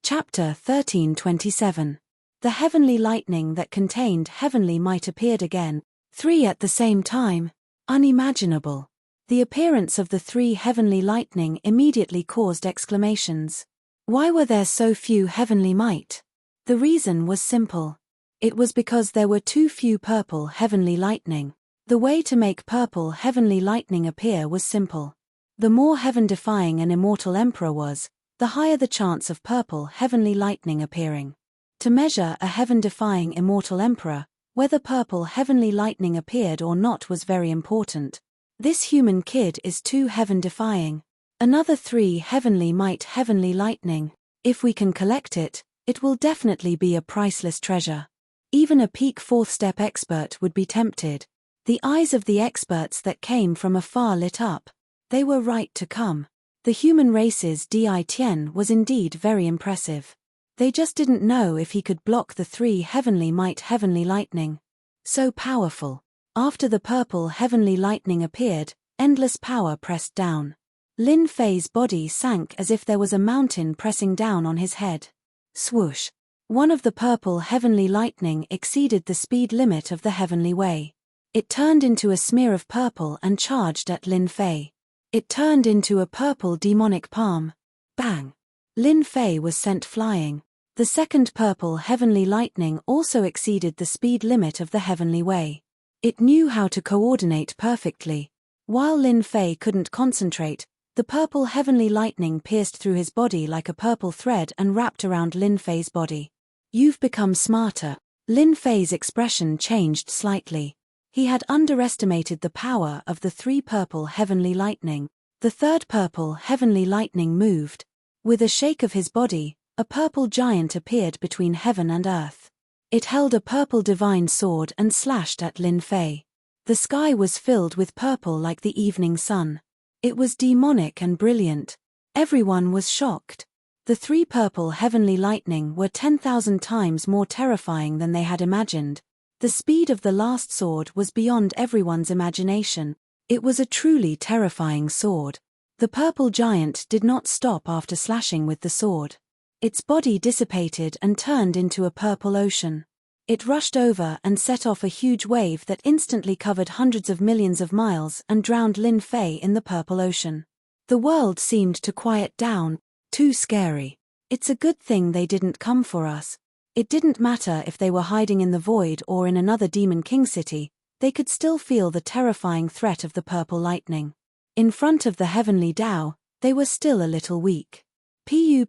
Chapter 13:27. The heavenly lightning that contained heavenly might appeared again, 3 at the same time. Unimaginable. The appearance of the 3 heavenly lightning immediately caused exclamations. Why were there so few heavenly might? The reason was simple. It was because there were too few purple heavenly lightning. The way to make purple heavenly lightning appear was simple. The more heaven-defying an immortal emperor was, the higher the chance of purple heavenly lightning appearing. To measure a heaven-defying immortal emperor, whether purple heavenly lightning appeared or not was very important. This human kid is too heaven-defying. Another 3 heavenly might heavenly lightning. If we can collect it, it will definitely be a priceless treasure. Even a peak 4th step expert would be tempted. The eyes of the experts that came from afar lit up. They were right to come. The human race's Tien was indeed very impressive. They just didn't know if he could block the 3 heavenly might heavenly lightning. So powerful. After the purple heavenly lightning appeared, endless power pressed down. Lin Fei's body sank as if there was a mountain pressing down on his head. Swoosh. One of the purple heavenly lightning exceeded the speed limit of the heavenly way. It turned into a smear of purple and charged at Lin Fei. It turned into a purple demonic palm. Bang! Lin Fei was sent flying. The second purple heavenly lightning also exceeded the speed limit of the heavenly way. It knew how to coordinate perfectly. While Lin Fei couldn't concentrate, the purple heavenly lightning pierced through his body like a purple thread and wrapped around Lin Fei's body. You've become smarter. Lin Fei's expression changed slightly. He had underestimated the power of the 3 purple heavenly lightning. The third purple heavenly lightning moved. With a shake of his body, a purple giant appeared between heaven and earth. It held a purple divine sword and slashed at Lin Fei. The sky was filled with purple like the evening sun. It was demonic and brilliant. Everyone was shocked. The 3 purple heavenly lightning were 10,000 times more terrifying than they had imagined. The speed of the last sword was beyond everyone's imagination. It was a truly terrifying sword. The purple giant did not stop after slashing with the sword. Its body dissipated and turned into a purple ocean. It rushed over and set off a huge wave that instantly covered hundreds of millions of miles and drowned Lin Fei in the purple ocean. The world seemed to quiet down. Too scary. It's a good thing they didn't come for us. It didn't matter if they were hiding in the void or in another Demon King city, they could still feel the terrifying threat of the purple lightning. In front of the heavenly Tao, they were still a little weak. Pu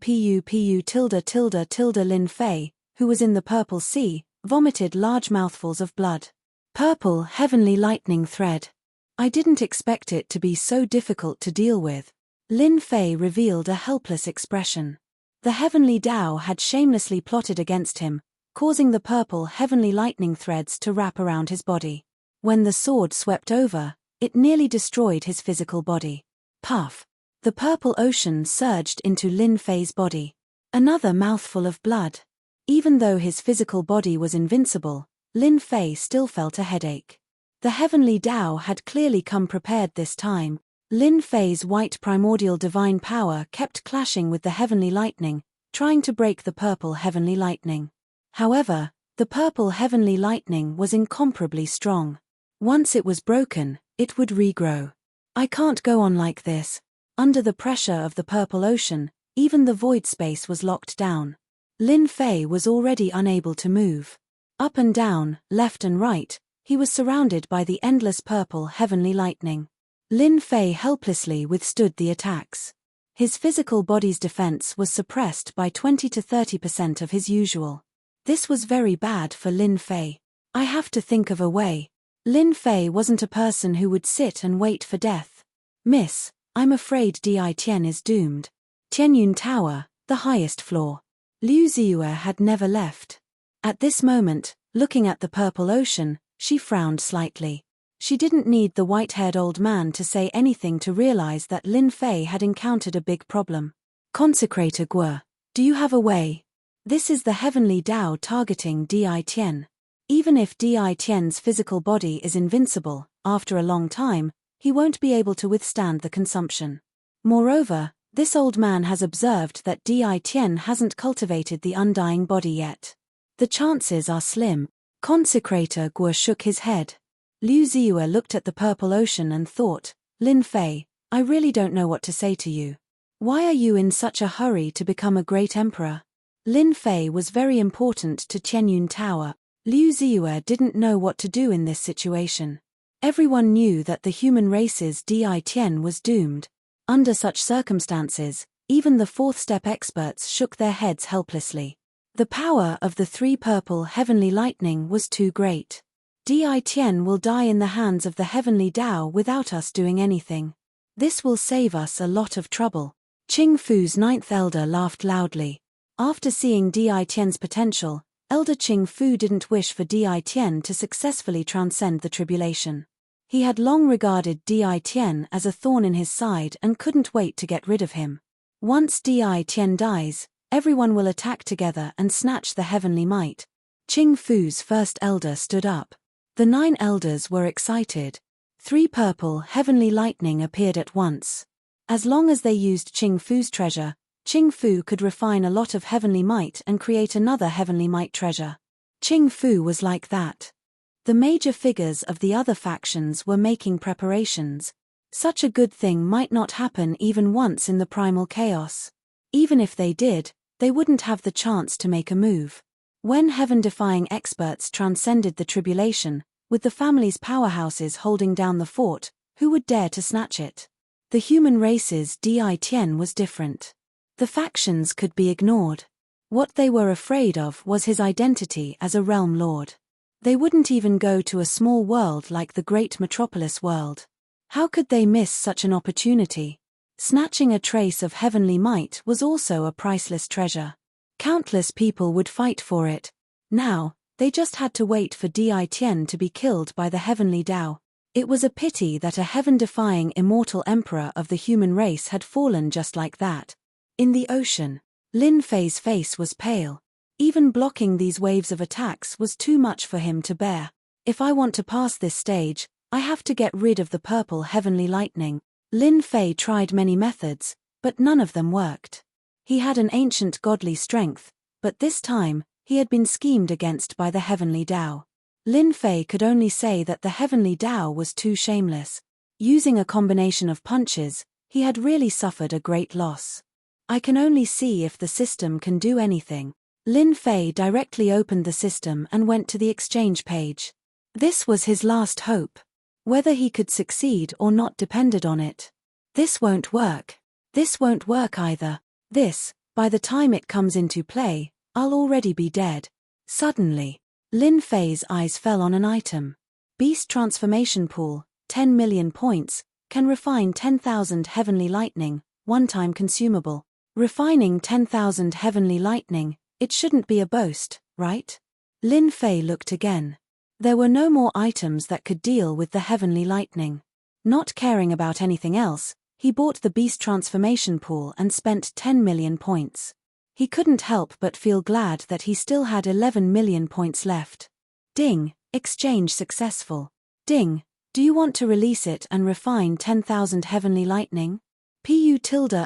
Lin Fei, who was in the purple sea, vomited large mouthfuls of blood. Purple heavenly lightning thread. I didn't expect it to be so difficult to deal with. Lin Fei revealed a helpless expression. The heavenly Tao had shamelessly plotted against him, causing the purple heavenly lightning threads to wrap around his body. When the sword swept over, it nearly destroyed his physical body. Puff! The purple ocean surged into Lin Fei's body. Another mouthful of blood. Even though his physical body was invincible, Lin Fei still felt a headache. The heavenly Tao had clearly come prepared this time. Lin Fei's white primordial divine power kept clashing with the heavenly lightning, trying to break the purple heavenly lightning. However, the purple heavenly lightning was incomparably strong. Once it was broken, it would regrow. I can't go on like this. Under the pressure of the purple ocean, even the void space was locked down. Lin Fei was already unable to move. Up and down, left and right, he was surrounded by the endless purple heavenly lightning. Lin Fei helplessly withstood the attacks. His physical body's defense was suppressed by 20 to 30% of his usual. This was very bad for Lin Fei. I have to think of a way. Lin Fei wasn't a person who would sit and wait for death. Miss, I'm afraid Tien is doomed. Tianyun Tower, the highest floor. Liu Ziyue had never left. At this moment, looking at the purple ocean, she frowned slightly. She didn't need the white-haired old man to say anything to realize that Lin Fei had encountered a big problem. Consecrator Guo, do you have a way? This is the heavenly Tao targeting Tien. Even if Tien's physical body is invincible, after a long time, he won't be able to withstand the consumption. Moreover, This old man has observed that Di Tian hasn't cultivated the undying body yet. The chances are slim. Consecrator Guo shook his head. Liu Ziyue looked at the purple ocean and thought, Lin Fei, I really don't know what to say to you. Why are you in such a hurry to become a great emperor? Lin Fei was very important to Qianyun Tower. Liu Ziyue didn't know what to do in this situation. Everyone knew that the human race's Di Tian was doomed. Under such circumstances, even the fourth-step experts shook their heads helplessly. The power of the three purple heavenly lightning was too great. Di Tian will die in the hands of the heavenly Tao without us doing anything. This will save us a lot of trouble. Qing Fu's ninth elder laughed loudly. After seeing Di Tian's potential, Elder Qing Fu didn't wish for Di Tian to successfully transcend the tribulation. He had long regarded Di Tian as a thorn in his side and couldn't wait to get rid of him. Once Di Tian dies, everyone will attack together and snatch the heavenly might. Qing Fu's first elder stood up. The 9 elders were excited. 3 purple heavenly lightning appeared at once. As long as they used Qing Fu's treasure, Qing Fu could refine a lot of heavenly might and create another heavenly might treasure. Qing Fu was like that. The major figures of the other factions were making preparations. Such a good thing might not happen even once in the primal chaos. Even if they did, they wouldn't have the chance to make a move. When heaven-defying experts transcended the tribulation, with the family's powerhouses holding down the fort, who would dare to snatch it? The human race's Di Tian was different. The factions could be ignored. What they were afraid of was his identity as a realm lord. They wouldn't even go to a small world like the great metropolis world. How could they miss such an opportunity? Snatching a trace of heavenly might was also a priceless treasure. Countless people would fight for it. Now, they just had to wait for Di Tian to be killed by the heavenly Tao. It was a pity that a heaven-defying immortal emperor of the human race had fallen just like that. In the ocean, Lin Fei's face was pale. Even blocking these waves of attacks was too much for him to bear. If I want to pass this stage, I have to get rid of the purple heavenly lightning. Lin Fei tried many methods, but none of them worked. He had an ancient godly strength, but this time, he had been schemed against by the heavenly Tao. Lin Fei could only say that the heavenly Tao was too shameless. Using a combination of punches, he had really suffered a great loss. I can only see if the system can do anything. Lin Fei directly opened the system and went to the exchange page. This was his last hope. Whether he could succeed or not depended on it. This won't work. This won't work either. This, by the time it comes into play, I'll already be dead. Suddenly, Lin Fei's eyes fell on an item. Beast Transformation Pool, 10 million points, can refine 10,000 heavenly lightning, one-time consumable. Refining 10,000 heavenly lightning, it shouldn't be a boast, right? Lin Fei looked again. There were no more items that could deal with the heavenly lightning. Not caring about anything else, he bought the Beast Transformation Pool and spent 10 million points. He couldn't help but feel glad that he still had 11 million points left. Ding, exchange successful. Ding, do you want to release it and refine 10,000 heavenly lightning?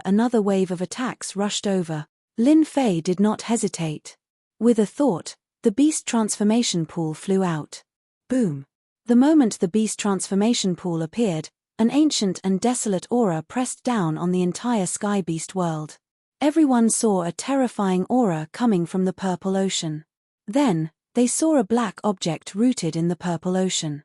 Another wave of attacks rushed over. Lin Fei did not hesitate. With a thought, the Beast Transformation Pool flew out. Boom. The moment the Beast Transformation Pool appeared, an ancient and desolate aura pressed down on the entire Sky Beast world. Everyone saw a terrifying aura coming from the purple ocean. Then, they saw a black object rooted in the purple ocean.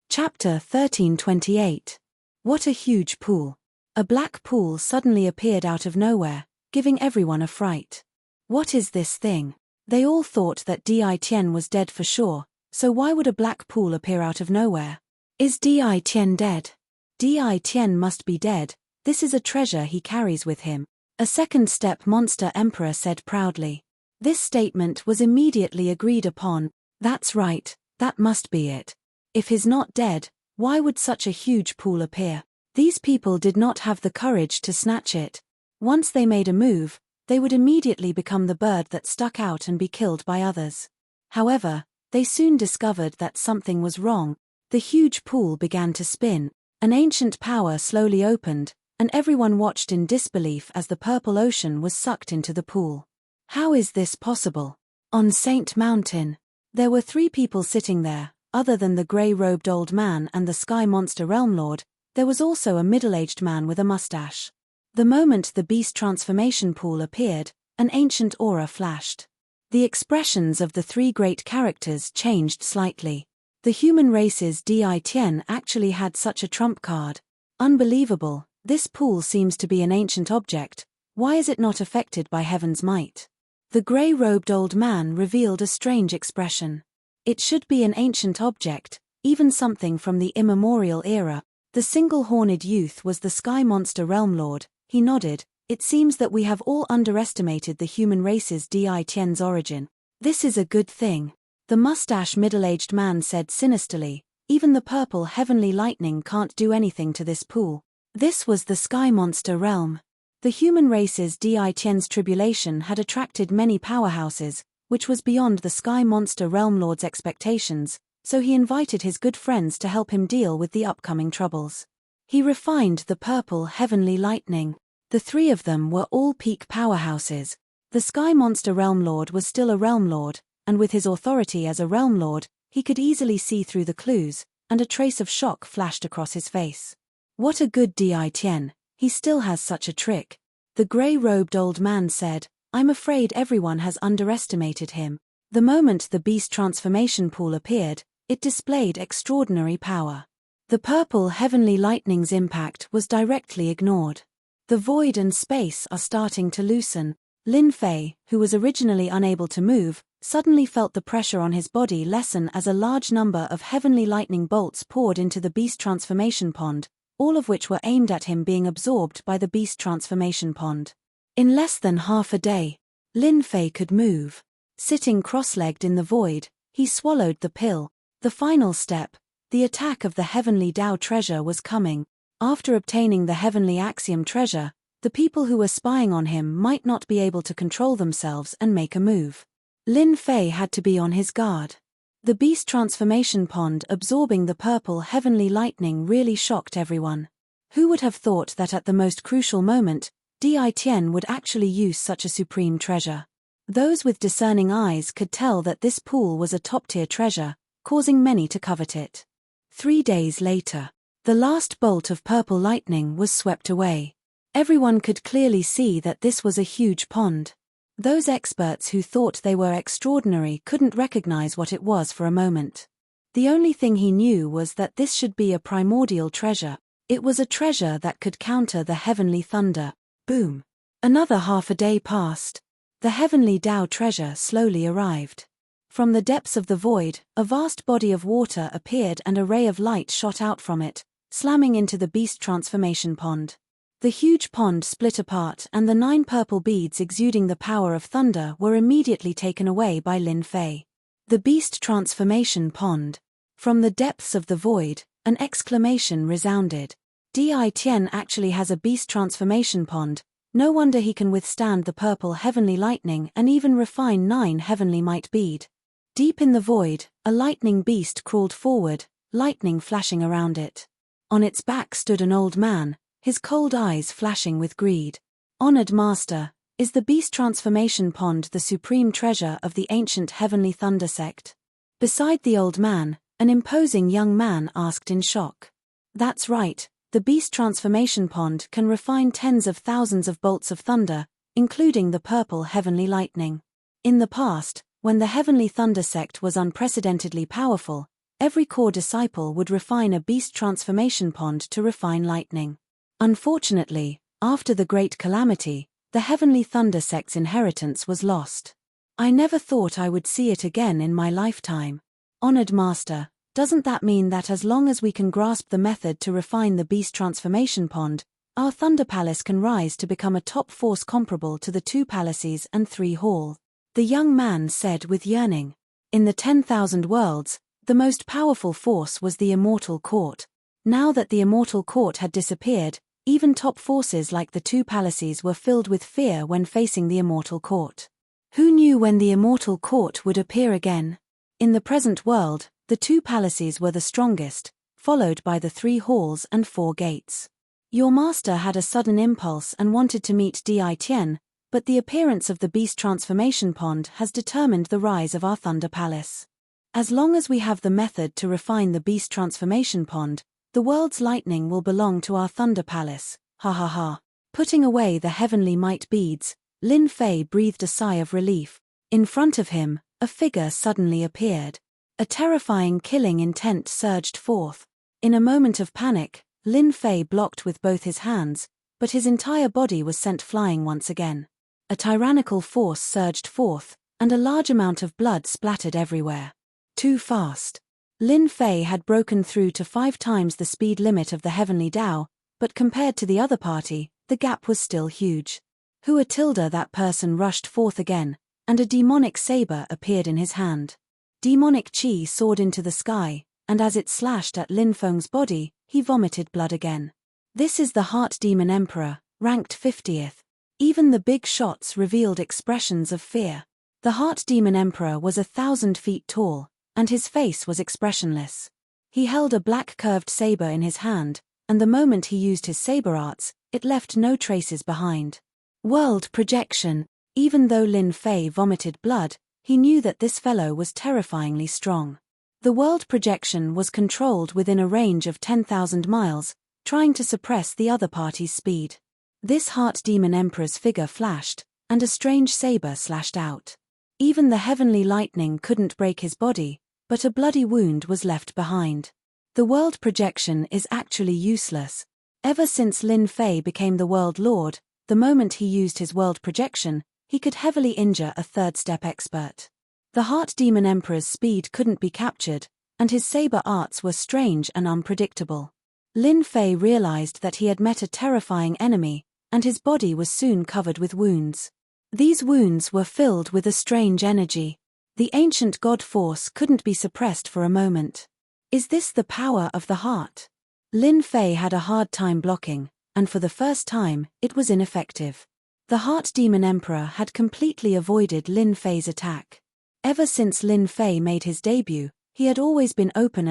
Chapter 1328. What a huge pool. A black pool suddenly appeared out of nowhere, giving everyone a fright. What is this thing? They all thought that Di Tian was dead for sure, so why would a black pool appear out of nowhere? Is Di Tian dead? Di Tian must be dead, this is a treasure he carries with him. A second-step monster emperor said proudly. This statement was immediately agreed upon. That's right, that must be it. If he's not dead, why would such a huge pool appear? These people did not have the courage to snatch it. Once they made a move, they would immediately become the bird that stuck out and be killed by others. However, they soon discovered that something was wrong. The huge pool began to spin. An ancient power slowly opened, and everyone watched in disbelief as the purple ocean was sucked into the pool. How is this possible? On Saint Mountain, there were 3 people sitting there. Other than the grey-robed old man and the sky monster realm lord, there was also a middle-aged man with a mustache. The moment the beast transformation pool appeared, an ancient aura flashed. The expressions of the 3 great characters changed slightly. The human race's Di Tien actually had such a trump card. Unbelievable, this pool seems to be an ancient object. Why is it not affected by heaven's might? The grey-robed old man revealed a strange expression. It should be an ancient object, even something from the immemorial era. The single-horned youth was the sky monster realm lord. He nodded. It seems that we have all underestimated the human race's Di Tien's origin. This is a good thing. The mustache middle-aged man said sinisterly. Even the purple heavenly lightning can't do anything to this pool. This was the sky monster realm. The human race's Di Tien's tribulation had attracted many powerhouses, which was beyond the sky monster realm lord's expectations, so he invited his good friends to help him deal with the upcoming troubles. He refined the purple heavenly lightning. The 3 of them were all peak powerhouses. The sky monster realm lord was still a realm lord, and with his authority as a realm lord, he could easily see through the clues, and a trace of shock flashed across his face. What a good Di Tien, he still has such a trick. The grey-robed old man said, I'm afraid everyone has underestimated him. The moment the beast transformation pool appeared, it displayed extraordinary power. The purple heavenly lightning's impact was directly ignored. The void and space are starting to loosen. Lin Fei, who was originally unable to move, suddenly felt the pressure on his body lessen as a large number of heavenly lightning bolts poured into the beast transformation pond, all of which were aimed at him being absorbed by the beast transformation pond. In less than half a day, Lin Fei could move. Sitting cross-legged in the void, he swallowed the pill. The final step, the attack of the heavenly Tao treasure was coming. After obtaining the heavenly axiom treasure, the people who were spying on him might not be able to control themselves and make a move. Lin Fei had to be on his guard. The beast transformation pond absorbing the purple heavenly lightning really shocked everyone. Who would have thought that at the most crucial moment, Di Tien would actually use such a supreme treasure? Those with discerning eyes could tell that this pool was a top-tier treasure, causing many to covet it. 3 days later, the last bolt of purple lightning was swept away. Everyone could clearly see that this was a huge pond. Those experts who thought they were extraordinary couldn't recognize what it was for a moment. The only thing he knew was that this should be a primordial treasure. It was a treasure that could counter the heavenly thunder. Boom. Another half a day passed. The heavenly Tao treasure slowly arrived. From the depths of the void, a vast body of water appeared and a ray of light shot out from it, slamming into the beast transformation pond. The huge pond split apart and the 9 purple beads exuding the power of thunder were immediately taken away by Lin Fei. The beast transformation pond. From the depths of the void, an exclamation resounded. Di Tien actually has a beast transformation pond. No wonder he can withstand the purple heavenly lightning and even refine 9 heavenly might bead. Deep in the void, a lightning beast crawled forward, lightning flashing around it. On its back stood an old man, his cold eyes flashing with greed. Honored Master, is the beast transformation pond the supreme treasure of the ancient heavenly thunder sect? Beside the old man, an imposing young man asked in shock. That's right, the beast transformation pond can refine tens of thousands of bolts of thunder, including the purple heavenly lightning. In the past, when the heavenly thunder sect was unprecedentedly powerful, every core disciple would refine a beast transformation pond to refine lightning. Unfortunately, after the Great Calamity, the heavenly thunder sect's inheritance was lost. I never thought I would see it again in my lifetime. Honored Master, doesn't that mean that as long as we can grasp the method to refine the beast transformation pond, our Thunder Palace can rise to become a top force comparable to the 2 palaces and 3 hall? The young man said with yearning. In the 10,000 worlds, the most powerful force was the Immortal Court. Now that the Immortal Court had disappeared, even top forces like the 2 palaces were filled with fear when facing the Immortal Court. Who knew when the Immortal Court would appear again? In the present world, the 2 palaces were the strongest, followed by the 3 halls and 4 gates. Your master had a sudden impulse and wanted to meet Di Tian, but the appearance of the beast transformation pond has determined the rise of our Thunder Palace. As long as we have the method to refine the beast transformation pond, the world's lightning will belong to our Thunder Palace, ha ha ha. Putting away the heavenly might beads, Lin Fei breathed a sigh of relief. In front of him, a figure suddenly appeared. A terrifying killing intent surged forth. In a moment of panic, Lin Fei blocked with both his hands, but his entire body was sent flying once again. A tyrannical force surged forth, and a large amount of blood splattered everywhere. Too fast. Lin Fei had broken through to 5 times the speed limit of the Heavenly Dao, but compared to the other party, the gap was still huge. Hua tilde that person rushed forth again, and a demonic saber appeared in his hand. Demonic chi soared into the sky, and as it slashed at Lin Feng's body, he vomited blood again. This is the Heart Demon Emperor, ranked 50th. Even the big shots revealed expressions of fear. The Heart Demon Emperor was 1,000 feet tall, and his face was expressionless. He held a black curved saber in his hand, and the moment he used his saber arts, it left no traces behind. World projection. Even though Lin Fei vomited blood, he knew that this fellow was terrifyingly strong. The world projection was controlled within a range of 10,000 miles, trying to suppress the other party's speed. This Heart Demon Emperor's figure flashed, and a strange saber slashed out. Even the heavenly lightning couldn't break his body, but a bloody wound was left behind. The world projection is actually useless. Ever since Lin Fei became the world lord, the moment he used his world projection, he could heavily injure a third-step expert. The Heart Demon Emperor's speed couldn't be captured, and his saber arts were strange and unpredictable. Lin Fei realized that he had met a terrifying enemy, and his body was soon covered with wounds. These wounds were filled with a strange energy. The ancient god force couldn't be suppressed for a moment. Is this the power of the heart? Lin Fei had a hard time blocking, and for the first time, it was ineffective. The Heart Demon Emperor had completely avoided Lin Fei's attack. Ever since Lin Fei made his debut, he had always been open,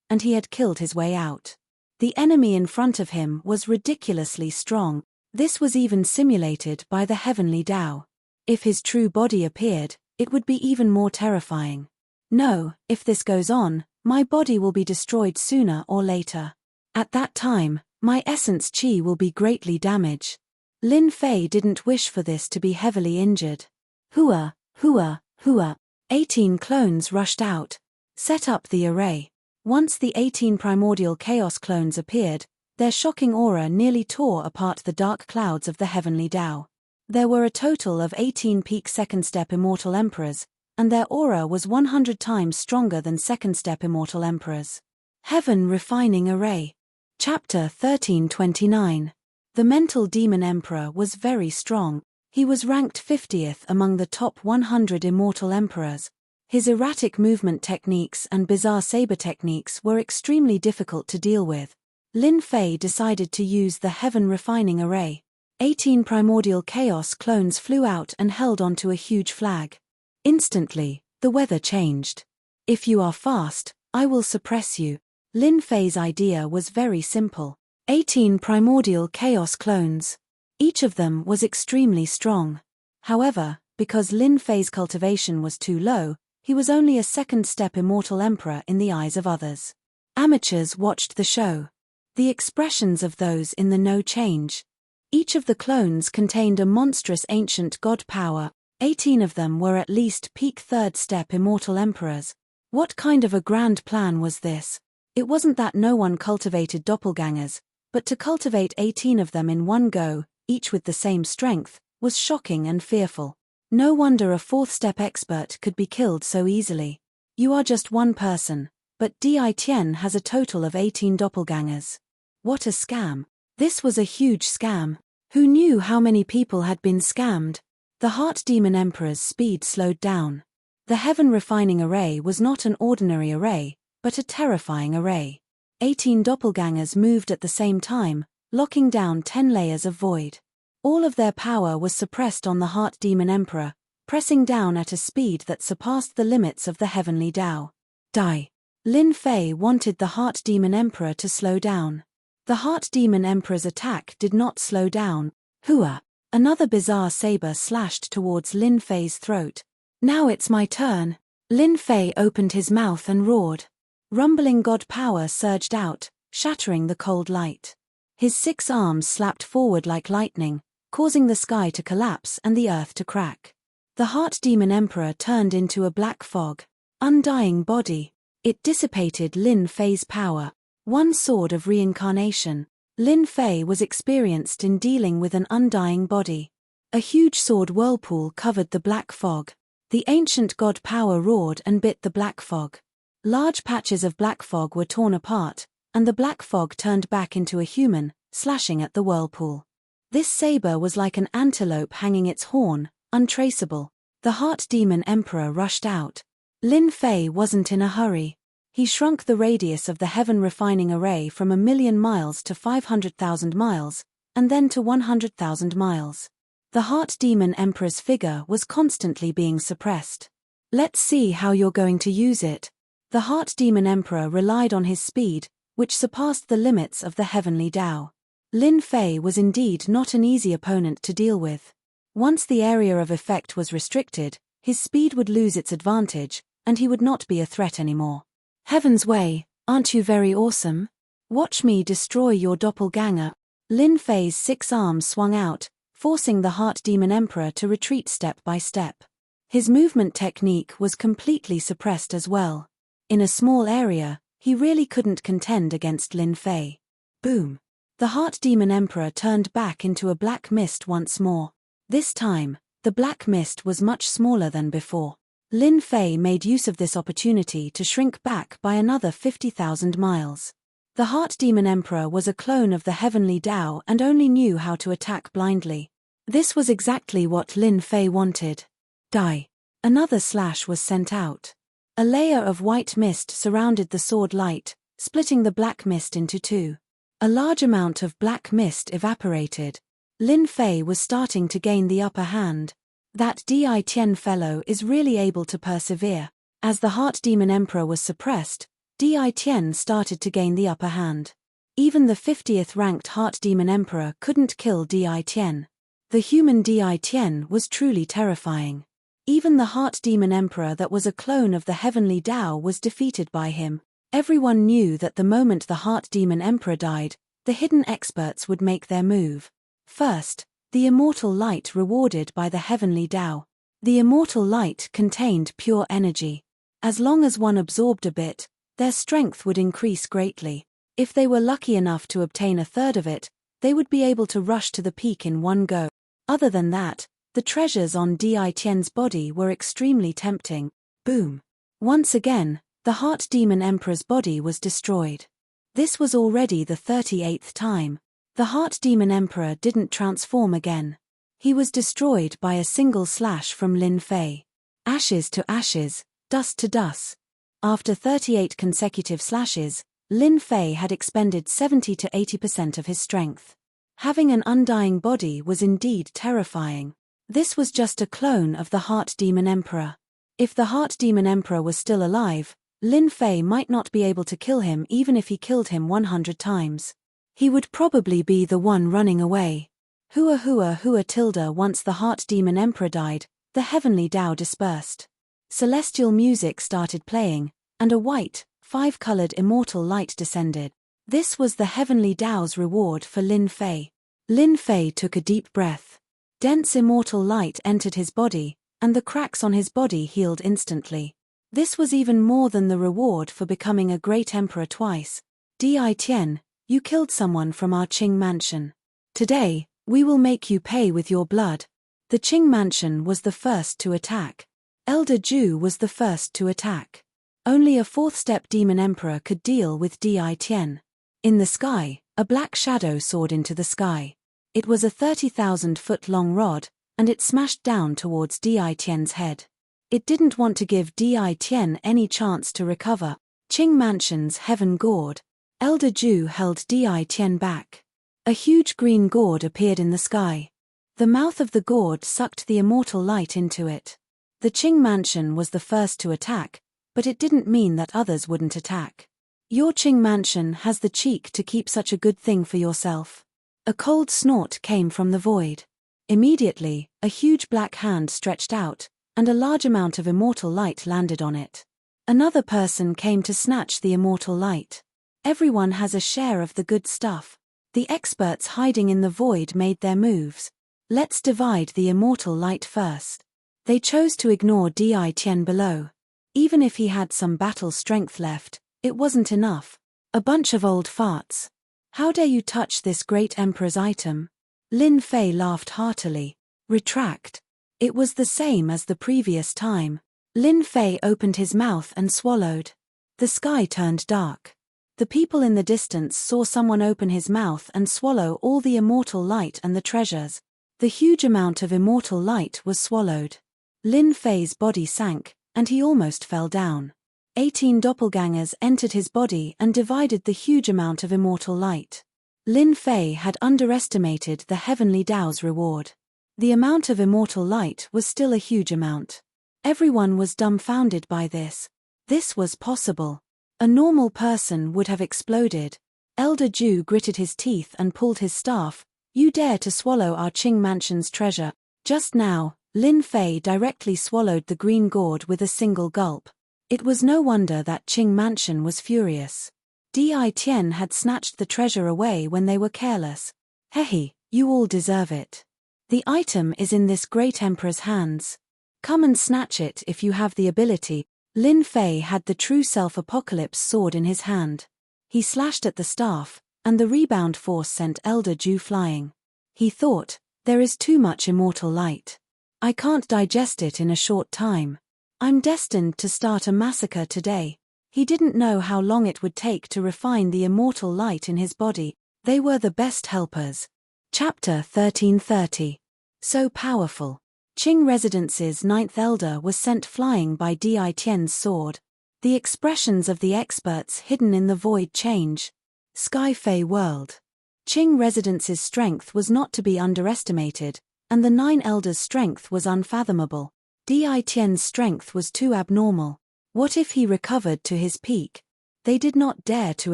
and he had killed his way out. The enemy in front of him was ridiculously strong. This was even simulated by the Heavenly Dao. If his true body appeared, it would be even more terrifying. No, if this goes on, my body will be destroyed sooner or later. At that time, my essence chi will be greatly damaged. Lin Fei didn't wish for this to be heavily injured. Hua, hua, hua. 18 clones rushed out. Set up the array. Once the 18 primordial chaos clones appeared, their shocking aura nearly tore apart the dark clouds of the Heavenly Dao. There were a total of 18 peak second-step immortal emperors, and their aura was 100 times stronger than second-step immortal emperors. Heaven Refining Array. Chapter 1329. The Mental Demon Emperor was very strong. He was ranked 50th among the top 100 immortal emperors. His erratic movement techniques and bizarre saber techniques were extremely difficult to deal with. Lin Fei decided to use the Heaven Refining Array. 18 primordial chaos clones flew out and held onto a huge flag. Instantly, the weather changed. If you are fast, I will suppress you. Lin Fei's idea was very simple. 18 primordial chaos clones. Each of them was extremely strong. However, because Lin Fei's cultivation was too low, he was only a second-step immortal emperor in the eyes of others. Amateurs watched the show. The expressions of those in the know changed. Each of the clones contained a monstrous ancient god power. 18 of them were at least peak third-step immortal emperors. What kind of a grand plan was this? It wasn't that no one cultivated doppelgangers, but to cultivate 18 of them in one go, each with the same strength, was shocking and fearful. No wonder a fourth-step expert could be killed so easily. You are just one person, but Di Tian has a total of 18 doppelgangers. What a scam. This was a huge scam. Who knew how many people had been scammed? The Heart Demon Emperor's speed slowed down. The Heaven Refining Array was not an ordinary array, but a terrifying array. 18 doppelgangers moved at the same time, locking down 10 layers of void. All of their power was suppressed on the Heart Demon Emperor, pressing down at a speed that surpassed the limits of the Heavenly Dao. Die. Lin Fei wanted the Heart Demon Emperor to slow down. The Heart Demon Emperor's attack did not slow down. Hua! Another bizarre saber slashed towards Lin Fei's throat. Now it's my turn. Lin Fei opened his mouth and roared. Rumbling god power surged out, shattering the cold light. His 6 arms slapped forward like lightning, causing the sky to collapse and the earth to crack. The Heart Demon Emperor turned into a black fog. Undying body. It dissipated Lin Fei's power. One sword of reincarnation. Lin Fei was experienced in dealing with an undying body. A huge sword whirlpool covered the black fog. The ancient god power roared and bit the black fog. Large patches of black fog were torn apart, and the black fog turned back into a human, slashing at the whirlpool. This saber was like an antelope hanging its horn, untraceable. The Heart Demon Emperor rushed out. Lin Fei wasn't in a hurry. He shrunk the radius of the heaven refining array from 1,000,000 miles to 500,000 miles, and then to 100,000 miles. The Heart Demon Emperor's figure was constantly being suppressed. Let's see how you're going to use it. The Heart Demon Emperor relied on his speed, which surpassed the limits of the heavenly Tao. Lin Fei was indeed not an easy opponent to deal with. Once the area of effect was restricted, his speed would lose its advantage, and he would not be a threat anymore. Heaven's way, aren't you very awesome? Watch me destroy your doppelganger. Lin Fei's 6 arms swung out, forcing the Heart Demon Emperor to retreat step by step. His movement technique was completely suppressed as well. In a small area, he really couldn't contend against Lin Fei. Boom! The Heart Demon Emperor turned back into a black mist once more. This time, the black mist was much smaller than before. Lin Fei made use of this opportunity to shrink back by another 50,000 miles. The Heart Demon Emperor was a clone of the heavenly Tao and only knew how to attack blindly. This was exactly what Lin Fei wanted. Die! Another slash was sent out. A layer of white mist surrounded the sword light, splitting the black mist into 2. A large amount of black mist evaporated. Lin Fei was starting to gain the upper hand. That Di Tian fellow is really able to persevere. As the Heart Demon Emperor was suppressed, Di Tian started to gain the upper hand. Even the 50th ranked Heart Demon Emperor couldn't kill Di Tian. The human Di Tian was truly terrifying. Even the Heart Demon Emperor that was a clone of the heavenly Tao was defeated by him. Everyone knew that the moment the Heart Demon Emperor died, the hidden experts would make their move. First, the immortal light rewarded by the heavenly Tao. The immortal light contained pure energy. As long as one absorbed a bit, their strength would increase greatly. If they were lucky enough to obtain a third of it, they would be able to rush to the peak in one go. Other than that, the treasures on Di Tian's body were extremely tempting. Boom! Once again, the Heart Demon Emperor's body was destroyed. This was already the 38th time. The Heart Demon Emperor didn't transform again. He was destroyed by a single slash from Lin Fei. Ashes to ashes, dust to dust. After 38 consecutive slashes, Lin Fei had expended 70 to 80% of his strength. Having an undying body was indeed terrifying. This was just a clone of the Heart Demon Emperor. If the Heart Demon Emperor was still alive, Lin Fei might not be able to kill him even if he killed him 100 times. He would probably be the one running away. Hua hua hua tilde. Once the Heart Demon Emperor died, the heavenly Tao dispersed. Celestial music started playing, and a white, 5-colored immortal light descended. This was the heavenly Tao's reward for Lin Fei. Lin Fei took a deep breath. Dense immortal light entered his body, and the cracks on his body healed instantly. This was even more than the reward for becoming a great emperor twice. Di Tian, you killed someone from our Qing mansion. Today, we will make you pay with your blood. The Qing mansion was the first to attack. Elder Ju was the first to attack. Only a 4th-step demon emperor could deal with Di Tian. In the sky, a black shadow soared into the sky. It was a 30,000-foot-long rod, and it smashed down towards Di Tian's head. It didn't want to give Di Tian any chance to recover. Qing Mansion's heaven gourd. Elder Ju held Di Tian back. A huge green gourd appeared in the sky. The mouth of the gourd sucked the immortal light into it. The Qing Mansion was the first to attack, but it didn't mean that others wouldn't attack. Your Qing mansion has the cheek to keep such a good thing for yourself. A cold snort came from the void. Immediately, a huge black hand stretched out, and a large amount of immortal light landed on it. Another person came to snatch the immortal light. Everyone has a share of the good stuff. The experts hiding in the void made their moves. Let's divide the immortal light first. They chose to ignore Di Tian below. Even if he had some battle strength left, it wasn't enough. A bunch of old farts. How dare you touch this great emperor's item? Lin Fei laughed heartily. Retract. It was the same as the previous time. Lin Fei opened his mouth and swallowed. The sky turned dark. The people in the distance saw someone open his mouth and swallow all the immortal light and the treasures. The huge amount of immortal light was swallowed. Lin Fei's body sank, and he almost fell down. 18 doppelgangers entered his body and divided the huge amount of immortal light. Lin Fei had underestimated the heavenly Tao's reward. The amount of immortal light was still a huge amount. Everyone was dumbfounded by this. This was possible. A normal person would have exploded. Elder Ju gritted his teeth and pulled his staff. You dare to swallow our Qing mansion's treasure. Just now, Lin Fei directly swallowed the green gourd with a single gulp. It was no wonder that Qing mansion was furious. Di Tian had snatched the treasure away when they were careless. Hehe, you all deserve it. The item is in this great emperor's hands. Come and snatch it if you have the ability. Lin Fei had the true self-apocalypse sword in his hand. He slashed at the staff, and the rebound force sent Elder Ju flying. He thought, there is too much immortal light. I can't digest it in a short time. I'm destined to start a massacre today. He didn't know how long it would take to refine the immortal light in his body. They were the best helpers. Chapter 1330. So powerful. Qing Residence's ninth elder was sent flying by Di Tian's sword. The expressions of the experts hidden in the void change. Sky Fei world. Qing Residence's strength was not to be underestimated, and the nine elders' strength was unfathomable. Di Tian's strength was too abnormal. What if he recovered to his peak? They did not dare to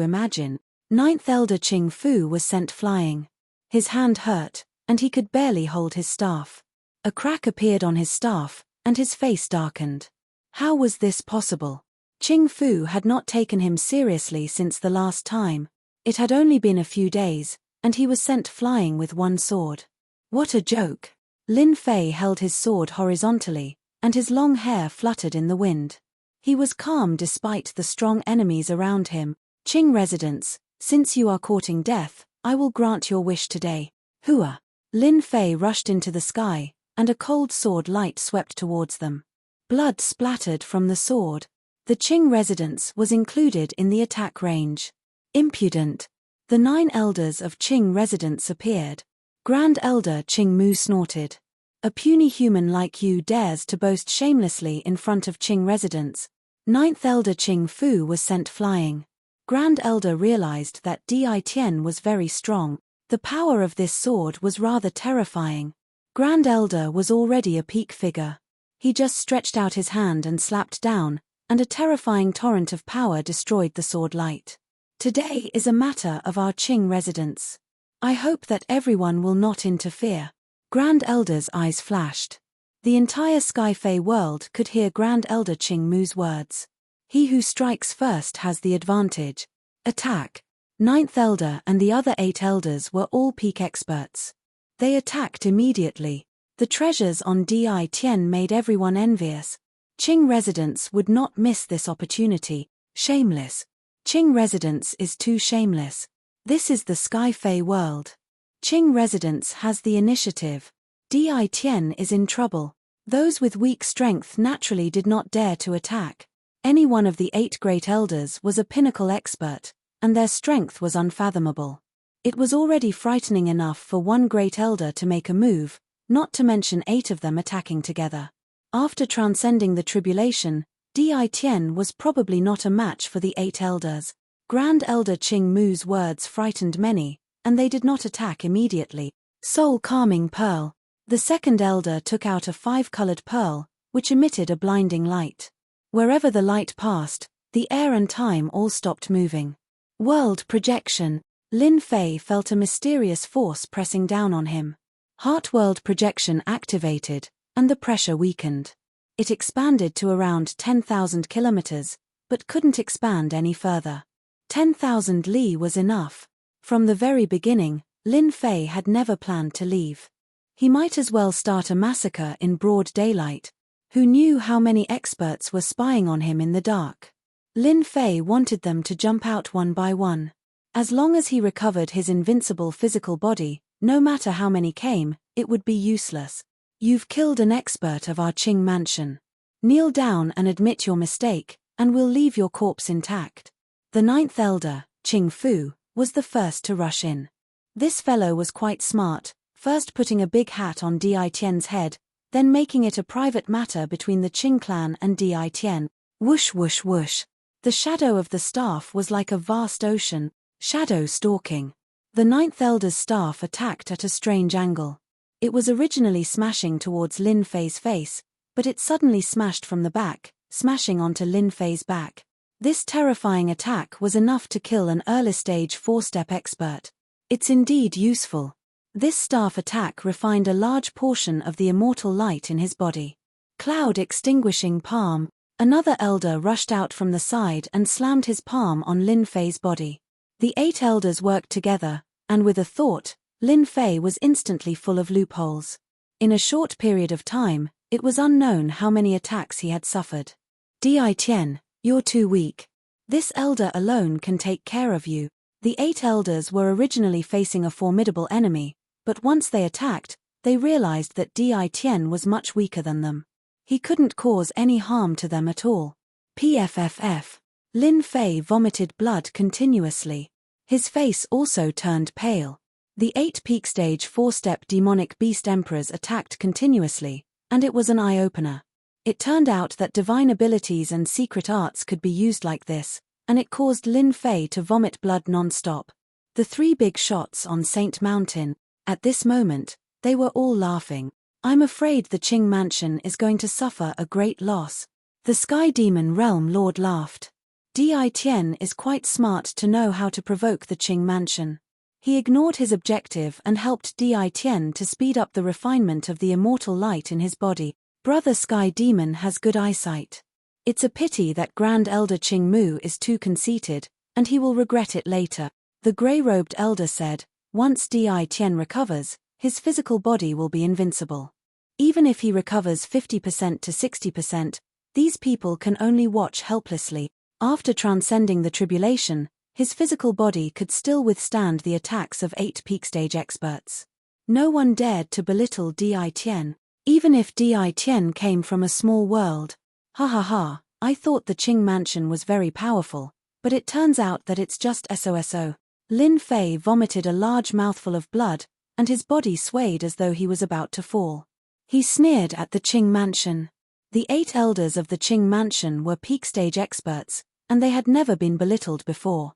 imagine. Ninth elder Qing Fu was sent flying. His hand hurt, and he could barely hold his staff. A crack appeared on his staff, and his face darkened. How was this possible? Qing Fu had not taken him seriously since the last time. It had only been a few days, and he was sent flying with one sword. What a joke! Lin Fei held his sword horizontally, and his long hair fluttered in the wind. He was calm despite the strong enemies around him. Qing Residence, since you are courting death, I will grant your wish today. Hua! Lin Fei rushed into the sky, and a cold sword light swept towards them. Blood splattered from the sword. The Qing Residence was included in the attack range. Impudent! The 9 elders of Qing Residence appeared. Grand Elder Qing Mu snorted. A puny human like you dares to boast shamelessly in front of Qing Residence. 9th Elder Qing Fu was sent flying. Grand Elder realized that Di Tian was very strong. The power of this sword was rather terrifying. Grand Elder was already a peak figure. He just stretched out his hand and slapped down, and a terrifying torrent of power destroyed the sword light. Today is a matter of our Qing Residence. I hope that everyone will not interfere. Grand Elder's eyes flashed. The entire Sky Fei world could hear Grand Elder Qing Mu's words. He who strikes first has the advantage. Attack. 9th Elder and the other 8 elders were all peak experts. They attacked immediately. The treasures on Di Tian made everyone envious. Qing Residence would not miss this opportunity. Shameless. Qing Residence is too shameless. This is the Sky Fei world. Qing Residence has the initiative. Di Tian is in trouble. Those with weak strength naturally did not dare to attack. Any one of the 8 great elders was a pinnacle expert, and their strength was unfathomable. It was already frightening enough for one great elder to make a move, not to mention 8 of them attacking together. After transcending the tribulation, Di Tian was probably not a match for the 8 elders. Grand Elder Qing Mu's words frightened many, and they did not attack immediately. Soul Calming Pearl. The second elder took out a 5-colored pearl, which emitted a blinding light. Wherever the light passed, The air and time all stopped moving. World projection. Lin Fei felt a mysterious force pressing down on him. Heart world projection activated, and the pressure weakened. It expanded to around 10,000 kilometers, but couldn't expand any further. 10,000 li was enough. From the very beginning, Lin Fei had never planned to leave. He might as well start a massacre in broad daylight. Who knew how many experts were spying on him in the dark? Lin Fei wanted them to jump out one by one. As long as he recovered his invincible physical body, no matter how many came, it would be useless. You've killed an expert of our Qing mansion. Kneel down and admit your mistake, and we'll leave your corpse intact. The ninth elder, Qing Fu, was the first to rush in. This fellow was quite smart, first putting a big hat on Di Tian's head, then making it a private matter between the Qing clan and Di Tian. Whoosh whoosh whoosh. The shadow of the staff was like a vast ocean, shadow stalking. The ninth elder's staff attacked at a strange angle. It was originally smashing towards Lin Fei's face, but it suddenly smashed from the back, smashing onto Lin Fei's back. This terrifying attack was enough to kill an early-stage 4-step expert. It's indeed useful. This staff attack refined a large portion of the immortal light in his body. Cloud extinguishing palm. Another elder rushed out from the side and slammed his palm on Lin Fei's body. The 8 elders worked together, and with a thought, Lin Fei was instantly full of loopholes. In a short period of time, it was unknown how many attacks he had suffered. Di Tian, you're too weak. This elder alone can take care of you. The 8 elders were originally facing a formidable enemy, but once they attacked, they realized that Di Tian was much weaker than them. He couldn't cause any harm to them at all. PFFF. Lin Fei vomited blood continuously. His face also turned pale. The 8 peak stage 4-step demonic beast emperors attacked continuously, and it was an eye-opener. It turned out that divine abilities and secret arts could be used like this, and it caused Lin Fei to vomit blood non-stop. The 3 big shots on Saint Mountain. At this moment, they were all laughing. I'm afraid the Qing mansion is going to suffer a great loss. The Sky Demon Realm Lord laughed. Di Tian is quite smart to know how to provoke the Qing mansion. He ignored his objective and helped Di Tian to speed up the refinement of the immortal light in his body. Brother Sky Demon has good eyesight. It's a pity that Grand Elder Qing Mu is too conceited, and he will regret it later. The grey-robed elder said, once Di Tian recovers, his physical body will be invincible. Even if he recovers 50% to 60%, these people can only watch helplessly. After transcending the tribulation, his physical body could still withstand the attacks of 8 peak stage experts. No one dared to belittle Di Tian, even if Di Tian came from a small world. Ha ha ha, I thought the Qing mansion was very powerful, but it turns out that it's just SOSO. Lin Fei vomited a large mouthful of blood, and his body swayed as though he was about to fall. He sneered at the Qing mansion. The 8 elders of the Qing mansion were peak stage experts, and they had never been belittled before.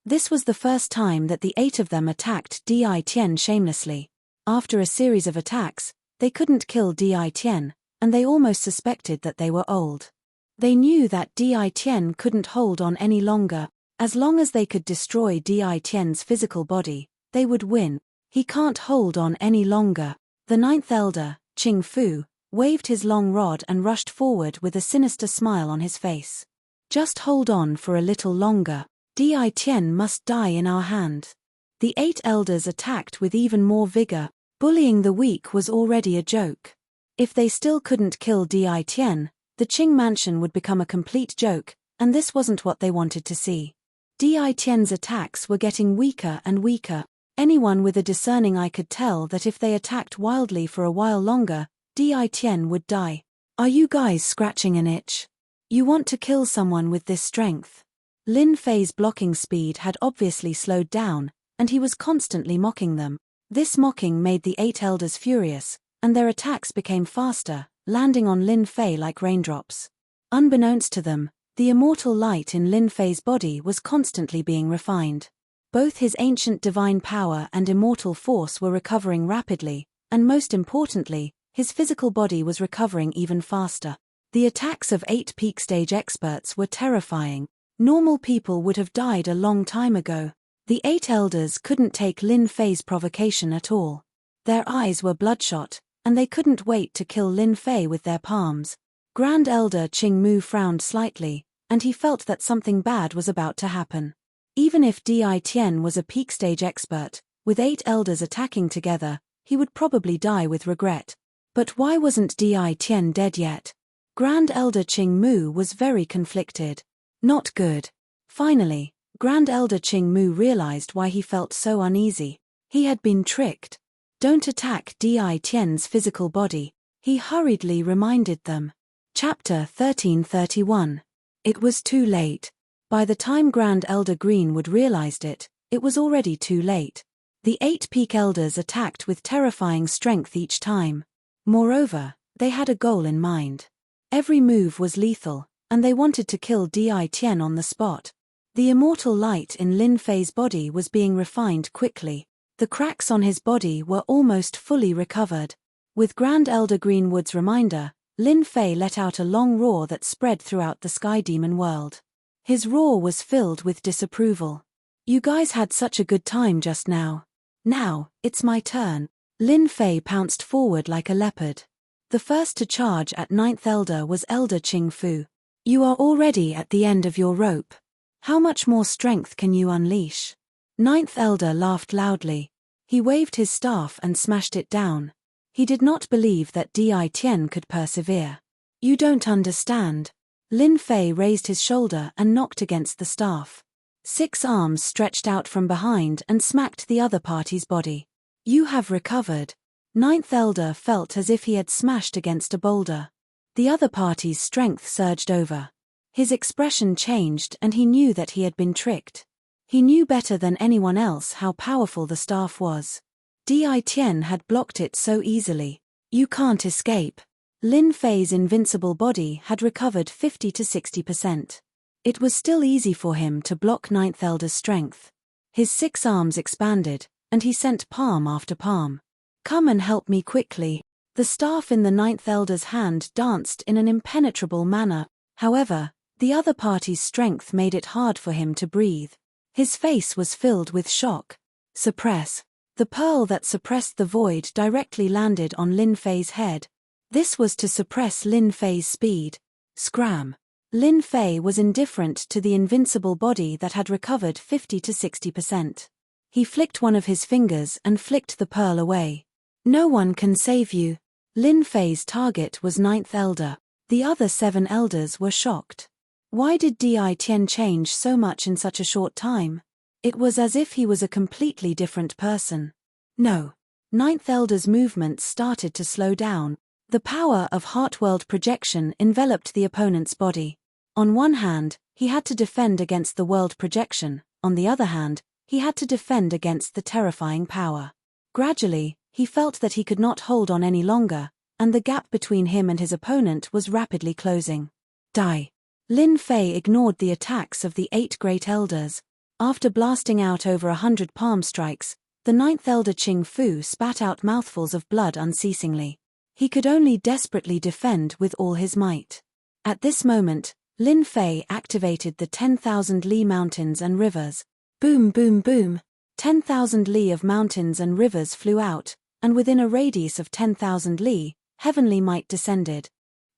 This was the first time that the 8 of them attacked Di Tian shamelessly. After a series of attacks, they couldn't kill Di Tian, and they almost suspected that they were old. They knew that Di Tian couldn't hold on any longer. As long as they could destroy Di Tian's physical body, they would win. He can't hold on any longer. The 9th elder, Qing Fu, waved his long rod and rushed forward with a sinister smile on his face. Just hold on for a little longer. Di Tian must die in our hand. The 8 elders attacked with even more vigor. Bullying the weak was already a joke. If they still couldn't kill Di Tian, the Qing mansion would become a complete joke, and this wasn't what they wanted to see. Di Tian's attacks were getting weaker and weaker. Anyone with a discerning eye could tell that if they attacked wildly for a while longer, Di Tian would die. Are you guys scratching an itch? You want to kill someone with this strength? Lin Fei's blocking speed had obviously slowed down, and he was constantly mocking them. This mocking made the 8 elders furious, and their attacks became faster, landing on Lin Fei like raindrops. Unbeknownst to them, the immortal light in Lin Fei's body was constantly being refined. Both his ancient divine power and immortal force were recovering rapidly, and most importantly, his physical body was recovering even faster. The attacks of 8 peak stage experts were terrifying. Normal people would have died a long time ago. The 8 elders couldn't take Lin Fei's provocation at all. Their eyes were bloodshot, and they couldn't wait to kill Lin Fei with their palms. Grand Elder Qing Mu frowned slightly, and he felt that something bad was about to happen. Even if Di Tian was a peak stage expert, with 8 elders attacking together, he would probably die with regret. But why wasn't Di Tian dead yet? Grand Elder Qing Mu was very conflicted. Not good. Finally, Grand Elder Qing Mu realized why he felt so uneasy. He had been tricked. Don't attack Di Tian's physical body, he hurriedly reminded them. Chapter 1331. It was too late. By the time Grand Elder Greenwood realized it, it was already too late. The 8 peak elders attacked with terrifying strength each time. Moreover, they had a goal in mind. Every move was lethal, and they wanted to kill Di Tian on the spot. The immortal light in Lin Fei's body was being refined quickly. The cracks on his body were almost fully recovered. With Grand Elder Greenwood's reminder, Lin Fei let out a long roar that spread throughout the Sky Demon world. His roar was filled with disapproval. You guys had such a good time just now. Now, it's my turn. Lin Fei pounced forward like a leopard. The first to charge at 9th Elder was Elder Qing Fu. You are already at the end of your rope. How much more strength can you unleash? 9th Elder laughed loudly. He waved his staff and smashed it down. He did not believe that Di Tian could persevere. You don't understand. Lin Fei raised his shoulder and knocked against the staff. 6 arms stretched out from behind and smacked the other party's body. You have recovered. 9th Elder felt as if he had smashed against a boulder. The other party's strength surged over. His expression changed and he knew that he had been tricked. He knew better than anyone else how powerful the staff was. Di Tian had blocked it so easily. You can't escape. Lin Fei's invincible body had recovered 50 to 60%. It was still easy for him to block 9th Elder's strength. His 6 arms expanded, and he sent palm after palm. Come and help me quickly. The staff in the 9th Elder's hand danced in an impenetrable manner. However, the other party's strength made it hard for him to breathe. His face was filled with shock. Suppress. The pearl that suppressed the void directly landed on Lin Fei's head. This was to suppress Lin Fei's speed. Scram. Lin Fei was indifferent to the invincible body that had recovered 50 to 60%. He flicked one of his fingers and flicked the pearl away. No one can save you. Lin Fei's target was 9th Elder. The other 7 elders were shocked. Why did Di Tian change so much in such a short time? It was as if he was a completely different person. No. 9th Elder's movements started to slow down. The power of Heartworld projection enveloped the opponent's body. On one hand, he had to defend against the world projection. On the other hand, he had to defend against the terrifying power. Gradually, he felt that he could not hold on any longer, and the gap between him and his opponent was rapidly closing. Die. Lin Fei ignored the attacks of the 8 great elders. After blasting out over 100 palm strikes, the 9th Elder Qing Fu spat out mouthfuls of blood unceasingly. He could only desperately defend with all his might. At this moment, Lin Fei activated the 10,000 li mountains and rivers. Boom boom boom. 10,000 li of mountains and rivers flew out, and within a radius of 10,000 li, heavenly might descended.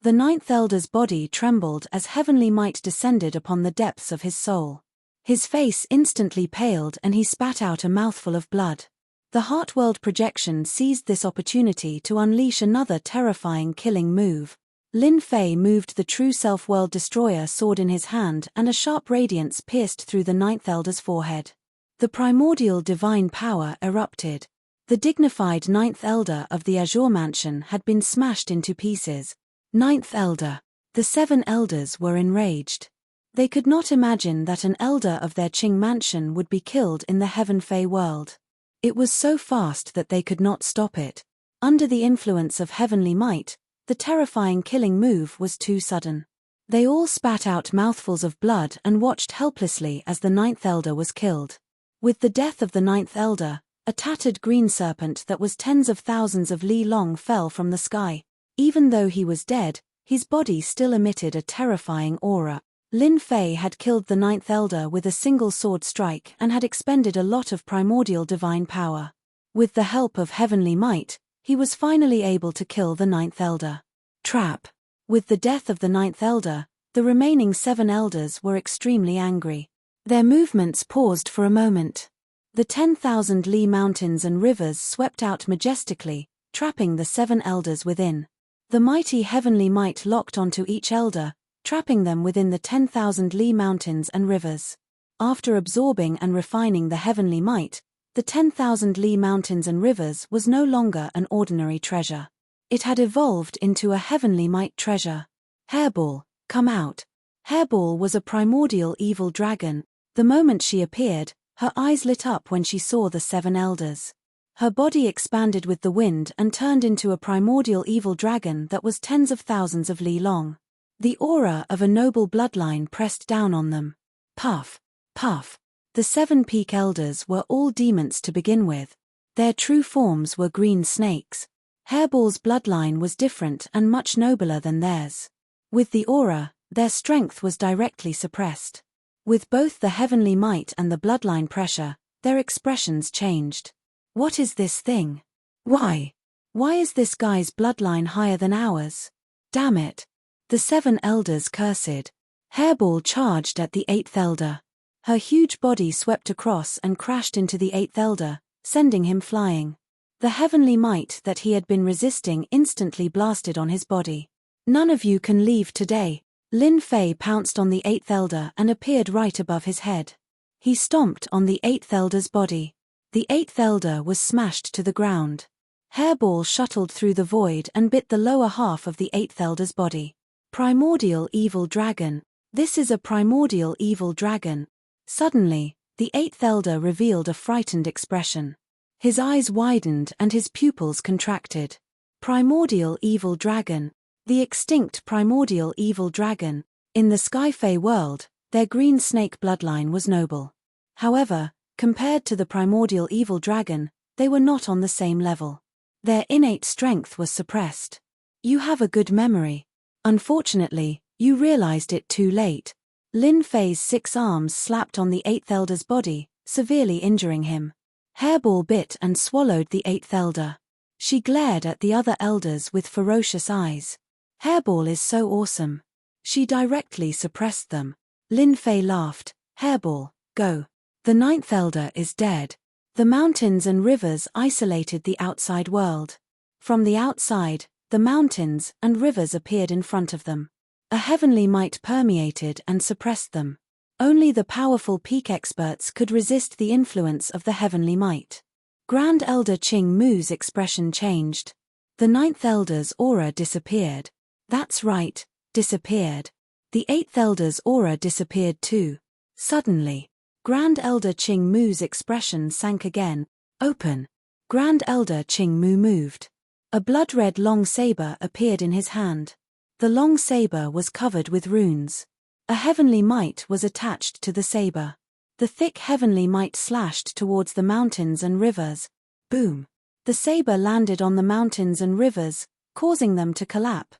The 9th Elder's body trembled as heavenly might descended upon the depths of his soul. His face instantly paled and he spat out a mouthful of blood. The Heartworld projection seized this opportunity to unleash another terrifying killing move. Lin Fei moved the True Self-World Destroyer sword in his hand and a sharp radiance pierced through the 9th Elder's forehead. The primordial divine power erupted. The dignified 9th Elder of the Azure Mansion had been smashed into pieces. 9th Elder. The 7 elders were enraged. They could not imagine that an elder of their Qing mansion would be killed in the Heaven Fei world. It was so fast that they could not stop it. Under the influence of heavenly might, the terrifying killing move was too sudden. They all spat out mouthfuls of blood and watched helplessly as the 9th Elder was killed. With the death of the 9th Elder, a tattered green serpent that was tens of thousands of li long fell from the sky. Even though he was dead, his body still emitted a terrifying aura. Lin Fei had killed the ninth elder with a single sword strike and had expended a lot of primordial divine power. With the help of heavenly might, he was finally able to kill the ninth elder. Trap. With the death of the ninth elder, the remaining 7 elders were extremely angry. Their movements paused for a moment. The 10,000 li mountains and rivers swept out majestically, trapping the 7 elders within. The mighty heavenly might locked onto each elder, trapping them within the 10,000 li mountains and rivers. After absorbing and refining the heavenly might, the 10,000 li mountains and rivers was no longer an ordinary treasure. It had evolved into a heavenly might treasure. Hairball, come out. Hairball was a primordial evil dragon. The moment she appeared, her eyes lit up when she saw the 7 elders. Her body expanded with the wind and turned into a primordial evil dragon that was tens of thousands of li long. The aura of a noble bloodline pressed down on them. Puff, puff. The 7 peak elders were all demons to begin with. Their true forms were green snakes. Hairball's bloodline was different and much nobler than theirs. With the aura, their strength was directly suppressed. With both the heavenly might and the bloodline pressure, their expressions changed. What is this thing? Why? Why is this guy's bloodline higher than ours? Damn it. The 7 elders cursed. Hairball charged at the 8th elder. Her huge body swept across and crashed into the 8th elder, sending him flying. The heavenly might that he had been resisting instantly blasted on his body. None of you can leave today. Lin Fei pounced on the 8th elder and appeared right above his head. He stomped on the 8th elder's body. The 8th elder was smashed to the ground. Hairball shuttled through the void and bit the lower half of the 8th elder's body. Primordial evil dragon. This is a primordial evil dragon. Suddenly, the 8th elder revealed a frightened expression. His eyes widened and his pupils contracted. Primordial evil dragon. The extinct primordial evil dragon. In the Skyfae world, their green snake bloodline was noble. However, compared to the primordial evil dragon, they were not on the same level. Their innate strength was suppressed. You have a good memory. Unfortunately, you realized it too late. Lin Fei's 6 arms slapped on the 8th elder's body, severely injuring him. Hairball bit and swallowed the 8th elder. She glared at the other elders with ferocious eyes. Hairball is so awesome. She directly suppressed them. Lin Fei laughed. Hairball, go. The 9th elder is dead. The mountains and rivers isolated the outside world. From the outside, the mountains and rivers appeared in front of them. A heavenly might permeated and suppressed them. Only the powerful peak experts could resist the influence of the heavenly might. Grand Elder Qing Mu's expression changed. The 9th elder's aura disappeared. That's right, disappeared. The 8th elder's aura disappeared too. Suddenly, Grand Elder Qing Mu's expression sank again. Open. Grand Elder Qing Mu moved. A blood-red long saber appeared in his hand. The long saber was covered with runes. A heavenly might was attached to the saber. The thick heavenly might slashed towards the mountains and rivers. Boom. The saber landed on the mountains and rivers, causing them to collapse.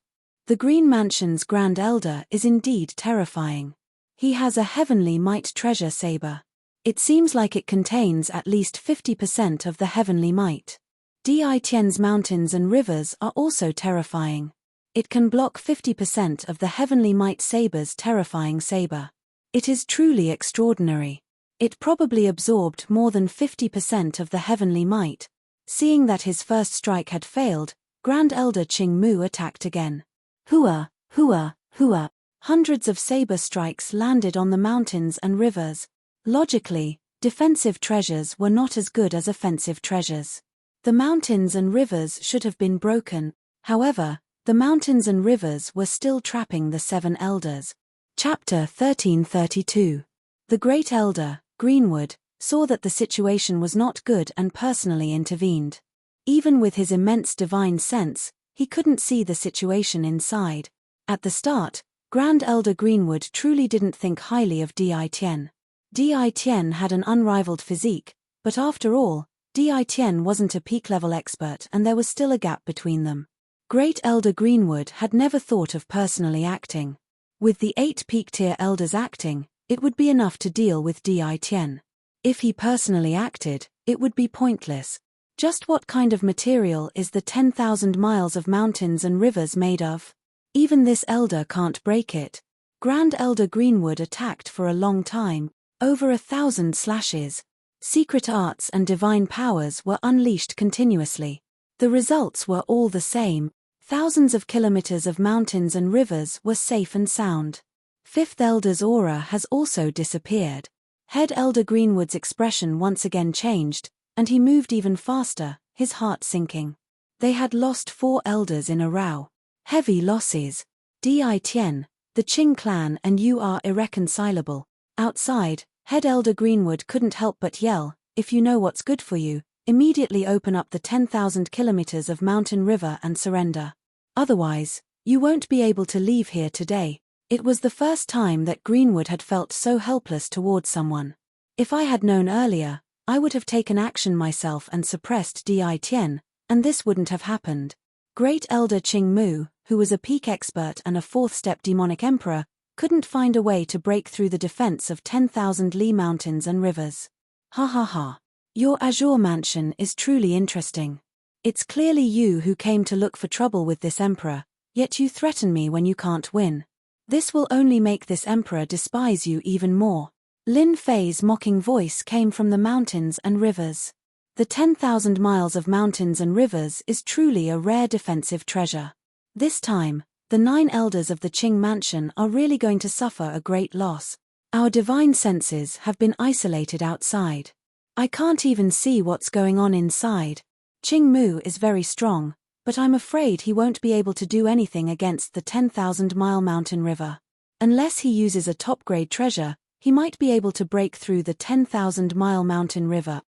The Green Mansion's Grand Elder is indeed terrifying. He has a heavenly might treasure saber. It seems like it contains at least 50% of the heavenly might. Di Tian's mountains and rivers are also terrifying. It can block 50% of the heavenly might saber's terrifying saber. It is truly extraordinary. It probably absorbed more than 50% of the heavenly might. Seeing that his first strike had failed, Grand Elder Qing Mu attacked again. Hua, hua, hua. Hundreds of saber strikes landed on the mountains and rivers. Logically, defensive treasures were not as good as offensive treasures. The mountains and rivers should have been broken. However, the mountains and rivers were still trapping the 7 elders. Chapter 1332. The Great Elder, Greenwood, saw that the situation was not good and personally intervened. Even with his immense divine sense, he couldn't see the situation inside. At the start, Grand Elder Greenwood truly didn't think highly of Di Tian. Di Tian had an unrivaled physique, but after all, Di Tian wasn't a peak-level expert and there was still a gap between them. Great Elder Greenwood had never thought of personally acting. With the 8 peak-tier elders acting, it would be enough to deal with Di Tian. If he personally acted, it would be pointless. Just what kind of material is the 10,000 miles of mountains and rivers made of? Even this elder can't break it. Grand Elder Greenwood attacked for a long time, over 1,000 slashes. Secret arts and divine powers were unleashed continuously. The results were all the same. Thousands of kilometers of mountains and rivers were safe and sound. Fifth Elder's aura has also disappeared. Head Elder Greenwood's expression once again changed, and he moved even faster, his heart sinking. They had lost 4 elders in a row. Heavy losses. Di Tian, the Qing clan and you are irreconcilable. Outside, Head Elder Greenwood couldn't help but yell, if you know what's good for you, immediately open up the 10,000 kilometers of mountain river and surrender. Otherwise, you won't be able to leave here today. It was the first time that Greenwood had felt so helpless towards someone. If I had known earlier, I would have taken action myself and suppressed Di Tian, and this wouldn't have happened. Great Elder Qing Mu, who was a peak expert and a 4th-step demonic emperor, couldn't find a way to break through the defense of 10,000 Li mountains and rivers. Ha ha ha. Your azure mansion is truly interesting. It's clearly you who came to look for trouble with this emperor, yet you threaten me when you can't win. This will only make this emperor despise you even more. Lin Fei's mocking voice came from the mountains and rivers. The 10,000 miles of mountains and rivers is truly a rare defensive treasure. This time, the 9 elders of the Qing mansion are really going to suffer a great loss. Our divine senses have been isolated outside. I can't even see what's going on inside. Qing Mu is very strong, but I'm afraid he won't be able to do anything against the 10,000-mile mountain river. Unless he uses a top-grade treasure, he might be able to break through the 10,000-mile mountain river.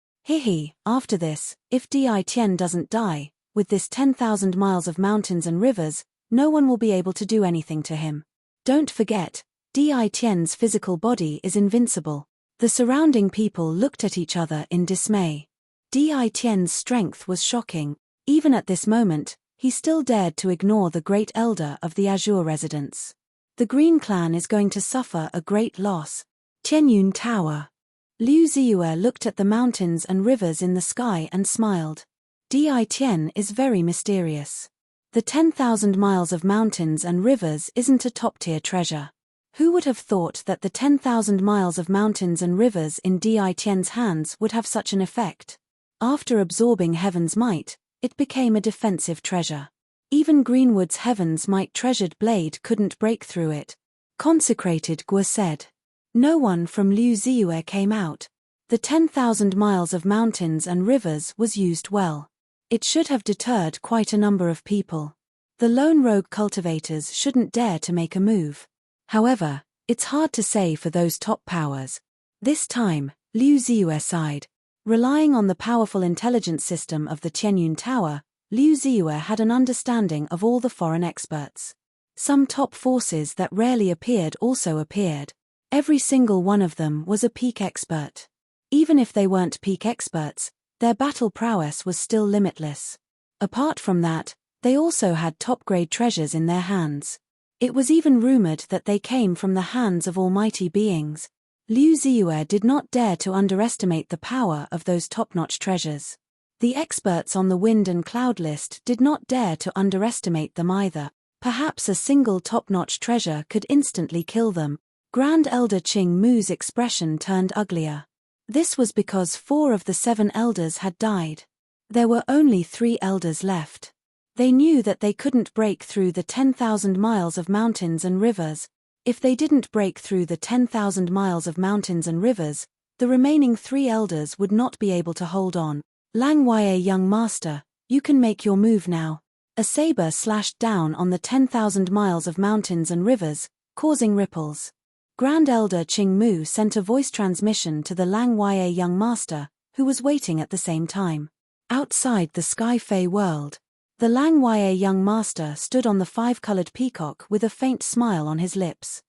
After this, if Di Tian doesn't die, with this 10,000 miles of mountains and rivers, no one will be able to do anything to him. Don't forget, Di Tian's physical body is invincible. The surrounding people looked at each other in dismay. Di Tian's strength was shocking. Even at this moment, he still dared to ignore the great elder of the Azure residence. The Green Clan is going to suffer a great loss. Tianyun Tower. Liu Ziyue looked at the mountains and rivers in the sky and smiled. Di Tian is very mysterious. The 10,000 miles of mountains and rivers isn't a top-tier treasure. Who would have thought that the 10,000 miles of mountains and rivers in Di Tian's hands would have such an effect? After absorbing Heaven's might, it became a defensive treasure. Even Greenwood's Heaven's might treasured blade couldn't break through it. Consecrated Guo said. No one from Liu Ziyue came out. The 10,000 miles of mountains and rivers was used well. It should have deterred quite a number of people. The lone rogue cultivators shouldn't dare to make a move. However, it's hard to say for those top powers. This time, Liu Ziyue sighed. Relying on the powerful intelligence system of the Tianyun Tower, Liu Ziyue had an understanding of all the foreign experts. Some top forces that rarely appeared also appeared. Every single one of them was a peak expert. Even if they weren't peak experts, their battle prowess was still limitless. Apart from that, they also had top-grade treasures in their hands. It was even rumored that they came from the hands of almighty beings. Liu Ziyue did not dare to underestimate the power of those top-notch treasures. The experts on the wind and cloud list did not dare to underestimate them either. Perhaps a single top-notch treasure could instantly kill them. Grand Elder Qing Mu's expression turned uglier. This was because 4 of the 7 elders had died. There were only 3 elders left. They knew that they couldn't break through the 10,000 miles of mountains and rivers. If they didn't break through the 10,000 miles of mountains and rivers, the remaining 3 elders would not be able to hold on. Lang Wei, young master, you can make your move now. A saber slashed down on the 10,000 miles of mountains and rivers, causing ripples. Grand Elder Qing Mu sent a voice transmission to the Lang Wei young master, who was waiting at the same time. Outside the Sky Fey world, the Lang Wei young master stood on the 5-colored peacock with a faint smile on his lips.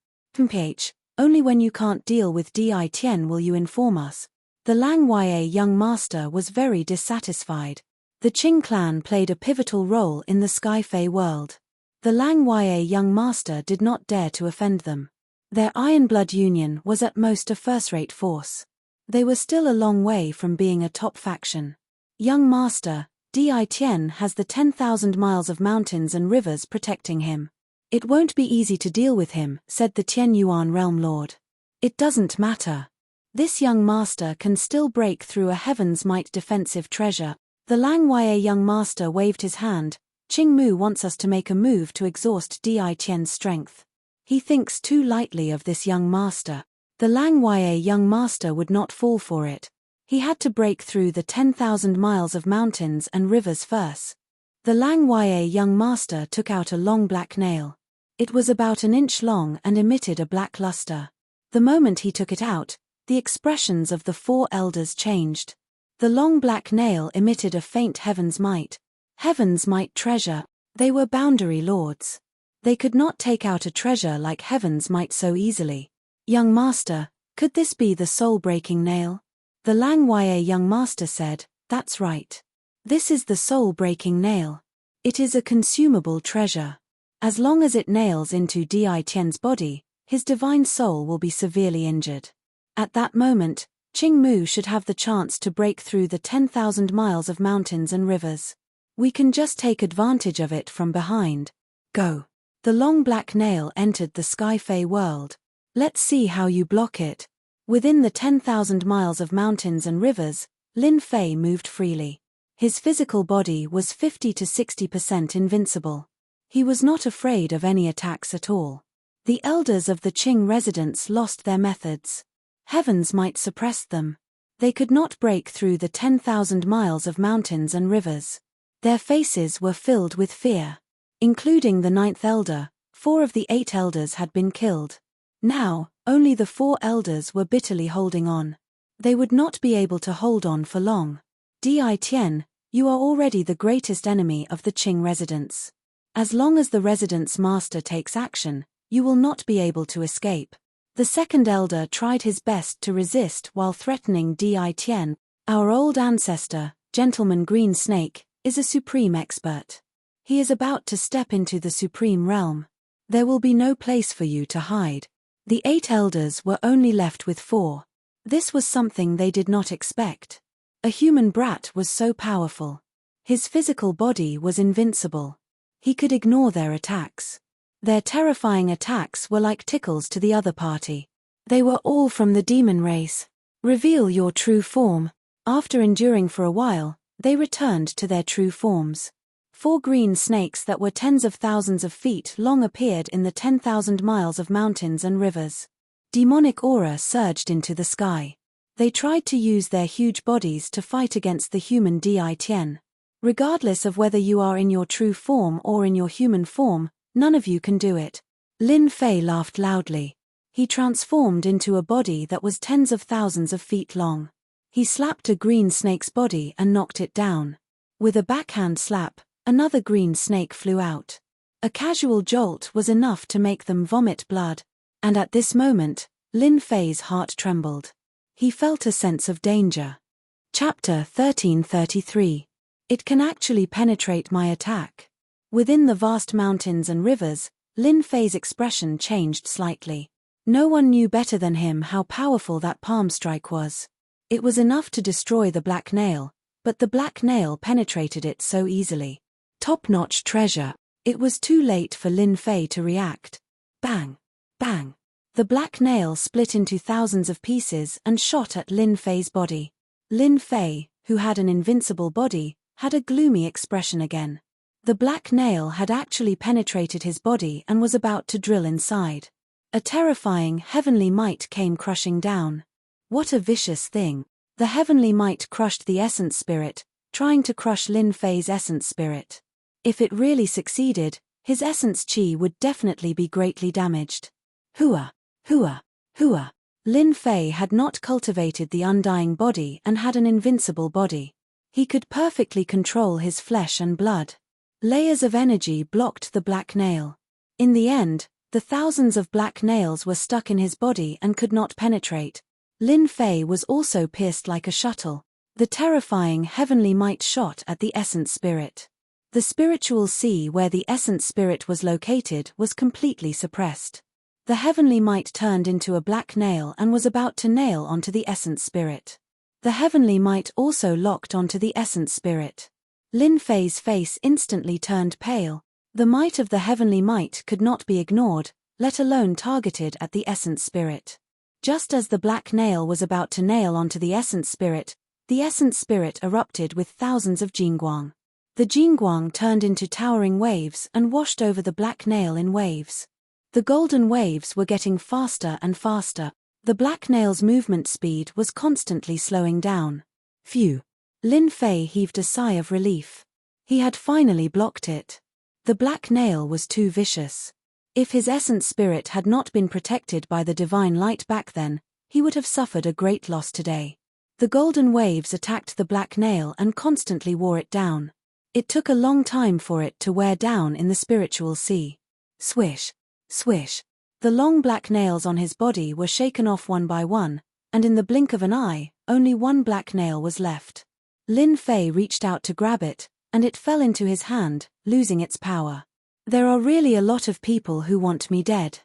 Only when you can't deal with Di Tian will you inform us. The Lang Wei young master was very dissatisfied. The Qing clan played a pivotal role in the Sky Fey world. The Lang Ya young master did not dare to offend them. Their Iron Blood Union was at most a first-rate force. They were still a long way from being a top faction. Young master, Di Tian has the 10,000 miles of mountains and rivers protecting him. It won't be easy to deal with him, said the Tian Yuan Realm Lord. It doesn't matter. This young master can still break through a Heaven's Might defensive treasure. The Lang Ya young master waved his hand. Qing Mu wants us to make a move to exhaust Di Tian's strength. He thinks too lightly of this young master. The Lang Ya young master would not fall for it. He had to break through the 10,000 miles of mountains and rivers first. The Lang Ya young master took out a long black nail. It was about an inch long and emitted a black luster. The moment he took it out, the expressions of the four elders changed. The long black nail emitted a faint Heaven's Might. Heaven's Might treasure. They were boundary lords. They could not take out a treasure like Heaven's Might so easily. Young master, could this be the soul-breaking nail? The Lang Ya young master said, that's right. This is the soul-breaking nail. It is a consumable treasure. As long as it nails into Di Tian's body, his divine soul will be severely injured. At that moment, Qing Mu should have the chance to break through the 10,000 miles of mountains and rivers. We can just take advantage of it from behind. Go. The long black nail entered the Sky Fey world. Let's see how you block it. Within the 10,000 miles of mountains and rivers, Lin Fei moved freely. His physical body was 50 to 60% invincible. He was not afraid of any attacks at all. The elders of the Qing residence lost their methods. Heavens might suppress them. They could not break through the 10,000 miles of mountains and rivers. Their faces were filled with fear. Including the 9th elder, 4 of the 8 elders had been killed. Now, only the 4 elders were bitterly holding on. They would not be able to hold on for long. Di Tian, you are already the greatest enemy of the Qing residence. As long as the residence master takes action, you will not be able to escape. The 2nd elder tried his best to resist while threatening Di Tian. Our old ancestor, Gentleman Green Snake, is a supreme expert. He is about to step into the supreme realm. There will be no place for you to hide. The 8 elders were only left with 4. This was something they did not expect. A human brat was so powerful. His physical body was invincible. He could ignore their attacks. Their terrifying attacks were like tickles to the other party. They were all from the demon race. Reveal your true form. After enduring for a while, they returned to their true forms. 4 green snakes that were tens of thousands of feet long appeared in the 10,000 miles of mountains and rivers. Demonic aura surged into the sky. They tried to use their huge bodies to fight against the human Di Tian. Regardless of whether you are in your true form or in your human form, none of you can do it. Lin Fei laughed loudly. He transformed into a body that was tens of thousands of feet long. He slapped a green snake's body and knocked it down. With a backhand slap, another green snake flew out. A casual jolt was enough to make them vomit blood, and at this moment, Lin Fei's heart trembled. He felt a sense of danger. Chapter 1333. It can actually penetrate my attack. Within the vast mountains and rivers, Lin Fei's expression changed slightly. No one knew better than him how powerful that palm strike was. It was enough to destroy the black nail, but the black nail penetrated it so easily. Top-notch treasure. It was too late for Lin Fei to react. Bang! Bang! The black nail split into thousands of pieces and shot at Lin Fei's body. Lin Fei, who had an invincible body, had a gloomy expression again. The black nail had actually penetrated his body and was about to drill inside. A terrifying heavenly might came crushing down. What a vicious thing. The heavenly might crushed the essence spirit, trying to crush Lin Fei's essence spirit. If it really succeeded, his essence chi would definitely be greatly damaged. Hua! Hua! Hua! Lin Fei had not cultivated the undying body and had an invincible body. He could perfectly control his flesh and blood. Layers of energy blocked the black nail. In the end, the thousands of black nails were stuck in his body and could not penetrate. Lin Fei was also pierced like a shuttle. The terrifying heavenly might shot at the essence spirit. The spiritual sea where the essence spirit was located was completely suppressed. The heavenly might turned into a black nail and was about to nail onto the essence spirit. The heavenly might also locked onto the essence spirit. Lin Fei's face instantly turned pale. The might of the heavenly might could not be ignored, let alone targeted at the essence spirit. Just as the black nail was about to nail onto the essence spirit erupted with thousands of jingguang. The jingguang turned into towering waves and washed over the black nail in waves. The golden waves were getting faster and faster. The black nail's movement speed was constantly slowing down. Phew! Lin Fei heaved a sigh of relief. He had finally blocked it. The black nail was too vicious. If his essence spirit had not been protected by the divine light back then, he would have suffered a great loss today. The golden waves attacked the black nail and constantly wore it down. It took a long time for it to wear down in the spiritual sea. Swish, swish. The long black nails on his body were shaken off one by one, and in the blink of an eye, only one black nail was left. Lin Fei reached out to grab it, and it fell into his hand, losing its power. There are really a lot of people who want me dead.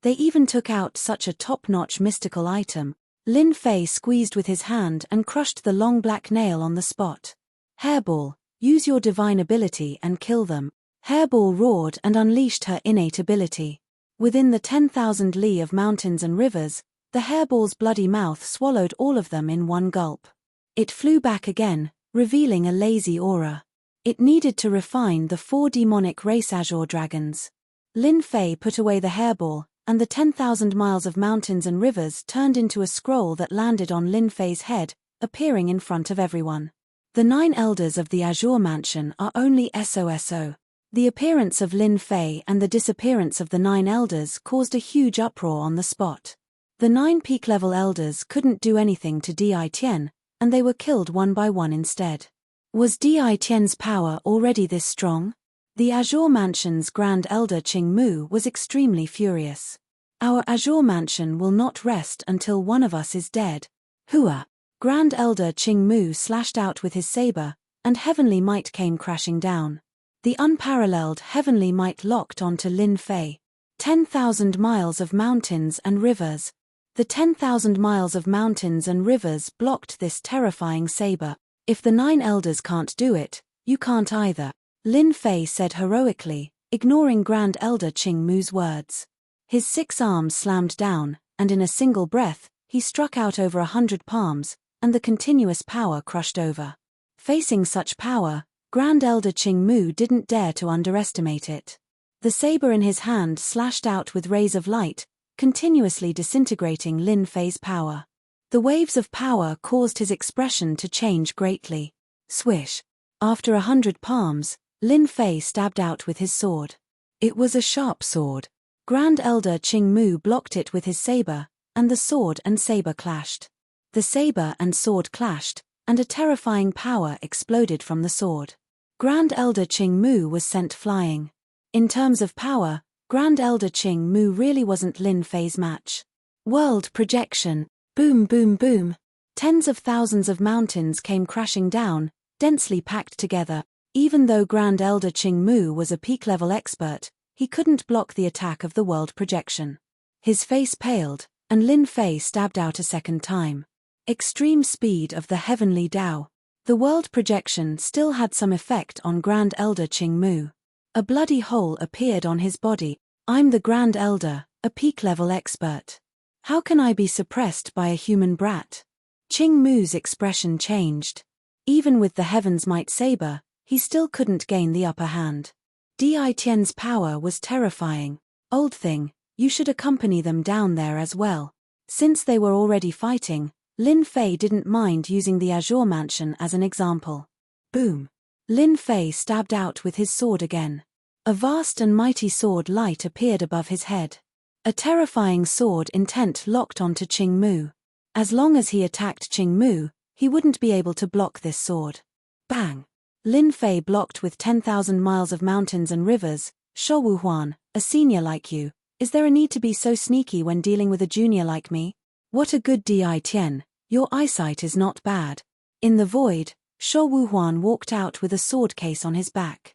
They even took out such a top-notch mystical item. Lin Fei squeezed with his hand and crushed the long black nail on the spot. Hairball, use your divine ability and kill them. Hairball roared and unleashed her innate ability. Within the 10,000 li of mountains and rivers, the hairball's bloody mouth swallowed all of them in one gulp. It flew back again, revealing a lazy aura. It needed to refine the 4 demonic race azure dragons. Lin Fei put away the hairball, and the 10,000 miles of mountains and rivers turned into a scroll that landed on Lin Fei's head, appearing in front of everyone. The 9 elders of the Azure Mansion are only SOSO. The appearance of Lin Fei and the disappearance of the 9 elders caused a huge uproar on the spot. The 9 peak-level elders couldn't do anything to Di Tian, and they were killed one by one instead. Was Di Tian's power already this strong? The Azure Mansion's Grand Elder Qing Mu was extremely furious. Our Azure Mansion will not rest until one of us is dead. Hua! Grand Elder Qing Mu slashed out with his saber, and heavenly might came crashing down. The unparalleled heavenly might locked onto Lin Fei. 10,000 miles of mountains and rivers. The 10,000 miles of mountains and rivers blocked this terrifying saber. If the 9 elders can't do it, you can't either, Lin Fei said heroically, ignoring Grand Elder Qing Mu's words. His 6 arms slammed down, and in a single breath, he struck out over 100 palms, and the continuous power crushed over. Facing such power, Grand Elder Qing Mu didn't dare to underestimate it. The saber in his hand slashed out with rays of light, continuously disintegrating Lin Fei's power. The waves of power caused his expression to change greatly. Swish! After 100 palms, Lin Fei stabbed out with his sword. It was a sharp sword. Grand Elder Qing Mu blocked it with his saber, and the sword and saber clashed. The saber and sword clashed, and a terrifying power exploded from the sword. Grand Elder Qing Mu was sent flying. In terms of power, Grand Elder Qing Mu really wasn't Lin Fei's match. World projection. Boom boom boom. Tens of thousands of mountains came crashing down, densely packed together. Even though Grand Elder Qing Mu was a peak-level expert, he couldn't block the attack of the world projection. His face paled, and Lin Fei stabbed out a second time. Extreme speed of the heavenly Tao. The world projection still had some effect on Grand Elder Qing Mu. A bloody hole appeared on his body. I'm the Grand Elder, a peak-level expert. How can I be suppressed by a human brat? Qing Mu's expression changed. Even with the Heaven's Might saber, he still couldn't gain the upper hand. Di Tian's power was terrifying. Old thing, you should accompany them down there as well. Since they were already fighting, Lin Fei didn't mind using the Azure Mansion as an example. Boom! Lin Fei stabbed out with his sword again. A vast and mighty sword light appeared above his head. A terrifying sword intent locked onto Qing Mu. As long as he attacked Qing Mu, he wouldn't be able to block this sword. Bang! Lin Fei blocked with 10,000 miles of mountains and rivers. Shou Huan, a senior like you, is there a need to be so sneaky when dealing with a junior like me? What a good Di Tian, your eyesight is not bad. In the void, Shou Huan walked out with a sword case on his back.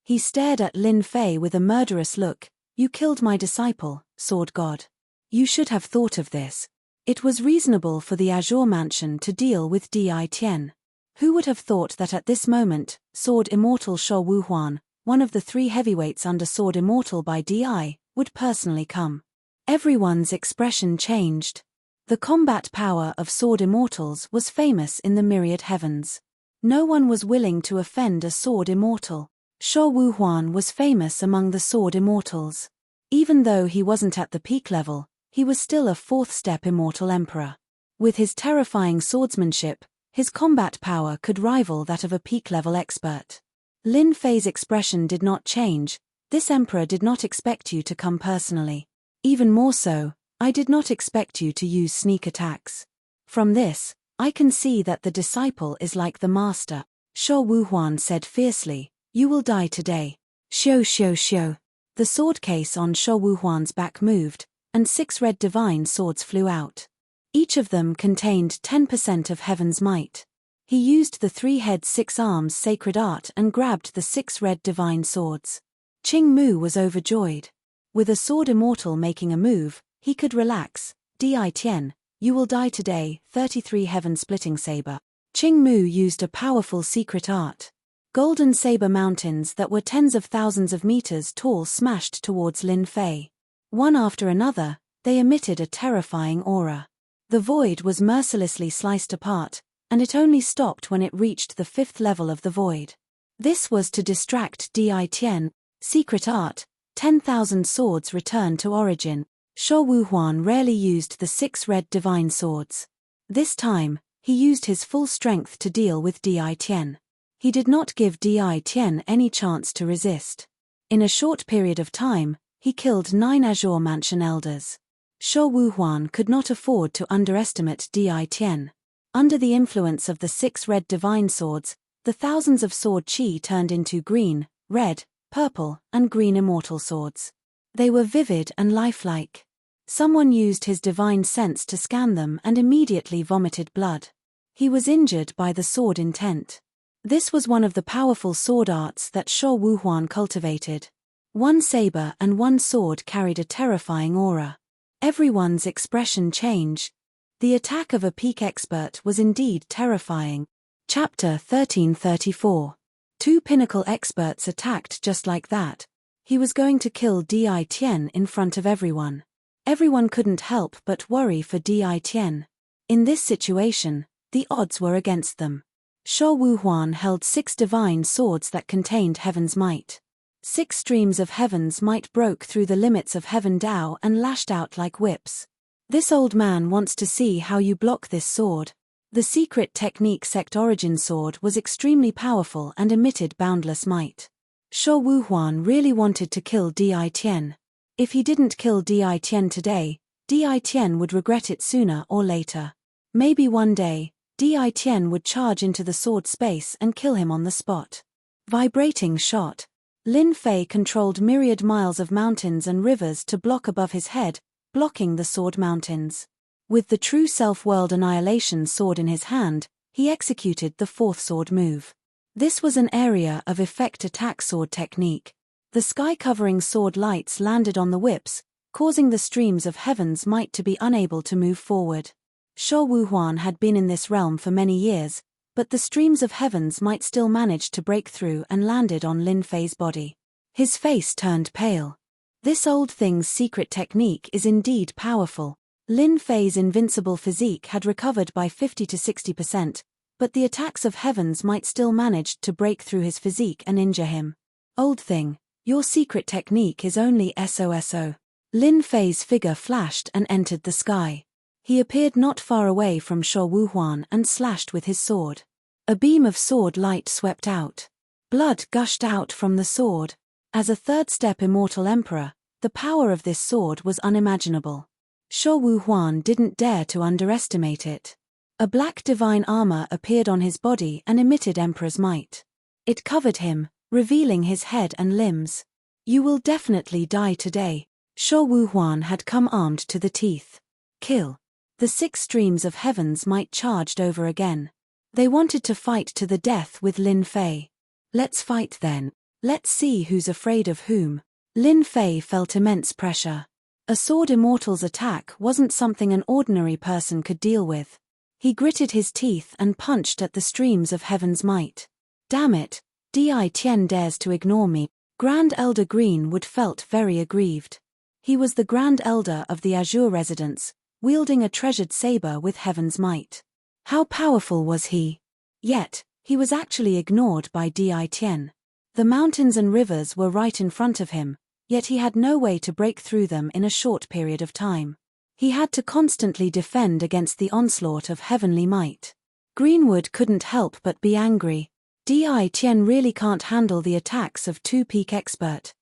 He stared at Lin Fei with a murderous look. You killed my disciple, Sword God. You should have thought of this. It was reasonable for the Azure Mansion to deal with Di Tian. Who would have thought that at this moment, Sword Immortal Sho Wuhuan, one of the 3 heavyweights under Sword Immortal by Di, would personally come? Everyone's expression changed. The combat power of Sword Immortals was famous in the myriad heavens. No one was willing to offend a Sword Immortal. Sho Wuhuan was famous among the Sword Immortals. Even though he wasn't at the peak level, he was still a 4th-step Immortal Emperor. With his terrifying swordsmanship, his combat power could rival that of a peak-level expert. Lin Fei's expression did not change. This emperor did not expect you to come personally. Even more so, I did not expect you to use sneak attacks. From this, I can see that the disciple is like the master. Sho Wuhuan said fiercely, you will die today. Shio. The sword case on Sho Wuhuan's back moved, and 6 red divine swords flew out. Each of them contained 10% of heaven's might. He used the 3-head 6-arms sacred art and grabbed the 6 red divine swords. Qing Mu was overjoyed. With a Sword Immortal making a move, he could relax. Di Tian, you will die today. 33 Heaven Splitting Saber. Qing Mu used a powerful secret art. Golden saber mountains that were tens of thousands of meters tall smashed towards Lin Fei. One after another, they emitted a terrifying aura. The void was mercilessly sliced apart, and it only stopped when it reached the 5th level of the void. This was to distract Di Tian. Secret art, 10,000 swords returned to origin. Sho Wuhuan rarely used the 6 red divine swords. This time, he used his full strength to deal with Di Tian. He did not give Di Tian any chance to resist. In a short period of time, he killed 9 Azure Mansion elders. Sho Wuhuan could not afford to underestimate Di Tian. Under the influence of the 6 red divine swords, the thousands of sword chi turned into green, red, purple, and green immortal swords. They were vivid and lifelike. Someone used his divine sense to scan them and immediately vomited blood. He was injured by the sword intent. This was one of the powerful sword arts that Sho Wuhuan cultivated. 1 saber and 1 sword carried a terrifying aura. Everyone's expression changed. The attack of a peak expert was indeed terrifying. Chapter 1334. 2 pinnacle experts attacked just like that. He was going to kill Di Tian in front of everyone. Everyone couldn't help but worry for Di Tian. In this situation, the odds were against them. Sho Wuhuan held 6 divine swords that contained heaven's might. 6 streams of heaven's might broke through the limits of heaven Dao and lashed out like whips. This old man wants to see how you block this sword. The secret technique sect origin sword was extremely powerful and emitted boundless might. Sho Wuhuan really wanted to kill Di Tian. If he didn't kill Di Tian today, Di Tian would regret it sooner or later. Maybe one day, Di Tian would charge into the sword space and kill him on the spot. Vibrating shot. Lin Fei controlled myriad miles of mountains and rivers to block above his head, blocking the sword mountains. With the true self-world annihilation sword in his hand, he executed the 4th sword move. This was an area of effect attack sword technique. The sky-covering sword lights landed on the whips, causing the streams of heaven's might to be unable to move forward. Sho Wuhuan had been in this realm for many years, but the streams of heaven's might still managed to break through and landed on Lin Fei's body. His face turned pale. This old thing's secret technique is indeed powerful. Lin Fei's invincible physique had recovered by 50 to 60%, but the attacks of heavens might still managed to break through his physique and injure him. Old thing, your secret technique is only SOSO. Lin Fei's figure flashed and entered the sky. He appeared not far away from Sho Wuhuan and slashed with his sword. A beam of sword light swept out. Blood gushed out from the sword. As a 3rd-step immortal emperor, the power of this sword was unimaginable. Sho Wuhuan didn't dare to underestimate it. A black divine armor appeared on his body and emitted emperor's might. It covered him, revealing his head and limbs. You will definitely die today. Sho Wuhuan had come armed to the teeth. Kill. The 6 streams of heavens might charged over again. They wanted to fight to the death with Lin Fei. Let's fight then. Let's see who's afraid of whom. Lin Fei felt immense pressure. A sword immortal's attack wasn't something an ordinary person could deal with. He gritted his teeth and punched at the streams of heaven's might. Damn it, Di Tian dares to ignore me. Grand Elder Greenwood felt very aggrieved. He was the Grand Elder of the Azure Residence, wielding a treasured saber with heaven's might. How powerful was he? Yet, he was actually ignored by Di Tian. The mountains and rivers were right in front of him, yet he had no way to break through them in a short period of time. He had to constantly defend against the onslaught of heavenly might. Greenwood couldn't help but be angry. Di Tian really can't handle the attacks of two-peak expert.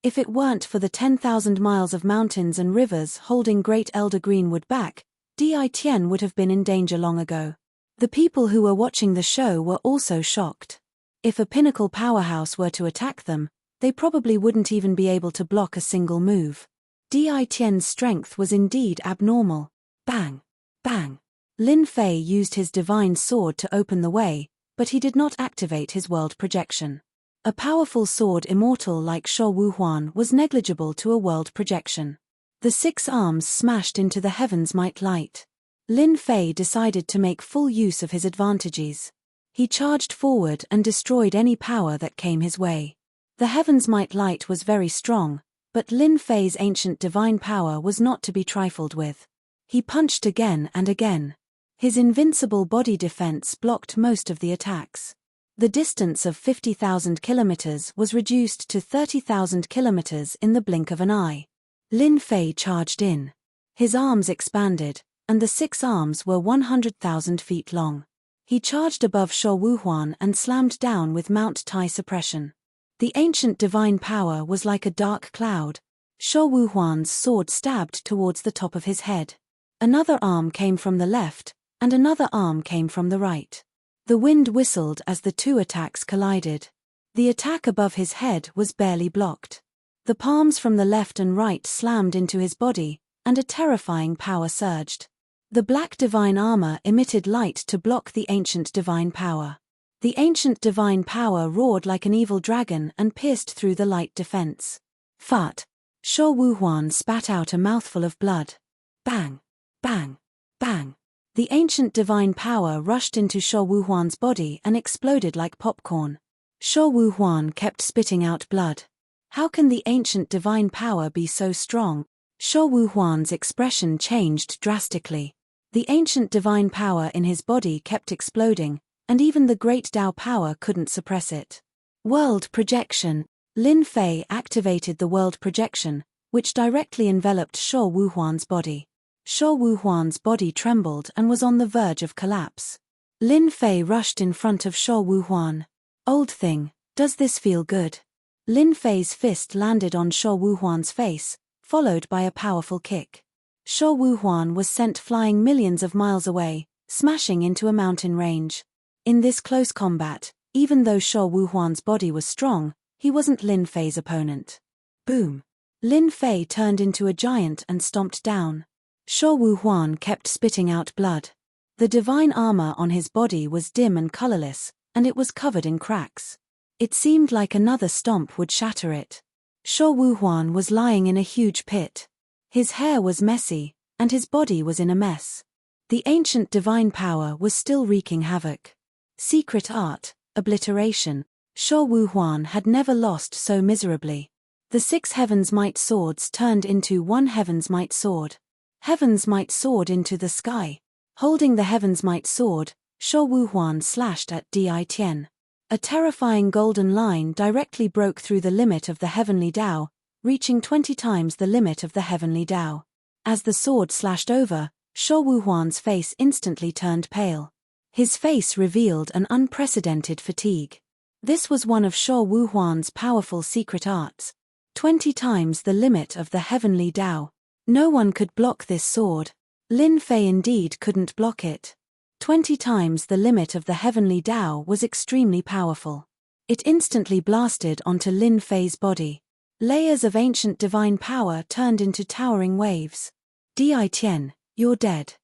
If it weren't for the 10,000 miles of mountains and rivers holding Great Elder Greenwood back, Di Tian would have been in danger long ago. The people who were watching the show were also shocked. If a pinnacle powerhouse were to attack them, they probably wouldn't even be able to block a single move. Di Tian's strength was indeed abnormal. Bang! Bang! Lin Fei used his divine sword to open the way, but he did not activate his world projection. A powerful sword immortal like Sho Wuhuan was negligible to a world projection. The 6 arms smashed into the heaven's might light. Lin Fei decided to make full use of his advantages. He charged forward and destroyed any power that came his way. The heaven's might light was very strong, but Lin Fei's ancient divine power was not to be trifled with. He punched again and again. His invincible body defense blocked most of the attacks. The distance of 50,000 kilometers was reduced to 30,000 kilometers in the blink of an eye. Lin Fei charged in. His arms expanded, and the 6 arms were 100,000 feet long. He charged above Sho Wuhuan and slammed down with Mount Tai suppression. The ancient divine power was like a dark cloud. Sho Wuhuan's sword stabbed towards the top of his head. Another arm came from the left, and another arm came from the right. The wind whistled as the 2 attacks collided. The attack above his head was barely blocked. The palms from the left and right slammed into his body, and a terrifying power surged. The black divine armor emitted light to block the ancient divine power. The ancient divine power roared like an evil dragon and pierced through the light defense. Fart! Sho Wuhuan spat out a mouthful of blood. Bang! Bang! Bang! The ancient divine power rushed into Sho Wuhuan's body and exploded like popcorn. Sho Wuhuan kept spitting out blood. How can the ancient divine power be so strong? Sho Wuhuan's expression changed drastically. The ancient divine power in his body kept exploding, and even the great Tao power couldn't suppress it. World projection. Lin Fei activated the world projection, which directly enveloped Sho Wuhuan's body. Sho Wuhuan's body trembled and was on the verge of collapse. Lin Fei rushed in front of Sho Wuhuan. Old thing, does this feel good? Lin Fei's fist landed on Sho Wuhuan's face, followed by a powerful kick. Sho Wuhuan was sent flying millions of miles away, smashing into a mountain range. In this close combat, even though Sho Wuhuan's body was strong, he wasn't Lin Fei's opponent. Boom! Lin Fei turned into a giant and stomped down. Sho Wuhuan kept spitting out blood. The divine armor on his body was dim and colorless, and it was covered in cracks. It seemed like another stomp would shatter it. Sho Wuhuan was lying in a huge pit. His hair was messy, and his body was in a mess. The ancient divine power was still wreaking havoc. Secret art, obliteration. Sho Wuhuan had never lost so miserably. The 6 Heaven's Might swords turned into 1 Heaven's Might sword. Heaven's Might sword into the sky. Holding the Heaven's Might sword, Sho Wuhuan slashed at Di Tian. A terrifying golden line directly broke through the limit of the heavenly Tao, reaching 20 times the limit of the heavenly Tao. As the sword slashed over, Sho Wuhuan's face instantly turned pale. His face revealed an unprecedented fatigue. This was one of Sho Wuhuan's powerful secret arts. 20 times the limit of the heavenly Tao. No one could block this sword. Lin Fei indeed couldn't block it. 20 times the limit of the heavenly Tao was extremely powerful. It instantly blasted onto Lin Fei's body. Layers of ancient divine power turned into towering waves. Di Tian, you're dead.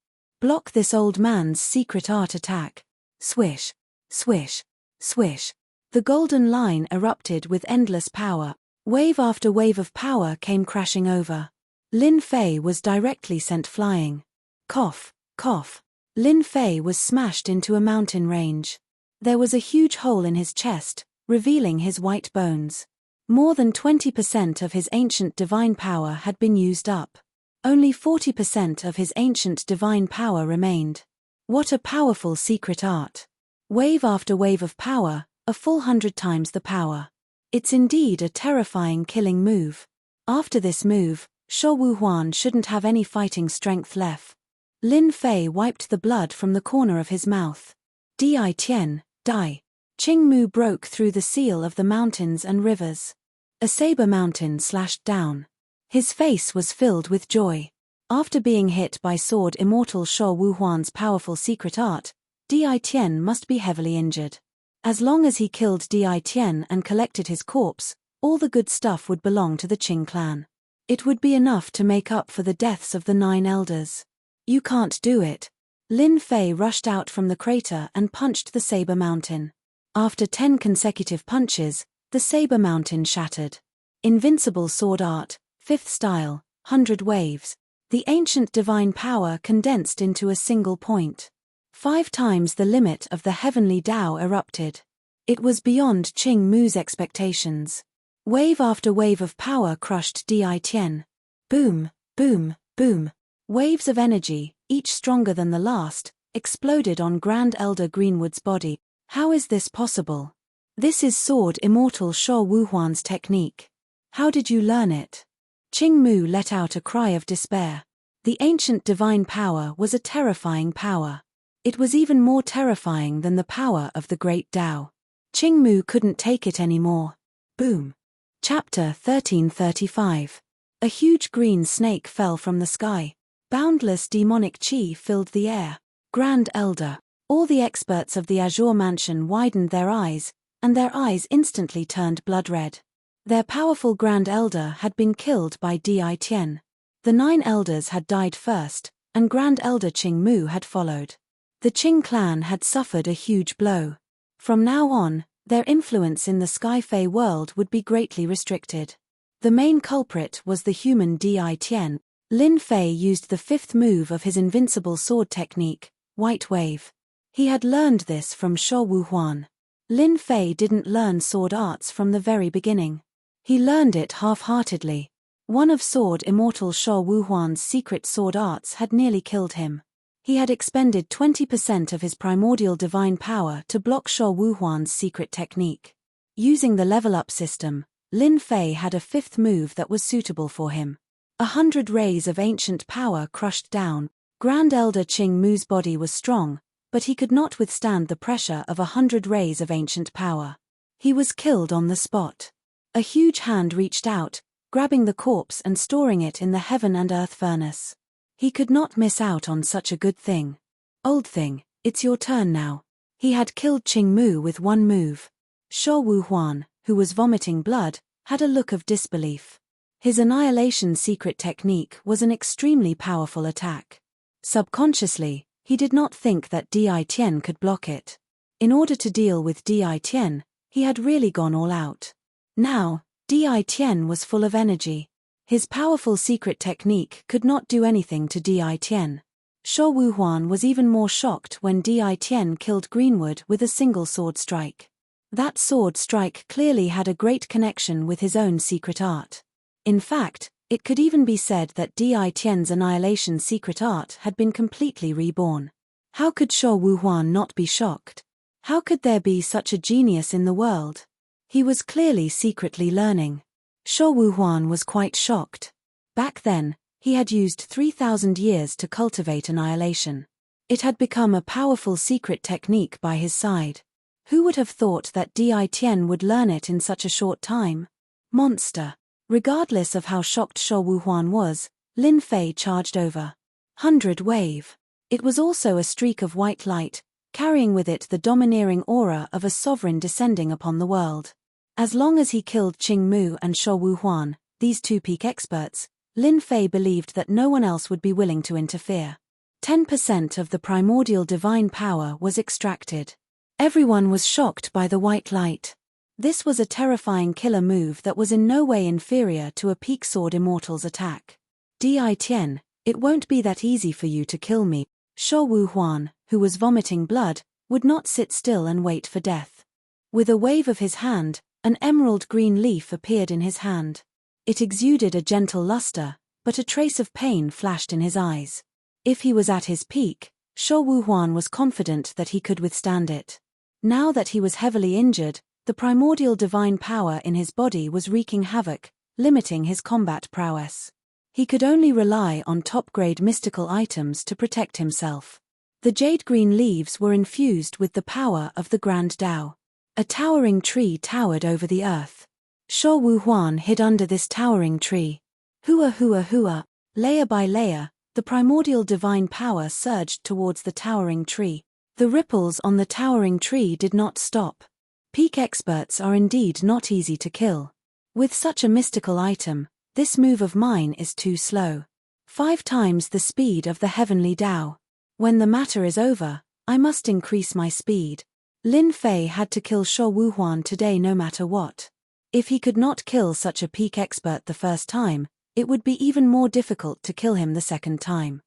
Block this old man's secret art attack. Swish, swish, swish. The golden line erupted with endless power. Wave after wave of power came crashing over. Lin Fei was directly sent flying. Cough, cough. Lin Fei was smashed into a mountain range. There was a huge hole in his chest, revealing his white bones. More than 20% of his ancient divine power had been used up. Only 40% of his ancient divine power remained. What a powerful secret art. Wave after wave of power, a full 100 times the power. It's indeed a terrifying killing move. After this move, Sho Wuhuan shouldn't have any fighting strength left. Lin Fei wiped the blood from the corner of his mouth. Di Tian, die. Qing Mu broke through the seal of the mountains and rivers. A saber mountain slashed down. His face was filled with joy. After being hit by sword immortal Sho Wuhuan's powerful secret art, Di Tian must be heavily injured. As long as he killed Di Tian and collected his corpse, all the good stuff would belong to the Qing clan. It would be enough to make up for the deaths of the 9 elders. You can't do it. Lin Fei rushed out from the crater and punched the saber mountain. After 10 consecutive punches, the saber mountain shattered. Invincible sword art, 5th style, 100 waves. The ancient divine power condensed into a single point. 5 times the limit of the heavenly Tao erupted. It was beyond Qing Mu's expectations. Wave after wave of power crushed Di Tian. Boom, boom, boom. Waves of energy, each stronger than the last, exploded on Grand Elder Greenwood's body. How is this possible? This is sword immortal Sho Wuhuan's technique. How did you learn it? Qing Mu let out a cry of despair. The ancient divine power was a terrifying power. It was even more terrifying than the power of the great Tao. Qing Mu couldn't take it anymore. Boom. Chapter 1335. A huge green snake fell from the sky. Boundless demonic chi filled the air. Grand Elder. All the experts of the Azure Mansion widened their eyes, and their eyes instantly turned blood red. Their powerful Grand Elder had been killed by Di Tian. The 9 elders had died first, and Grand Elder Qing Mu had followed. The Qing clan had suffered a huge blow. From now on, their influence in the Sky-Fae world would be greatly restricted. The main culprit was the human Di Tian. Lin Fei used the 5th move of his invincible sword technique, White Wave. He had learned this from Sho Wuhuan. Lin Fei didn't learn sword arts from the very beginning. He learned it half-heartedly. One of sword immortal Sho Wuhuan's secret sword arts had nearly killed him. He had expended 20% of his primordial divine power to block Sho Wuhuan's secret technique. Using the level-up system, Lin Fei had a 5th move that was suitable for him. 100 rays of ancient power crushed down. Grand Elder Qing Mu's body was strong, but he could not withstand the pressure of 100 rays of ancient power. He was killed on the spot. A huge hand reached out, grabbing the corpse and storing it in the heaven and earth furnace. He could not miss out on such a good thing. Old thing, it's your turn now. He had killed Qing Mu with one move. Sho Wuhuan, who was vomiting blood, had a look of disbelief. His annihilation secret technique was an extremely powerful attack. Subconsciously, he did not think that Di Tian could block it. In order to deal with Di Tian, he had really gone all out. Now, Di Tian was full of energy. His powerful secret technique could not do anything to Di Tian. Sho Wuhuan was even more shocked when Di Tian killed Greenwood with a single sword strike. That sword strike clearly had a great connection with his own secret art. In fact, it could even be said that Di Tian's annihilation secret art had been completely reborn. How could Sho Wuhuan not be shocked? How could there be such a genius in the world? He was clearly secretly learning. Sho Wuhuan was quite shocked. Back then, he had used 3,000 years to cultivate annihilation. It had become a powerful secret technique by his side. Who would have thought that Di Tian would learn it in such a short time? Monster. Regardless of how shocked Sho Wuhuan was, Lin Fei charged over. 100 wave. It was also a streak of white light, carrying with it the domineering aura of a sovereign descending upon the world. As long as he killed Qing Mu and Sho Wuhuan, these 2 peak experts, Lin Fei believed that no one else would be willing to interfere. 10% of the primordial divine power was extracted. Everyone was shocked by the white light. This was a terrifying killer move that was in no way inferior to a peak sword immortal's attack. Di Tian, it won't be that easy for you to kill me. Sho Wu Huan, who was vomiting blood, would not sit still and wait for death. With a wave of his hand, an emerald green leaf appeared in his hand. It exuded a gentle luster, but a trace of pain flashed in his eyes. If he was at his peak, Sho Wu Huan was confident that he could withstand it. Now that he was heavily injured, the primordial divine power in his body was wreaking havoc, limiting his combat prowess. He could only rely on top-grade mystical items to protect himself. The jade-green leaves were infused with the power of the Grand Tao. A towering tree towered over the earth. Sho Wu Huan hid under this towering tree. Hua hua hua, layer by layer, the primordial divine power surged towards the towering tree. The ripples on the towering tree did not stop. Peak experts are indeed not easy to kill. With such a mystical item, this move of mine is too slow. 5 times the speed of the heavenly Tao. When the matter is over, I must increase my speed. Lin Fei had to kill Sho Wu Huan today no matter what. If he could not kill such a peak expert the first time, it would be even more difficult to kill him the second time.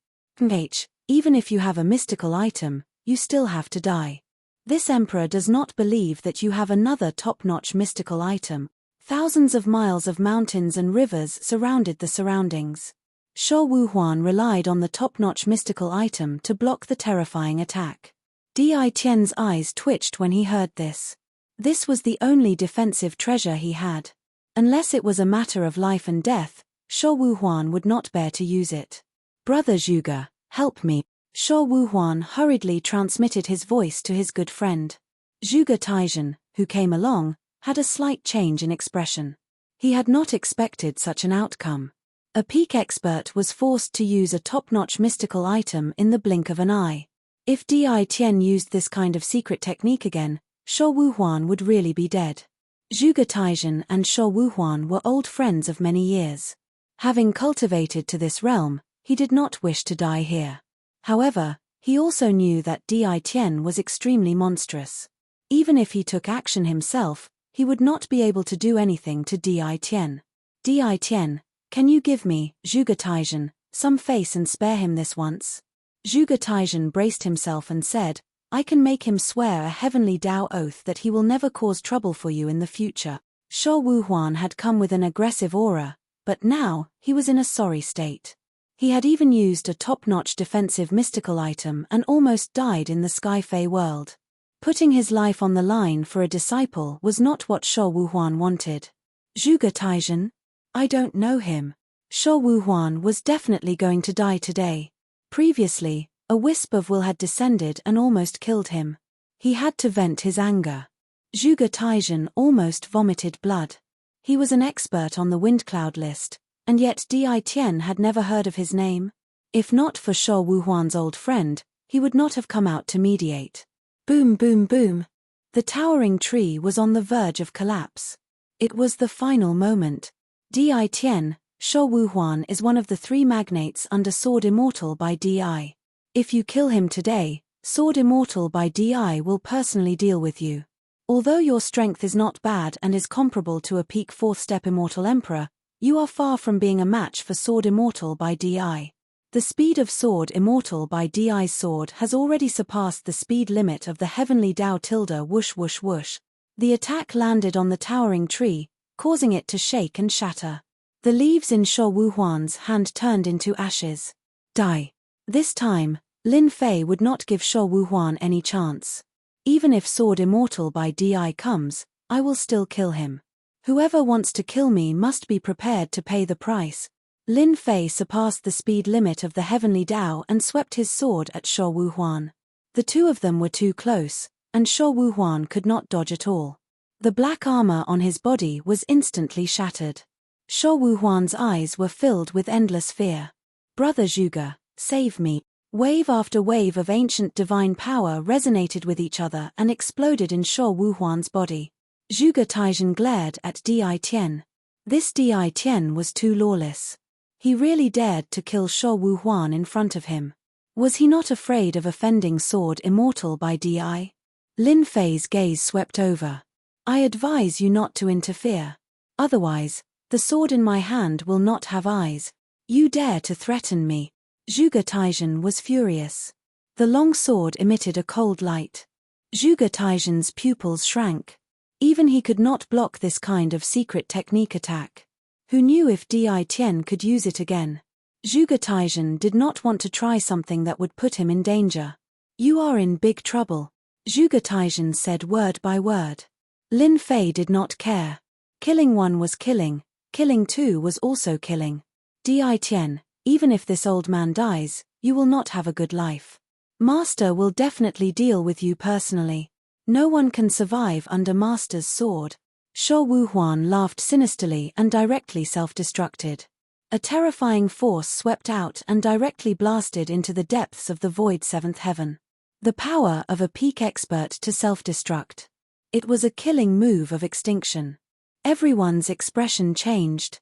Even if you have a mystical item, you still have to die. This emperor does not believe that you have another top-notch mystical item. Thousands of miles of mountains and rivers surrounded the surroundings. Sho Wu Huan relied on the top-notch mystical item to block the terrifying attack. Di Tian's eyes twitched when he heard this. This was the only defensive treasure he had. Unless it was a matter of life and death, Sho Wu Huan would not bear to use it. Brother Zhuge, help me. Sho Wu Huan hurriedly transmitted his voice to his good friend. Zhuge Taizhen, who came along, had a slight change in expression. He had not expected such an outcome. A peak expert was forced to use a top-notch mystical item in the blink of an eye. If Di Tian used this kind of secret technique again, Sho Wu Huan would really be dead. Zhuge Taizhen and Sho Wu Huan were old friends of many years. Having cultivated to this realm, he did not wish to die here. However, he also knew that Di Tian was extremely monstrous. Even if he took action himself, he would not be able to do anything to Di Tian. Di Tian, can you give me, Zhuge Taizhen, some face and spare him this once? Zhuge Taizhen braced himself and said, I can make him swear a heavenly Tao oath that he will never cause trouble for you in the future. Sho Wu Huan had come with an aggressive aura, but now, he was in a sorry state. He had even used a top-notch defensive mystical item and almost died in the Sky Fae world. Putting his life on the line for a disciple was not what Sho Wu Huan wanted. Zhuge Taizhen? I don't know him. Sho Wu Huan was definitely going to die today. Previously, a wisp of will had descended and almost killed him. He had to vent his anger. Zhuge Taizhen almost vomited blood. He was an expert on the wind cloud list, and yet Di Tian had never heard of his name. If not for Sho Wu Huan's old friend, he would not have come out to mediate. Boom boom boom. The towering tree was on the verge of collapse. It was the final moment. Di Tian, Sho Wu Huan is one of the 3 magnates under Sword Immortal by Di. If you kill him today, Sword Immortal by Di will personally deal with you. Although your strength is not bad and is comparable to a peak 4th step Immortal Emperor, you are far from being a match for Sword Immortal by Di. The speed of Sword Immortal by Di's sword has already surpassed the speed limit of the heavenly Tao tilde whoosh whoosh whoosh. The attack landed on the towering tree, causing it to shake and shatter. The leaves in Sho Wu Huan's hand turned into ashes. Die. This time, Lin Fei would not give Sho Wu Huan any chance. Even if Sword Immortal by Di comes, I will still kill him. Whoever wants to kill me must be prepared to pay the price. Lin Fei surpassed the speed limit of the heavenly Tao and swept his sword at Sho Wu Huan. The two of them were too close, and Sho Wu Huan could not dodge at all. The black armor on his body was instantly shattered. Sho Wu Huan's eyes were filled with endless fear. Brother Zhuge, save me. Wave after wave of ancient divine power resonated with each other and exploded in Sho Wu Huan's body. Zhuge Taizhen glared at Di Tian. This Di Tian was too lawless. He really dared to kill Sho Wu Huan in front of him. Was he not afraid of offending Sword Immortal by Di? Lin Fei's gaze swept over. I advise you not to interfere. Otherwise, the sword in my hand will not have eyes. You dare to threaten me. Zhuge Taizhen was furious. The long sword emitted a cold light. Zhuge Taizhen's pupils shrank. Even he could not block this kind of secret technique attack. Who knew if Di Tian could use it again? Zhuge Taizhen did not want to try something that would put him in danger. You are in big trouble, Zhuge Taizhen said word by word. Lin Fei did not care. Killing one was killing, killing two was also killing. Di Tian, even if this old man dies, you will not have a good life. Master will definitely deal with you personally. No one can survive under Master's sword. Sho Wuhuan laughed sinisterly and directly self-destructed. A terrifying force swept out and directly blasted into the depths of the void seventh heaven. The power of a peak expert to self-destruct. It was a killing move of extinction. Everyone's expression changed.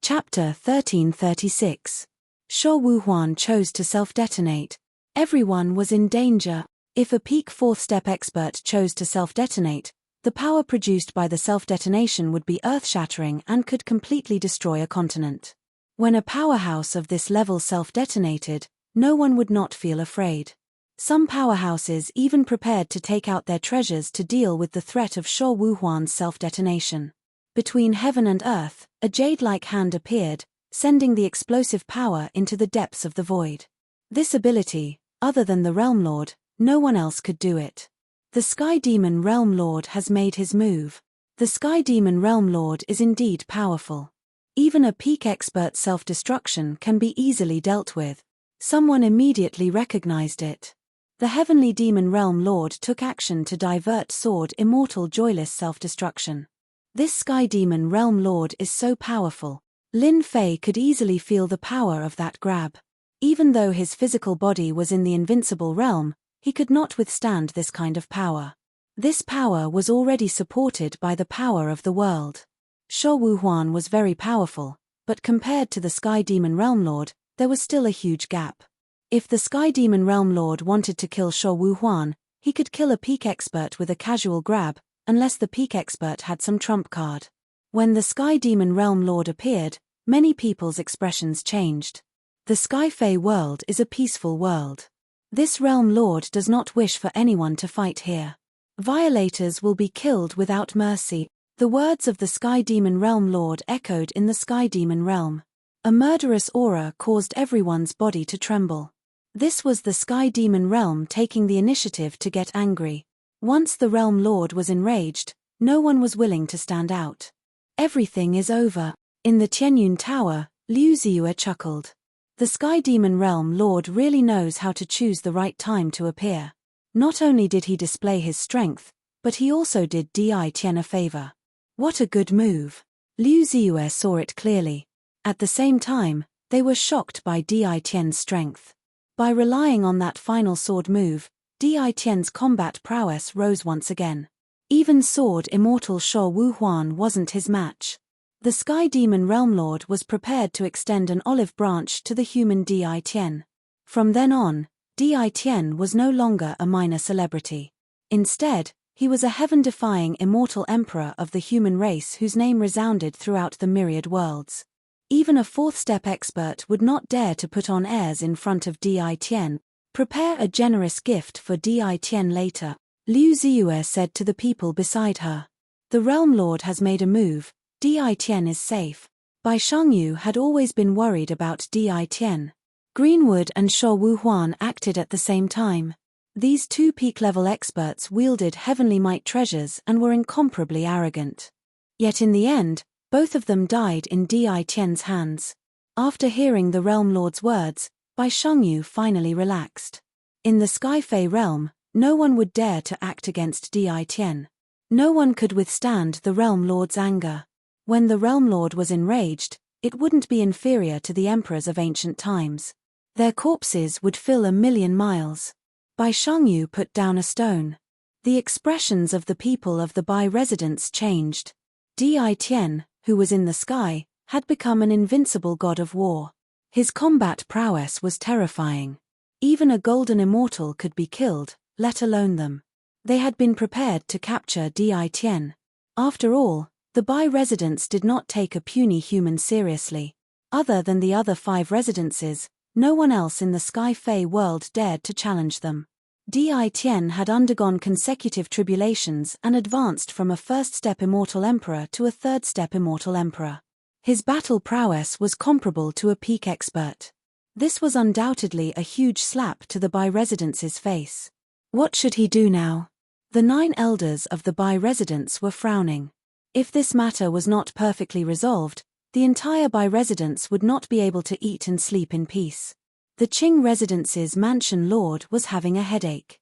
Chapter 1336. Sho Wuhuan chose to self-detonate. Everyone was in danger. If a peak fourth-step expert chose to self-detonate, the power produced by the self-detonation would be earth-shattering and could completely destroy a continent. When a powerhouse of this level self-detonated, no one would not feel afraid. Some powerhouses even prepared to take out their treasures to deal with the threat of Sho Wuhuan's self-detonation. Between heaven and earth, a jade-like hand appeared, sending the explosive power into the depths of the void. This ability, other than the Realm Lord, no one else could do it. The Sky Demon Realm Lord has made his move. The Sky Demon Realm Lord is indeed powerful. Even a peak expert self-destruction can be easily dealt with. Someone immediately recognized it. The Heavenly Demon Realm Lord took action to divert Sword Immortal Joyless self-destruction. This Sky Demon Realm Lord is so powerful. Lin Fei could easily feel the power of that grab. Even though his physical body was in the invincible realm, he could not withstand this kind of power. This power was already supported by the power of the world. Sho Wuhuan was very powerful, but compared to the Sky Demon Realm Lord, there was still a huge gap. If the Sky Demon Realm Lord wanted to kill Sho Wuhuan, he could kill a peak expert with a casual grab, unless the peak expert had some trump card. When the Sky Demon Realm Lord appeared, many people's expressions changed. The Sky Fey world is a peaceful world. This Realm Lord does not wish for anyone to fight here. Violators will be killed without mercy. The words of the Sky Demon Realm Lord echoed in the Sky Demon Realm. A murderous aura caused everyone's body to tremble. This was the Sky Demon Realm taking the initiative to get angry. Once the Realm Lord was enraged, no one was willing to stand out. Everything is over. In the Tianyun Tower, Liu Ziyue chuckled. The Sky Demon Realm Lord really knows how to choose the right time to appear. Not only did he display his strength, but he also did Di Tian a favor. What a good move. Liu Ziyue saw it clearly. At the same time, they were shocked by Di Tian's strength. By relying on that final sword move, Di Tian's combat prowess rose once again. Even Sword Immortal Sho Wuhuan wasn't his match. The Sky Demon Realm Lord was prepared to extend an olive branch to the human Di Tian. From then on, Di Tian was no longer a minor celebrity. Instead, he was a heaven-defying immortal emperor of the human race whose name resounded throughout the myriad worlds. Even a fourth-step expert would not dare to put on airs in front of Di Tian. Prepare a generous gift for Di Tian later, Liu Ziyue said to the people beside her. The Realm Lord has made a move. Di Tian is safe. Bai Shangyu had always been worried about Di Tian. Greenwood and Sho Wuhuan acted at the same time. These two peak-level experts wielded heavenly might treasures and were incomparably arrogant. Yet in the end, both of them died in Di Tian's hands. After hearing the Realm Lord's words, Bai Shangyu finally relaxed. In the Sky Fey realm, no one would dare to act against Di Tian. No one could withstand the Realm Lord's anger. When the Realm Lord was enraged, it wouldn't be inferior to the emperors of ancient times. Their corpses would fill 1,000,000 miles. Bai Shangyu put down a stone. The expressions of the people of the Bai residence changed. Di Tian, who was in the sky, had become an invincible god of war. His combat prowess was terrifying. Even a golden immortal could be killed, let alone them. They had been prepared to capture Di Tian. After all, the Bai residents did not take a puny human seriously. Other than the other 5 residences, no one else in the Sky Fae world dared to challenge them. Di Tian had undergone consecutive tribulations and advanced from a first-step immortal emperor to a third-step immortal emperor. His battle prowess was comparable to a peak expert. This was undoubtedly a huge slap to the Bai residence's face. What should he do now? The 9 elders of the Bai residence were frowning. If this matter was not perfectly resolved, the entire Bai residence would not be able to eat and sleep in peace. The Qing residence's mansion lord was having a headache.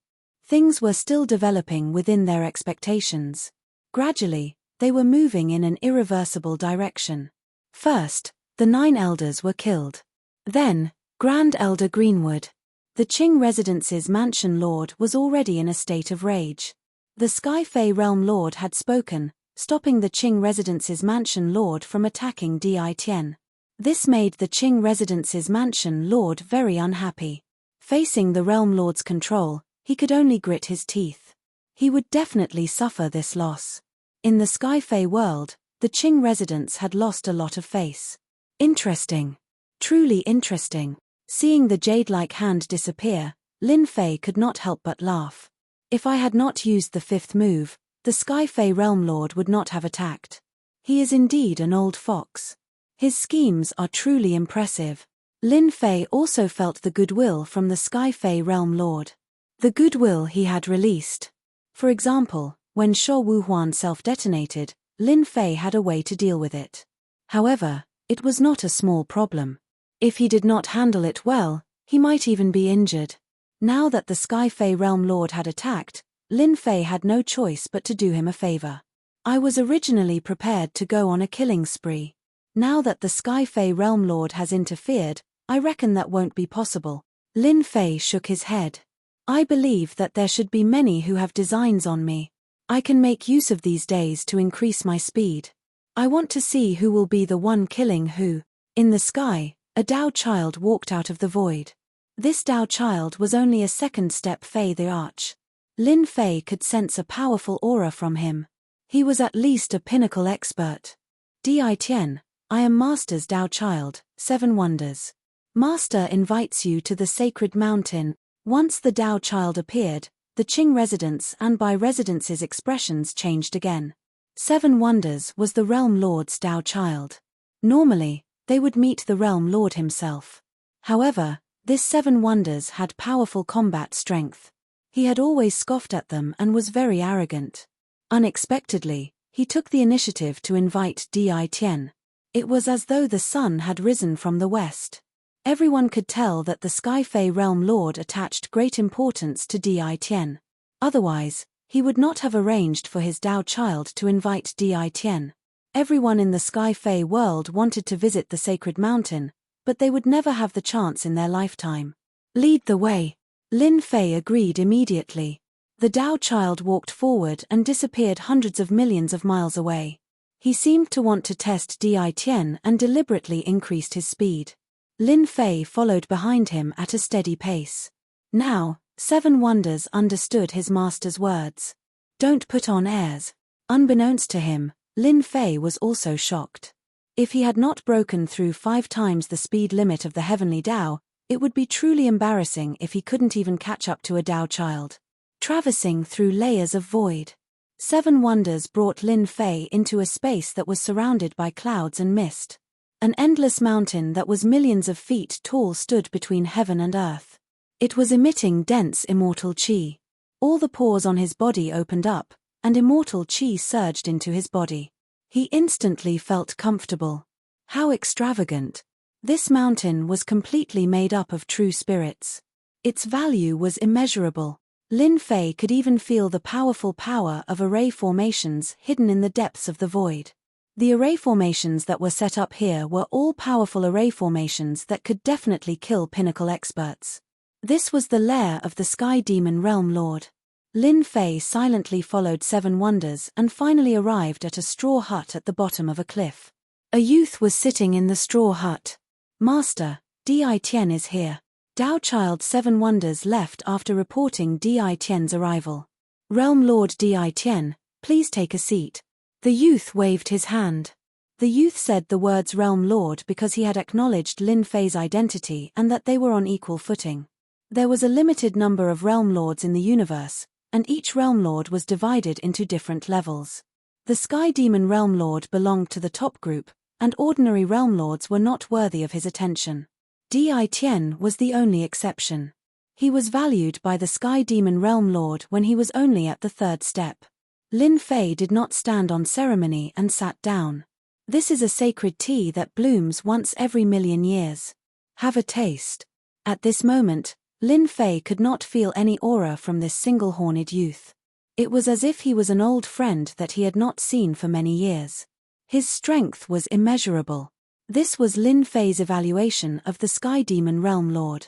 Things were still developing within their expectations. Gradually, they were moving in an irreversible direction. First, the 9 elders were killed. Then, Grand Elder Greenwood. The Qing residence's mansion lord was already in a state of rage. The Sky Fae realm lord had spoken, stopping the Qing residence's mansion lord from attacking Di Tian. This made the Qing residence's mansion lord very unhappy. Facing the realm lord's control, he could only grit his teeth. He would definitely suffer this loss. In the Sky Fae world, the Qing residents had lost a lot of face. Interesting. Truly interesting. Seeing the jade-like hand disappear, Lin Fei could not help but laugh. If I had not used the 5th move, the Sky Fae realm lord would not have attacked. He is indeed an old fox. His schemes are truly impressive. Lin Fei also felt the goodwill from the Sky Fae realm lord. The goodwill he had released. For example, when Sho Wuhuan self-detonated, Lin Fei had a way to deal with it. However, it was not a small problem. If he did not handle it well, he might even be injured. Now that the Sky Fae realm lord had attacked, Lin Fei had no choice but to do him a favor. I was originally prepared to go on a killing spree. Now that the Sky Fae realm lord has interfered, I reckon that won't be possible. Lin Fei shook his head. I believe that there should be many who have designs on me. I can make use of these days to increase my speed. I want to see who will be the one killing who. In the sky, a Dao child walked out of the void. This Dao child was only a second-step Fei the Arch. Lin Fei could sense a powerful aura from him. He was at least a pinnacle expert. Di Tian, I am Master's Dao child, 7 wonders. Master invites you to the sacred mountain. Once the Dao child appeared, the Qing residents and Bai residence's expressions changed again. 7 wonders was the realm lord's Dao child. Normally, they would meet the realm lord himself. However, this 7 wonders had powerful combat strength. He had always scoffed at them and was very arrogant. Unexpectedly, he took the initiative to invite Di Tian. It was as though the sun had risen from the west. Everyone could tell that the Sky Fae realm lord attached great importance to Di Tian. Otherwise, he would not have arranged for his Dao child to invite Di Tian. Everyone in the Sky Fae world wanted to visit the sacred mountain, but they would never have the chance in their lifetime. Lead the way. Lin Fei agreed immediately. The Dao child walked forward and disappeared hundreds of millions of miles away. He seemed to want to test Di Tian and deliberately increased his speed. Lin Fei followed behind him at a steady pace. Now, 7 wonders understood his master's words. Don't put on airs. Unbeknownst to him, Lin Fei was also shocked. If he had not broken through 5 times the speed limit of the heavenly Dao, it would be truly embarrassing if he couldn't even catch up to a Dao child. Traversing through layers of void. 7 wonders brought Lin Fei into a space that was surrounded by clouds and mist. An endless mountain that was millions of feet tall stood between heaven and earth. It was emitting dense immortal qi. All the pores on his body opened up, and immortal qi surged into his body. He instantly felt comfortable. How extravagant. This mountain was completely made up of true spirits. Its value was immeasurable. Lin Fei could even feel the powerful power of array formations hidden in the depths of the void. The array formations that were set up here were all powerful array formations that could definitely kill pinnacle experts. This was the lair of the Sky Demon Realm Lord. Lin Fei silently followed 7 wonders and finally arrived at a straw hut at the bottom of a cliff. A youth was sitting in the straw hut. Master, Di Tian is here. Dao Child 7 wonders left after reporting Di Tian's arrival. Realm Lord Di Tian, please take a seat. The youth waved his hand. The youth said the words Realm Lord because he had acknowledged Lin Fei's identity and that they were on equal footing. There was a limited number of Realm Lords in the universe, and each Realm Lord was divided into different levels. The Sky Demon Realm Lord belonged to the top group, and ordinary Realm Lords were not worthy of his attention. Di Tian was the only exception. He was valued by the Sky Demon Realm Lord when he was only at the third step. Lin Fei did not stand on ceremony and sat down. This is a sacred tea that blooms once every million years. Have a taste. At this moment, Lin Fei could not feel any aura from this single-horned youth. It was as if he was an old friend that he had not seen for many years. His strength was immeasurable. This was Lin Fei's evaluation of the Sky Demon Realm Lord.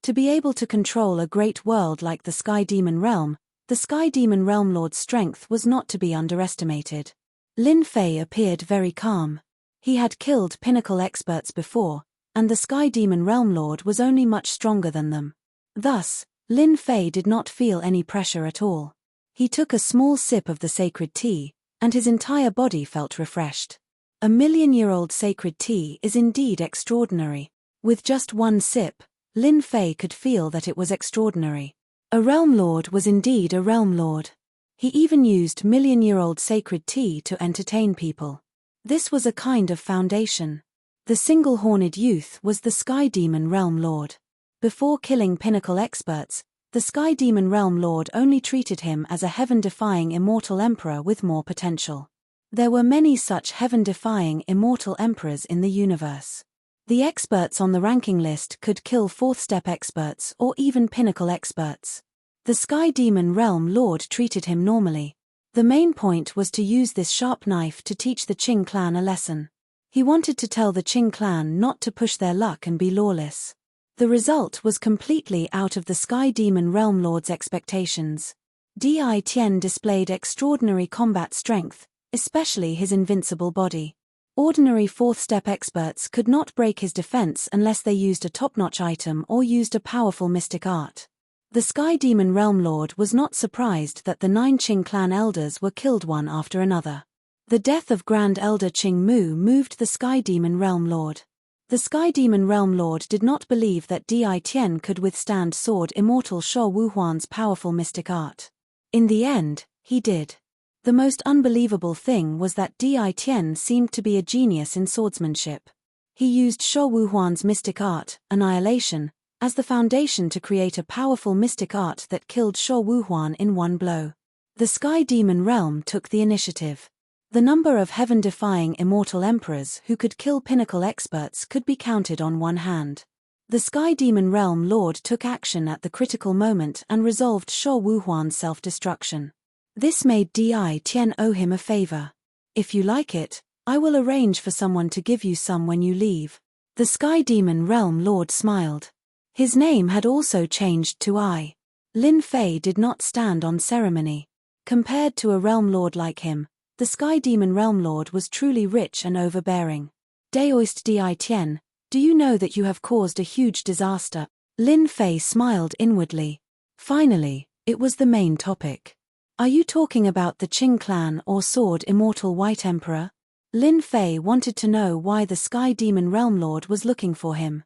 To be able to control a great world like the Sky Demon Realm, the Sky Demon Realm Lord's strength was not to be underestimated. Lin Fei appeared very calm. He had killed pinnacle experts before, and the Sky Demon Realm Lord was only much stronger than them. Thus, Lin Fei did not feel any pressure at all. He took a small sip of the sacred tea, and his entire body felt refreshed. A million-year-old sacred tea is indeed extraordinary. With just one sip, Lin Fei could feel that it was extraordinary. A Realm Lord was indeed a Realm Lord. He even used million-year-old sacred tea to entertain people. This was a kind of foundation. The single-horned youth was the Sky Demon Realm Lord. Before killing pinnacle experts, the Sky Demon Realm Lord only treated him as a heaven-defying immortal emperor with more potential. There were many such heaven-defying immortal emperors in the universe. The experts on the ranking list could kill fourth-step experts or even pinnacle experts. The Sky Demon Realm Lord treated him normally. The main point was to use this sharp knife to teach the Qing clan a lesson. He wanted to tell the Qing clan not to push their luck and be lawless. The result was completely out of the Sky Demon Realm Lord's expectations. Di Tian displayed extraordinary combat strength, especially his invincible body. Ordinary fourth-step experts could not break his defense unless they used a top-notch item or used a powerful mystic art. The Sky Demon Realm Lord was not surprised that the 9 Qing clan elders were killed one after another. The death of Grand Elder Qing Mu moved the Sky Demon Realm Lord. The Sky Demon Realm Lord did not believe that Di Tian could withstand Sword Immortal Shuo Wuhuan's powerful mystic art. In the end, he did. The most unbelievable thing was that Di Tian seemed to be a genius in swordsmanship. He used Shuo Wuhuan's mystic art, Annihilation, as the foundation to create a powerful mystic art that killed Shuo Wuhuan in one blow. The Sky Demon Realm took the initiative. The number of heaven-defying immortal emperors who could kill pinnacle experts could be counted on one hand. The Sky Demon Realm Lord took action at the critical moment and resolved Shuo Wuhuan's self-destruction. This made Di Tian owe him a favor. If you like it, I will arrange for someone to give you some when you leave. The Sky Demon Realm Lord smiled. His name had also changed to I. Lin Fei did not stand on ceremony. Compared to a Realm Lord like him, the Sky Demon Realm Lord was truly rich and overbearing. Daoist Di Tian, do you know that you have caused a huge disaster? Lin Fei smiled inwardly. Finally, it was the main topic. Are you talking about the Qing clan or Sword Immortal White Emperor? Lin Fei wanted to know why the Sky Demon Realm Lord was looking for him.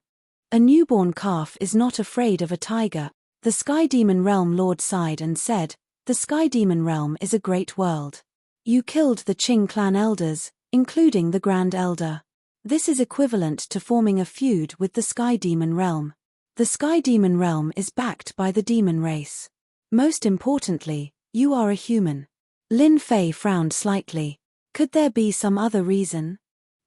A newborn calf is not afraid of a tiger. The Sky Demon Realm Lord sighed and said, the Sky Demon Realm is a great world. You killed the Qing clan elders, including the Grand Elder. This is equivalent to forming a feud with the Sky Demon Realm. The Sky Demon Realm is backed by the demon race. Most importantly, you are a human. Lin Fei frowned slightly. Could there be some other reason?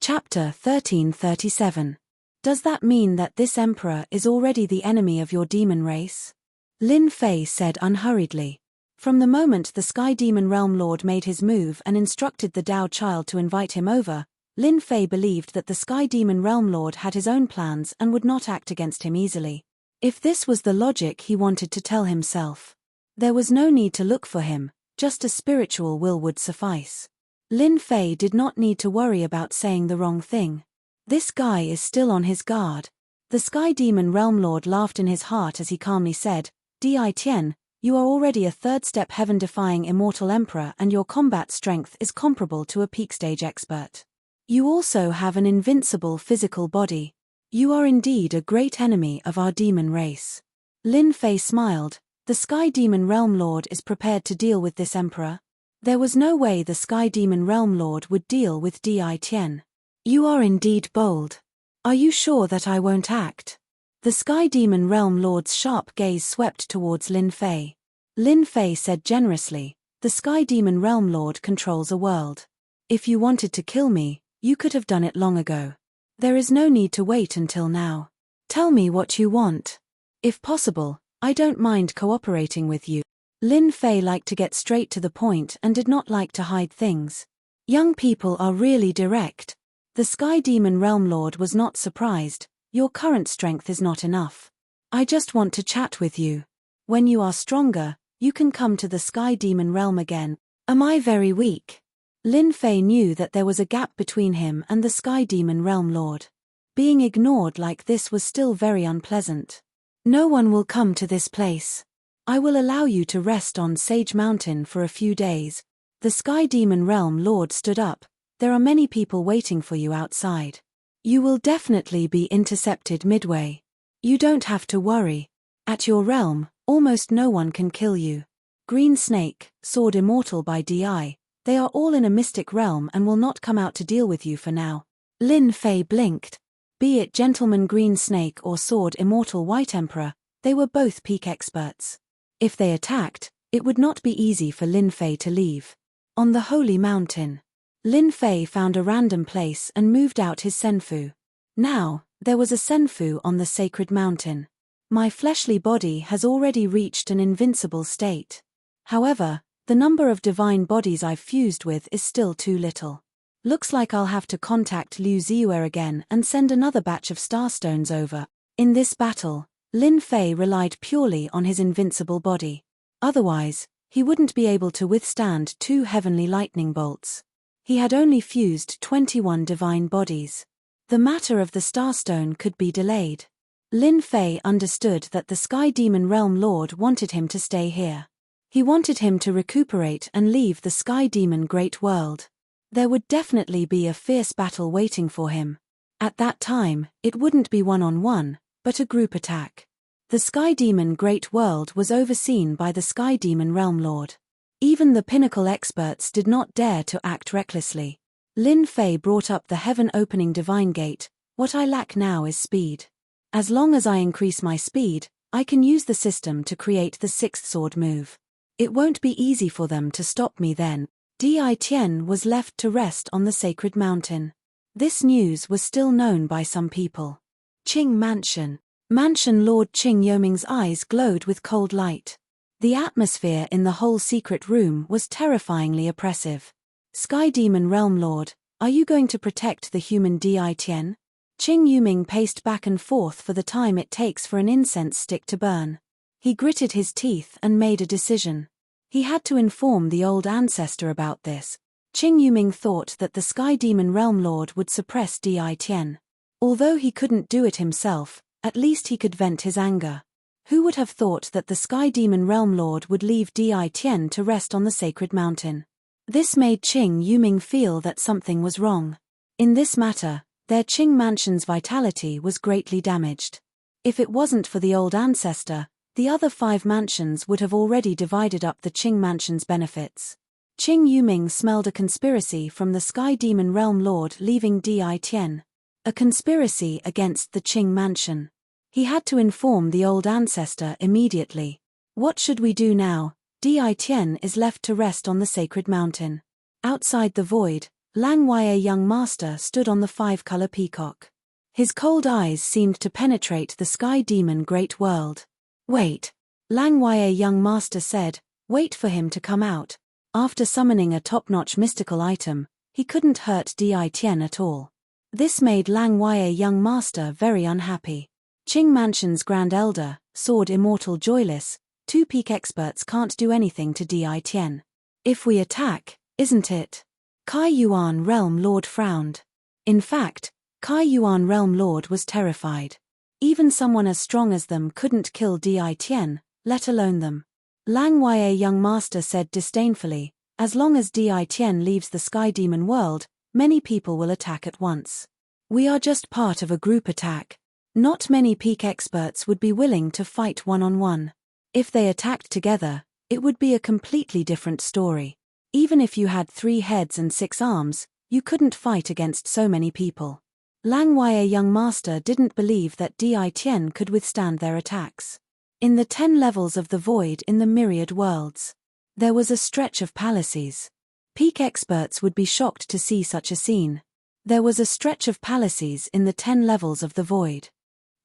Chapter 1337. Does that mean that this emperor is already the enemy of your demon race? Lin Fei said unhurriedly. From the moment the Sky Demon Realm Lord made his move and instructed the Dao child to invite him over, Lin Fei believed that the Sky Demon Realm Lord had his own plans and would not act against him easily. If this was the logic he wanted to tell himself, there was no need to look for him, just a spiritual will would suffice. Lin Fei did not need to worry about saying the wrong thing. This guy is still on his guard. The Sky Demon Realm Lord laughed in his heart as he calmly said, Di Tian, You are already a third-step heaven-defying immortal emperor, and your combat strength is comparable to a peak-stage expert. You also have an invincible physical body. You are indeed a great enemy of our demon race. Lin Fei smiled. The Sky Demon Realm Lord is prepared to deal with this emperor? There was no way the Sky Demon Realm Lord would deal with Di Tian. You are indeed bold. Are you sure that I won't act? The Sky Demon Realm Lord's sharp gaze swept towards Lin Fei. Lin Fei said generously, the Sky Demon Realm Lord controls a world. If you wanted to kill me, you could have done it long ago. There is no need to wait until now. Tell me what you want. If possible, I don't mind cooperating with you. Lin Fei liked to get straight to the point and did not like to hide things. Young people are really direct. The Sky Demon Realm Lord was not surprised. Your current strength is not enough. I just want to chat with you. When you are stronger, you can come to the Sky Demon Realm again. Am I very weak? Lin Fei knew that there was a gap between him and the Sky Demon Realm Lord. Being ignored like this was still very unpleasant. No one will come to this place. I will allow you to rest on Sage Mountain for a few days. The Sky Demon Realm Lord stood up. There are many people waiting for you outside. You will definitely be intercepted midway. You don't have to worry. At your realm, almost no one can kill you. Green Snake, Sword Immortal by Di, they are all in a mystic realm and will not come out to deal with you for now. Lin Fei blinked. Be it Gentleman Green Snake or Sword Immortal White Emperor, they were both peak experts. If they attacked, it would not be easy for Lin Fei to leave. On the Holy Mountain, Lin Fei found a random place and moved out his senfu. Now, there was a senfu on the sacred mountain. My fleshly body has already reached an invincible state. However, the number of divine bodies I've fused with is still too little. Looks like I'll have to contact Liu Ziyu again and send another batch of starstones over. In this battle, Lin Fei relied purely on his invincible body. Otherwise, he wouldn't be able to withstand 2 heavenly lightning bolts. He had only fused 21 divine bodies. The matter of the starstone could be delayed. Lin Fei understood that the Sky Demon Realm Lord wanted him to stay here. He wanted him to recuperate and leave the Sky Demon Great World. There would definitely be a fierce battle waiting for him. At that time, it wouldn't be one-on-one, but a group attack. The Sky Demon Great World was overseen by the Sky Demon Realm Lord. Even the pinnacle experts did not dare to act recklessly. Lin Fei brought up the heaven-opening divine gate. What I lack now is speed. As long as I increase my speed, I can use the system to create the 6th sword move. It won't be easy for them to stop me then. Di Tian was left to rest on the sacred mountain. This news was still known by some people. Qing Mansion. Mansion Lord Qing Yoming's eyes glowed with cold light. The atmosphere in the whole secret room was terrifyingly oppressive. Sky Demon Realm Lord, are you going to protect the human Di Tian? Qing Yuming paced back and forth for the time it takes for an incense stick to burn. He gritted his teeth and made a decision. He had to inform the old ancestor about this. Qing Yuming thought that the Sky Demon Realm Lord would suppress Di Tian. Although he couldn't do it himself, at least he could vent his anger. Who would have thought that the Sky Demon Realm Lord would leave Di Tian to rest on the sacred mountain? This made Qing Yuming feel that something was wrong. In this matter, their Qing Mansion's vitality was greatly damaged. If it wasn't for the old ancestor, the other 5 mansions would have already divided up the Qing Mansion's benefits. Qing Yuming smelled a conspiracy from the Sky Demon Realm Lord leaving Di Tian. A conspiracy against the Qing Mansion. He had to inform the old ancestor immediately. What should we do now? Di Tian is left to rest on the sacred mountain. Outside the void, Lang Wei Young Master stood on the 5-color peacock. His cold eyes seemed to penetrate the Sky Demon Great World. Wait. Lang Wei Young Master said, wait for him to come out. After summoning a top-notch mystical item, he couldn't hurt Di Tian at all. This made Lang Wei Young Master very unhappy. Qing Mansion's Grand Elder, Sword Immortal Joyless, 2 peak experts can't do anything to Di Tian. If we attack, isn't it? Kai Yuan Realm Lord frowned. In fact, Kai Yuan Realm Lord was terrified. Even someone as strong as them couldn't kill Di Tian, let alone them. Lang Ye young master said disdainfully, as long as Di Tian leaves the sky demon world, many people will attack at once. We are just part of a group attack. Not many peak experts would be willing to fight one-on-one. If they attacked together, it would be a completely different story. Even if you had 3 heads and 6 arms, you couldn't fight against so many people. Lang Ye young master didn't believe that Di Tian could withstand their attacks. In the 10 levels of the void in the myriad worlds, there was a stretch of palaces. Peak experts would be shocked to see such a scene. There was a stretch of palaces in the 10 levels of the void.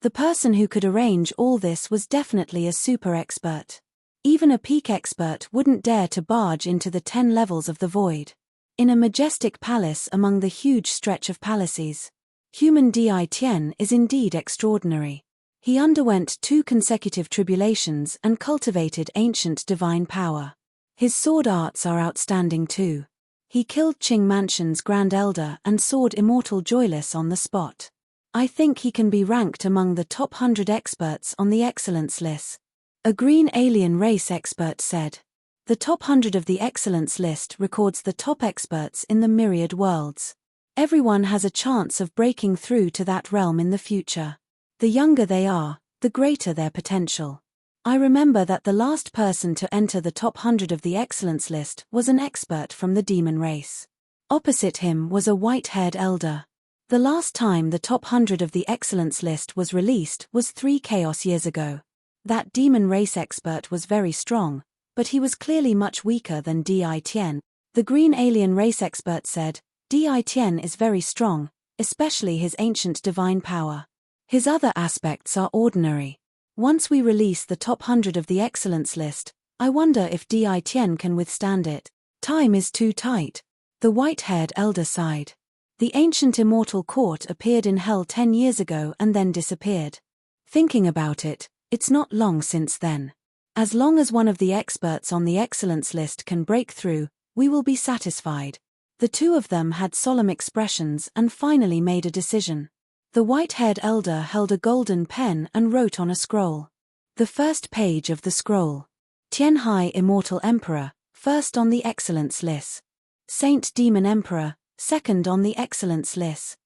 The person who could arrange all this was definitely a super expert. Even a peak expert wouldn't dare to barge into the 10 levels of the void. In a majestic palace among the huge stretch of palaces, human Di Tian is indeed extraordinary. He underwent 2 consecutive tribulations and cultivated ancient divine power. His sword arts are outstanding too. He killed Qing Mansion's Grand Elder and soared immortal joyless on the spot. I think he can be ranked among the top 100 experts on the excellence list. A green alien race expert said. The top 100 of the excellence list records the top experts in the myriad worlds. Everyone has a chance of breaking through to that realm in the future. The younger they are, the greater their potential. I remember that the last person to enter the top 100 of the excellence list was an expert from the demon race. Opposite him was a white-haired elder. The last time the top 100 of the excellence list was released was 3 chaos years ago. That demon race expert was very strong, but he was clearly much weaker than Di Tian. The green alien race expert said, Di Tian is very strong, especially his ancient divine power. His other aspects are ordinary. Once we release the top 100 of the excellence list, I wonder if Di Tian can withstand it. Time is too tight. The white-haired elder sighed. The ancient immortal court appeared in hell 10 years ago and then disappeared. Thinking about it, it's not long since then. As long as one of the experts on the excellence list can break through, we will be satisfied. The 2 of them had solemn expressions and finally made a decision. The white-haired elder held a golden pen and wrote on a scroll. The first page of the scroll. Tianhai Immortal Emperor, first on the excellence list. Saint Demon Emperor, second on the excellence list.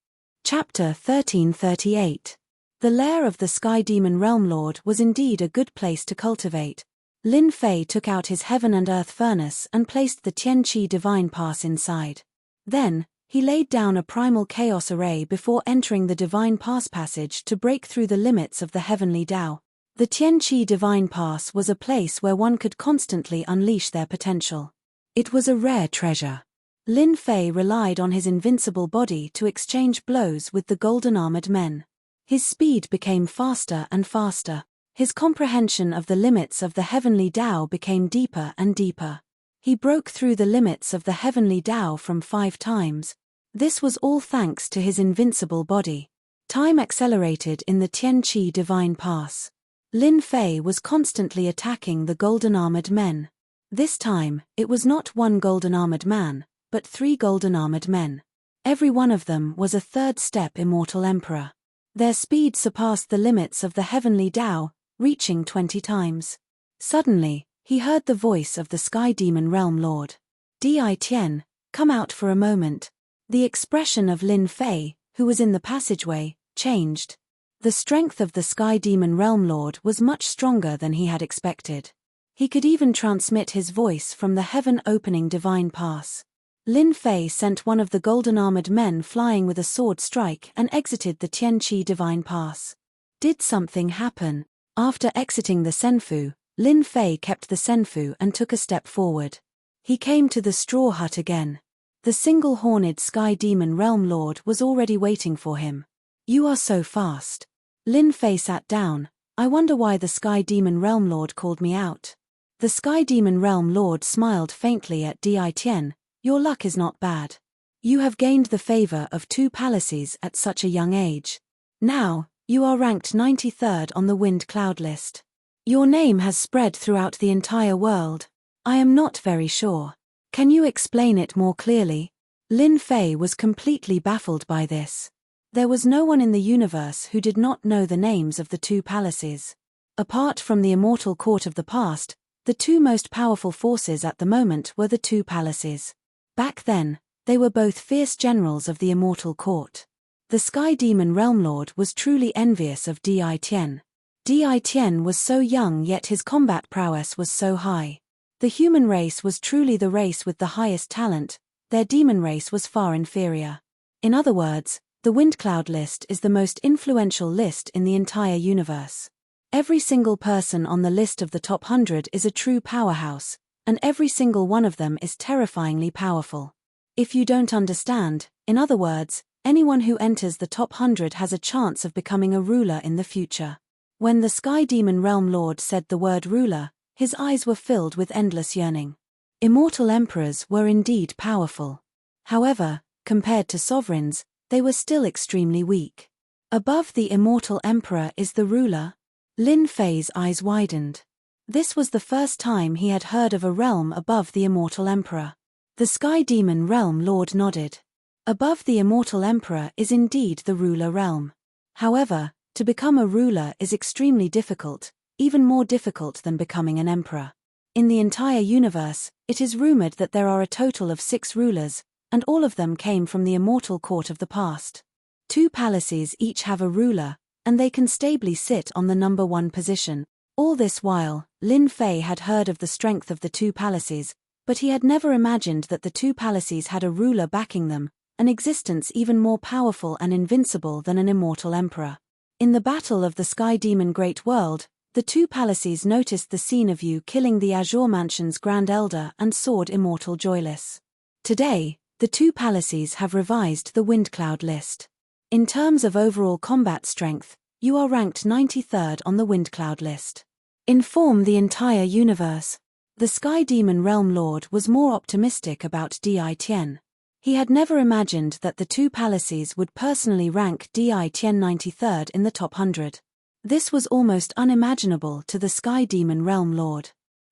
Chapter 1338. The lair of the Sky Demon Realm Lord was indeed a good place to cultivate. Lin Fei took out his heaven and earth furnace and placed the Tianqi divine pass inside. Then, he laid down a primal chaos array before entering the divine pass passage to break through the limits of the heavenly Tao. The Tianqi divine pass was a place where one could constantly unleash their potential. It was a rare treasure. Lin Fei relied on his invincible body to exchange blows with the golden-armored men. His speed became faster and faster. His comprehension of the limits of the heavenly Tao became deeper and deeper. He broke through the limits of the heavenly Tao from 5 times. This was all thanks to his invincible body. Time accelerated in the Tianqi divine pass. Lin Fei was constantly attacking the golden-armored men. This time, it was not 1 golden-armored man, but 3 golden-armored men. Every one of them was a 3rd step immortal emperor. Their speed surpassed the limits of the heavenly Tao, reaching 20 times. Suddenly, he heard the voice of the Sky Demon Realm Lord. Di Tian, come out for a moment. The expression of Lin Fei, who was in the passageway, changed. The strength of the Sky Demon Realm Lord was much stronger than he had expected. He could even transmit his voice from the heaven-opening divine pass. Lin Fei sent one of the golden-armored men flying with a sword strike and exited the Tianqi divine pass. Did something happen? After exiting the Senfu, Lin Fei kept the Senfu and took a step forward. He came to the straw hut again. The single-horned Sky Demon Realm Lord was already waiting for him. You are so fast. Lin Fei sat down. I wonder why the Sky Demon Realm Lord called me out. The Sky Demon Realm Lord smiled faintly at Di Tian. Your luck is not bad. You have gained the favor of 2 palaces at such a young age. Now, you are ranked 93rd on the wind cloud list. Your name has spread throughout the entire world. I am not very sure. Can you explain it more clearly? Lin Fei was completely baffled by this. There was no one in the universe who did not know the names of the 2 palaces. Apart from the immortal court of the past, The two most powerful forces at the moment were the two palaces. Back then, they were both fierce generals of the immortal court. The Sky Demon Realm Lord was truly envious of Di Tian. Di Tian was so young, yet his combat prowess was so high. The human race was truly the race with the highest talent, their demon race was far inferior. In other words, the Windcloud list is the most influential list in the entire universe. Every single person on the list of the top 100 is a true powerhouse, and every single one of them is terrifyingly powerful. If you don't understand, in other words, anyone who enters the top 100 has a chance of becoming a ruler in the future. When the Sky Demon Realm Lord said the word ruler, his eyes were filled with endless yearning. Immortal emperors were indeed powerful. However, compared to sovereigns, they were still extremely weak. Above the immortal emperor is the ruler. Lin Fei's eyes widened. This was the first time he had heard of a realm above the immortal emperor. The Sky Demon Realm Lord nodded. Above the immortal emperor is indeed the ruler realm. However, to become a ruler is extremely difficult, even more difficult than becoming an emperor. In the entire universe, it is rumored that there are a total of 6 rulers, and all of them came from the immortal court of the past. 2 palaces each have a ruler, and they can stably sit on the number 1 position. All this while, Lin Fei had heard of the strength of the 2 palaces, but he had never imagined that the 2 palaces had a ruler backing them, an existence even more powerful and invincible than an immortal emperor. In the battle of the Sky Demon Great World, the 2 palaces noticed the scene of you killing the Azure Mansion's Grand Elder and Sword Immortal Joyless. Today, the 2 palaces have revised the Windcloud list. In terms of overall combat strength, you are ranked 93rd on the Windcloud list. Inform the entire universe. The Sky Demon Realm Lord was more optimistic about Di Tian. He had never imagined that the 2 palaces would personally rank Di Tian 93rd in the top 100. This was almost unimaginable to the Sky Demon Realm Lord.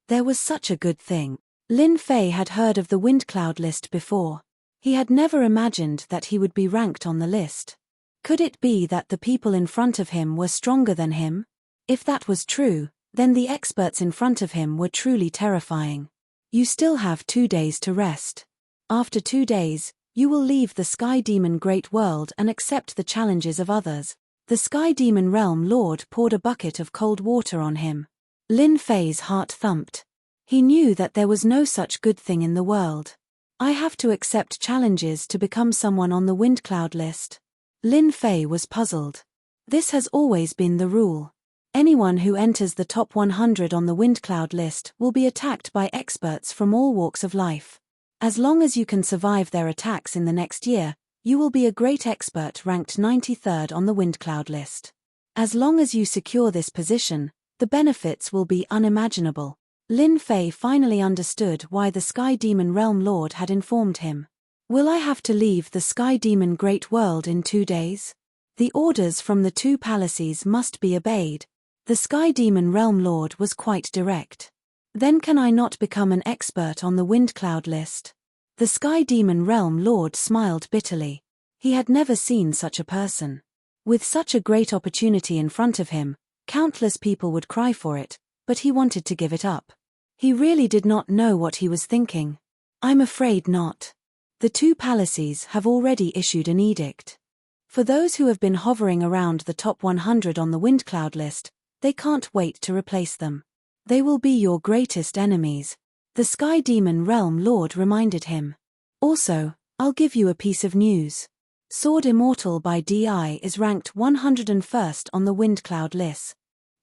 There was such a good thing. Lin Fei had heard of the Windcloud list before. He had never imagined that he would be ranked on the list. Could it be that the people in front of him were stronger than him? If that was true, then the experts in front of him were truly terrifying. You still have 2 days to rest. After 2 days, you will leave the Sky Demon Great World and accept the challenges of others. The Sky Demon Realm Lord poured a bucket of cold water on him. Lin Fei's heart thumped. He knew that there was no such good thing in the world. I have to accept challenges to become someone on the Windcloud list. Lin Fei was puzzled. This has always been the rule. Anyone who enters the top 100 on the Windcloud list will be attacked by experts from all walks of life. As long as you can survive their attacks in the next year, you will be a great expert ranked 93rd on the Windcloud list. As long as you secure this position, the benefits will be unimaginable. Lin Fei finally understood why the Sky Demon Realm Lord had informed him. Will I have to leave the Sky Demon Great World in 2 days? The orders from the 2 palaces must be obeyed. The Sky Demon Realm Lord was quite direct. Then can I not become an expert on the Windcloud list? The Sky Demon Realm Lord smiled bitterly. He had never seen such a person. With such a great opportunity in front of him, countless people would cry for it, but he wanted to give it up. He really did not know what he was thinking. I'm afraid not. The 2 palaces have already issued an edict. For those who have been hovering around the top 100 on the Windcloud list, they can't wait to replace them. They will be your greatest enemies. The Sky Demon Realm Lord reminded him. Also, I'll give you a piece of news. Sword Immortal by Di is ranked 101st on the Windcloud list.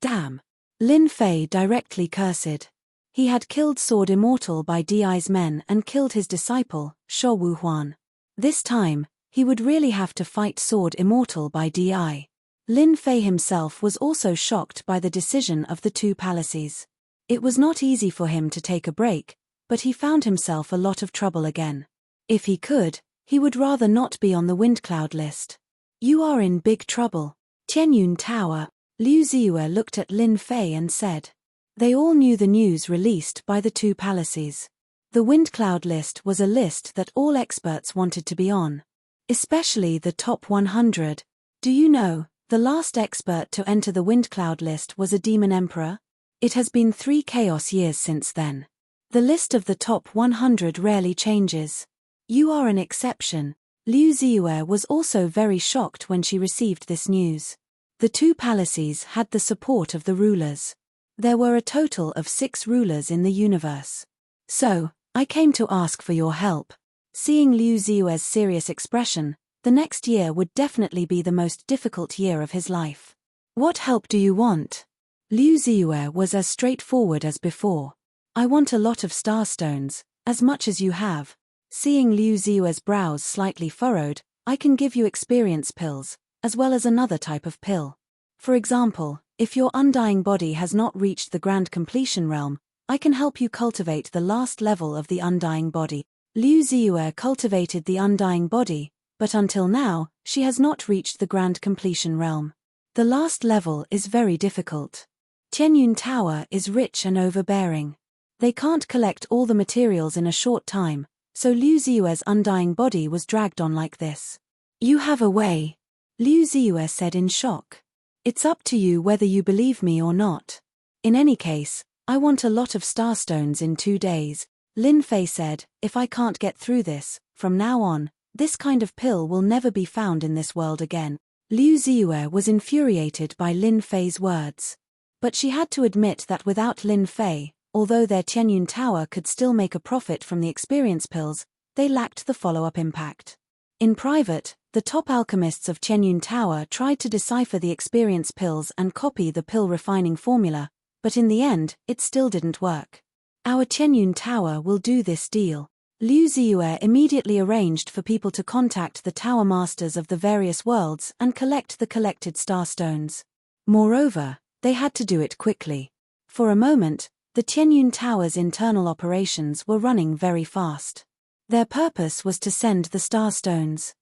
Damn. Lin Fei directly cursed. He had killed Sword Immortal by Di's men and killed his disciple, Sho Wuhuan. This time, he would really have to fight Sword Immortal by Di. Lin Fei himself was also shocked by the decision of the 2 palaces. It was not easy for him to take a break, but he found himself a lot of trouble again. If he could, he would rather not be on the Windcloud list. You are in big trouble. Tianyun Tower. Liu Ziyue looked at Lin Fei and said. They all knew the news released by the 2 palaces. The Windcloud list was a list that all experts wanted to be on. Especially the top 100. Do you know, the last expert to enter the Windcloud list was a demon emperor? It has been 3 chaos years since then. The list of the top 100 rarely changes. You are an exception. Liu Ziyue was also very shocked when she received this news. The 2 palaces had the support of the rulers. There were a total of 6 rulers in the universe. So, I came to ask for your help. Seeing Liu Ziyue's serious expression, the next year would definitely be the most difficult year of his life. What help do you want? Liu Ziyue was as straightforward as before. I want a lot of star stones, as much as you have. Seeing Liu Ziyue's brows slightly furrowed, I can give you experience pills, as well as another type of pill. For example, if your undying body has not reached the grand completion realm, I can help you cultivate the last level of the undying body. Liu Ziyue cultivated the undying body, but until now, she has not reached the grand completion realm. The last level is very difficult. Tianyun Tower is rich and overbearing. They can't collect all the materials in a short time, so Liu Ziyue's undying body was dragged on like this. You have a way, Liu Ziyue said in shock. It's up to you whether you believe me or not. In any case, I want a lot of starstones in 2 days, Lin Fei said. If I can't get through this, from now on, this kind of pill will never be found in this world again. Liu Ziyue was infuriated by Lin Fei's words. But she had to admit that without Lin Fei, although their Tianyun Tower could still make a profit from the experience pills, they lacked the follow-up impact. In private, the top alchemists of Tianyun Tower tried to decipher the experience pills and copy the pill refining formula, but in the end, it still didn't work. Our Tianyun Tower will do this deal. Liu Ziyue immediately arranged for people to contact the tower masters of the various worlds and collect the collected starstones. Moreover, they had to do it quickly. For a moment, the Tianyun Tower's internal operations were running very fast. Their purpose was to send the starstones.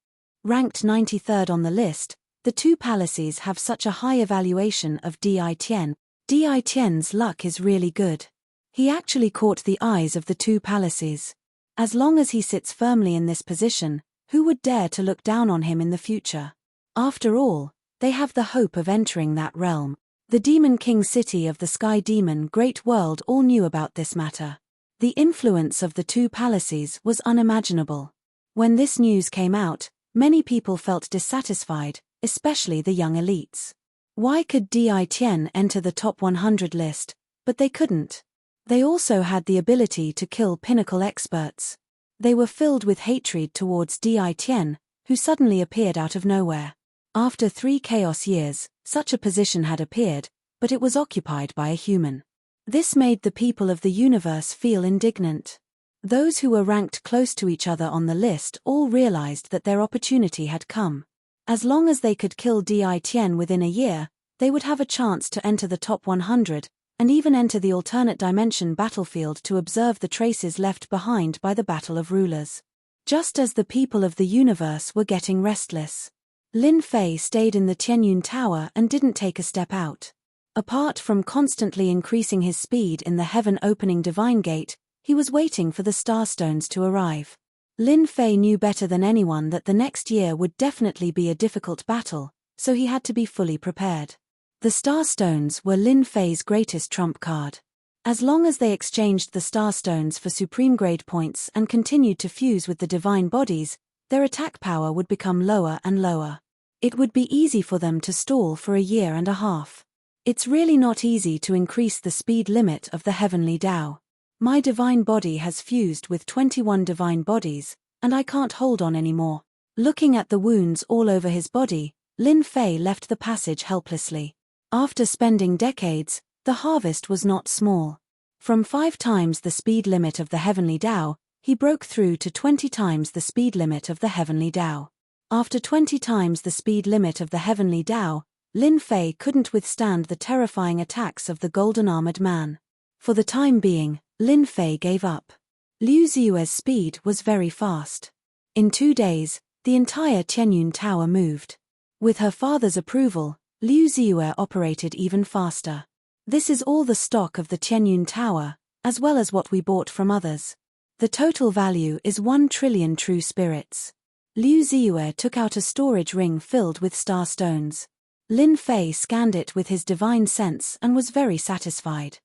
Ranked 93rd on the list, the 2 palaces have such a high evaluation of Di Tian. Di Tian's luck is really good. He actually caught the eyes of the 2 palaces. As long as he sits firmly in this position, who would dare to look down on him in the future? After all, they have the hope of entering that realm. The Demon King city of the Sky Demon Great World all knew about this matter. The influence of the 2 palaces was unimaginable. When this news came out, many people felt dissatisfied, especially the young elites. Why could Di Tian enter the top 100 list, but they couldn't? They also had the ability to kill pinnacle experts. They were filled with hatred towards Di Tian, who suddenly appeared out of nowhere. After 3 chaos years, such a position had appeared, but it was occupied by a human. This made the people of the universe feel indignant. Those who were ranked close to each other on the list all realized that their opportunity had come. As long as they could kill Di Tian within a year, they would have a chance to enter the top 100, and even enter the alternate dimension battlefield to observe the traces left behind by the Battle of Rulers. Just as the people of the universe were getting restless, Lin Fei stayed in the Tianyun Tower and didn't take a step out. Apart from constantly increasing his speed in the heaven-opening divine gate, he was waiting for the starstones to arrive. Lin Fei knew better than anyone that the next year would definitely be a difficult battle, so he had to be fully prepared. The starstones were Lin Fei's greatest trump card. As long as they exchanged the starstones for supreme grade points and continued to fuse with the divine bodies, their attack power would become lower and lower. It would be easy for them to stall for a year and a half. It's really not easy to increase the speed limit of the heavenly Tao. My divine body has fused with 21 divine bodies, and I can't hold on anymore. Looking at the wounds all over his body, Lin Fei left the passage helplessly. After spending decades, the harvest was not small. From 5 times the speed limit of the heavenly Tao, he broke through to 20 times the speed limit of the heavenly Tao. After 20 times the speed limit of the heavenly Tao, Lin Fei couldn't withstand the terrifying attacks of the golden-armored man. For the time being, Lin Fei gave up. Liu Ziyue's speed was very fast. In 2 days, the entire Tianyun Tower moved. With her father's approval, Liu Ziyue operated even faster. This is all the stock of the Tianyun Tower, as well as what we bought from others. The total value is 1 trillion true spirits. Liu Ziyue took out a storage ring filled with star stones. Lin Fei scanned it with his divine sense and was very satisfied.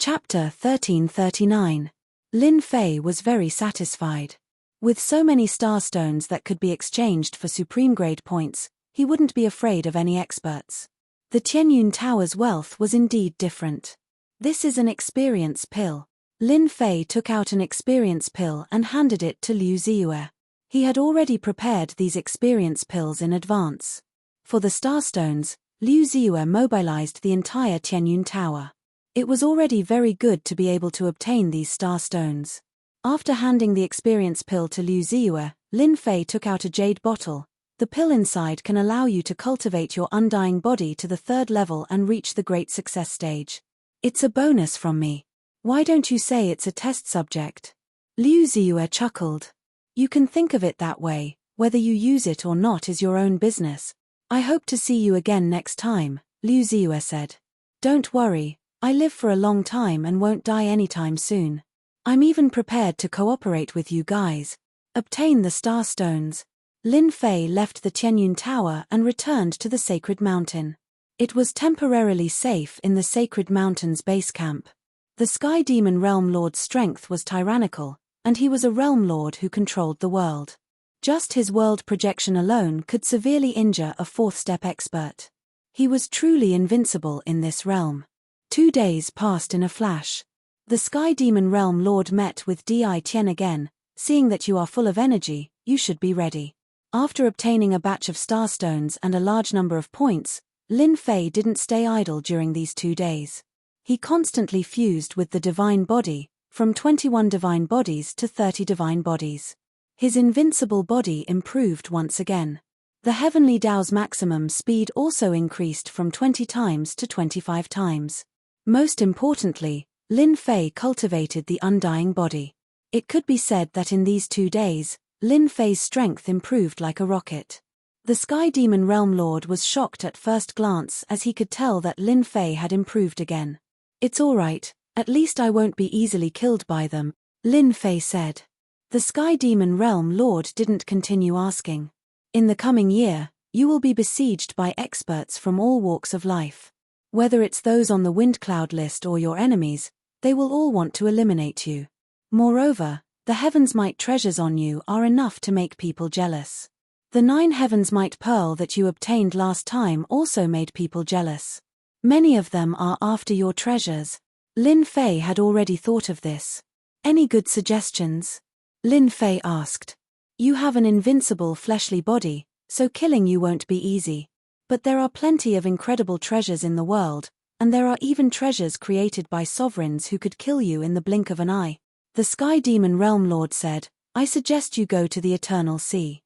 Chapter 1339. Lin Fei was very satisfied. With so many starstones that could be exchanged for supreme grade points, he wouldn't be afraid of any experts. The Tianyun Tower's wealth was indeed different. This is an experience pill. Lin Fei took out an experience pill and handed it to Liu Ziyue. He had already prepared these experience pills in advance. For the starstones, Liu Ziyue mobilized the entire Tianyun Tower. It was already very good to be able to obtain these starstones. After handing the experience pill to Liu Ziyue, Lin Fei took out a jade bottle. The pill inside can allow you to cultivate your undying body to the 3rd level and reach the great success stage. It's a bonus from me. Why don't you say it's a test subject? Liu Ziyue chuckled. You can think of it that way, whether you use it or not is your own business. I hope to see you again next time, Liu Ziyue said. Don't worry, I live for a long time and won't die anytime soon. I'm even prepared to cooperate with you guys. Obtain the starstones. Lin Fei left the Tianyun Tower and returned to the Sacred Mountain. It was temporarily safe in the Sacred Mountain's base camp. The Sky Demon Realm Lord's strength was tyrannical, and he was a realm lord who controlled the world. Just his world projection alone could severely injure a 4th step expert. He was truly invincible in this realm. 2 days passed in a flash. The Sky Demon Realm Lord met with Di Tian again. Seeing that you are full of energy, you should be ready. After obtaining a batch of starstones and a large number of points, Lin Fei didn't stay idle during these 2 days. He constantly fused with the divine body, from 21 divine bodies to 30 divine bodies. His invincible body improved once again. The Heavenly Dao's maximum speed also increased from 20 times to 25 times. Most importantly, Lin Fei cultivated the undying body. It could be said that in these 2 days, Lin Fei's strength improved like a rocket. The Sky Demon Realm Lord was shocked at first glance as he could tell that Lin Fei had improved again. It's alright, at least I won't be easily killed by them, Lin Fei said. The Sky Demon Realm Lord didn't continue asking. In the coming year, you will be besieged by experts from all walks of life. Whether it's those on the wind cloud list or your enemies, they will all want to eliminate you. Moreover, the Heaven's Might treasures on you are enough to make people jealous. The 9 Heaven's Might pearl that you obtained last time also made people jealous. Many of them are after your treasures. Lin Fei had already thought of this. Any good suggestions? Lin Fei asked. You have an invincible fleshly body, so killing you won't be easy. But there are plenty of incredible treasures in the world, and there are even treasures created by sovereigns who could kill you in the blink of an eye. The Sky Demon Realm Lord said, I suggest you go to the Eternal Sea.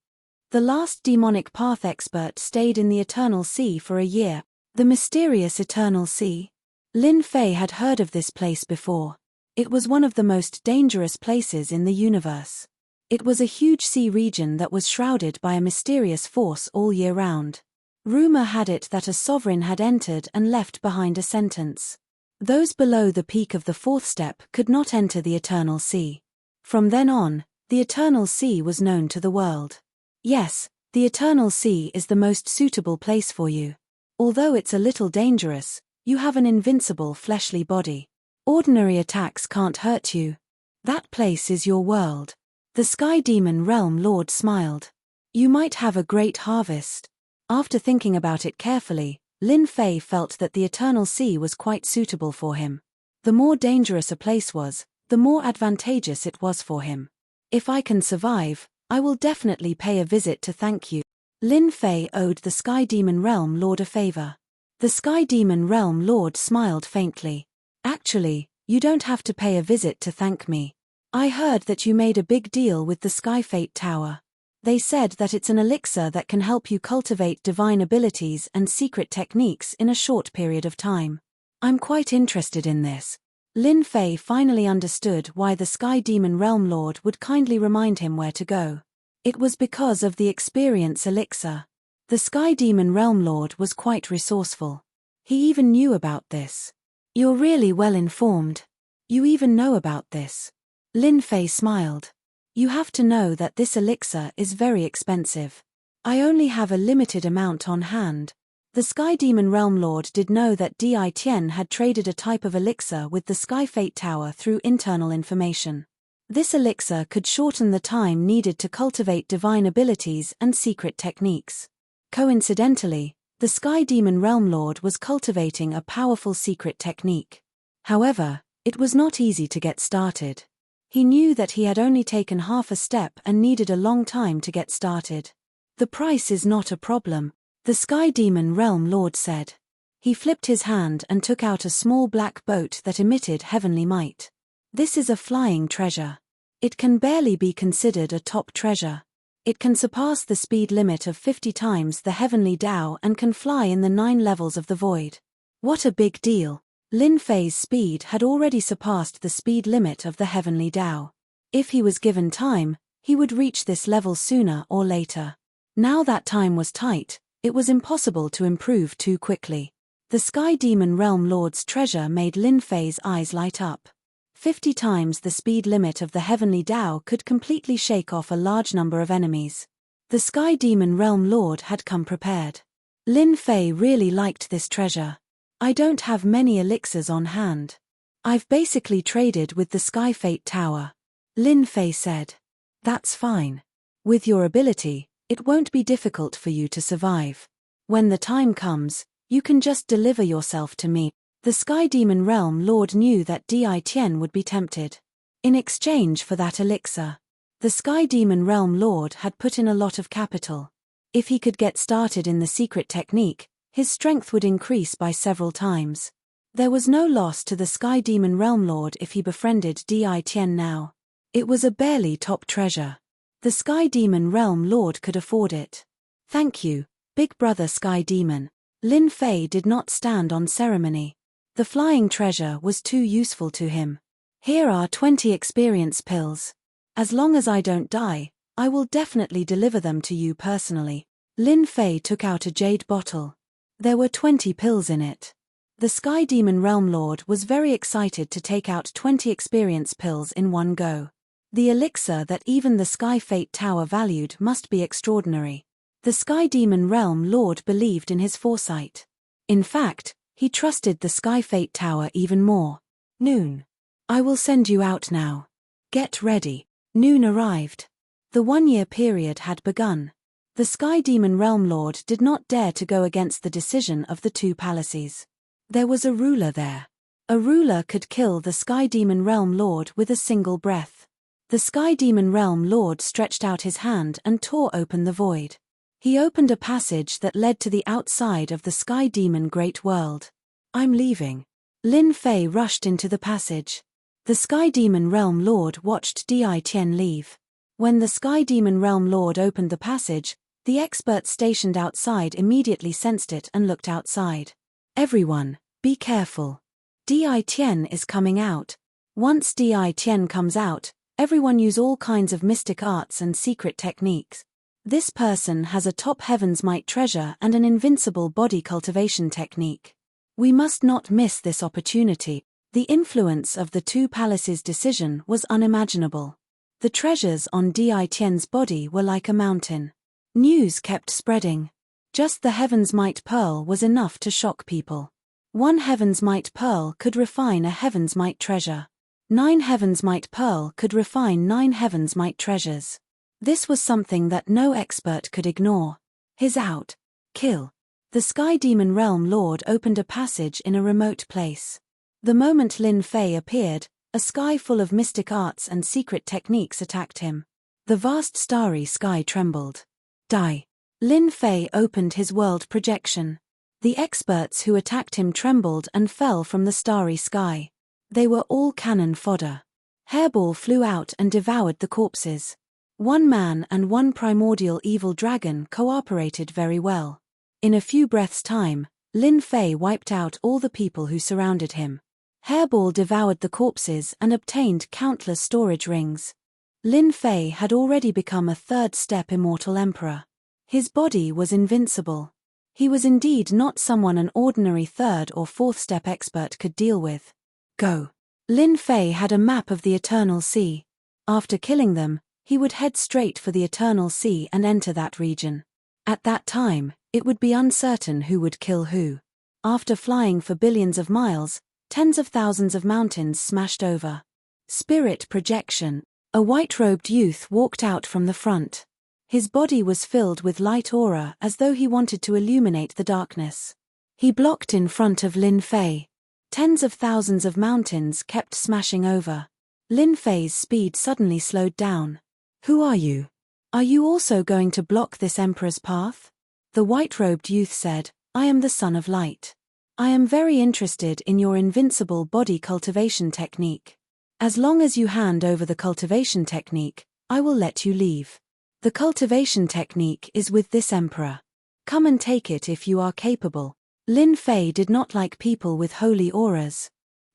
The last demonic path expert stayed in the Eternal Sea for a year. The mysterious Eternal Sea? Lin Fei had heard of this place before. It was one of the most dangerous places in the universe. It was a huge sea region that was shrouded by a mysterious force all year round. Rumor had it that a sovereign had entered and left behind a sentence. Those below the peak of the 4th step could not enter the Eternal Sea. From then on, the Eternal Sea was known to the world. Yes, the Eternal Sea is the most suitable place for you. Although it's a little dangerous, you have an invincible fleshly body. Ordinary attacks can't hurt you. That place is your world. The Sky Demon Realm Lord smiled. You might have a great harvest. After thinking about it carefully, Lin Fei felt that the Eternal Sea was quite suitable for him. The more dangerous a place was, the more advantageous it was for him. If I can survive, I will definitely pay a visit to thank you. Lin Fei owed the Sky Demon Realm Lord a favor. The Sky Demon Realm Lord smiled faintly. Actually, you don't have to pay a visit to thank me. I heard that you made a big deal with the Sky Fate Tower. They said that it's an elixir that can help you cultivate divine abilities and secret techniques in a short period of time. I'm quite interested in this. Lin Fei finally understood why the Sky Demon Realm Lord would kindly remind him where to go. It was because of the experience elixir. The Sky Demon Realm Lord was quite resourceful. He even knew about this. You're really well informed. You even know about this. Lin Fei smiled. You have to know that this elixir is very expensive. I only have a limited amount on hand. The Sky Demon Realm Lord did know that Di Tian had traded a type of elixir with the Sky Fate Tower through internal information. This elixir could shorten the time needed to cultivate divine abilities and secret techniques. Coincidentally, the Sky Demon Realm Lord was cultivating a powerful secret technique. However, it was not easy to get started. He knew that he had only taken half a step and needed a long time to get started. The price is not a problem, the Sky Demon Realm Lord said. He flipped his hand and took out a small black boat that emitted heavenly might. This is a flying treasure. It can barely be considered a top treasure. It can surpass the speed limit of 50 times the heavenly Tao and can fly in the 9 levels of the void. What a big deal! Lin Fei's speed had already surpassed the speed limit of the heavenly Tao. If he was given time, he would reach this level sooner or later. Now that time was tight, it was impossible to improve too quickly. The Sky Demon Realm Lord's treasure made Lin Fei's eyes light up. 50 times the speed limit of the heavenly Tao could completely shake off a large number of enemies. The Sky Demon Realm Lord had come prepared. Lin Fei really liked this treasure. I don't have many elixirs on hand. I've basically traded with the Sky Fate Tower. Lin Fei said. That's fine. With your ability, it won't be difficult for you to survive. When the time comes, you can just deliver yourself to me. The Sky Demon Realm Lord knew that Di Tian would be tempted. In exchange for that elixir, the Sky Demon Realm Lord had put in a lot of capital. If he could get started in the secret technique, his strength would increase by several times. There was no loss to the Sky Demon Realm Lord if he befriended Di Tian now. It was a barely top treasure. The Sky Demon Realm Lord could afford it. Thank you, Big Brother Sky Demon. Lin Fei did not stand on ceremony. The flying treasure was too useful to him. Here are 20 experience pills. As long as I don't die, I will definitely deliver them to you personally. Lin Fei took out a jade bottle. There were 20 pills in it. The Sky Demon Realm Lord was very excited to take out 20 experience pills in one go. The elixir that even the Sky Fate Tower valued must be extraordinary. The Sky Demon Realm Lord believed in his foresight. In fact, he trusted the Sky Fate Tower even more. Noon. I will send you out now. Get ready. Noon arrived. The 1-year period had begun. The Sky Demon Realm Lord did not dare to go against the decision of the 2 palaces. There was a ruler there. A ruler could kill the Sky Demon Realm Lord with a single breath. The Sky Demon Realm Lord stretched out his hand and tore open the void. He opened a passage that led to the outside of the Sky Demon Great World. I'm leaving. Lin Fei rushed into the passage. The Sky Demon Realm Lord watched Di Tian leave. When the Sky Demon Realm Lord opened the passage, the experts stationed outside immediately sensed it and looked outside. Everyone, be careful. Di Tian is coming out. Once Di Tian comes out, everyone use all kinds of mystic arts and secret techniques. This person has a top Heaven's Might treasure and an invincible body cultivation technique. We must not miss this opportunity. The influence of the 2 palaces' decision was unimaginable. The treasures on Di Tian's body were like a mountain. News kept spreading. Just the Heaven's Might pearl was enough to shock people. 1 Heaven's Might pearl could refine a Heaven's Might treasure. 9 Heaven's Might pearl could refine 9 Heaven's Might treasures. This was something that no expert could ignore. His out. Kill. The Sky Demon Realm Lord opened a passage in a remote place. The moment Lin Fei appeared, a sky full of mystic arts and secret techniques attacked him. The vast starry sky trembled. Die. Lin Fei opened his world projection. The experts who attacked him trembled and fell from the starry sky. They were all cannon fodder. Hairball flew out and devoured the corpses. 1 man and 1 primordial evil dragon cooperated very well. In a few breaths' time, Lin Fei wiped out all the people who surrounded him. Hairball devoured the corpses and obtained countless storage rings. Lin Fei had already become a 3rd-step immortal emperor. His body was invincible. He was indeed not someone an ordinary 3rd or 4th-step expert could deal with. Go. Lin Fei had a map of the Eternal Sea. After killing them, he would head straight for the Eternal Sea and enter that region. At that time, It would be uncertain who would kill who. After flying for billions of miles, tens of thousands of mountains smashed over. Spirit projection. A white-robed youth walked out from the front. His body was filled with light aura as though he wanted to illuminate the darkness. He blocked in front of Lin Fei. Tens of thousands of mountains kept smashing over. Lin Fei's speed suddenly slowed down. Who are you? Are you also going to block this emperor's path? The white-robed youth said, I am the Son of Light. I am very interested in your invincible body cultivation technique. As long as you hand over the cultivation technique, I will let you leave. The cultivation technique is with this emperor. Come and take it if you are capable. Lin Fei did not like people with holy auras.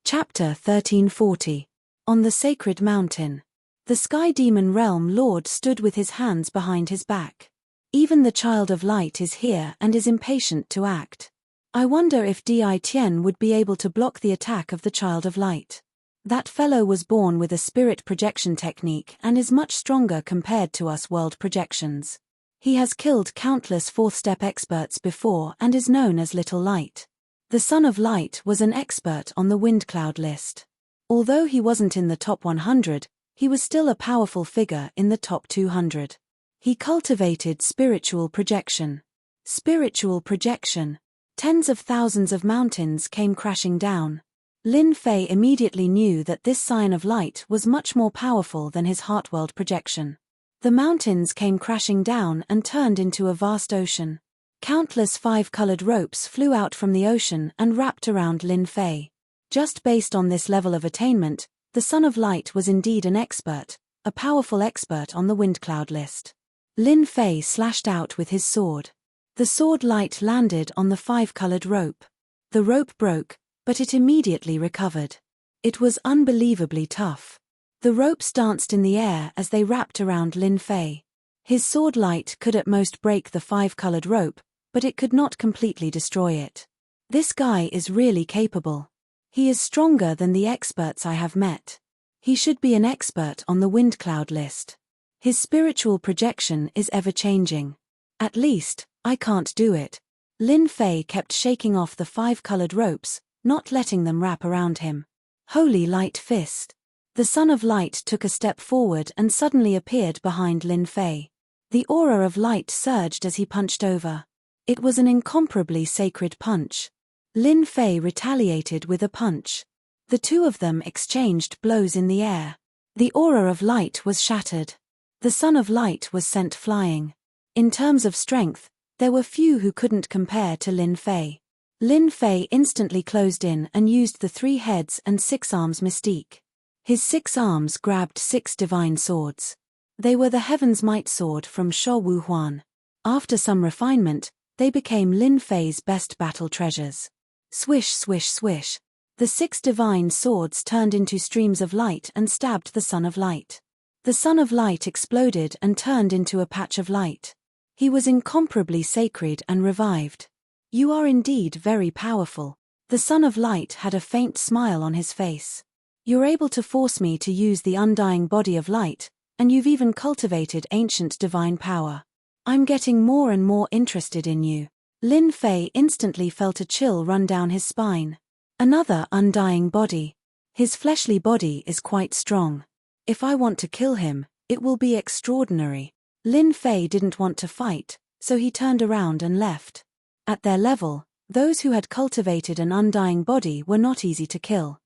Chapter 1340. On the Sacred Mountain. The Sky Demon Realm Lord stood with his hands behind his back. Even the Child of Light is here and is impatient to act. I wonder if Di Tian would be able to block the attack of the Child of Light. That fellow was born with a spirit projection technique and is much stronger compared to us world projections. He has killed countless fourth-step experts before and is known as Little Light. The Son of Light was an expert on the wind cloud list. Although he wasn't in the top 100, he was still a powerful figure in the top 200. He cultivated spiritual projection. Spiritual projection. Tens of thousands of mountains came crashing down. Lin Fei immediately knew that this sign of light was much more powerful than his heartworld projection. The mountains came crashing down and turned into a vast ocean. Countless five-colored ropes flew out from the ocean and wrapped around Lin Fei. Just based on this level of attainment, the Son of Light was indeed an expert, a powerful expert on the wind cloud list. Lin Fei slashed out with his sword. The sword light landed on the five-colored rope. The rope broke, but it immediately recovered. It was unbelievably tough. The ropes danced in the air as they wrapped around Lin Fei. His sword light could at most break the five-colored rope, but it could not completely destroy it. This guy is really capable. He is stronger than the experts I have met. He should be an expert on the wind cloud list. His spiritual projection is ever-changing. At least, I can't do it. Lin Fei kept shaking off the five-colored ropes, not letting them wrap around him. Holy Light Fist. The Son of Light took a step forward and suddenly appeared behind Lin Fei. The aura of light surged as he punched over. It was an incomparably sacred punch. Lin Fei retaliated with a punch. The two of them exchanged blows in the air. The aura of light was shattered. The Son of Light was sent flying. In terms of strength, there were few who couldn't compare to Lin Fei. Lin Fei instantly closed in and used the 3 heads and 6 arms mystique. His 6 arms grabbed 6 divine swords. They were the Heaven's Might sword from Sho Wu Huan. After some refinement, they became Lin Fei's best battle treasures. Swish, swish, swish. The 6 divine swords turned into streams of light and stabbed the Son of Light. The Son of Light exploded and turned into a patch of light. He was incomparably sacred and revived. You are indeed very powerful. The Son of Light had a faint smile on his face. You're able to force me to use the undying body of light, and you've even cultivated ancient divine power. I'm getting more and more interested in you. Lin Fei instantly felt a chill run down his spine. Another undying body. His fleshly body is quite strong. If I want to kill him, it will be extraordinary. Lin Fei didn't want to fight, so he turned around and left. At their level, those who had cultivated an undying body were not easy to kill.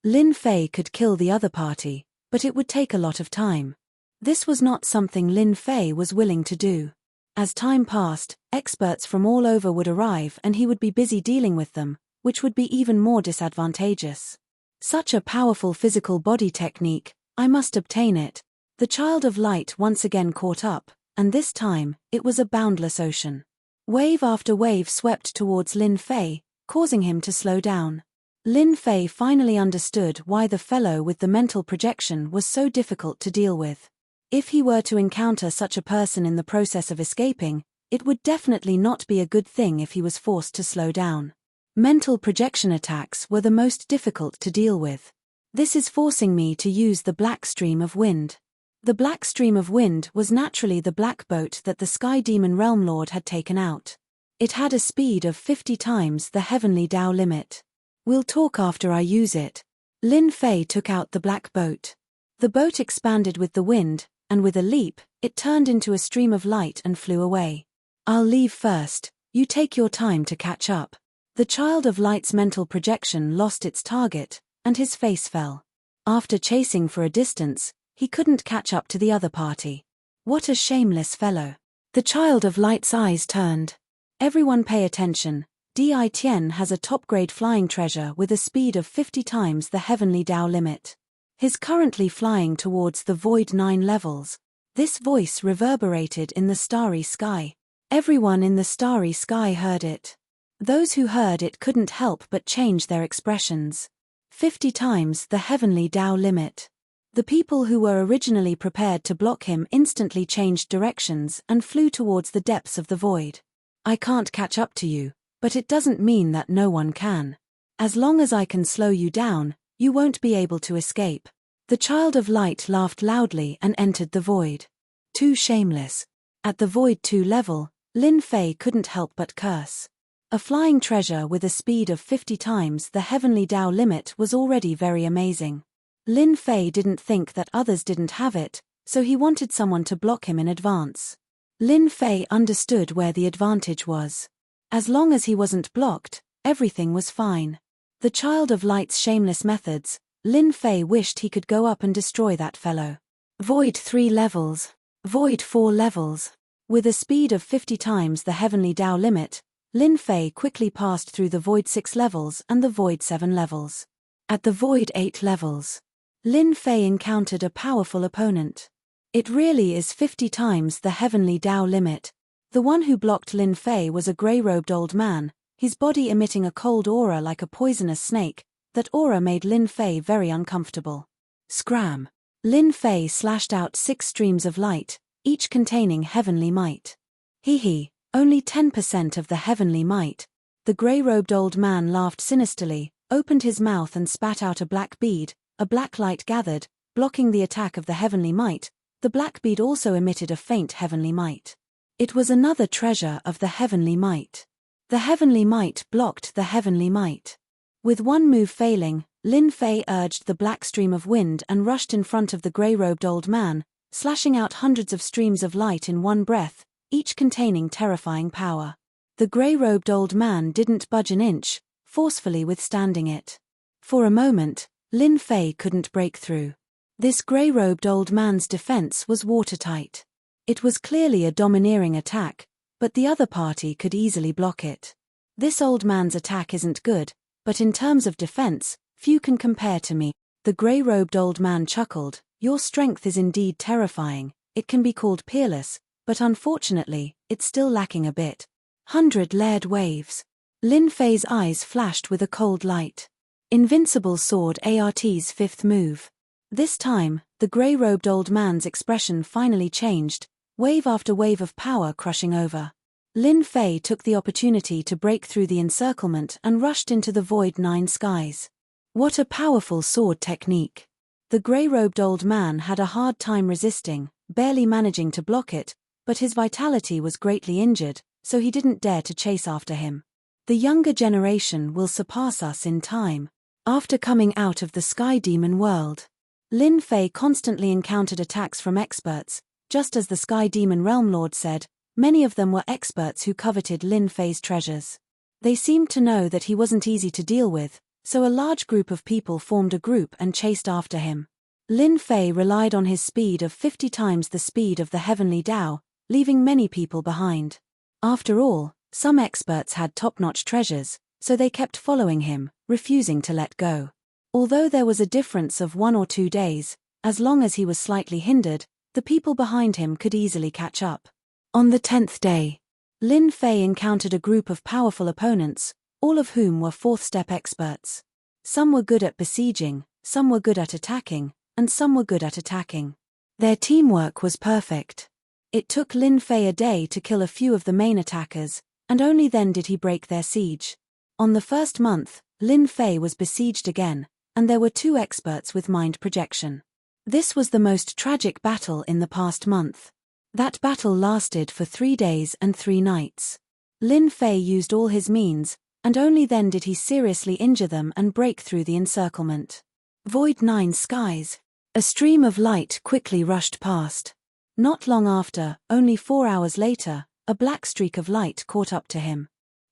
Lin Fei could kill the other party, but it would take a lot of time. This was not something Lin Fei was willing to do. As time passed, experts from all over would arrive and he would be busy dealing with them, which would be even more disadvantageous. Such a powerful physical body technique, I must obtain it. The Child of Light once again caught up, and this time, it was a boundless ocean. Wave after wave swept towards Lin Fei, causing him to slow down. Lin Fei finally understood why the fellow with the mental projection was so difficult to deal with. If he were to encounter such a person in the process of escaping, it would definitely not be a good thing if he was forced to slow down. Mental projection attacks were the most difficult to deal with. This is forcing me to use the black stream of wind. The black stream of wind was naturally the black boat that the Sky Demon Realm Lord had taken out. It had a speed of 50 times the heavenly Tao limit. We'll talk after I use it. Lin Fei took out the black boat. The boat expanded with the wind, and with a leap, it turned into a stream of light and flew away. I'll leave first, you take your time to catch up. The child of light's mental projection lost its target, and his face fell. After chasing for a distance, he couldn't catch up to the other party. What a shameless fellow. The child of light's eyes turned. Everyone pay attention. Di Tian has a top-grade flying treasure with a speed of 50 times the heavenly Tao limit. He's currently flying towards the void 9 levels. This voice reverberated in the starry sky. Everyone in the starry sky heard it. Those who heard it couldn't help but change their expressions. 50 times the heavenly Tao limit. The people who were originally prepared to block him instantly changed directions and flew towards the depths of the void. I can't catch up to you, but it doesn't mean that no one can. As long as I can slow you down, you won't be able to escape. The child of light laughed loudly and entered the void. Too shameless. At the void 2 level, Lin Fei couldn't help but curse. A flying treasure with a speed of 50 times the heavenly Tao limit was already very amazing. Lin Fei didn't think that others didn't have it, so he wanted someone to block him in advance. Lin Fei understood where the advantage was. As long as he wasn't blocked, everything was fine. The child of light's shameless methods, Lin Fei wished he could go up and destroy that fellow. Void 3 levels. Void 4 levels. With a speed of 50 times the heavenly Tao limit, Lin Fei quickly passed through the void 6 levels and the void 7 levels. At the void 8 levels, Lin Fei encountered a powerful opponent. It really is 50 times the heavenly Tao limit. The one who blocked Lin Fei was a grey-robed old man, his body emitting a cold aura like a poisonous snake. That aura made Lin Fei very uncomfortable. Scram! Lin Fei slashed out 6 streams of light, each containing heavenly might. Hee, only 10% of the heavenly might. The grey-robed old man laughed sinisterly, opened his mouth and spat out a black bead. A black light gathered, blocking the attack of the heavenly might. The black bead also emitted a faint heavenly might. It was another treasure of the heavenly might. The heavenly might blocked the heavenly might. With one move failing, Lin Fei urged the black stream of wind and rushed in front of the grey-robed old man, slashing out hundreds of streams of light in one breath, each containing terrifying power. The grey-robed old man didn't budge an inch, forcefully withstanding it. For a moment, Lin Fei couldn't break through. This grey-robed old man's defense was watertight. It was clearly a domineering attack, but the other party could easily block it. This old man's attack isn't good, but in terms of defense, few can compare to me. The grey-robed old man chuckled. Your strength is indeed terrifying. It can be called peerless, but unfortunately, it's still lacking a bit. 100 layered waves. Lin Fei's eyes flashed with a cold light. Invincible sword ART's 5th move. This time, the grey-robed old man's expression finally changed, wave after wave of power crushing over. Lin Fei took the opportunity to break through the encirclement and rushed into the void 9 skies. What a powerful sword technique. The grey-robed old man had a hard time resisting, barely managing to block it, but his vitality was greatly injured, so he didn't dare to chase after him. The younger generation will surpass us in time. After coming out of the Sky Demon world, Lin Fei constantly encountered attacks from experts. Just as the Sky Demon Realm Lord said, many of them were experts who coveted Lin Fei's treasures. They seemed to know that he wasn't easy to deal with, so a large group of people formed a group and chased after him. Lin Fei relied on his speed of 50 times the speed of the heavenly Tao, leaving many people behind. After all, some experts had top-notch treasures, so they kept following him, refusing to let go. Although there was a difference of 1 or 2 days, as long as he was slightly hindered, the people behind him could easily catch up. On the 10th day, Lin Fei encountered a group of powerful opponents, all of whom were 4th-step experts. Some were good at besieging, some were good at attacking, and some were good at attacking. Their teamwork was perfect. It took Lin Fei a day to kill a few of the main attackers, and only then did he break their siege. On the first month, Lin Fei was besieged again, and there were 2 experts with mind projection. This was the most tragic battle in the past month. That battle lasted for 3 days and 3 nights. Lin Fei used all his means, and only then did he seriously injure them and break through the encirclement. Void 9 skies. A stream of light quickly rushed past. Not long after, only 4 hours later, a black streak of light caught up to him.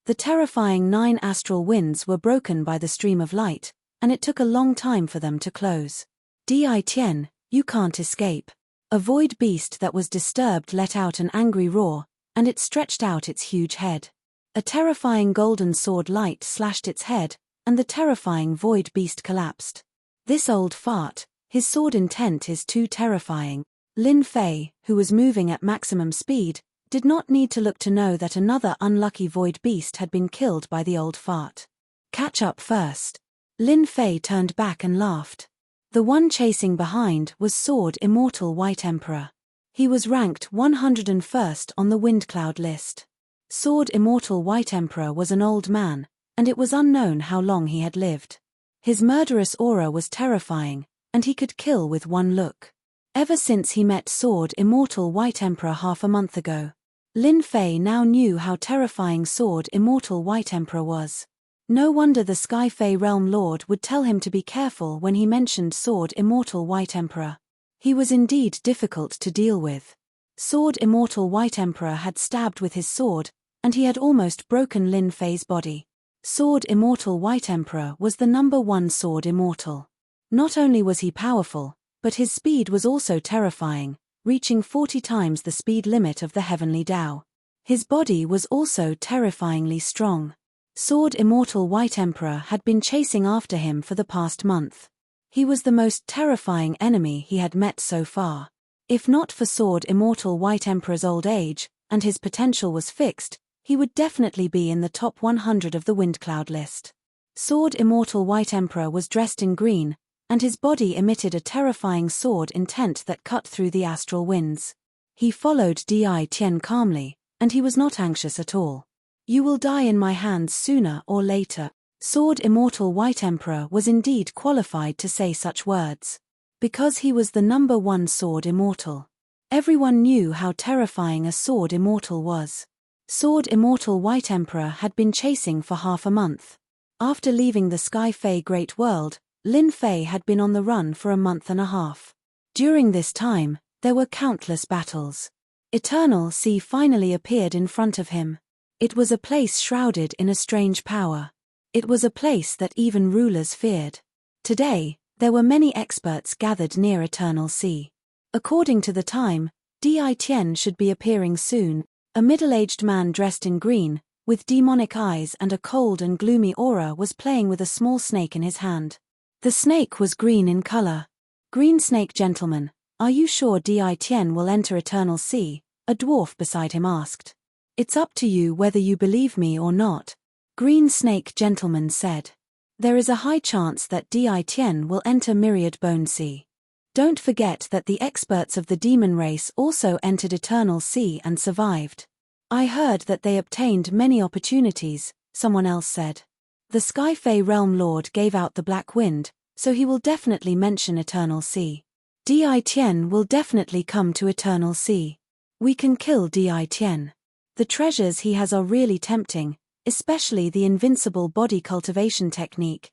The terrifying 9 astral winds were broken by the stream of light, and it took a long time for them to close. Di Tian, you can't escape. A void beast that was disturbed let out an angry roar, and it stretched out its huge head. A terrifying golden sword light slashed its head, and the terrifying void beast collapsed. This old fart, his sword intent is too terrifying. Lin Fei, who was moving at maximum speed, did not need to look to know that another unlucky void beast had been killed by the old fart. Catch up first. Lin Fei turned back and laughed. The one chasing behind was Sword Immortal White Emperor. He was ranked 101st on the wind cloud list. Sword Immortal White Emperor was an old man, and it was unknown how long he had lived. His murderous aura was terrifying, and he could kill with one look. Ever since he met Sword Immortal White Emperor half a month ago, Lin Fei now knew how terrifying Sword Immortal White Emperor was. No wonder the Sky Fey Realm Lord would tell him to be careful when he mentioned Sword Immortal White Emperor. He was indeed difficult to deal with. Sword Immortal White Emperor had stabbed with his sword, and he had almost broken Lin Fei's body. Sword Immortal White Emperor was the #1 Sword Immortal. Not only was he powerful, but his speed was also terrifying, reaching 40 times the speed limit of the Heavenly Tao. His body was also terrifyingly strong. Sword Immortal White Emperor had been chasing after him for the past month. He was the most terrifying enemy he had met so far. If not for Sword Immortal White Emperor's old age, and his potential was fixed, he would definitely be in the top 100 of the wind cloud list. Sword Immortal White Emperor was dressed in green, and his body emitted a terrifying sword intent that cut through the astral winds. He followed Di Tian calmly, and he was not anxious at all. You will die in my hands sooner or later. Sword Immortal White Emperor was indeed qualified to say such words. Because he was the #1 Sword Immortal. Everyone knew how terrifying a Sword Immortal was. Sword Immortal White Emperor had been chasing for half a month. After leaving the Sky Fey Great World, Lin Fei had been on the run for a month and a half. During this time, there were countless battles. Eternal Sea finally appeared in front of him. It was a place shrouded in a strange power. It was a place that even rulers feared. Today, there were many experts gathered near Eternal Sea. According to the time, Di Tian should be appearing soon. A middle-aged man dressed in green, with demonic eyes and a cold and gloomy aura was playing with a small snake in his hand. The snake was green in color. Green Snake Gentleman, are you sure Di Tian will enter Eternal Sea? A dwarf beside him asked. It's up to you whether you believe me or not, Green Snake Gentleman said. There is a high chance that Di Tian will enter Myriad Bone Sea. Don't forget that the experts of the demon race also entered Eternal Sea and survived. I heard that they obtained many opportunities, someone else said. The Sky Fey Realm Lord gave out the Black Wind, so he will definitely mention Eternal Sea. Di Tian will definitely come to Eternal Sea. We can kill Di Tian. The treasures he has are really tempting, especially the invincible body cultivation technique.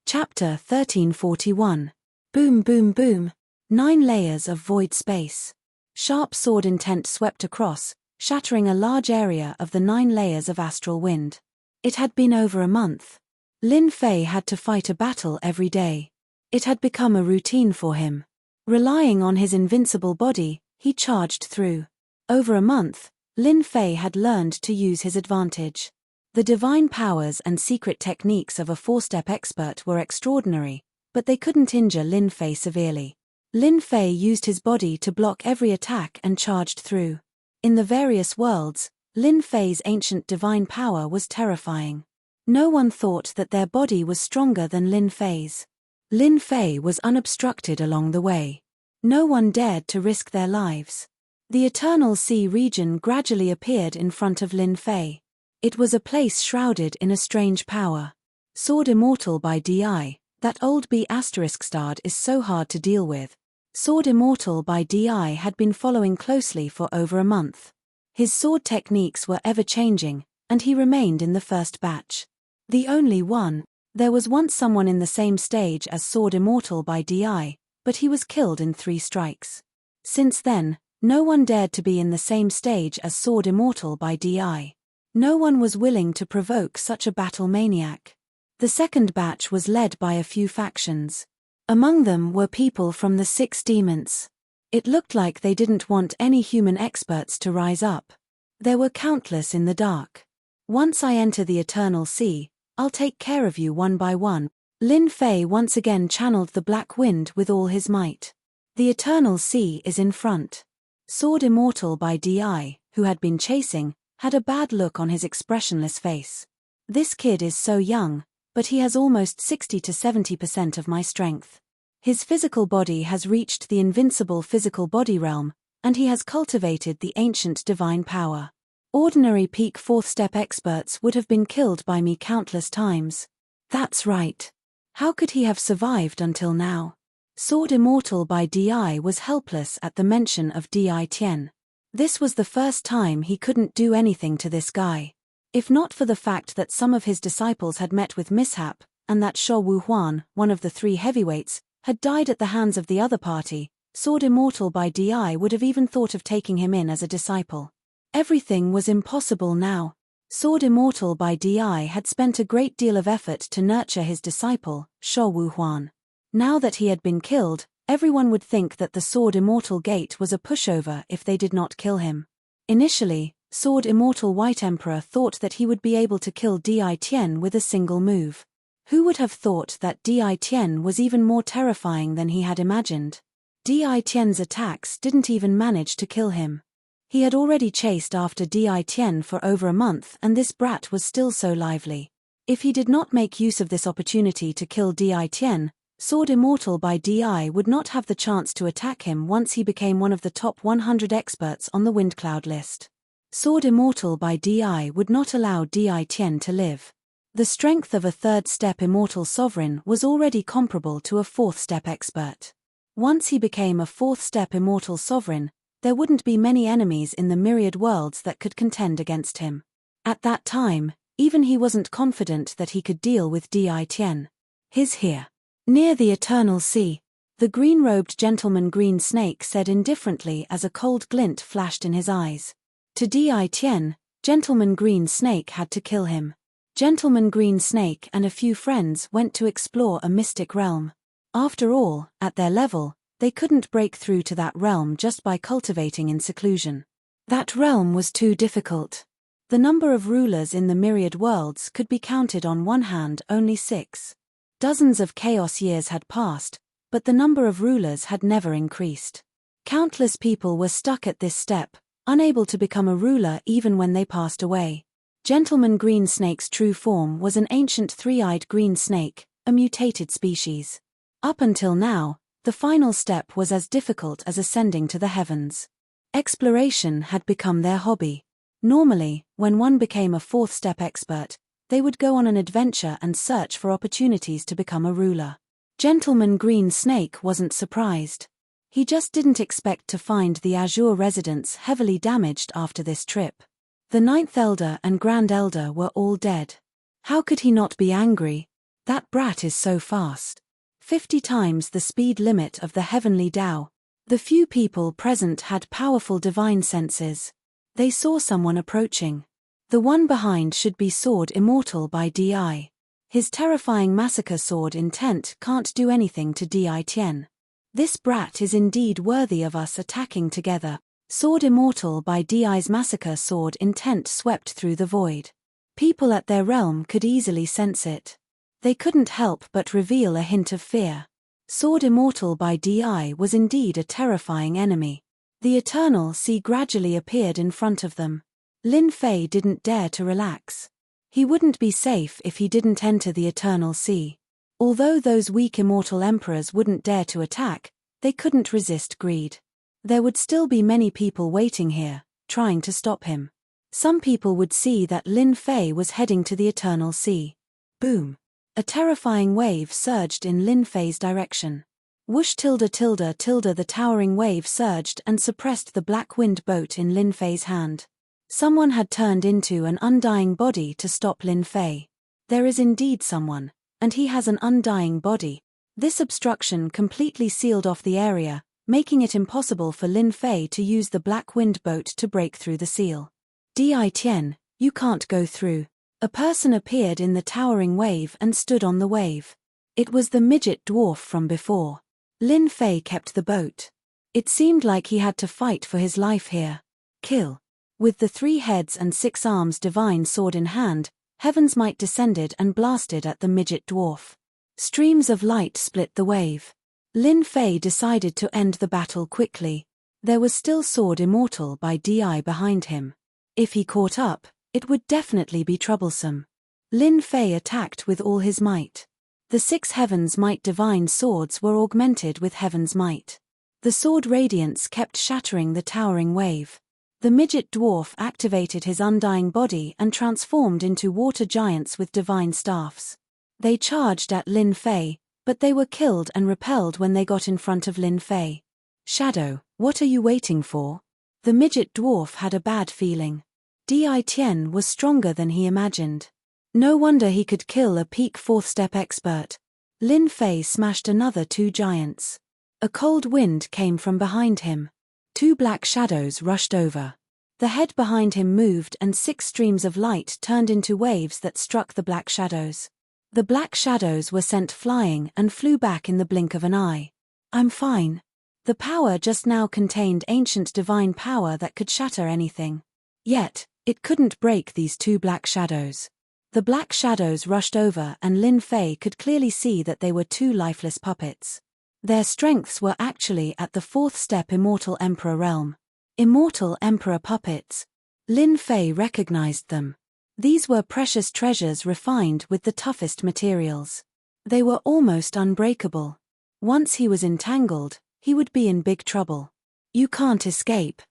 Chapter 1341. Boom boom boom. 9 layers of void space. Sharp sword intent swept across, shattering a large area of the 9 layers of astral wind. It had been over a month. Lin Fei had to fight a battle every day. It had become a routine for him. Relying on his invincible body, he charged through. Over a month, Lin Fei had learned to use his advantage. The divine powers and secret techniques of a 4-step expert were extraordinary, but they couldn't injure Lin Fei severely. Lin Fei used his body to block every attack and charged through. In the various worlds, Lin Fei's ancient divine power was terrifying. No one thought that their body was stronger than Lin Fei's. Lin Fei was unobstructed along the way. No one dared to risk their lives. The Eternal Sea region gradually appeared in front of Lin Fei. It was a place shrouded in a strange power. Sword Immortal by Di, that old B** starred is so hard to deal with. Sword Immortal by Di had been following closely for over a month. His sword techniques were ever-changing, and he remained in the first batch. The only one. There was once someone in the same stage as Sword Immortal by DI, but he was killed in 3 strikes. Since then, no one dared to be in the same stage as Sword Immortal by DI. No one was willing to provoke such a battle maniac. The second batch was led by a few factions. Among them were people from the 6 demons. It looked like they didn't want any human experts to rise up. There were countless in the dark. Once I enter the Eternal Sea, I'll take care of you one by one. Lin Fei once again channeled the black wind with all his might. The Eternal Sea is in front. Sword Immortal by DI, who had been chasing, had a bad look on his expressionless face. This kid is so young, but he has almost 60 to 70% of my strength. His physical body has reached the invincible physical body realm, and he has cultivated the ancient divine power. Ordinary peak 4th step experts would have been killed by me countless times. That's right. How could he have survived until now? Sword Immortal by DI was helpless at the mention of Di Tian. This was the first time he couldn't do anything to this guy. If not for the fact that some of his disciples had met with mishap, and that Shuo Wuhuan, one of the 3 heavyweights, had died at the hands of the other party, Sword Immortal by DI would have even thought of taking him in as a disciple. Everything was impossible now. Sword Immortal by DI had spent a great deal of effort to nurture his disciple, Shuo Wuhuan. Now that he had been killed, everyone would think that the Sword Immortal Gate was a pushover if they did not kill him. Initially, Sword Immortal White Emperor thought that he would be able to kill Di Tian with a single move. Who would have thought that Di Tian was even more terrifying than he had imagined? Di Tian's attacks didn't even manage to kill him. He had already chased after Di Tian for over a month, and this brat was still so lively. If he did not make use of this opportunity to kill Di Tian, Sword Immortal by DI would not have the chance to attack him once he became one of the top 100 experts on the Windcloud list. Sword Immortal by DI would not allow Di Tian to live. The strength of a 3rd step Immortal Sovereign was already comparable to a 4th step expert. Once he became a 4th step Immortal Sovereign, there wouldn't be many enemies in the myriad worlds that could contend against him. At that time, even he wasn't confident that he could deal with Di Tian. He's here. Near the Eternal Sea, the green-robed gentleman Green Snake said indifferently as a cold glint flashed in his eyes. To Di Tian, Gentleman Green Snake had to kill him. Gentleman Green Snake and a few friends went to explore a mystic realm. After all, at their level, they couldn't break through to that realm just by cultivating in seclusion. That realm was too difficult. The number of rulers in the myriad worlds could be counted on one hand, only 6. Dozens of chaos years had passed, but the number of rulers had never increased. Countless people were stuck at this step, unable to become a ruler even when they passed away. Gentleman Green Snake's true form was an ancient 3-eyed green snake, a mutated species. Up until now, the final step was as difficult as ascending to the heavens. Exploration had become their hobby. Normally, when one became a 4th step expert, they would go on an adventure and search for opportunities to become a ruler. Gentleman Green Snake wasn't surprised. He just didn't expect to find the Azure residents heavily damaged after this trip. The 9th Elder and Grand Elder were all dead. How could he not be angry? That brat is so fast. 50 times the speed limit of the heavenly Tao. The few people present had powerful divine senses. They saw someone approaching. The one behind should be Sword Immortal by DI. His terrifying massacre sword intent can't do anything to Di Tian. This brat is indeed worthy of us attacking together. Sword Immortal by DI's massacre sword intent swept through the void. People at their realm could easily sense it. They couldn't help but reveal a hint of fear. Sword Immortal by DI was indeed a terrifying enemy. The Eternal Sea gradually appeared in front of them. Lin Fei didn't dare to relax. He wouldn't be safe if he didn't enter the Eternal Sea. Although those weak immortal emperors wouldn't dare to attack, they couldn't resist greed. There would still be many people waiting here, trying to stop him. Some people would see that Lin Fei was heading to the Eternal Sea. Boom! A terrifying wave surged in Lin Fei's direction. Whoosh tilde tilde tilde the towering wave surged and suppressed the black wind boat in Lin Fei's hand. Someone had turned into an undying body to stop Lin Fei. There is indeed someone, and he has an undying body. This obstruction completely sealed off the area, making it impossible for Lin Fei to use the Black Wind boat to break through the seal. Di Tian, you can't go through. A person appeared in the towering wave and stood on the wave. It was the midget dwarf from before. Lin Fei kept the boat. It seemed like he had to fight for his life here. Kill. With the 3 heads and 6 arms divine sword in hand, Heaven's Might descended and blasted at the midget dwarf. Streams of light split the wave. Lin Fei decided to end the battle quickly. There was still Sword Immortal by Di behind him. If he caught up, it would definitely be troublesome. Lin Fei attacked with all his might. The 6 Heaven's Might divine swords were augmented with Heaven's Might. The sword radiance kept shattering the towering wave. The midget dwarf activated his undying body and transformed into water giants with divine staffs. They charged at Lin Fei, but they were killed and repelled when they got in front of Lin Fei. Shadow, what are you waiting for? The midget dwarf had a bad feeling. Di Tian was stronger than he imagined. No wonder he could kill a peak 4th step expert. Lin Fei smashed another 2 giants. A cold wind came from behind him. 2 black shadows rushed over. The head behind him moved and 6 streams of light turned into waves that struck the black shadows. The black shadows were sent flying and flew back in the blink of an eye. I'm fine. The power just now contained ancient divine power that could shatter anything. Yet, it couldn't break these 2 black shadows. The black shadows rushed over and Lin Fei could clearly see that they were 2 lifeless puppets. Their strengths were actually at the 4th step Immortal Emperor realm. Immortal Emperor puppets. Lin Fei recognized them. These were precious treasures refined with the toughest materials. They were almost unbreakable. Once he was entangled, he would be in big trouble. You can't escape.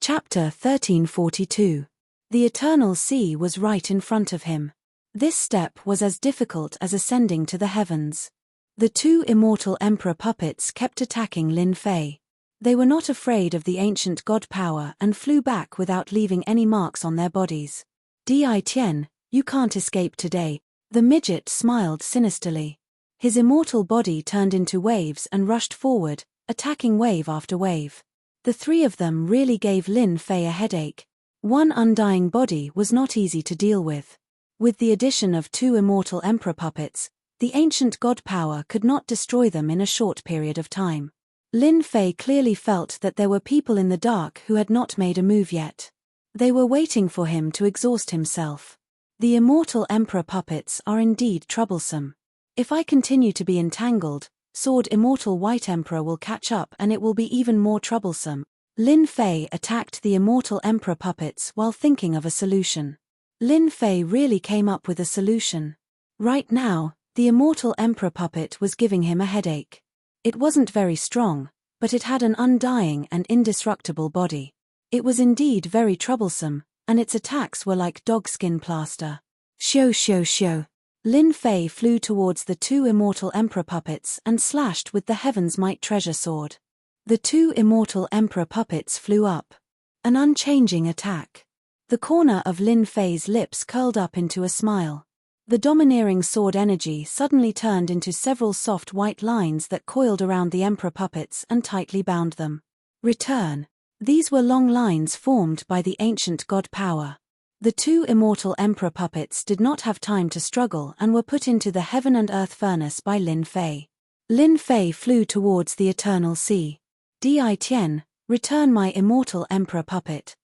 Chapter 1342. The Eternal Sea was right in front of him. This step was as difficult as ascending to the heavens. The 2 Immortal Emperor puppets kept attacking Lin Fei. They were not afraid of the ancient god power and flew back without leaving any marks on their bodies. Di Tian, you can't escape today. The midget smiled sinisterly. His immortal body turned into waves and rushed forward, attacking wave after wave. The 3 of them really gave Lin Fei a headache. One undying body was not easy to deal with. With the addition of 2 Immortal Emperor puppets, the ancient god power could not destroy them in a short period of time. Lin Fei clearly felt that there were people in the dark who had not made a move yet. They were waiting for him to exhaust himself. The Immortal Emperor puppets are indeed troublesome. If I continue to be entangled, Sword Immortal White Emperor will catch up and it will be even more troublesome. Lin Fei attacked the Immortal Emperor puppets while thinking of a solution. Lin Fei really came up with a solution. Right now, the Immortal Emperor puppet was giving him a headache. It wasn't very strong, but it had an undying and indestructible body. It was indeed very troublesome, and its attacks were like dogskin plaster. Shoo. Lin Fei flew towards the 2 Immortal Emperor puppets and slashed with the Heaven's Might treasure sword. The 2 Immortal Emperor puppets flew up. An unchanging attack. The corner of Lin Fei's lips curled up into a smile. The domineering sword energy suddenly turned into several soft white lines that coiled around the Emperor puppets and tightly bound them. Return. These were long lines formed by the ancient god power. The 2 Immortal Emperor puppets did not have time to struggle and were put into the heaven and earth furnace by Lin Fei. Lin Fei flew towards the Eternal Sea. Di Tian, return my Immortal Emperor puppet.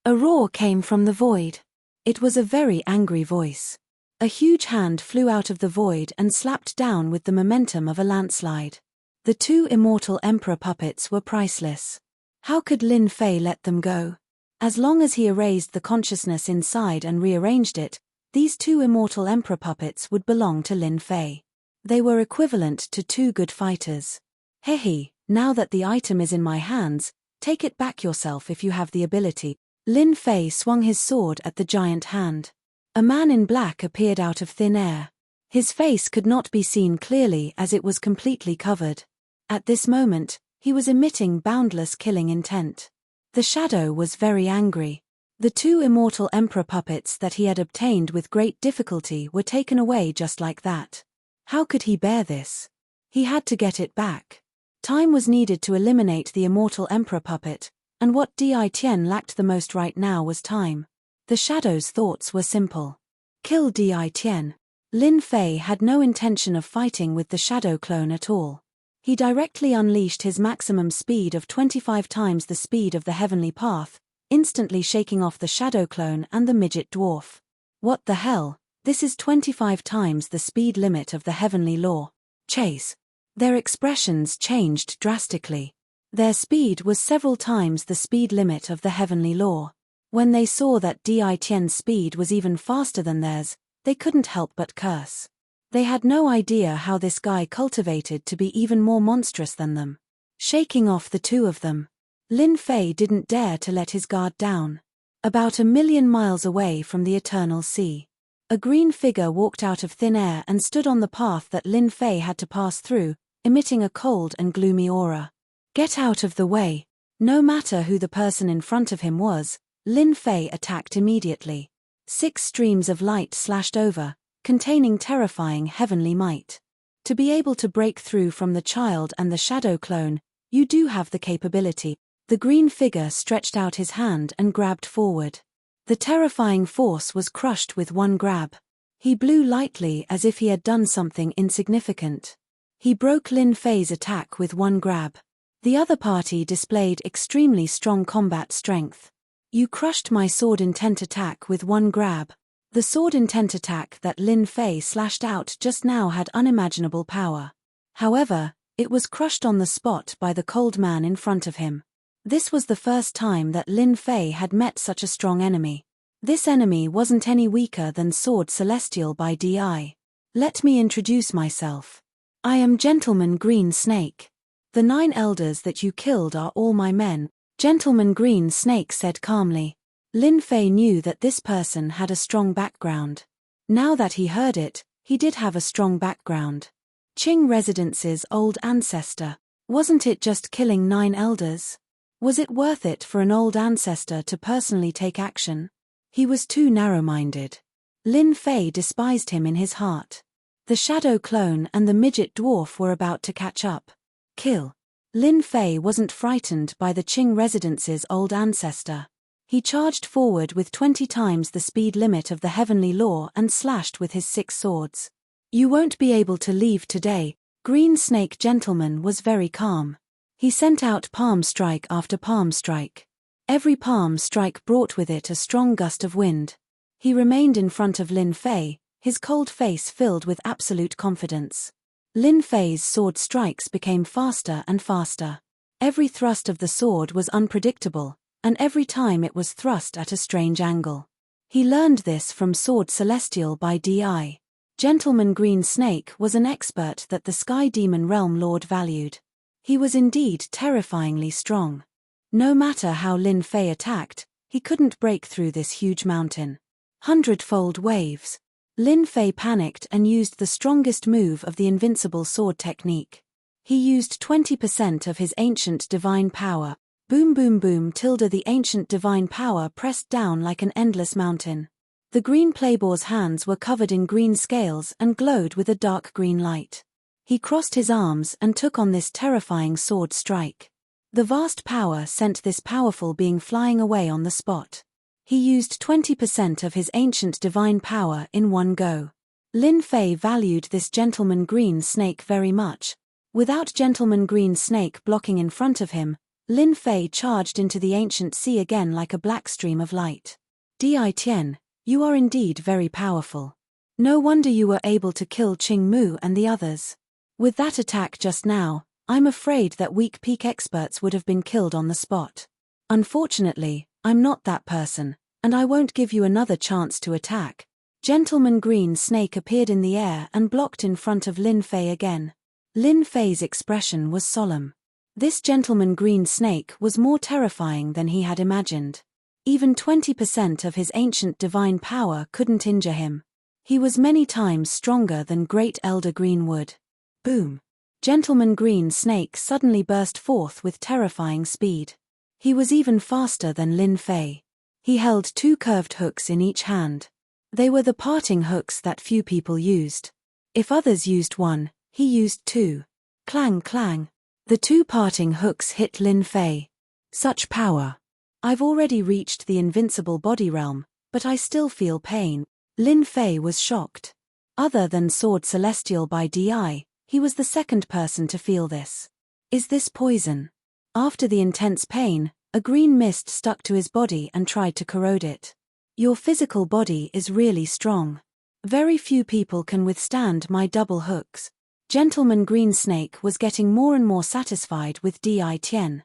A roar came from the void. It was a very angry voice. A huge hand flew out of the void and slapped down with the momentum of a landslide. The 2 Immortal Emperor puppets were priceless. How could Lin Fei let them go? As long as he erased the consciousness inside and rearranged it, these 2 Immortal Emperor puppets would belong to Lin Fei. They were equivalent to 2 good fighters. Hehe, now that the item is in my hands, take it back yourself if you have the ability. Lin Fei swung his sword at the giant hand. A man in black appeared out of thin air. His face could not be seen clearly as it was completely covered. At this moment, he was emitting boundless killing intent. The shadow was very angry. The 2 immortal emperor puppets that he had obtained with great difficulty were taken away just like that. How could he bear this? He had to get it back. Time was needed to eliminate the immortal emperor puppet, and what Di Tian lacked the most right now was time. The Shadow's thoughts were simple. Kill Di Tian. Lin Fei had no intention of fighting with the Shadow clone at all. He directly unleashed his maximum speed of 25 times the speed of the heavenly path, instantly shaking off the Shadow clone and the midget dwarf. What the hell? This is 25 times the speed limit of the heavenly law. Chase. Their expressions changed drastically. Their speed was several times the speed limit of the heavenly law. When they saw that Di Tian's speed was even faster than theirs, they couldn't help but curse. They had no idea how this guy cultivated to be even more monstrous than them. Shaking off the 2 of them, Lin Fei didn't dare to let his guard down. About 1,000,000 miles away from the Eternal Sea, a green figure walked out of thin air and stood on the path that Lin Fei had to pass through, emitting a cold and gloomy aura. Get out of the way. No matter who the person in front of him was, Lin Fei attacked immediately. 6 streams of light slashed over, containing terrifying heavenly might. To be able to break through from the child and the Shadow clone, you do have the capability. The green figure stretched out his hand and grabbed forward. The terrifying force was crushed with one grab. He blew lightly as if he had done something insignificant. He broke Lin Fei's attack with one grab. The other party displayed extremely strong combat strength. You crushed my sword intent attack with one grab. The sword intent attack that Lin Fei slashed out just now had unimaginable power. However, it was crushed on the spot by the cold man in front of him. This was the first time that Lin Fei had met such a strong enemy. This enemy wasn't any weaker than Sword Celestial by Di. Let me introduce myself. I am Gentleman Green Snake. The 9 elders that you killed are all my men, Gentleman Green Snake said calmly. Lin Fei knew that this person had a strong background. Now that he heard it, he did have a strong background. Qing Residence's old ancestor. Wasn't it just killing 9 elders? Was it worth it for an old ancestor to personally take action? He was too narrow-minded. Lin Fei despised him in his heart. The Shadow clone and the midget dwarf were about to catch up. Kill. Lin Fei wasn't frightened by the Qing Residence's old ancestor. He charged forward with 20 times the speed limit of the heavenly law and slashed with his 6 swords. You won't be able to leave today. Green Snake Gentleman was very calm. He sent out palm strike after palm strike. Every palm strike brought with it a strong gust of wind. He remained in front of Lin Fei, his cold face filled with absolute confidence. Lin Fei's sword strikes became faster and faster. Every thrust of the sword was unpredictable, and every time it was thrust at a strange angle. He learned this from Sword Celestial by Di. Gentleman Green Snake was an expert that the Sky Demon Realm Lord valued. He was indeed terrifyingly strong. No matter how Lin Fei attacked, he couldn't break through this huge mountain. 100-fold waves. Lin Fei panicked and used the strongest move of the invincible sword technique. He used 20% of his ancient divine power. Boom boom boom tilde the ancient divine power pressed down like an endless mountain. The green playboy's hands were covered in green scales and glowed with a dark green light. He crossed his arms and took on this terrifying sword strike. The vast power sent this powerful being flying away on the spot. He used 20% of his ancient divine power in one go. Lin Fei valued this Gentleman Green Snake very much. Without Gentleman Green Snake blocking in front of him, Lin Fei charged into the ancient sea again like a black stream of light. Di Tian, you are indeed very powerful. No wonder you were able to kill Qing Mu and the others. With that attack just now, I'm afraid that weak peak experts would have been killed on the spot. Unfortunately, I'm not that person, and I won't give you another chance to attack. Gentleman Green Snake appeared in the air and blocked in front of Lin Fei again. Lin Fei's expression was solemn. This Gentleman Green Snake was more terrifying than he had imagined. Even 20% of his ancient divine power couldn't injure him. He was many times stronger than Great Elder Greenwood. Boom! Gentleman Green Snake suddenly burst forth with terrifying speed. He was even faster than Lin Fei. He held 2 curved hooks in each hand. They were the parting hooks that few people used. If others used one, he used 2. Clang clang. The 2 parting hooks hit Lin Fei. Such power. I've already reached the invincible body realm, but I still feel pain. Lin Fei was shocked. Other than Sword Celestial by DI, he was the second person to feel this. Is this poison? After the intense pain, a green mist stuck to his body and tried to corrode it. Your physical body is really strong. Very few people can withstand my double hooks. Gentleman Green Snake was getting more and more satisfied with Di Tian.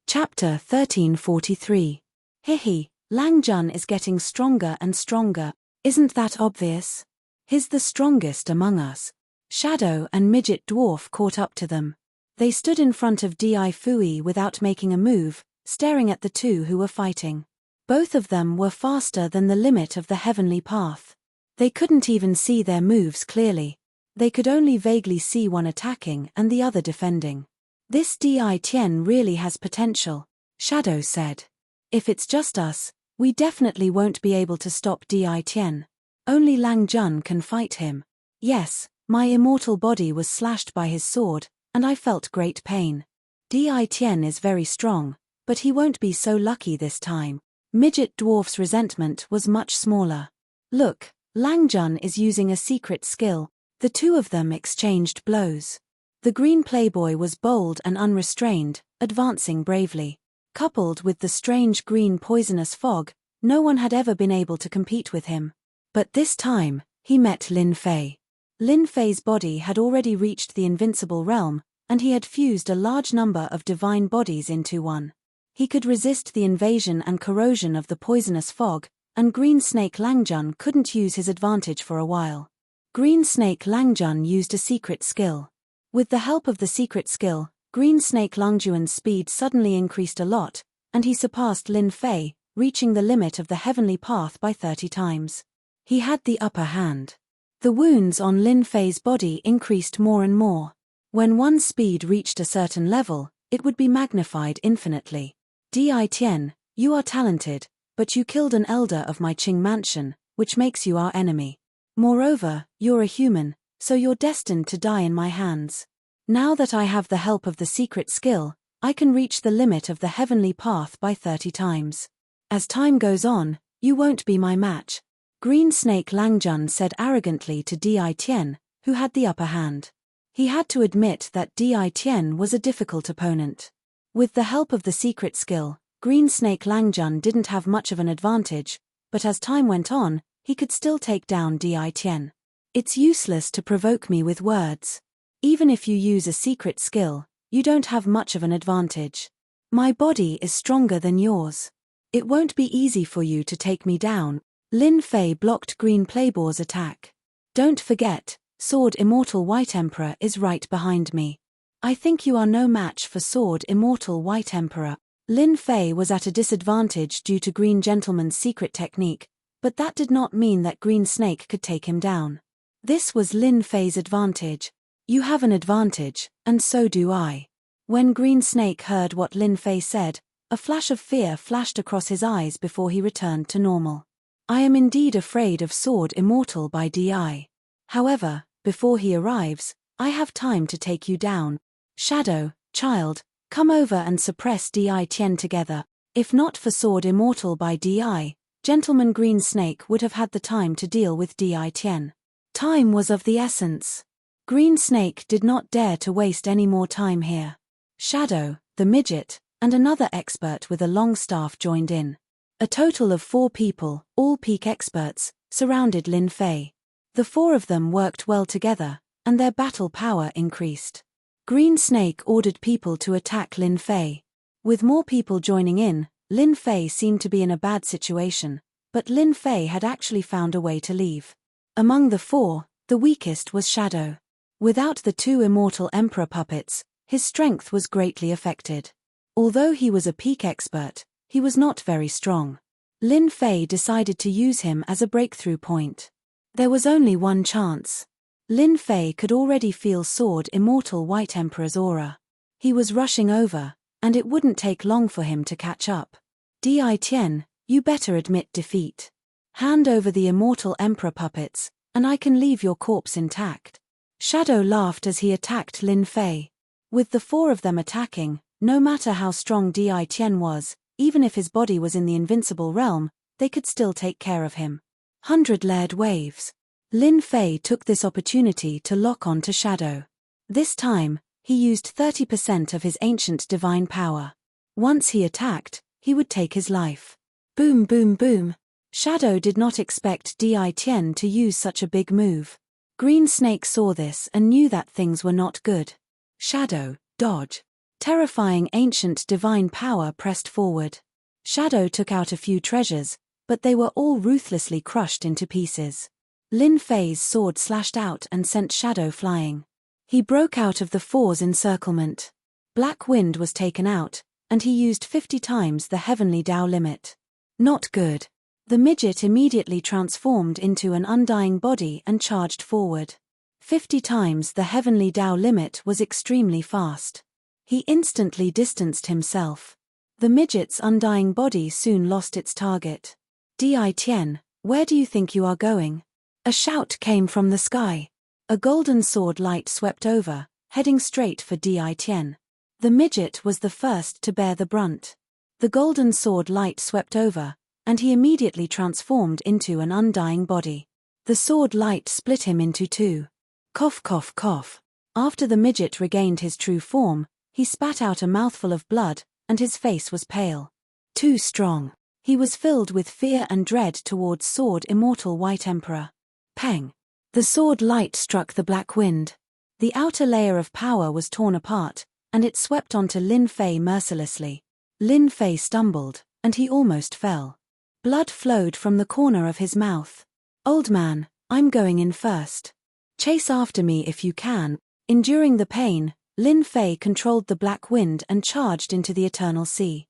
Chapter 1343. Hihi, Lang Jun is getting stronger and stronger, isn't that obvious? He's the strongest among us. Shadow and Midget Dwarf caught up to them. They stood in front of Di Fui without making a move, staring at the 2 who were fighting. Both of them were faster than the limit of the heavenly path. They couldn't even see their moves clearly. They could only vaguely see one attacking and the other defending. This Di Tian really has potential, Shadow said. If it's just us, we definitely won't be able to stop Di Tian. Only Lang Jun can fight him. Yes, my immortal body was slashed by his sword, and I felt great pain. Di Tian is very strong, but he won't be so lucky this time. Midget Dwarf's resentment was much smaller. Look, Lang Jun is using a secret skill. The 2 of them exchanged blows. The green playboy was bold and unrestrained, advancing bravely. Coupled with the strange green poisonous fog, no one had ever been able to compete with him. But this time, he met Lin Fei. Lin Fei's body had already reached the invincible realm, and he had fused a large number of divine bodies into one. He could resist the invasion and corrosion of the poisonous fog, and Green Snake Lang Jun couldn't use his advantage for a while. Green Snake Lang Jun used a secret skill. With the help of the secret skill, Green Snake Lang Jun's speed suddenly increased a lot, and he surpassed Lin Fei, reaching the limit of the heavenly path by 30 times. He had the upper hand. The wounds on Lin Fei's body increased more and more. When one's speed reached a certain level, it would be magnified infinitely. Di Tian, you are talented, but you killed an elder of my Qing mansion, which makes you our enemy. Moreover, you're a human, so you're destined to die in my hands. Now that I have the help of the secret skill, I can reach the limit of the heavenly path by 30 times. As time goes on, you won't be my match. Green Snake Lang Jun said arrogantly to Di Tian, who had the upper hand. He had to admit that Di Tian was a difficult opponent. With the help of the secret skill, Green Snake Lang Jun didn't have much of an advantage, but as time went on, he could still take down Di Tian. It's useless to provoke me with words. Even if you use a secret skill, you don't have much of an advantage. My body is stronger than yours. It won't be easy for you to take me down. Lin Fei blocked Green Playboy's attack. Don't forget, Sword Immortal White Emperor is right behind me. I think you are no match for Sword Immortal White Emperor. Lin Fei was at a disadvantage due to Green Gentleman's secret technique, but that did not mean that Green Snake could take him down. This was Lin Fei's advantage. You have an advantage, and so do I. When Green Snake heard what Lin Fei said, a flash of fear flashed across his eyes before he returned to normal. I am indeed afraid of Sword Immortal by DI. However, before he arrives, I have time to take you down. Shadow, child, come over and suppress Di Tian together. If not for Sword Immortal by DI, Gentleman Green Snake would have had the time to deal with Di Tian. Time was of the essence. Green Snake did not dare to waste any more time here. Shadow, the midget, and another expert with a long staff joined in. A total of 4 people, all peak experts, surrounded Lin Fei. The 4 of them worked well together, and their battle power increased. Green Snake ordered people to attack Lin Fei. With more people joining in, Lin Fei seemed to be in a bad situation, but Lin Fei had actually found a way to leave. Among the 4, the weakest was Shadow. Without the 2 immortal emperor puppets, his strength was greatly affected. Although he was a peak expert, he was not very strong. Lin Fei decided to use him as a breakthrough point. There was only one chance. Lin Fei could already feel Sword Immortal White Emperor's aura. He was rushing over, and it wouldn't take long for him to catch up. Di Tian, You better admit defeat. Hand over the immortal emperor puppets, and I can leave your corpse intact. Shadow laughed as he attacked Lin Fei. With the four of them attacking, no matter how strong Di Tian was, even if his body was in the invincible realm, they could still take care of him. 100-layered waves. Lin Fei took this opportunity to lock on to Shadow. This time, he used 30% of his ancient divine power. Once he attacked, he would take his life. Boom boom boom. Shadow did not expect Di Tian to use such a big move. Green Snake saw this and knew that things were not good. Shadow, dodge. Terrifying ancient divine power pressed forward. Shadow took out a few treasures, but they were all ruthlessly crushed into pieces. Lin Fei's sword slashed out and sent Shadow flying. He broke out of the four's encirclement. Black Wind was taken out, and he used 50 times the heavenly Tao limit. Not good. The midget immediately transformed into an undying body and charged forward. 50 times the heavenly Tao limit was extremely fast. He instantly distanced himself. The midget's undying body soon lost its target. Di Tian, where do you think you are going? A shout came from the sky. A golden sword light swept over, heading straight for Di Tian. The midget was the first to bear the brunt. The golden sword light swept over, and he immediately transformed into an undying body. The sword light split him into two. Cough cough cough. After the midget regained his true form, he spat out a mouthful of blood, and his face was pale. Too strong. He was filled with fear and dread towards Sword Immortal White Emperor. Peng. The sword light struck the Black Wind. The outer layer of power was torn apart, and it swept onto Lin Fei mercilessly. Lin Fei stumbled, and he almost fell. Blood flowed from the corner of his mouth. Old man, I'm going in first. Chase after me if you can. Enduring the pain, Lin Fei controlled the Black Wind and charged into the eternal sea.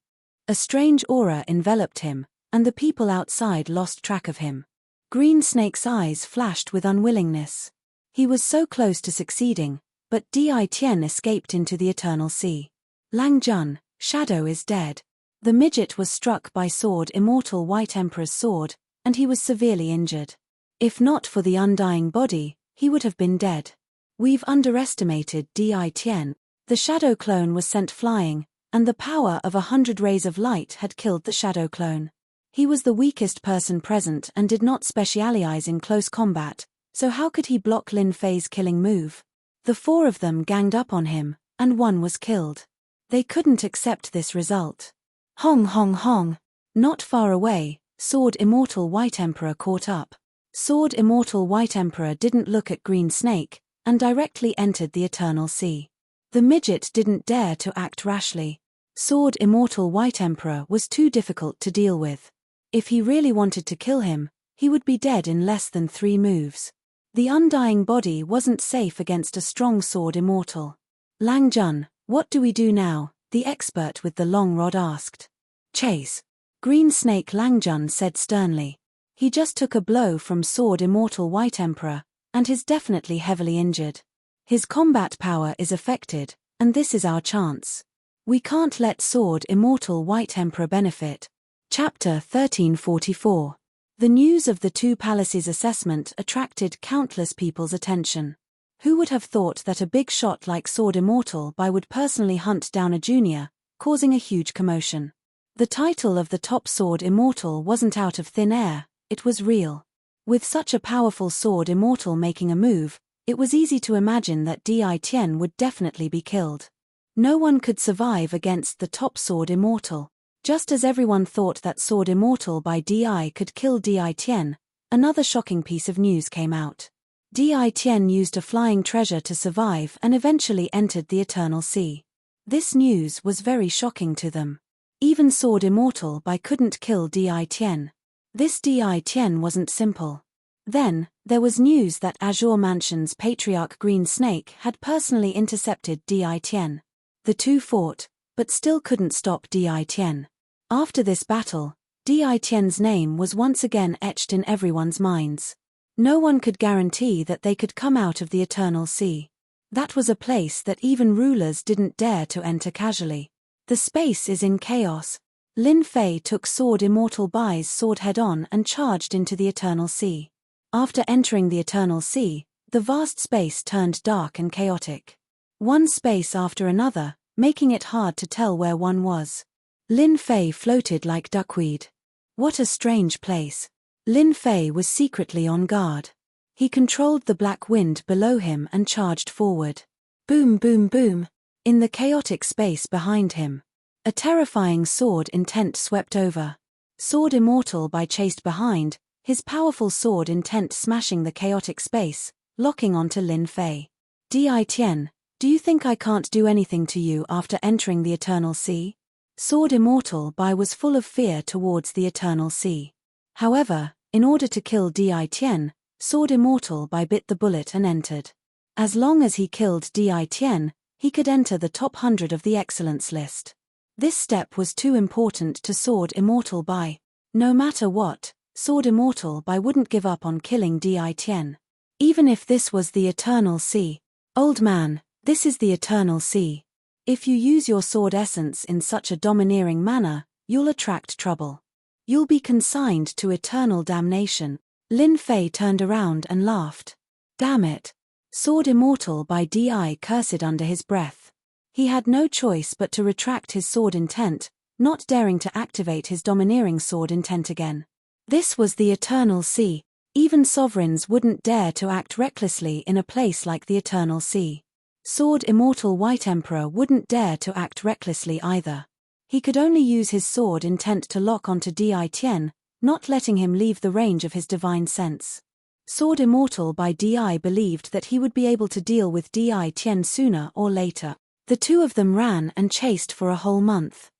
A strange aura enveloped him, and the people outside lost track of him. Green Snake's eyes flashed with unwillingness. He was so close to succeeding, but Di Tian escaped into the eternal sea. Lang Jun, Shadow is dead. The midget was struck by Sword Immortal White Emperor's sword, and he was severely injured. If not for the undying body, he would have been dead. We've underestimated Di Tian. The Shadow clone was sent flying, and the power of 100 rays of light had killed the Shadow clone. He was the weakest person present and did not specialize in close combat, so how could he block Lin Fei's killing move? The four of them ganged up on him, and one was killed. They couldn't accept this result. Hong hong hong. Not far away, Sword Immortal White Emperor caught up. Sword Immortal White Emperor didn't look at Green Snake, and directly entered the eternal sea. The midget didn't dare to act rashly. Sword Immortal White Emperor was too difficult to deal with. If he really wanted to kill him, he would be dead in less than 3 moves. The undying body wasn't safe against a strong Sword Immortal. Lang Jun, what do we do now? The expert with the long rod asked. Chase. Green Snake Lang Jun said sternly. He just took a blow from Sword Immortal White Emperor, and is definitely heavily injured. His combat power is affected, and this is our chance. We can't let Sword Immortal White Emperor benefit. Chapter 1344. The news of the two palaces' assessment attracted countless people's attention. Who would have thought that a big shot like Sword Immortal would personally hunt down a junior, causing a huge commotion? The title of the top Sword Immortal wasn't out of thin air, it was real. With such a powerful Sword Immortal making a move, it was easy to imagine that Di Tian would definitely be killed. No one could survive against the top Sword Immortal. Just as everyone thought that Sword Immortal by Di could kill Di Tian, another shocking piece of news came out. Di Tian used a flying treasure to survive and eventually entered the Eternal Sea. This news was very shocking to them. Even Sword Immortal by couldn't kill Di Tian. This Di Tian wasn't simple. Then, there was news that Azure Mansion's patriarch Green Snake had personally intercepted Di Tian. The two fought, but still couldn't stop Di Tian. After this battle, Di Tian's name was once again etched in everyone's minds. No one could guarantee that they could come out of the Eternal Sea. That was a place that even rulers didn't dare to enter casually. The space is in chaos. Lin Fei took Sword Immortal Bai's sword head-on and charged into the Eternal Sea. After entering the Eternal Sea, the vast space turned dark and chaotic. One space after another, making it hard to tell where one was. Lin Fei floated like duckweed. What a strange place. Lin Fei was secretly on guard. He controlled the black wind below him and charged forward. Boom, boom, boom. In the chaotic space behind him, a terrifying sword intent swept over. Sword Immortal Bai chased behind, his powerful sword intent smashing the chaotic space, locking onto Lin Fei. Di Tian, do you think I can't do anything to you after entering the Eternal Sea? Sword Immortal Bai was full of fear towards the Eternal Sea. However, in order to kill Di Tian, Sword Immortal Bai bit the bullet and entered. As long as he killed Di Tian, he could enter the top 100 of the excellence list. This step was too important to Sword Immortal Bai. No matter what, Sword Immortal Bai wouldn't give up on killing Di Tian. Even if this was the Eternal Sea. Old man, this is the Eternal Sea. If you use your sword essence in such a domineering manner, you'll attract trouble. You'll be consigned to eternal damnation. Lin Fei turned around and laughed. Damn it. Sword Immortal Bai Di cursed under his breath. He had no choice but to retract his sword intent, not daring to activate his domineering sword intent again. This was the Eternal Sea. Even sovereigns wouldn't dare to act recklessly in a place like the Eternal Sea. Sword Immortal White Emperor wouldn't dare to act recklessly either. He could only use his sword intent to lock onto Di Tian, not letting him leave the range of his divine sense. Sword Immortal Bai Di believed that he would be able to deal with Di Tian sooner or later. The two of them ran and chased for a whole month.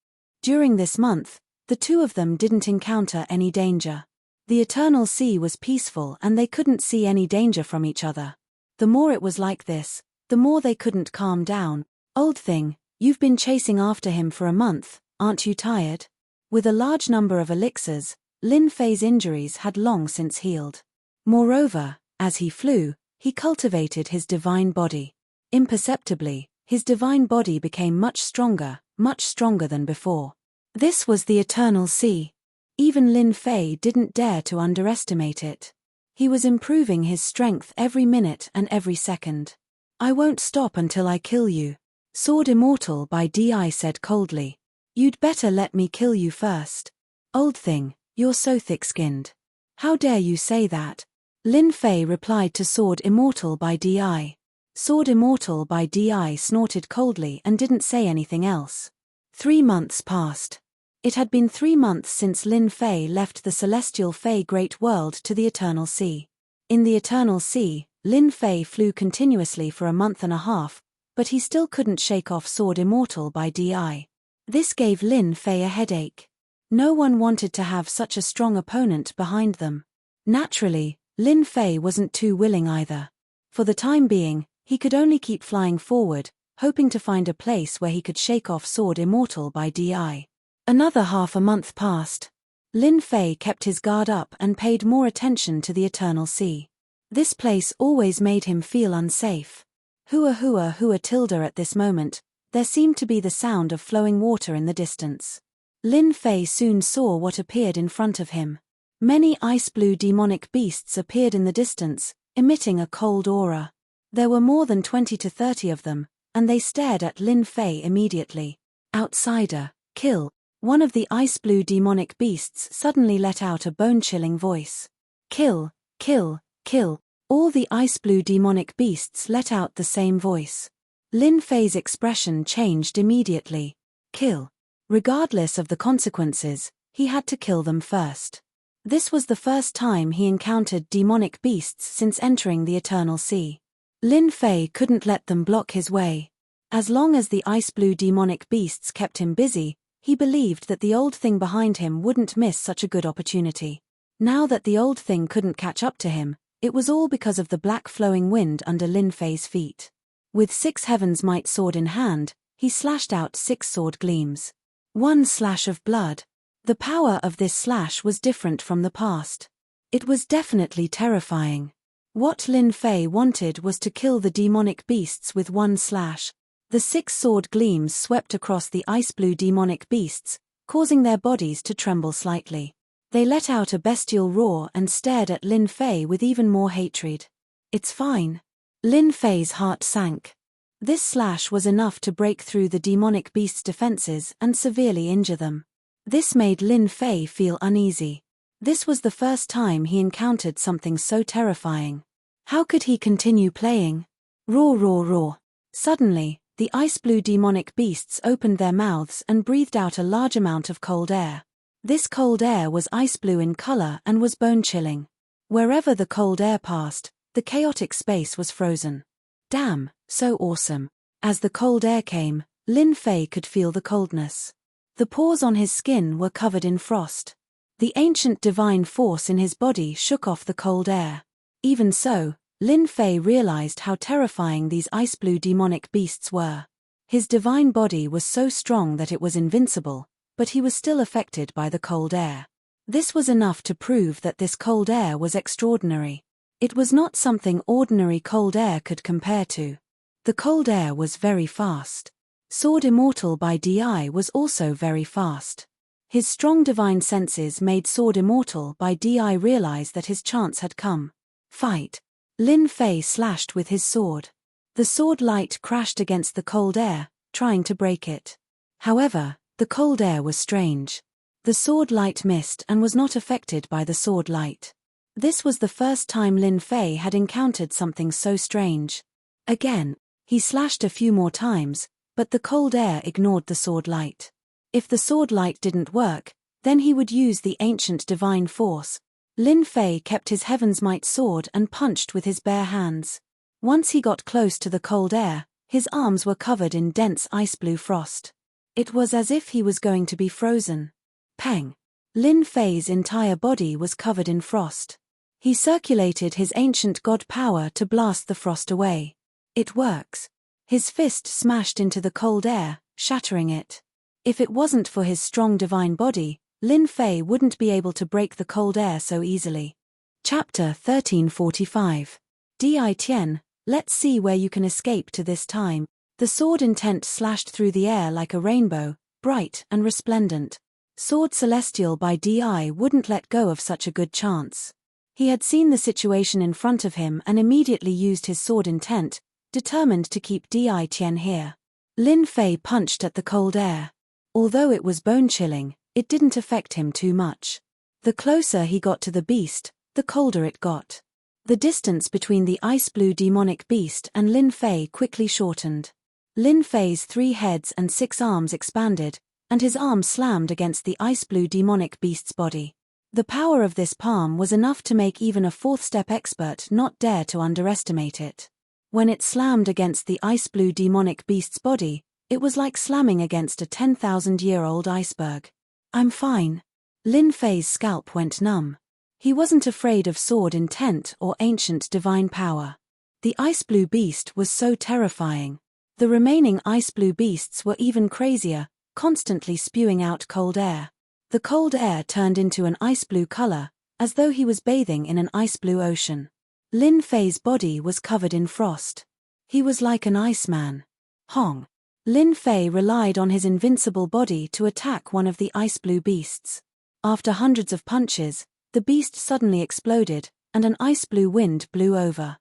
During this month, the two of them didn't encounter any danger. The Eternal Sea was peaceful and they couldn't see any danger from each other. The more it was like this, the more they couldn't calm down. Old thing, you've been chasing after him for a month, aren't you tired? With a large number of elixirs, Lin Fei's injuries had long since healed. Moreover, as he flew, he cultivated his divine body. Imperceptibly, his divine body became much stronger than before. This was the Eternal Sea. Even Lin Fei didn't dare to underestimate it. He was improving his strength every minute and every second. I won't stop until I kill you. Sword Immortal Bai Di said coldly. You'd better let me kill you first. Old thing, you're so thick-skinned. How dare you say that? Lin Fei replied to Sword Immortal Bai Di. Sword Immortal Bai Di snorted coldly and didn't say anything else. 3 months passed. It had been 3 months since Lin Fei left the celestial Fei Great World to the Eternal Sea. In the Eternal Sea, Lin Fei flew continuously for a month and a half, but he still couldn't shake off Sword Immortal Bai Di. This gave Lin Fei a headache. No one wanted to have such a strong opponent behind them. Naturally, Lin Fei wasn't too willing either. For the time being, he could only keep flying forward, hoping to find a place where he could shake off Sword Immortal Bai Di. Another half a month passed. Lin Fei kept his guard up and paid more attention to the Eternal Sea. This place always made him feel unsafe. Hua hua hua tilde at this moment, there seemed to be the sound of flowing water in the distance. Lin Fei soon saw what appeared in front of him. Many ice-blue demonic beasts appeared in the distance, emitting a cold aura. There were more than 20 to 30 of them, and they stared at Lin Fei immediately. Outsider, kill. One of the ice-blue demonic beasts suddenly let out a bone-chilling voice. Kill, kill, kill. All the ice-blue demonic beasts let out the same voice. Lin Fei's expression changed immediately. Kill. Regardless of the consequences, he had to kill them first. This was the first time he encountered demonic beasts since entering the Eternal Sea. Lin Fei couldn't let them block his way. As long as the ice-blue demonic beasts kept him busy, he believed that the old thing behind him wouldn't miss such a good opportunity. Now that the old thing couldn't catch up to him, it was all because of the black flowing wind under Lin Fei's feet. With 6 Heaven's Might sword in hand, he slashed out 6 sword gleams. 1 slash of blood. The power of this slash was different from the past. It was definitely terrifying. What Lin Fei wanted was to kill the demonic beasts with 1 slash. The 6 sword gleams swept across the ice-blue demonic beasts, causing their bodies to tremble slightly. They let out a bestial roar and stared at Lin Fei with even more hatred. "It's fine." Lin Fei's heart sank. This slash was enough to break through the demonic beast's defenses and severely injure them. This made Lin Fei feel uneasy. This was the first time he encountered something so terrifying. How could he continue playing? Roar, roar, roar. Suddenly, the ice-blue demonic beasts opened their mouths and breathed out a large amount of cold air. This cold air was ice-blue in color and was bone-chilling. Wherever the cold air passed, the chaotic space was frozen. Damn, so awesome. As the cold air came, Lin Fei could feel the coldness. The pores on his skin were covered in frost. The ancient divine force in his body shook off the cold air. Even so, Lin Fei realized how terrifying these ice-blue demonic beasts were. His divine body was so strong that it was invincible, but he was still affected by the cold air. This was enough to prove that this cold air was extraordinary. It was not something ordinary cold air could compare to. The cold air was very fast. Sword Immortal by DI was also very fast. His strong divine senses made Sword Immortal by DI realize that his chance had come. Fight. Lin Fei slashed with his sword. The sword light crashed against the cold air, trying to break it. However, the cold air was strange. The sword light missed and was not affected by the sword light. This was the first time Lin Fei had encountered something so strange. Again, he slashed a few more times, but the cold air ignored the sword light. If the sword light didn't work, then he would use the ancient divine force. Lin Fei kept his Heaven's Might sword and punched with his bare hands. Once he got close to the cold air, his arms were covered in dense ice-blue frost. It was as if he was going to be frozen. Peng! Lin Fei's entire body was covered in frost. He circulated his ancient god power to blast the frost away. It works. His fist smashed into the cold air, shattering it. If it wasn't for his strong divine body, Lin Fei wouldn't be able to break the cold air so easily. Chapter 1345. Di Tian, let's see where you can escape to this time. The sword intent slashed through the air like a rainbow, bright and resplendent. Sword Celestial by DI wouldn't let go of such a good chance. He had seen the situation in front of him and immediately used his sword intent, determined to keep Di Tian here. Lin Fei punched at the cold air. Although it was bone-chilling, it didn't affect him too much. The closer he got to the beast, the colder it got. The distance between the ice-blue demonic beast and Lin Fei quickly shortened. Lin Fei's 3 heads and 6 arms expanded, and his arm slammed against the ice-blue demonic beast's body. The power of this palm was enough to make even a 4th-step expert not dare to underestimate it. When it slammed against the ice-blue demonic beast's body, it was like slamming against a 10,000-year-old iceberg. I'm fine. Lin Fei's scalp went numb. He wasn't afraid of sword intent or ancient divine power. The ice-blue beast was so terrifying. The remaining ice-blue beasts were even crazier, constantly spewing out cold air. The cold air turned into an ice-blue color, as though he was bathing in an ice-blue ocean. Lin Fei's body was covered in frost. He was like an iceman. Hong. Lin Fei relied on his invincible body to attack one of the ice-blue beasts. After hundreds of punches, the beast suddenly exploded, and an ice-blue wind blew over.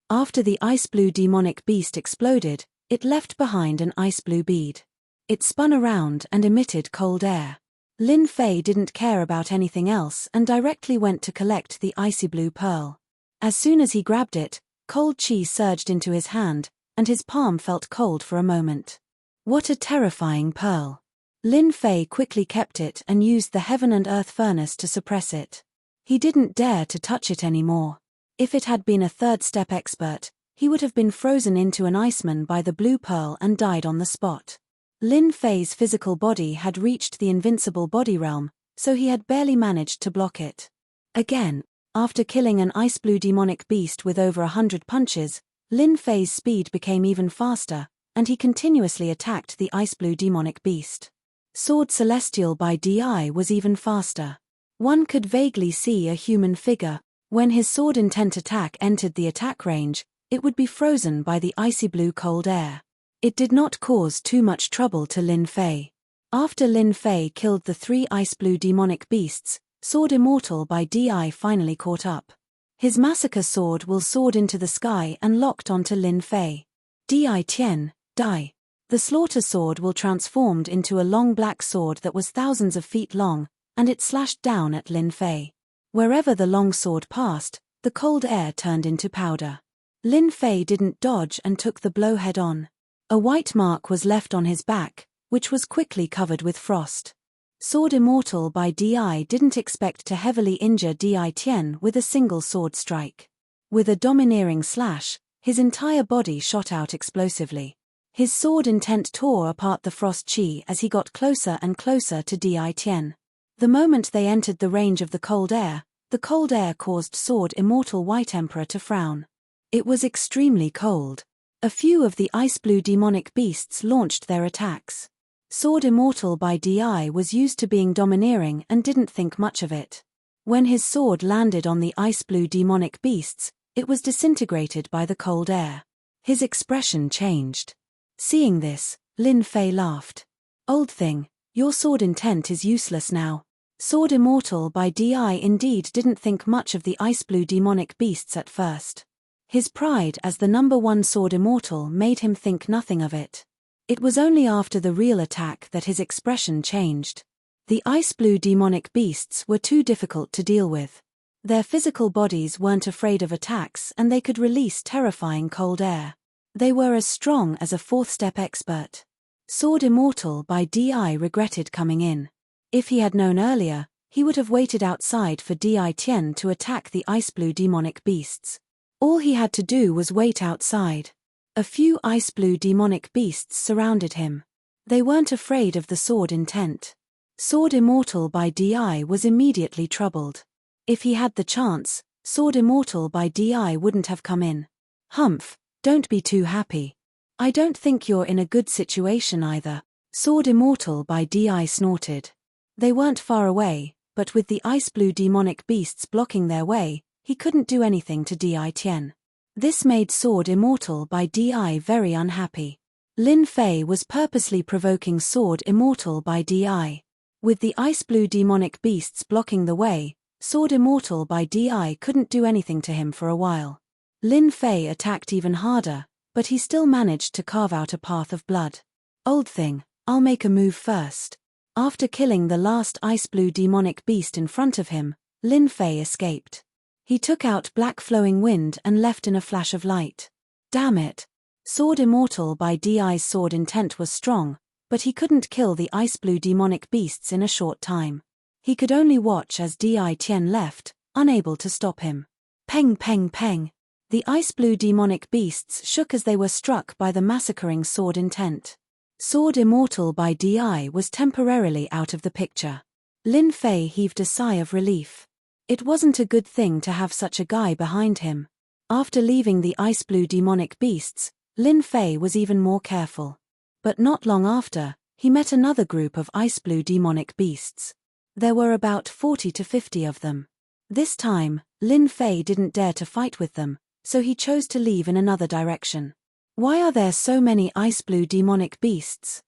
After the ice-blue demonic beast exploded, it left behind an ice-blue bead. It spun around and emitted cold air. Lin Fei didn't care about anything else and directly went to collect the icy blue pearl. As soon as he grabbed it, cold chi surged into his hand, and his palm felt cold for a moment. What a terrifying pearl. Lin Fei quickly kept it and used the heaven and earth furnace to suppress it. He didn't dare to touch it anymore. If it had been a 3rd-step expert, he would have been frozen into an iceman by the blue pearl and died on the spot. Lin Fei's physical body had reached the invincible body realm, so he had barely managed to block it. Again, after killing an ice-blue demonic beast with over 100 punches, Lin Fei's speed became even faster, and he continuously attacked the ice-blue demonic beast. Sword Celestial by DI was even faster. One could vaguely see a human figure. When his sword intent attack entered the attack range, it would be frozen by the icy blue cold air. It did not cause too much trouble to Lin Fei. After Lin Fei killed the 3 ice blue demonic beasts, Sword Immortal by Di finally caught up. His massacre sword will soared into the sky and locked onto Lin Fei. Di Tian, die. The slaughter sword will transformed into a long black sword that was thousands of feet long, and it slashed down at Lin Fei. Wherever the long sword passed, the cold air turned into powder. Lin Fei didn't dodge and took the blow head on. A white mark was left on his back, which was quickly covered with frost. Sword Immortal by Di didn't expect to heavily injure Di Tian with a single sword strike. With a domineering slash, his entire body shot out explosively. His sword intent tore apart the frost chi as he got closer and closer to Di Tian. The moment they entered the range of the cold air caused Sword Immortal White Emperor to frown. It was extremely cold. A few of the ice blue demonic beasts launched their attacks. Sword Immortal by Di was used to being domineering and didn't think much of it. When his sword landed on the ice blue demonic beasts, it was disintegrated by the cold air. His expression changed. Seeing this, Lin Fei laughed. "Old thing, your sword intent is useless now." Sword Immortal by Di indeed didn't think much of the ice blue demonic beasts at first. His pride as the #1 Sword Immortal made him think nothing of it. It was only after the real attack that his expression changed. The ice blue demonic beasts were too difficult to deal with. Their physical bodies weren't afraid of attacks and they could release terrifying cold air. They were as strong as a 4th step expert. Sword Immortal by Di regretted coming in. If he had known earlier, he would have waited outside for Di Tian to attack the ice blue demonic beasts. All he had to do was wait outside. A few ice blue demonic beasts surrounded him. They weren't afraid of the sword intent. Sword Immortal by Di was immediately troubled. If he had the chance, Sword Immortal by Di wouldn't have come in. "Humph, don't be too happy. I don't think you're in a good situation either," Sword Immortal by Di snorted. They weren't far away, but with the ice blue demonic beasts blocking their way, he couldn't do anything to Di Tian. This made Sword Immortal by Di very unhappy. Lin Fei was purposely provoking Sword Immortal by Di. With the ice blue demonic beasts blocking the way, Sword Immortal by Di couldn't do anything to him for a while. Lin Fei attacked even harder, but he still managed to carve out a path of blood. "Old thing, I'll make a move first." After killing the last ice blue demonic beast in front of him, Lin Fei escaped. He took out black flowing wind and left in a flash of light. Damn it. Sword Immortal by Di's sword intent was strong, but he couldn't kill the ice blue demonic beasts in a short time. He could only watch as Di Tian left, unable to stop him. Peng peng peng. The ice blue demonic beasts shook as they were struck by the massacring sword intent. Sword Immortal by Di was temporarily out of the picture. Lin Fei heaved a sigh of relief. It wasn't a good thing to have such a guy behind him. After leaving the ice blue demonic beasts, Lin Fei was even more careful. But not long after, he met another group of ice blue demonic beasts. There were about 40 to 50 of them. This time, Lin Fei didn't dare to fight with them, so he chose to leave in another direction. Why are there so many ice blue demonic beasts?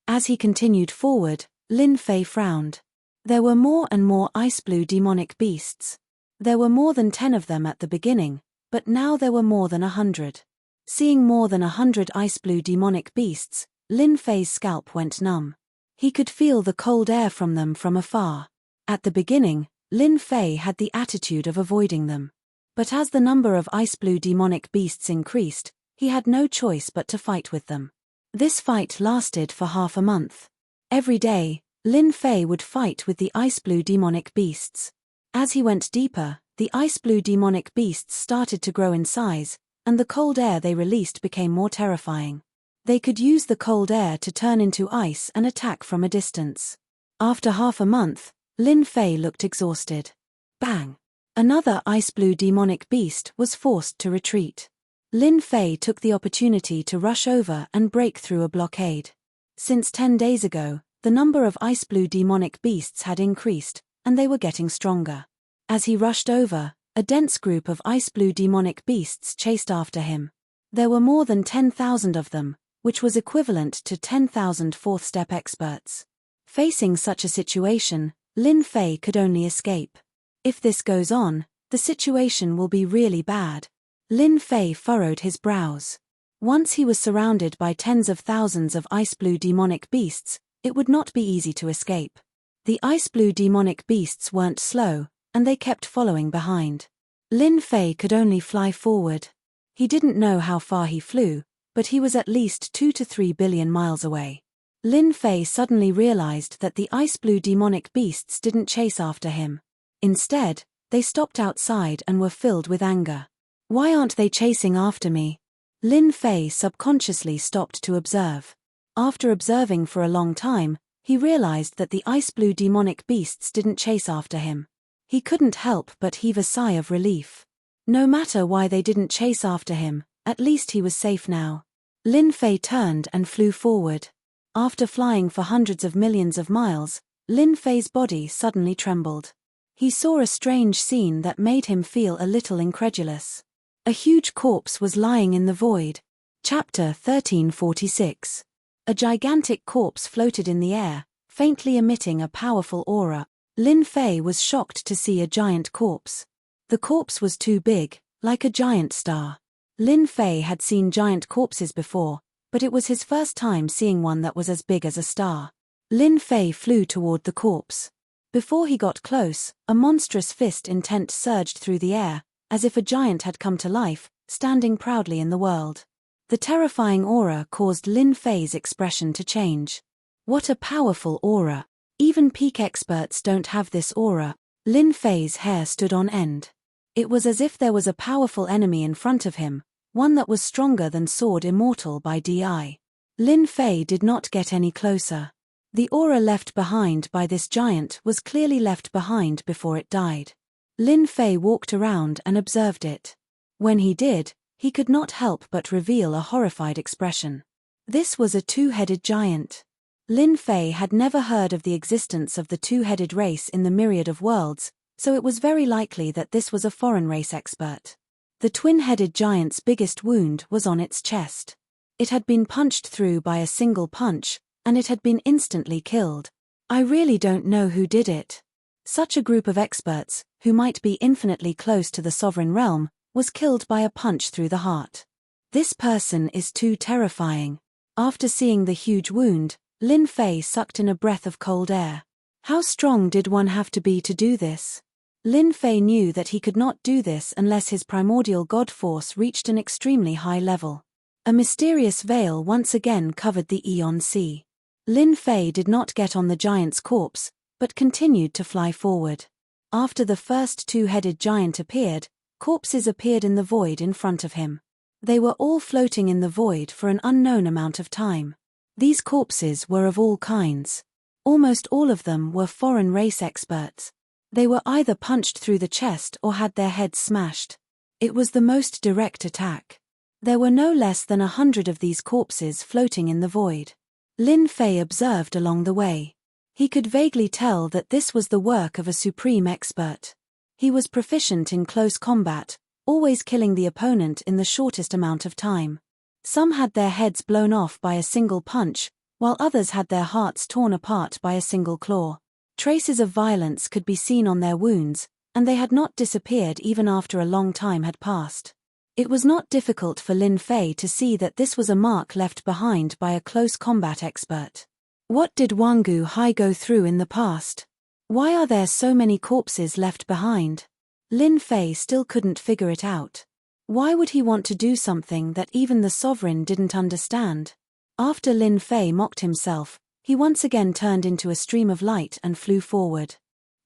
As he continued forward, Lin Fei frowned. There were more and more ice blue demonic beasts. There were more than 10 of them at the beginning, but now there were more than 100. Seeing more than 100 ice blue demonic beasts, Lin Fei's scalp went numb. He could feel the cold air from them from afar. At the beginning, Lin Fei had the attitude of avoiding them. But as the number of ice blue demonic beasts increased, he had no choice but to fight with them. This fight lasted for half a month. Every day, Lin Fei would fight with the ice blue demonic beasts. As he went deeper, the ice blue demonic beasts started to grow in size, and the cold air they released became more terrifying. They could use the cold air to turn into ice and attack from a distance. After half a month, Lin Fei looked exhausted. Bang! Another ice blue demonic beast was forced to retreat. Lin Fei took the opportunity to rush over and break through a blockade. Since 10 days ago, the number of ice blue demonic beasts had increased, and they were getting stronger. As he rushed over, a dense group of ice blue demonic beasts chased after him. There were more than 10,000 of them, which was equivalent to 10,000 4th step experts. Facing such a situation, Lin Fei could only escape. If this goes on, the situation will be really bad. Lin Fei furrowed his brows. Once he was surrounded by tens of thousands of ice-blue demonic beasts, it would not be easy to escape. The ice-blue demonic beasts weren't slow, and they kept following behind. Lin Fei could only fly forward. He didn't know how far he flew, but he was at least 2 to 3 billion miles away. Lin Fei suddenly realized that the ice-blue demonic beasts didn't chase after him. Instead, they stopped outside and were filled with anger. Why aren't they chasing after me? Lin Fei subconsciously stopped to observe. After observing for a long time, he realized that the ice-blue demonic beasts didn't chase after him. He couldn't help but heave a sigh of relief. No matter why they didn't chase after him, at least he was safe now. Lin Fei turned and flew forward. After flying for hundreds of millions of miles, Lin Fei's body suddenly trembled. He saw a strange scene that made him feel a little incredulous. A huge corpse was lying in the void. Chapter 1346. A gigantic corpse floated in the air, faintly emitting a powerful aura. Lin Fei was shocked to see a giant corpse. The corpse was too big, like a giant star. Lin Fei had seen giant corpses before, but it was his first time seeing one that was as big as a star. Lin Fei flew toward the corpse. Before he got close, a monstrous fist intent surged through the air, as if a giant had come to life, standing proudly in the world. The terrifying aura caused Lin Fei's expression to change. What a powerful aura! Even peak experts don't have this aura. Lin Fei's hair stood on end. It was as if there was a powerful enemy in front of him, one that was stronger than Sword Immortal by DI. Lin Fei did not get any closer. The aura left behind by this giant was clearly left behind before it died. Lin Fei walked around and observed it. When he did, he could not help but reveal a horrified expression. This was a two-headed giant. Lin Fei had never heard of the existence of the two-headed race in the myriad of worlds, so it was very likely that this was a foreign race expert. The twin-headed giant's biggest wound was on its chest. It had been punched through by a single punch, and it had been instantly killed. I really don't know who did it. Such a group of experts, who might be infinitely close to the sovereign realm, was killed by a punch through the heart. This person is too terrifying. After seeing the huge wound, Lin Fei sucked in a breath of cold air. How strong did one have to be to do this? Lin Fei knew that he could not do this unless his primordial god force reached an extremely high level. A mysterious veil once again covered the Aeon Sea. Lin Fei did not get on the giant's corpse, but continued to fly forward. After the first two-headed giant appeared, corpses appeared in the void in front of him. They were all floating in the void for an unknown amount of time. These corpses were of all kinds. Almost all of them were foreign race experts. They were either punched through the chest or had their heads smashed. It was the most direct attack. There were no less than 100 of these corpses floating in the void. Lin Fei observed along the way. He could vaguely tell that this was the work of a supreme expert. He was proficient in close combat, always killing the opponent in the shortest amount of time. Some had their heads blown off by a single punch, while others had their hearts torn apart by a single claw. Traces of violence could be seen on their wounds, and they had not disappeared even after a long time had passed. It was not difficult for Lin Fei to see that this was a mark left behind by a close combat expert. What did Wangu Hai go through in the past? Why are there so many corpses left behind? Lin Fei still couldn't figure it out. Why would he want to do something that even the sovereign didn't understand? After Lin Fei mocked himself, he once again turned into a stream of light and flew forward.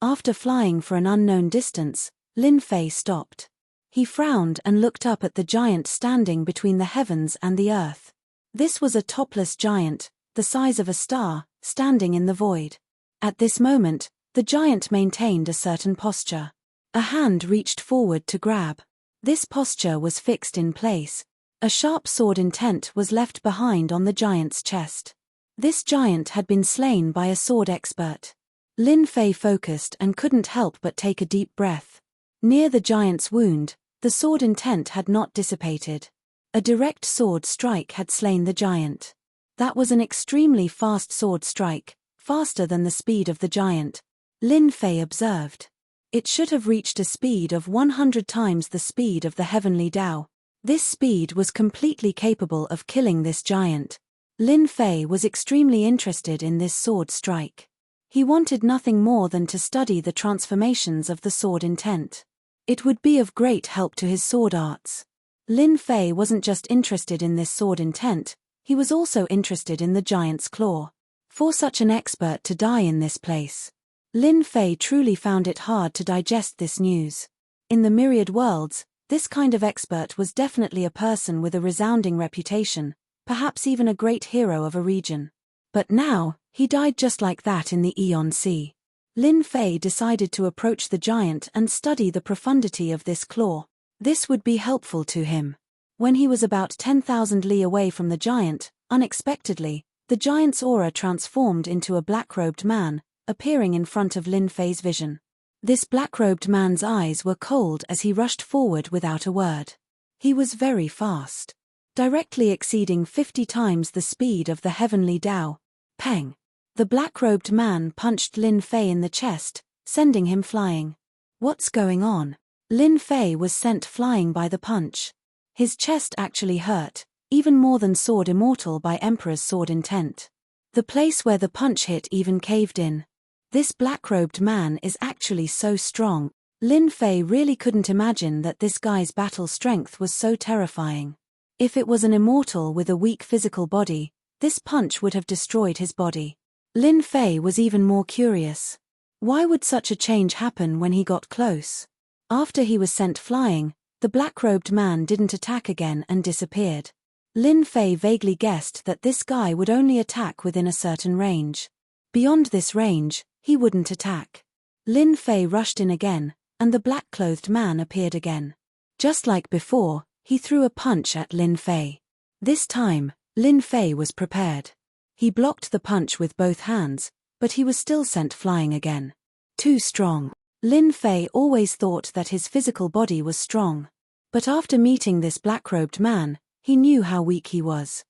After flying for an unknown distance, Lin Fei stopped. He frowned and looked up at the giant standing between the heavens and the earth. This was a topless giant, the size of a star, standing in the void. At this moment, the giant maintained a certain posture. A hand reached forward to grab. This posture was fixed in place. A sharp sword intent was left behind on the giant's chest. This giant had been slain by a sword expert. Lin Fei focused and couldn't help but take a deep breath. Near the giant's wound, the sword intent had not dissipated. A direct sword strike had slain the giant. That was an extremely fast sword strike, faster than the speed of the giant. Lin Fei observed. It should have reached a speed of 100 times the speed of the heavenly Tao. This speed was completely capable of killing this giant. Lin Fei was extremely interested in this sword strike. He wanted nothing more than to study the transformations of the sword intent. It would be of great help to his sword arts. Lin Fei wasn't just interested in this sword intent, he was also interested in the giant's claw. For such an expert to die in this place. Lin Fei truly found it hard to digest this news. In the myriad worlds, this kind of expert was definitely a person with a resounding reputation, perhaps even a great hero of a region. But now, he died just like that in the Aeon Sea. Lin Fei decided to approach the giant and study the profundity of this claw. This would be helpful to him. When he was about 10,000 li away from the giant, unexpectedly, the giant's aura transformed into a black-robed man, appearing in front of Lin Fei's vision. This black-robed man's eyes were cold as he rushed forward without a word. He was very fast, directly exceeding 50 times the speed of the heavenly Tao. Peng! The black-robed man punched Lin Fei in the chest, sending him flying. What's going on? Lin Fei was sent flying by the punch. His chest actually hurt, even more than Sword Immortal by Emperor's sword intent. The place where the punch hit even caved in. This black-robed man is actually so strong. Lin Fei really couldn't imagine that this guy's battle strength was so terrifying. If it was an immortal with a weak physical body, this punch would have destroyed his body. Lin Fei was even more curious. Why would such a change happen when he got close? After he was sent flying, the black-robed man didn't attack again and disappeared. Lin Fei vaguely guessed that this guy would only attack within a certain range. Beyond this range, he wouldn't attack. Lin Fei rushed in again, and the black-clothed man appeared again. Just like before, he threw a punch at Lin Fei. This time, Lin Fei was prepared. He blocked the punch with both hands, but he was still sent flying again. Too strong. Lin Fei always thought that his physical body was strong. But after meeting this black-robed man, he knew how weak he was.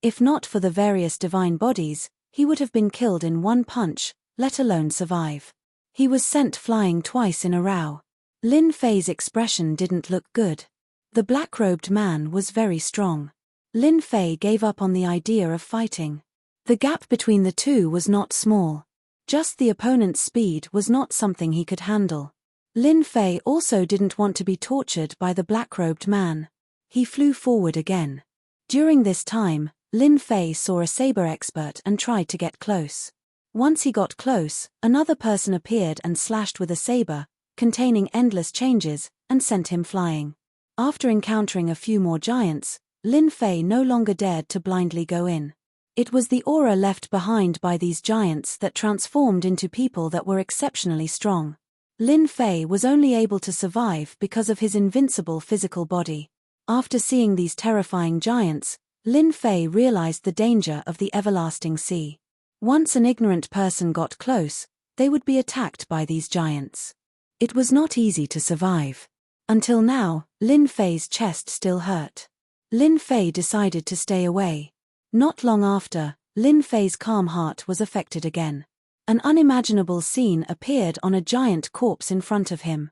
If not for the various divine bodies, he would have been killed in one punch, let alone survive. He was sent flying twice in a row. Lin Fei's expression didn't look good. The black-robed man was very strong. Lin Fei gave up on the idea of fighting. The gap between the two was not small. Just the opponent's speed was not something he could handle. Lin Fei also didn't want to be tortured by the black-robed man. He flew forward again. During this time, Lin Fei saw a saber expert and tried to get close. Once he got close, another person appeared and slashed with a saber, containing endless changes, and sent him flying. After encountering a few more giants, Lin Fei no longer dared to blindly go in. It was the aura left behind by these giants that transformed into people that were exceptionally strong. Lin Fei was only able to survive because of his invincible physical body. After seeing these terrifying giants, Lin Fei realized the danger of the everlasting sea. Once an ignorant person got close, they would be attacked by these giants. It was not easy to survive. Until now, Lin Fei's chest still hurt. Lin Fei decided to stay away. Not long after, Lin Fei's calm heart was affected again. An unimaginable scene appeared on a giant corpse in front of him.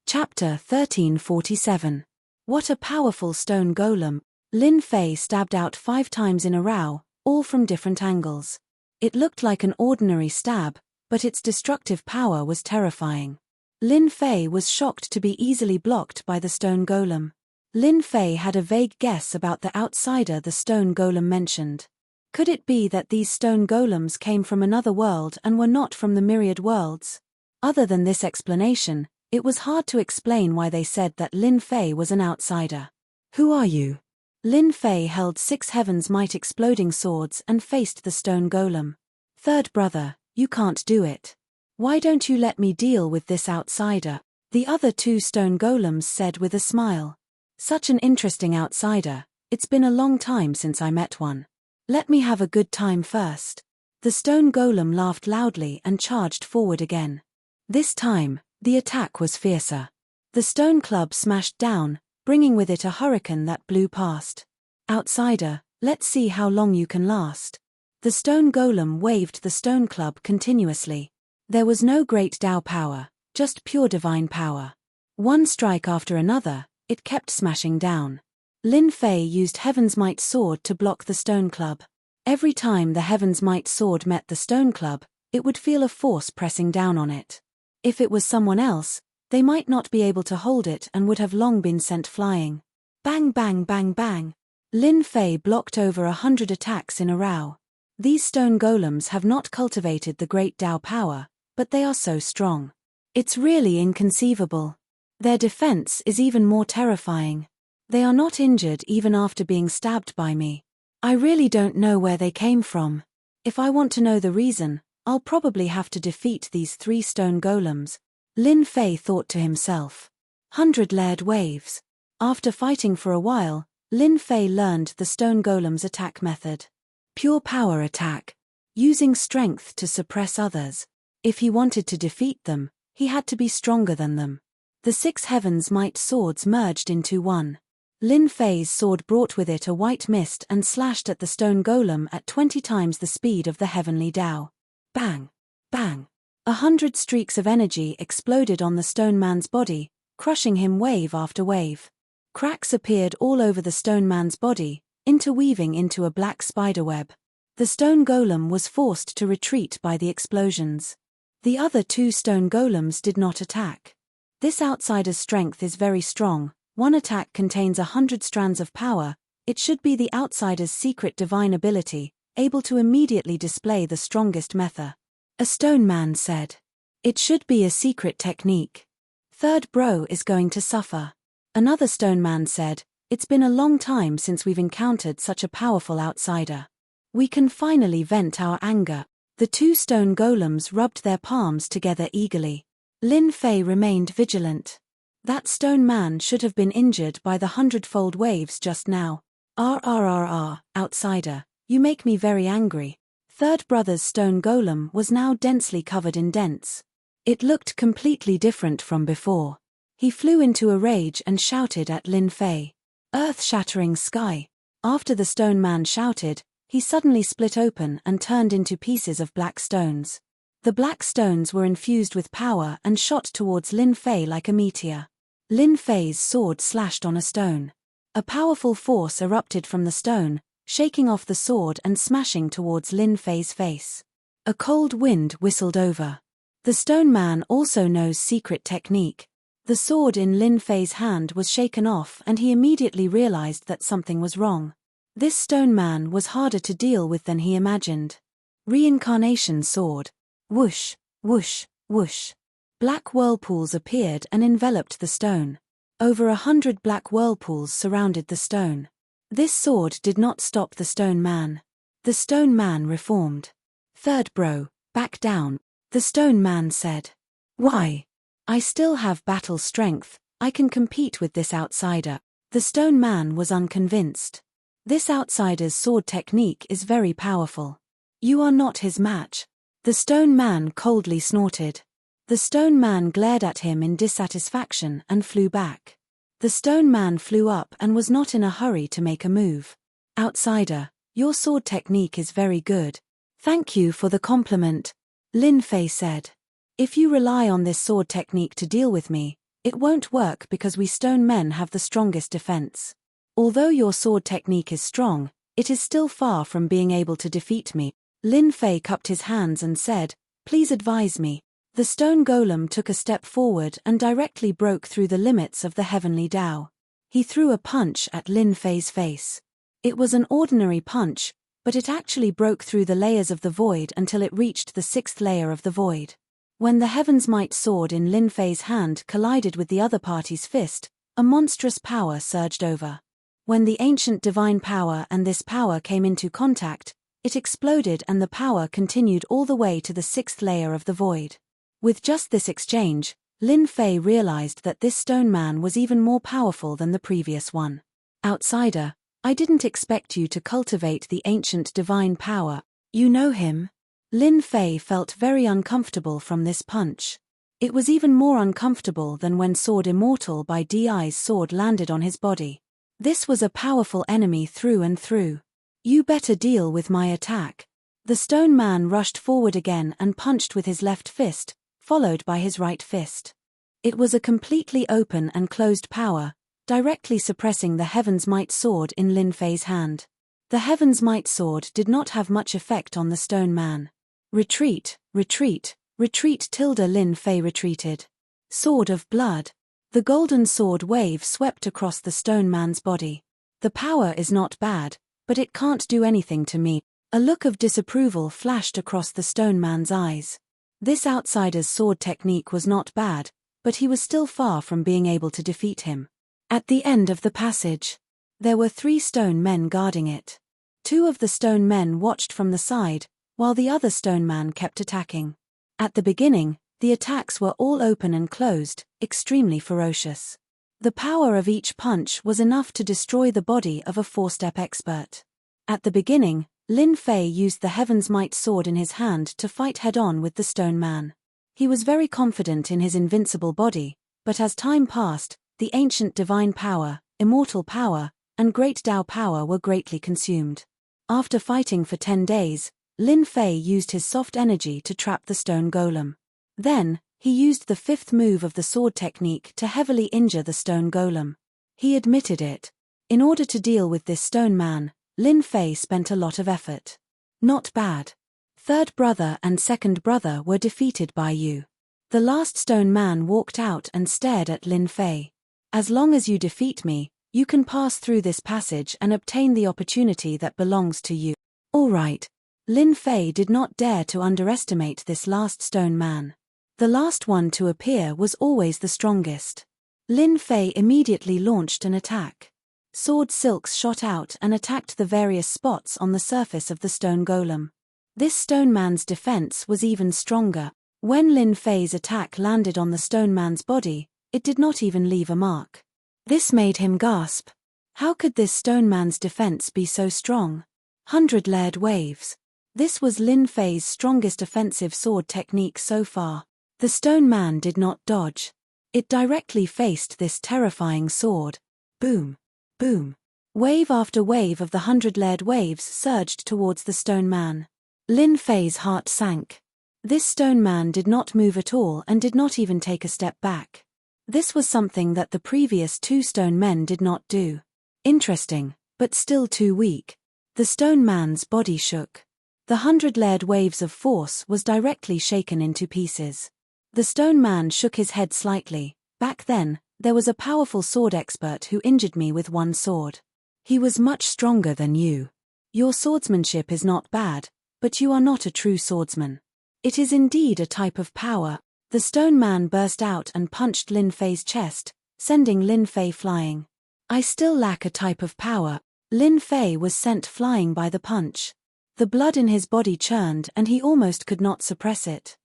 Chapter 1347. What a powerful stone golem! Lin Fei stabbed out 5 times in a row, all from different angles. It looked like an ordinary stab, but its destructive power was terrifying. Lin Fei was shocked to be easily blocked by the stone golem. Lin Fei had a vague guess about the outsider the stone golem mentioned. Could it be that these stone golems came from another world and were not from the myriad worlds? Other than this explanation, it was hard to explain why they said that Lin Fei was an outsider. Who are you? Lin Fei held 6 heavens might exploding swords and faced the stone golem. Third brother, you can't do it. Why don't you let me deal with this outsider? The other 2 stone golems said with a smile. Such an interesting outsider, it's been a long time since I met one. Let me have a good time first. The stone golem laughed loudly and charged forward again. This time, the attack was fiercer. The stone club smashed down, bringing with it a hurricane that blew past. Outsider, let's see how long you can last. The stone golem waved the stone club continuously. There was no great Tao power, just pure divine power. One strike after another, it kept smashing down. Lin Fei used Heaven's Might sword to block the stone club. Every time the Heaven's Might sword met the stone club, it would feel a force pressing down on it. If it was someone else, they might not be able to hold it and would have long been sent flying. Bang bang bang bang. Lin Fei blocked over 100 attacks in a row. These stone golems have not cultivated the great Tao power, but they are so strong. It's really inconceivable. Their defense is even more terrifying. They are not injured even after being stabbed by me. I really don't know where they came from. If I want to know the reason, I'll probably have to defeat these 3 stone golems. Lin Fei thought to himself. 100-layered waves. After fighting for a while, Lin Fei learned the stone golem's attack method. Pure power attack. Using strength to suppress others. If he wanted to defeat them, he had to be stronger than them. The 6 Heaven's Might swords merged into one. Lin Fei's sword brought with it a white mist and slashed at the stone golem at 20 times the speed of the heavenly Tao. Bang! Bang! 100 streaks of energy exploded on the stone man's body, crushing him wave after wave. Cracks appeared all over the stone man's body, interweaving into a black spiderweb. The stone golem was forced to retreat by the explosions. The other 2 stone golems did not attack. This outsider's strength is very strong. One attack contains 100 strands of power. It should be the outsider's secret divine ability, able to immediately display the strongest method. A stone man said. It should be a secret technique. Third bro is going to suffer. Another stone man said, it's been a long time since we've encountered such a powerful outsider. We can finally vent our anger. The 2 stone golems rubbed their palms together eagerly. Lin Fei remained vigilant. That stone man should have been injured by the 100-fold waves just now. Outsider, you make me very angry. Third brother's stone golem was now densely covered in dents. It looked completely different from before. He flew into a rage and shouted at Lin Fei. Earth-shattering sky. After the stone man shouted, he suddenly split open and turned into pieces of black stones. The black stones were infused with power and shot towards Lin Fei like a meteor. Lin Fei's sword slashed on a stone. A powerful force erupted from the stone, shaking off the sword and smashing towards Lin Fei's face. A cold wind whistled over. The stone man also knows secret technique. The sword in Lin Fei's hand was shaken off and he immediately realized that something was wrong. This stone man was harder to deal with than he imagined. Reincarnation sword. Whoosh, whoosh, whoosh. Black whirlpools appeared and enveloped the stone. Over 100 black whirlpools surrounded the stone. This sword did not stop the stone man. The stone man reformed. Third bro, back down, the stone man said. Why? I still have battle strength, I can compete with this outsider. The stone man was unconvinced. This outsider's sword technique is very powerful. You are not his match. The stone man coldly snorted. The stone man glared at him in dissatisfaction and flew back. The stone man flew up and was not in a hurry to make a move. Outsider, your sword technique is very good. Thank you for the compliment, Lin Fei said. If you rely on this sword technique to deal with me, it won't work because we stone men have the strongest defense. Although your sword technique is strong, it is still far from being able to defeat me. Lin Fei cupped his hands and said, please advise me. The stone golem took a step forward and directly broke through the limits of the heavenly Tao. He threw a punch at Lin Fei's face. It was an ordinary punch, but it actually broke through the layers of the void until it reached the 6th layer of the void. When the Heaven's Might sword in Lin Fei's hand collided with the other party's fist, a monstrous power surged over. When the ancient divine power and this power came into contact, it exploded and the power continued all the way to the 6th layer of the void. With just this exchange, Lin Fei realized that this stone man was even more powerful than the previous one. Outsider, I didn't expect you to cultivate the ancient divine power. You know him? Lin Fei felt very uncomfortable from this punch. It was even more uncomfortable than when Sword Immortal by DI's sword landed on his body. This was a powerful enemy through and through. You better deal with my attack. The stone man rushed forward again and punched with his left fist, followed by his right fist. It was a completely open and closed power, directly suppressing the Heaven's Might sword in Lin Fei's hand. The Heaven's Might sword did not have much effect on the stone man. Retreat, retreat, retreat. Lin Fei retreated. Sword of blood. The golden sword wave swept across the stone man's body. The power is not bad, but it can't do anything to me. A look of disapproval flashed across the stone man's eyes. This outsider's sword technique was not bad, but he was still far from being able to defeat him. At the end of the passage, there were 3 stone men guarding it. 2 of the stone men watched from the side, while the other stone man kept attacking. At the beginning, the attacks were all open and closed, extremely ferocious. The power of each punch was enough to destroy the body of a 4-step expert. At the beginning, Lin Fei used the Heaven's Might sword in his hand to fight head-on with the stone man. He was very confident in his invincible body, but as time passed, the ancient divine power, immortal power, and great Tao power were greatly consumed. After fighting for 10 days, Lin Fei used his soft energy to trap the stone golem. Then, he used the 5th move of the sword technique to heavily injure the stone golem. He admitted it. In order to deal with this stone man, Lin Fei spent a lot of effort. Not bad. 3rd brother and 2nd brother were defeated by you. The last stone man walked out and stared at Lin Fei. As long as you defeat me, you can pass through this passage and obtain the opportunity that belongs to you. All right. Lin Fei did not dare to underestimate this last stone man. The last one to appear was always the strongest. Lin Fei immediately launched an attack. Sword silks shot out and attacked the various spots on the surface of the stone golem. This stone man's defense was even stronger. When Lin Fei's attack landed on the stone man's body, it did not even leave a mark. This made him gasp. How could this stone man's defense be so strong? 100-layered waves. This was Lin Fei's strongest offensive sword technique so far. The stone man did not dodge. It directly faced this terrifying sword. Boom. Boom. Wave after wave of the 100-layered waves surged towards the stone man. Lin Fei's heart sank. This stone man did not move at all and did not even take a step back. This was something that the previous 2 stone men did not do. Interesting, but still too weak. The stone man's body shook. The 100-layered waves of force was directly shaken into pieces. The stone man shook his head slightly. Back then, there was a powerful sword expert who injured me with 1 sword. He was much stronger than you. Your swordsmanship is not bad, but you are not a true swordsman. It is indeed a type of power. The stone man burst out and punched Lin Fei's chest, sending Lin Fei flying. I still lack a type of power. Lin Fei was sent flying by the punch. The blood in his body churned and he almost could not suppress it.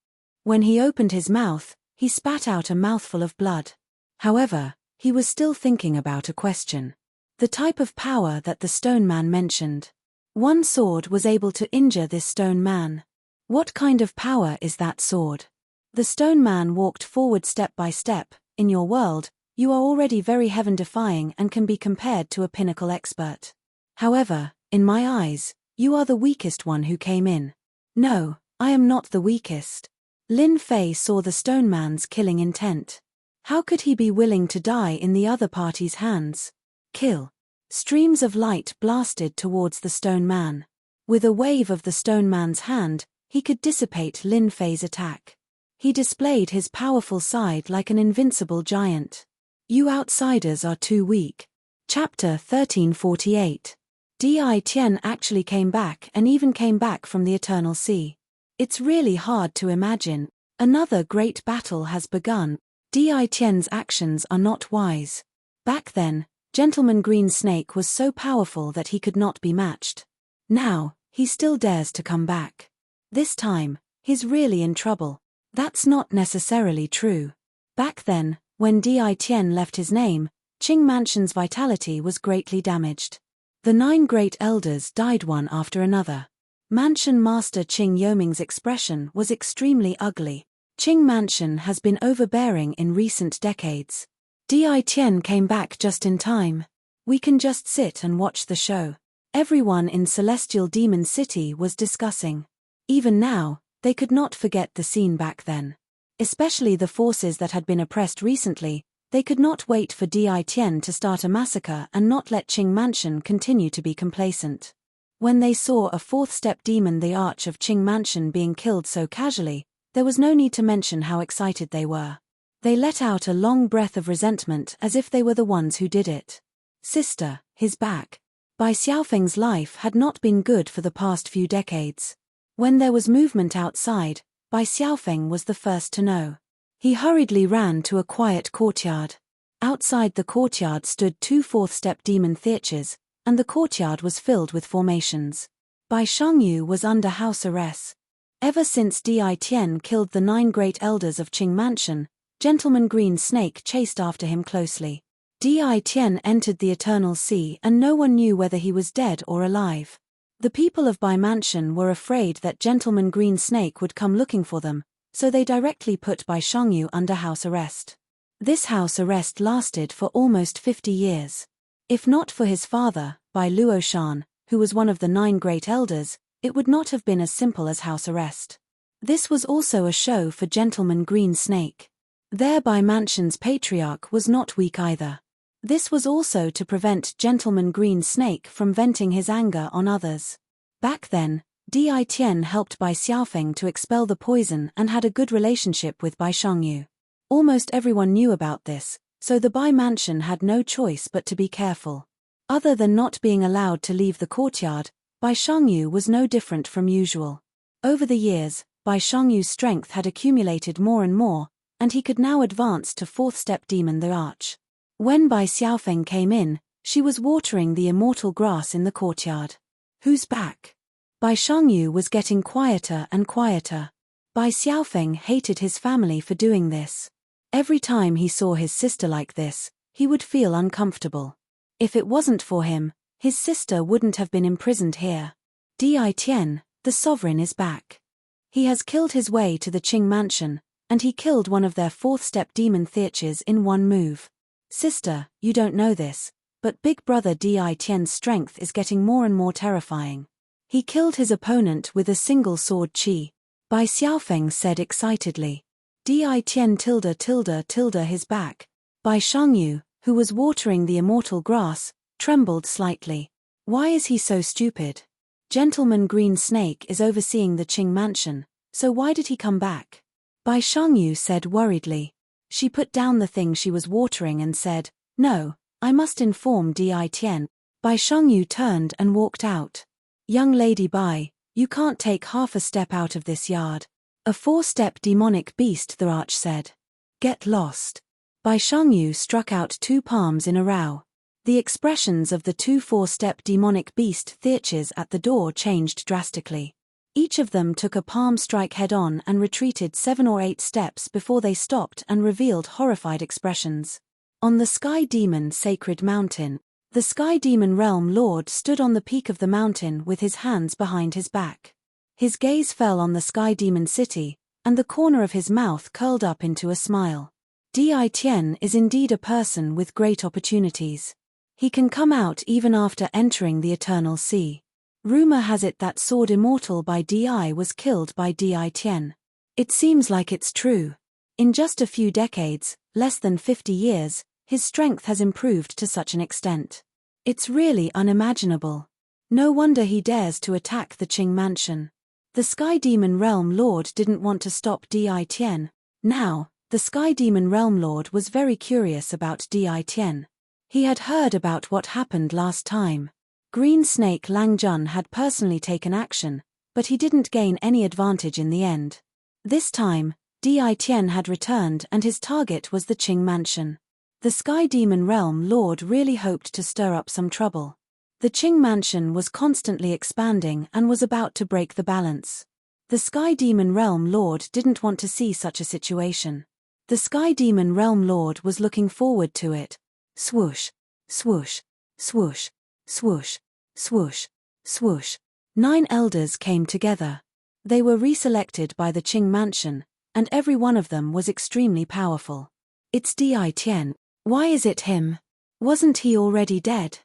When he opened his mouth, he spat out a mouthful of blood. However, he was still thinking about a question. The type of power that the stone man mentioned. 1 sword was able to injure this stone man. What kind of power is that sword? The stone man walked forward step by step. In your world, you are already very heaven-defying and can be compared to a pinnacle expert. However, in my eyes, you are the weakest one who came in. No, I am not the weakest. Lin Fei saw the stone man's killing intent. How could he be willing to die in the other party's hands? Kill. Streams of light blasted towards the stone man. With a wave of the stone man's hand, he could dissipate Lin Fei's attack. He displayed his powerful side like an invincible giant. You outsiders are too weak. Chapter 1348. Di Tian actually came back and even came back from the Eternal Sea. It's really hard to imagine. Another great battle has begun. Di Tian's actions are not wise. Back then, Gentleman Green Snake was so powerful that he could not be matched. Now, he still dares to come back. This time, he's really in trouble. That's not necessarily true. Back then, when Di Tian left his name, Qing Mansion's vitality was greatly damaged. The 9 great elders died one after another. Mansion Master Qing Yoming's expression was extremely ugly. Qing Mansion has been overbearing in recent decades. Di Tian came back just in time. We can just sit and watch the show. Everyone in Celestial Demon City was discussing. Even now, they could not forget the scene back then. Especially the forces that had been oppressed recently, they could not wait for Di Tian to start a massacre and not let Qing Mansion continue to be complacent. When they saw a fourth-step demon, the Arch of Qing Mansion, being killed so casually, there was no need to mention how excited they were. They let out a long breath of resentment as if they were the ones who did it. Sister, his back. Bai Xiaofeng's life had not been good for the past few decades. When there was movement outside, Bai Xiaofeng was the first to know. He hurriedly ran to a quiet courtyard. Outside the courtyard stood two fourth-step demon theatres, and the courtyard was filled with formations. Bai Shangyu was under house arrest. Ever since Di Tian killed the 9 great elders of Qing Mansion, Gentleman Green Snake chased after him closely. Di Tian entered the Eternal Sea and no one knew whether he was dead or alive. The people of Bai Mansion were afraid that Gentleman Green Snake would come looking for them, so they directly put Bai Shangyu under house arrest. This house arrest lasted for almost 50 years. If not for his father, Bai Luoshan, who was one of the 9 great elders, it would not have been as simple as house arrest. This was also a show for Gentleman Green Snake. Their Bai Mansion's patriarch was not weak either. This was also to prevent Gentleman Green Snake from venting his anger on others. Back then, Di Tian helped Bai Xiaofeng to expel the poison and had a good relationship with Bai Shangyu. Almost everyone knew about this, so the Bai Mansion had no choice but to be careful. Other than not being allowed to leave the courtyard, Bai Shangyu was no different from usual. Over the years, Bai Shangyu's strength had accumulated more and more, and he could now advance to fourth-step demon the Arch. When Bai Xiaofeng came in, she was watering the immortal grass in the courtyard. Who's back? Bai Shangyu was getting quieter and quieter. Bai Xiaofeng hated his family for doing this. Every time he saw his sister like this, he would feel uncomfortable. If it wasn't for him, his sister wouldn't have been imprisoned here. Di Tian, the sovereign, is back. He has killed his way to the Qing Mansion, and he killed one of their fourth-step demon theatres in one move. Sister, you don't know this, but big brother Di Tian's strength is getting more and more terrifying. He killed his opponent with a single sword chi. Bai Xiaofeng said excitedly. Di Tian tilde his back. Bai Shangyu, who was watering the immortal grass, trembled slightly. Why is he so stupid? Gentleman Green Snake is overseeing the Qing Mansion, so why did he come back? Bai Shangyu said worriedly. She put down the thing she was watering and said, No, I must inform Di Tian. Bai Shangyu turned and walked out. Young lady Bai, you can't take half a step out of this yard. A 4-step demonic beast, the Arch said. Get lost. Bai Shangyu struck out 2 palms in a row. The expressions of the 2 4-step demonic beast theatres at the door changed drastically. Each of them took a palm strike head-on and retreated 7 or 8 steps before they stopped and revealed horrified expressions. On the Sky Demon Sacred Mountain, the Sky Demon Realm Lord stood on the peak of the mountain with his hands behind his back. His gaze fell on the Sky Demon City, and the corner of his mouth curled up into a smile. Di Tian is indeed a person with great opportunities. He can come out even after entering the Eternal Sea. Rumor has it that Sword Immortal by Di was killed by Di Tian. It seems like it's true. In just a few decades, less than 50 years, his strength has improved to such an extent. It's really unimaginable. No wonder he dares to attack the Qing Mansion. The Sky Demon Realm Lord didn't want to stop Di Tian. Now, the Sky Demon Realm Lord was very curious about Di Tian. He had heard about what happened last time. Green Snake Lang Jun had personally taken action, but he didn't gain any advantage in the end. This time, Di Tian had returned and his target was the Qing Mansion. The Sky Demon Realm Lord really hoped to stir up some trouble. The Qing Mansion was constantly expanding and was about to break the balance. The Sky Demon Realm Lord didn't want to see such a situation. The Sky Demon Realm Lord was looking forward to it. Swoosh, swoosh, swoosh, swoosh, swoosh, swoosh. 9 elders came together. They were reselected by the Qing Mansion, and every one of them was extremely powerful. It's Di Tian. Why is it him? Wasn't he already dead?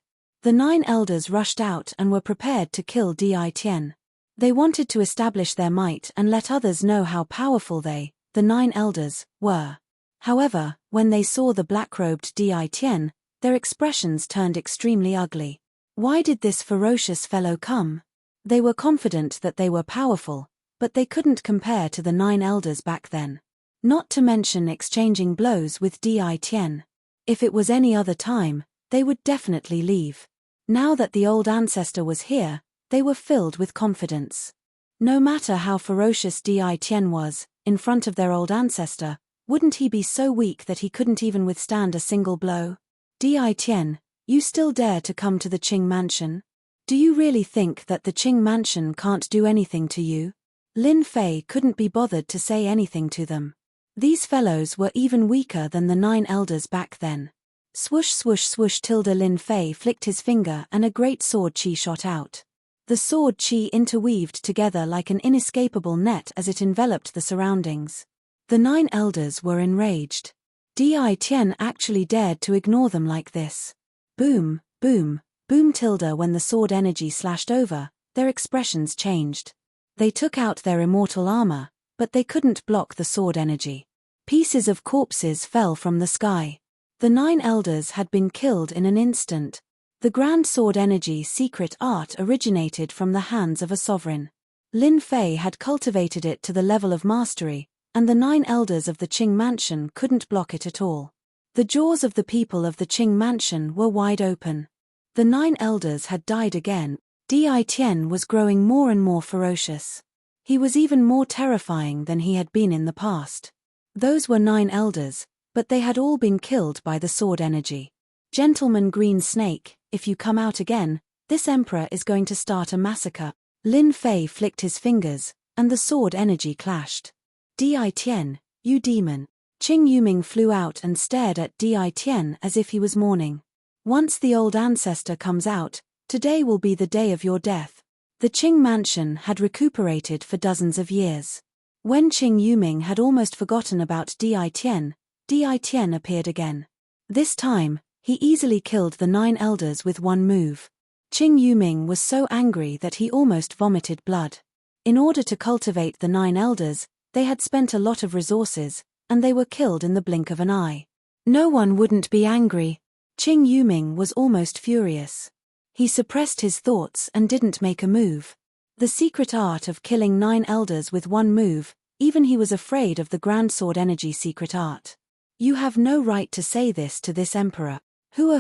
The 9 elders rushed out and were prepared to kill Di Tian. They wanted to establish their might and let others know how powerful they, the 9 elders, were. However, when they saw the black-robed Di Tian, their expressions turned extremely ugly. Why did this ferocious fellow come? They were confident that they were powerful, but they couldn't compare to the 9 elders back then. Not to mention exchanging blows with Di Tian. If it was any other time, they would definitely leave. Now that the old ancestor was here, they were filled with confidence. No matter how ferocious Di Tian was, in front of their old ancestor, wouldn't he be so weak that he couldn't even withstand a single blow? Di Tian, you still dare to come to the Qing mansion? Do you really think that the Qing mansion can't do anything to you? Lin Fei couldn't be bothered to say anything to them. These fellows were even weaker than the 9 elders back then. Swoosh swoosh swoosh Lin Fei flicked his finger and a great sword chi shot out. The sword chi interweaved together like an inescapable net as it enveloped the surroundings. The 9 elders were enraged. Di Tian actually dared to ignore them like this. Boom, boom, boom when the sword energy slashed over, their expressions changed. They took out their immortal armor, but they couldn't block the sword energy. Pieces of corpses fell from the sky. The 9 elders had been killed in an instant. The Grand Sword Energy secret art originated from the hands of a sovereign. Lin Fei had cultivated it to the level of mastery, and the 9 elders of the Qing mansion couldn't block it at all. The jaws of the people of the Qing mansion were wide open. The 9 elders had died again. Di Tian was growing more and more ferocious. He was even more terrifying than he had been in the past. Those were 9 elders, but they had all been killed by the sword energy. Gentleman Green Snake, if you come out again, this emperor is going to start a massacre. Lin Fei flicked his fingers, and the sword energy clashed. Di Tian, you demon. Qing Yuming flew out and stared at Di Tian as if he was mourning. Once the old ancestor comes out, today will be the day of your death. The Qing mansion had recuperated for dozens of years. When Qing Yuming had almost forgotten about Di Tian appeared again. This time, he easily killed the 9 elders with one move. Qing Yuming was so angry that he almost vomited blood. In order to cultivate the 9 elders, they had spent a lot of resources, and they were killed in the blink of an eye. No one wouldn't be angry. Qing Yuming was almost furious. He suppressed his thoughts and didn't make a move. The secret art of killing 9 elders with one move, even he was afraid of the Grand Sword Energy secret art. You have no right to say this to this emperor. Hua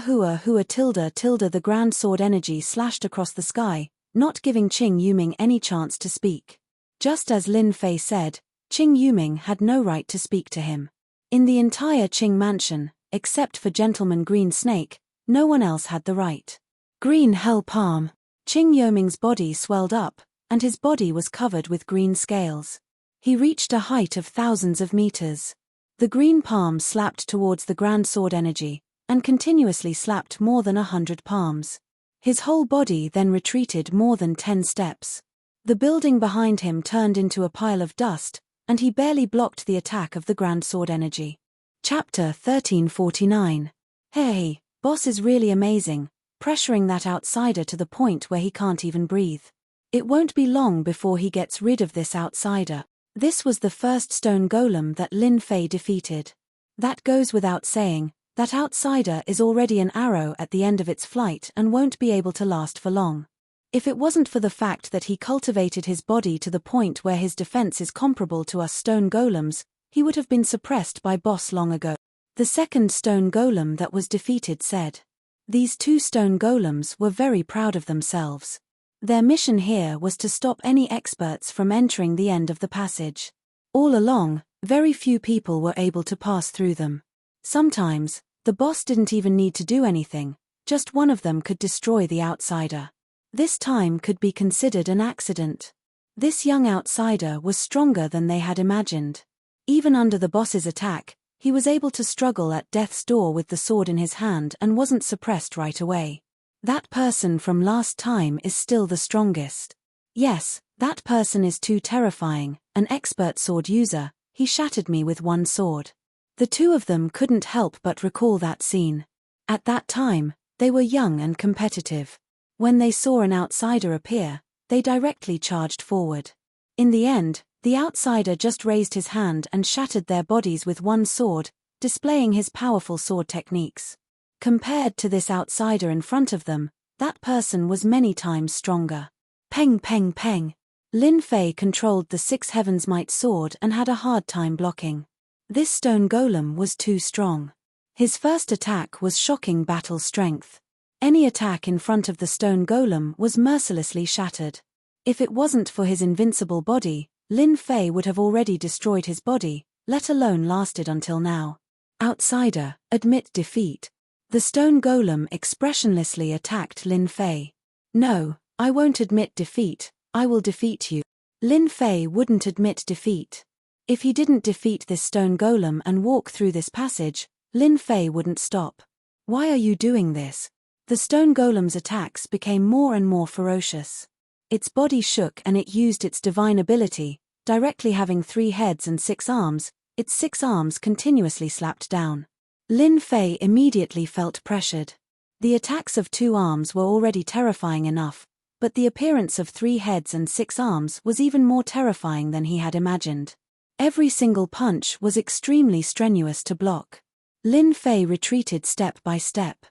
tilde. The Grand Sword Energy slashed across the sky, not giving Qing Yuming any chance to speak. Just as Lin Fei said, Qing Yuming had no right to speak to him. In the entire Qing mansion, except for Gentleman Green Snake, no one else had the right. Green Hell Palm. Qing Yuming's body swelled up, and his body was covered with green scales. He reached a height of thousands of meters. The green palm slapped towards the Grand Sword Energy, and continuously slapped more than 100 palms. His whole body then retreated more than 10 steps. The building behind him turned into a pile of dust, and he barely blocked the attack of the Grand Sword Energy. Chapter 1349. Hey, boss is really amazing, pressuring that outsider to the point where he can't even breathe. It won't be long before he gets rid of this outsider. This was the first stone golem that Lin Fei defeated. That goes without saying. That outsider is already an arrow at the end of its flight and won't be able to last for long. If it wasn't for the fact that he cultivated his body to the point where his defense is comparable to us stone golems, he would have been suppressed by boss long ago. The second stone golem that was defeated said. These 2 stone golems were very proud of themselves. Their mission here was to stop any experts from entering the end of the passage. All along, very few people were able to pass through them. Sometimes, the boss didn't even need to do anything, just one of them could destroy the outsider. This time could be considered an accident. This young outsider was stronger than they had imagined. Even under the boss's attack, he was able to struggle at death's door with the sword in his hand and wasn't suppressed right away. That person from last time is still the strongest. Yes, that person is too terrifying, an expert sword user, he shattered me with one sword. The 2 of them couldn't help but recall that scene. At that time, They were young and competitive. When they saw an outsider appear, they directly charged forward. In the end, the outsider just raised his hand and shattered their bodies with one sword, displaying his powerful sword techniques. Compared to this outsider in front of them, that person was many times stronger. Peng peng peng. Lin Fei controlled the 6 Heavens Might sword and had a hard time blocking. This stone golem was too strong. His first attack was shocking battle strength. Any attack in front of the stone golem was mercilessly shattered. If it wasn't for his invincible body, Lin Fei would have already destroyed his body, let alone lasted until now. Outsider, admit defeat. The stone golem expressionlessly attacked Lin Fei. No, I won't admit defeat, I will defeat you. Lin Fei wouldn't admit defeat. If he didn't defeat this stone golem and walk through this passage, Lin Fei wouldn't stop. Why are you doing this? The stone golem's attacks became more and more ferocious. Its body shook and it used its divine ability, directly having 3 heads and 6 arms, its 6 arms continuously slapped down. Lin Fei immediately felt pressured. The attacks of 2 arms were already terrifying enough, but the appearance of 3 heads and 6 arms was even more terrifying than he had imagined. Every single punch was extremely strenuous to block. Lin Fei retreated step by step.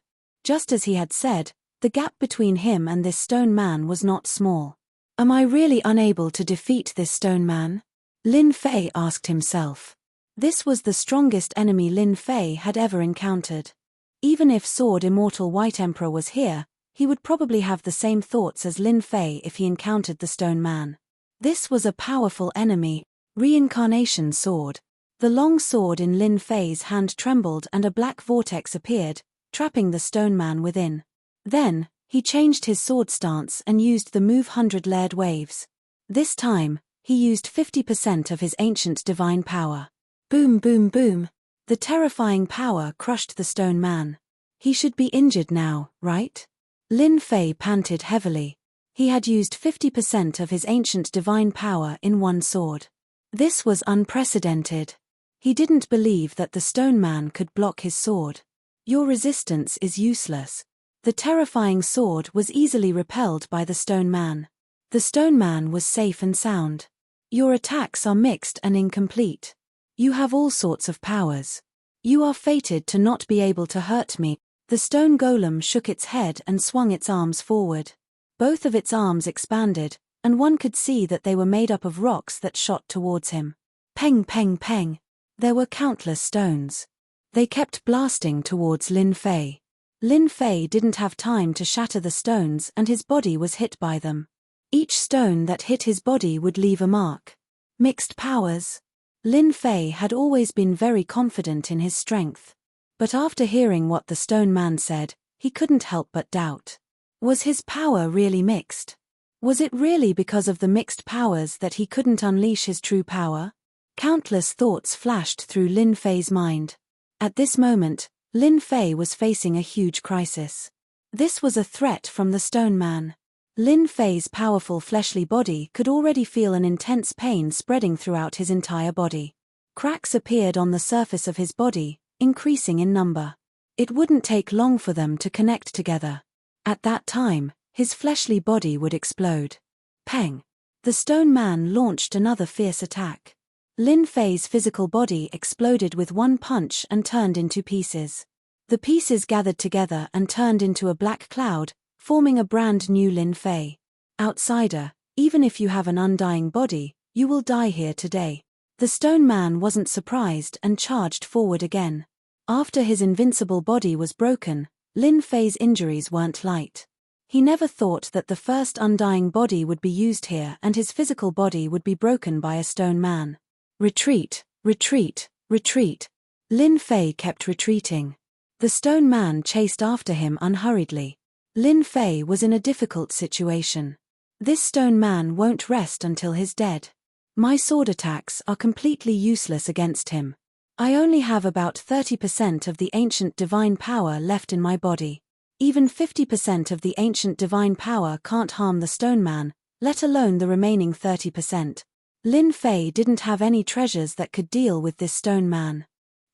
Just as he had said, the gap between him and this stone man was not small. Am I really unable to defeat this stone man? Lin Fei asked himself. This was the strongest enemy Lin Fei had ever encountered. Even if Sword Immortal White Emperor was here, he would probably have the same thoughts as Lin Fei if he encountered the stone man. This was a powerful enemy. Reincarnation sword. The long sword in Lin Fei's hand trembled and a black vortex appeared, trapping the stone man within. Then, he changed his sword stance and used the move 100 layered waves. This time, he used 50% of his ancient divine power. Boom boom boom. The terrifying power crushed the stone man. He should be injured now, right? Lin Fei panted heavily. He had used 50% of his ancient divine power in one sword. This was unprecedented. He didn't believe that the stone man could block his sword. Your resistance is useless. The terrifying sword was easily repelled by the stone man. The stone man was safe and sound. Your attacks are mixed and incomplete. You have all sorts of powers. You are fated to not be able to hurt me. The stone golem shook its head and swung its arms forward. Both of its arms expanded, and one could see that they were made up of rocks that shot towards him. Peng peng peng. There were countless stones. They kept blasting towards Lin Fei. Lin Fei didn't have time to shatter the stones and his body was hit by them. Each stone that hit his body would leave a mark. Mixed powers. Lin Fei had always been very confident in his strength. But after hearing what the stone man said, he couldn't help but doubt. Was his power really mixed? Was it really because of the mixed powers that he couldn't unleash his true power? Countless thoughts flashed through Lin Fei's mind. At this moment, Lin Fei was facing a huge crisis. This was a threat from the stone man. Lin Fei's powerful fleshly body could already feel an intense pain spreading throughout his entire body. Cracks appeared on the surface of his body, increasing in number. It wouldn't take long for them to connect together. At that time, his fleshly body would explode. Peng! The stone man launched another fierce attack. Lin Fei's physical body exploded with one punch and turned into pieces. The pieces gathered together and turned into a black cloud, forming a brand new Lin Fei. Outsider, even if you have an undying body, you will die here today. The stone man wasn't surprised and charged forward again. After his invincible body was broken, Lin Fei's injuries weren't light. He never thought that the first undying body would be used here and his physical body would be broken by a stone man. Retreat, retreat, retreat. Lin Fei kept retreating. The stone man chased after him unhurriedly. Lin Fei was in a difficult situation. This stone man won't rest until he's dead. My sword attacks are completely useless against him. I only have about 30% of the ancient divine power left in my body. Even 50% of the ancient divine power can't harm the stone man, let alone the remaining 30%. Lin Fei didn't have any treasures that could deal with this stone man.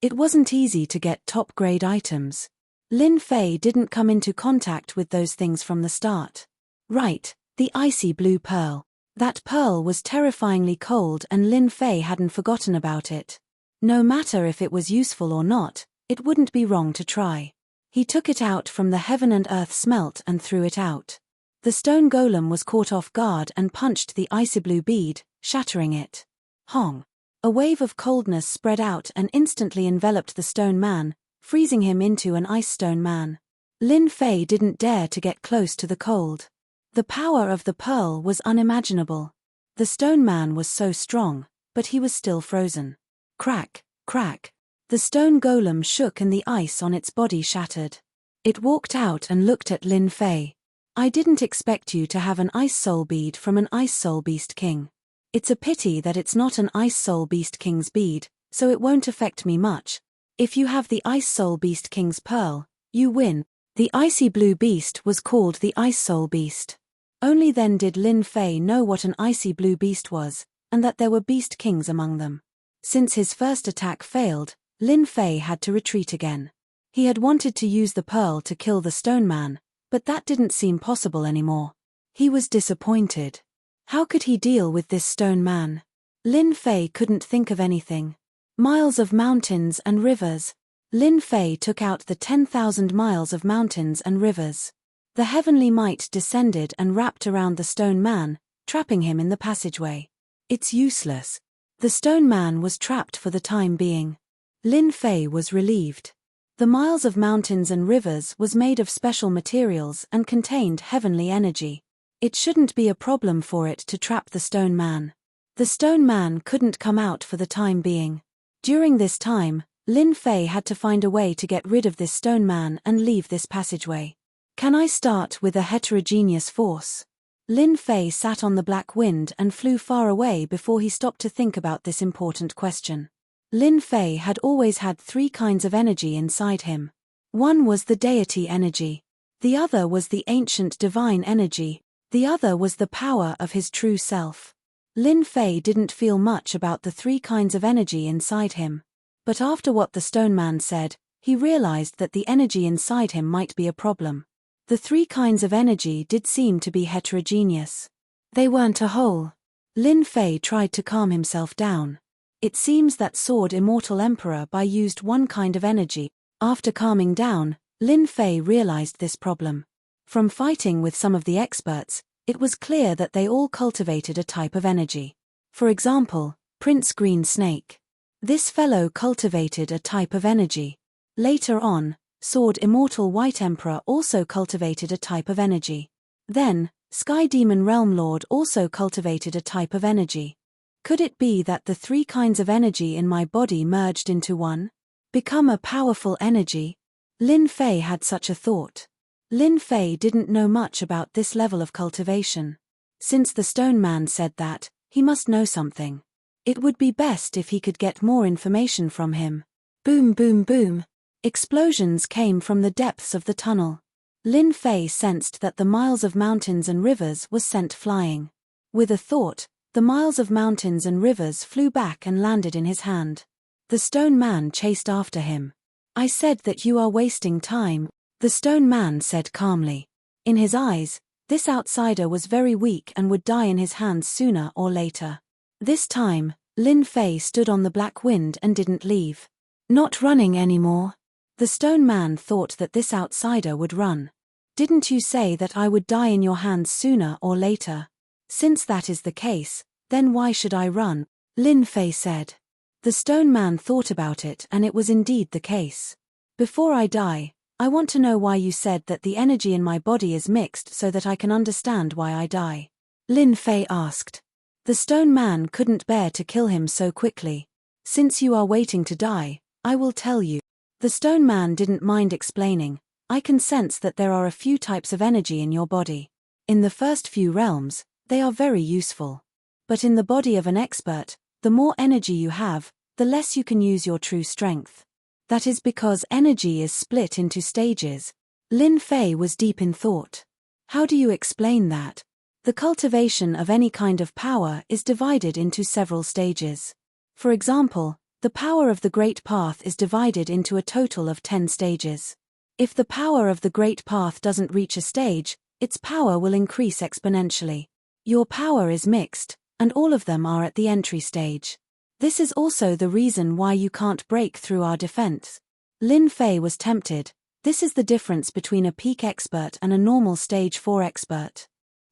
It wasn't easy to get top-grade items. Lin Fei didn't come into contact with those things from the start. Right, the icy blue pearl. That pearl was terrifyingly cold and Lin Fei hadn't forgotten about it. No matter if it was useful or not, it wouldn't be wrong to try. He took it out from the heaven and earth smelt and threw it out. The stone golem was caught off guard and punched the icy blue bead, shattering it. Hong! A wave of coldness spread out and instantly enveloped the stone man, freezing him into an ice stone man. Lin Fei didn't dare to get close to the cold. The power of the pearl was unimaginable. The stone man was so strong, but he was still frozen. Crack, crack. The stone golem shook and the ice on its body shattered. It walked out and looked at Lin Fei. I didn't expect you to have an ice soul bead from an ice soul beast king. It's a pity that it's not an ice soul beast king's bead, so it won't affect me much. If you have the ice soul beast king's pearl, you win. The icy blue beast was called the ice soul beast. Only then did Lin Fei know what an icy blue beast was, and that there were beast kings among them. Since his first attack failed, Lin Fei had to retreat again. He had wanted to use the pearl to kill the stone man, but that didn't seem possible anymore. He was disappointed. How could he deal with this stone man? Lin Fei couldn't think of anything. Miles of mountains and rivers. Lin Fei took out the 10,000 miles of mountains and rivers. The heavenly might descended and wrapped around the stone man, trapping him in the passageway. It's useless. The stone man was trapped for the time being. Lin Fei was relieved. The miles of mountains and rivers was made of special materials and contained heavenly energy. It shouldn't be a problem for it to trap the stone man. The stone man couldn't come out for the time being. During this time, Lin Fei had to find a way to get rid of this stone man and leave this passageway. Can I start with a heterogeneous force? Lin Fei sat on the black wind and flew far away before he stopped to think about this important question. Lin Fei had always had three kinds of energy inside him. One was the deity energy. The other was the ancient divine energy. The other was the power of his true self. Lin Fei didn't feel much about the three kinds of energy inside him. But after what the stone man said, he realized that the energy inside him might be a problem. The three kinds of energy did seem to be heterogeneous. They weren't a whole. Lin Fei tried to calm himself down. It seems that Sword Immortal Emperor Bai used one kind of energy. After calming down, Lin Fei realized this problem. From fighting with some of the experts, it was clear that they all cultivated a type of energy. For example, Prince Green Snake. This fellow cultivated a type of energy. Later on, Sword Immortal White Emperor also cultivated a type of energy. Then, Sky Demon Realm Lord also cultivated a type of energy. Could it be that the three kinds of energy in my body merged into one? Become a powerful energy? Lin Fei had such a thought. Lin Fei didn't know much about this level of cultivation. Since the stone man said that, he must know something. It would be best if he could get more information from him. Boom, boom, boom. Explosions came from the depths of the tunnel. Lin Fei sensed that the miles of mountains and rivers was sent flying. With a thought, the miles of mountains and rivers flew back and landed in his hand. The stone man chased after him. I said that you are wasting time, the stone man said calmly. In his eyes, this outsider was very weak and would die in his hands sooner or later. This time, Lin Fei stood on the black wind and didn't leave. Not running anymore. The stone man thought that this outsider would run. Didn't you say that I would die in your hands sooner or later? Since that is the case, then why should I run? Lin Fei said. The stone man thought about it and it was indeed the case. Before I die, I want to know why you said that the energy in my body is mixed so that I can understand why I die. Lin Fei asked. The stone man couldn't bear to kill him so quickly. Since you are waiting to die, I will tell you. The stone man didn't mind explaining. I can sense that there are a few types of energy in your body. In the first few realms, they are very useful. But in the body of an expert, the more energy you have, the less you can use your true strength. That is because energy is split into stages. Lin Fei was deep in thought. How do you explain that? The cultivation of any kind of power is divided into several stages. For example, the power of the Great Path is divided into a total of 10 stages. If the power of the Great Path doesn't reach a stage, its power will increase exponentially. Your power is mixed, and all of them are at the entry stage. This is also the reason why you can't break through our defense. Lin Fei was tempted. This is the difference between a peak expert and a normal stage 4 expert.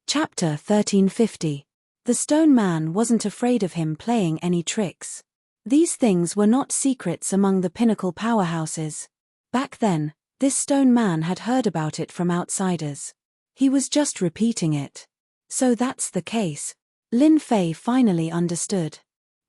Chapter 1350. The Stone Man wasn't afraid of him playing any tricks. These things were not secrets among the pinnacle powerhouses. Back then, this Stone Man had heard about it from outsiders. He was just repeating it. So that's the case. Lin Fei finally understood.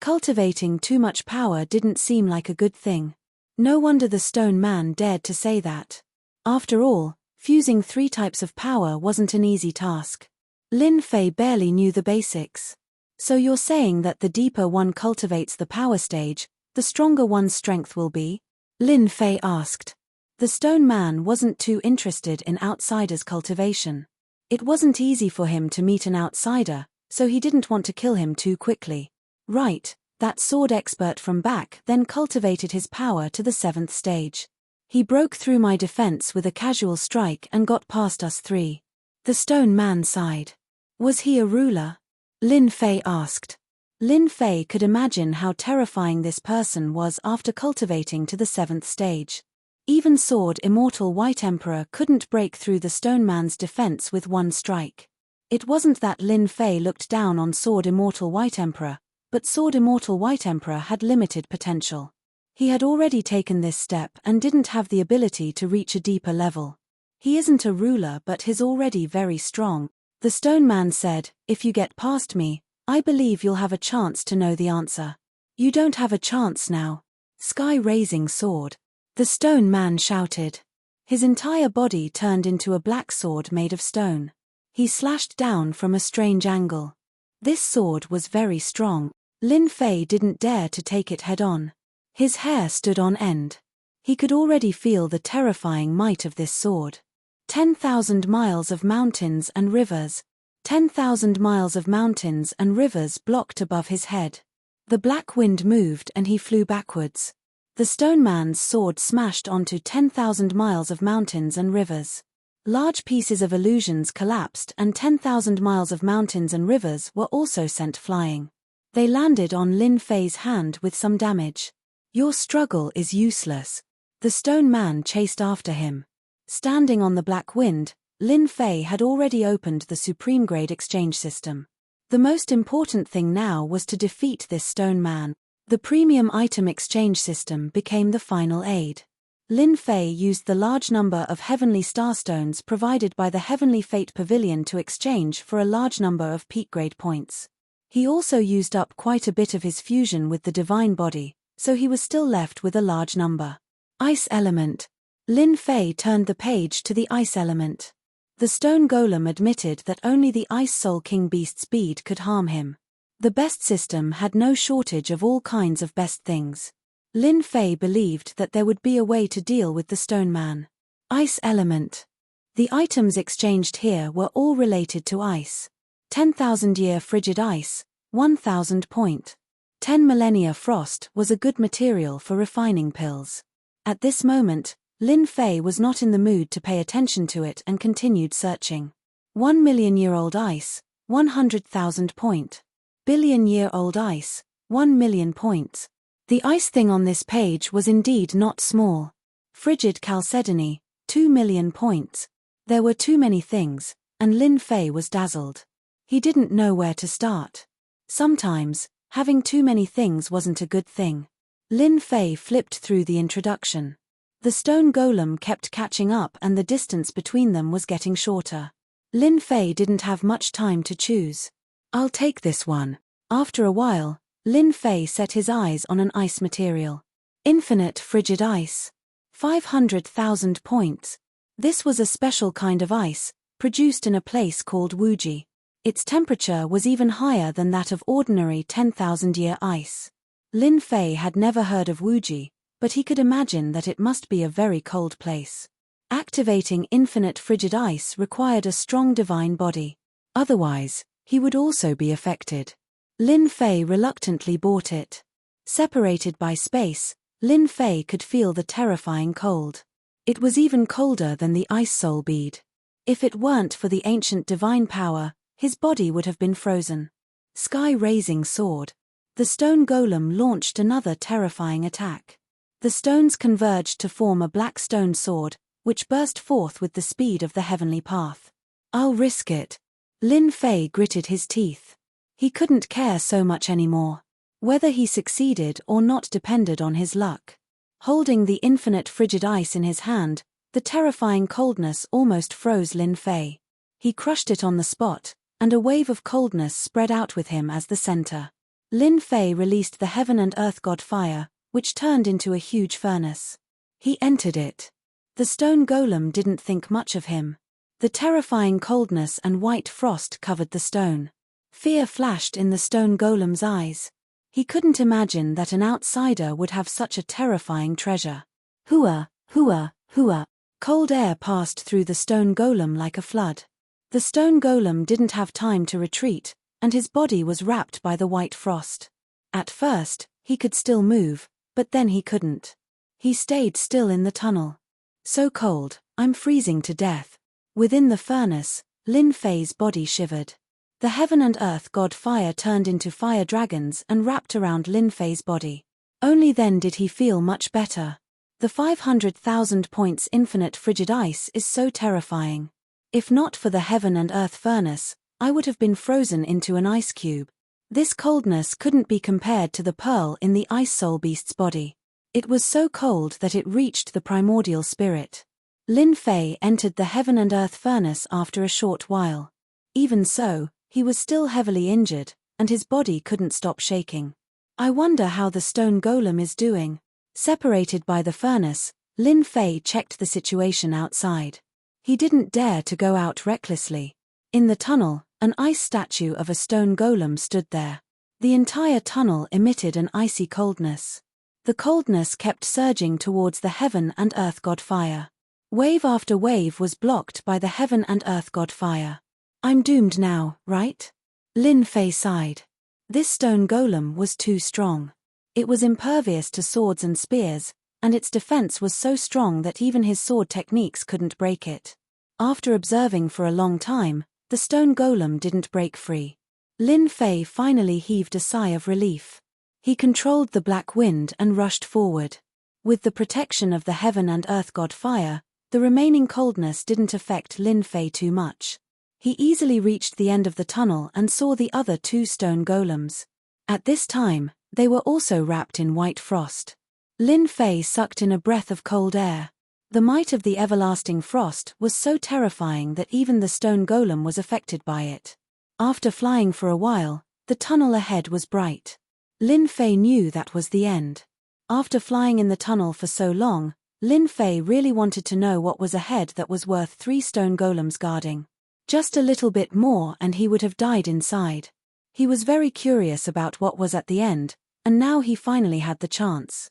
Cultivating too much power didn't seem like a good thing. No wonder the Stone Man dared to say that. After all, fusing 3 types of power wasn't an easy task. Lin Fei barely knew the basics. So you're saying that the deeper one cultivates the power stage, the stronger one's strength will be? Lin Fei asked. The Stone Man wasn't too interested in outsiders' cultivation. It wasn't easy for him to meet an outsider, so he didn't want to kill him too quickly. Right, that sword expert from back then cultivated his power to the 7th stage. He broke through my defense with a casual strike and got past us 3. The Stone Man sighed. Was he a ruler? Lin Fei asked. Lin Fei could imagine how terrifying this person was after cultivating to the 7th stage. Even Sword Immortal White Emperor couldn't break through the Stone Man's defense with 1 strike. It wasn't that Lin Fei looked down on Sword Immortal White Emperor, but Sword Immortal White Emperor had limited potential. He had already taken this step and didn't have the ability to reach a deeper level. He isn't a ruler, but he's already very strong. The Stone Man said, if you get past me, I believe you'll have a chance to know the answer. You don't have a chance now. Sky-raising sword. The Stone Man shouted. His entire body turned into a black sword made of stone. He slashed down from a strange angle. This sword was very strong. Lin Fei didn't dare to take it head-on. His hair stood on end. He could already feel the terrifying might of this sword. 10,000 miles of mountains and rivers. 10,000 miles of mountains and rivers blocked above his head. The black wind moved and he flew backwards. The Stone Man's sword smashed onto 10,000 miles of mountains and rivers. Large pieces of illusions collapsed and 10,000 miles of mountains and rivers were also sent flying. They landed on Lin Fei's hand with some damage. Your struggle is useless. The Stone Man chased after him. Standing on the black wind, Lin Fei had already opened the Supreme Grade exchange system. The most important thing now was to defeat this Stone Man. The premium item exchange system became the final aid. Lin Fei used the large number of heavenly starstones provided by the Heavenly Fate Pavilion to exchange for a large number of peak grade points. He also used up quite a bit of his fusion with the divine body, so he was still left with a large number. Ice element. Lin Fei turned the page to the ice element. The stone golem admitted that only the Ice Soul King Beast's bead could harm him. The best system had no shortage of all kinds of best things. Lin Fei believed that there would be a way to deal with the Stone Man. Ice element. The items exchanged here were all related to ice. 10,000-year frigid ice, 1,000 point. 10 millennia frost was a good material for refining pills. At this moment, Lin Fei was not in the mood to pay attention to it and continued searching. 1 million-year-old ice, 100,000 point. Billion-year-old ice, 1 million points. The ice thing on this page was indeed not small. Frigid chalcedony, 2 million points. There were too many things, and Lin Fei was dazzled. He didn't know where to start. Sometimes, having too many things wasn't a good thing. Lin Fei flipped through the introduction. The stone golem kept catching up and the distance between them was getting shorter. Lin Fei didn't have much time to choose. I'll take this one. After a while, Lin Fei set his eyes on an ice material. Infinite frigid ice. 500,000 points. This was a special kind of ice, produced in a place called Wuji. Its temperature was even higher than that of ordinary 10,000-year ice. Lin Fei had never heard of Wuji, but he could imagine that it must be a very cold place. Activating infinite frigid ice required a strong divine body. Otherwise, he would also be affected. Lin Fei reluctantly bought it. Separated by space, Lin Fei could feel the terrifying cold. It was even colder than the ice soul bead. If it weren't for the ancient divine power, his body would have been frozen. Sky-raising sword. The stone golem launched another terrifying attack. The stones converged to form a black stone sword, which burst forth with the speed of the heavenly path. I'll risk it. Lin Fei gritted his teeth. He couldn't care so much anymore. Whether he succeeded or not depended on his luck. Holding the infinite frigid ice in his hand, the terrifying coldness almost froze Lin Fei. He crushed it on the spot, and a wave of coldness spread out with him as the center. Lin Fei released the heaven and earth god fire, which turned into a huge furnace. He entered it. The stone golem didn't think much of him. The terrifying coldness and white frost covered the stone. Fear flashed in the stone golem's eyes. He couldn't imagine that an outsider would have such a terrifying treasure. Hua, hua, hua. Cold air passed through the stone golem like a flood. The stone golem didn't have time to retreat, and his body was wrapped by the white frost. At first, he could still move, but then he couldn't. He stayed still in the tunnel. So cold, I'm freezing to death. Within the furnace, Lin Fei's body shivered. The heaven and earth god fire turned into fire dragons and wrapped around Lin Fei's body. Only then did he feel much better. The 500,000 points infinite frigid ice is so terrifying. If not for the heaven and earth furnace, I would have been frozen into an ice cube. This coldness couldn't be compared to the pearl in the ice soul beast's body. It was so cold that it reached the primordial spirit. Lin Fei entered the heaven and earth furnace after a short while. Even so, he was still heavily injured, and his body couldn't stop shaking. I wonder how the stone golem is doing. Separated by the furnace, Lin Fei checked the situation outside. He didn't dare to go out recklessly. In the tunnel, an ice statue of a stone golem stood there. The entire tunnel emitted an icy coldness. The coldness kept surging towards the heaven and earth god fire. Wave after wave was blocked by the heaven and earth god fire. I'm doomed now, right? Lin Fei sighed. This stone golem was too strong. It was impervious to swords and spears, and its defense was so strong that even his sword techniques couldn't break it. After observing for a long time, the stone golem didn't break free. Lin Fei finally heaved a sigh of relief. He controlled the black wind and rushed forward. With the protection of the heaven and earth god fire, the remaining coldness didn't affect Lin Fei too much. He easily reached the end of the tunnel and saw the other two stone golems. At this time, they were also wrapped in white frost. Lin Fei sucked in a breath of cold air. The might of the everlasting frost was so terrifying that even the stone golem was affected by it. After flying for a while, the tunnel ahead was bright. Lin Fei knew that was the end. After flying in the tunnel for so long, Lin Fei really wanted to know what was ahead that was worth 3 stone golems guarding. Just a little bit more and he would have died inside. He was very curious about what was at the end, and now he finally had the chance.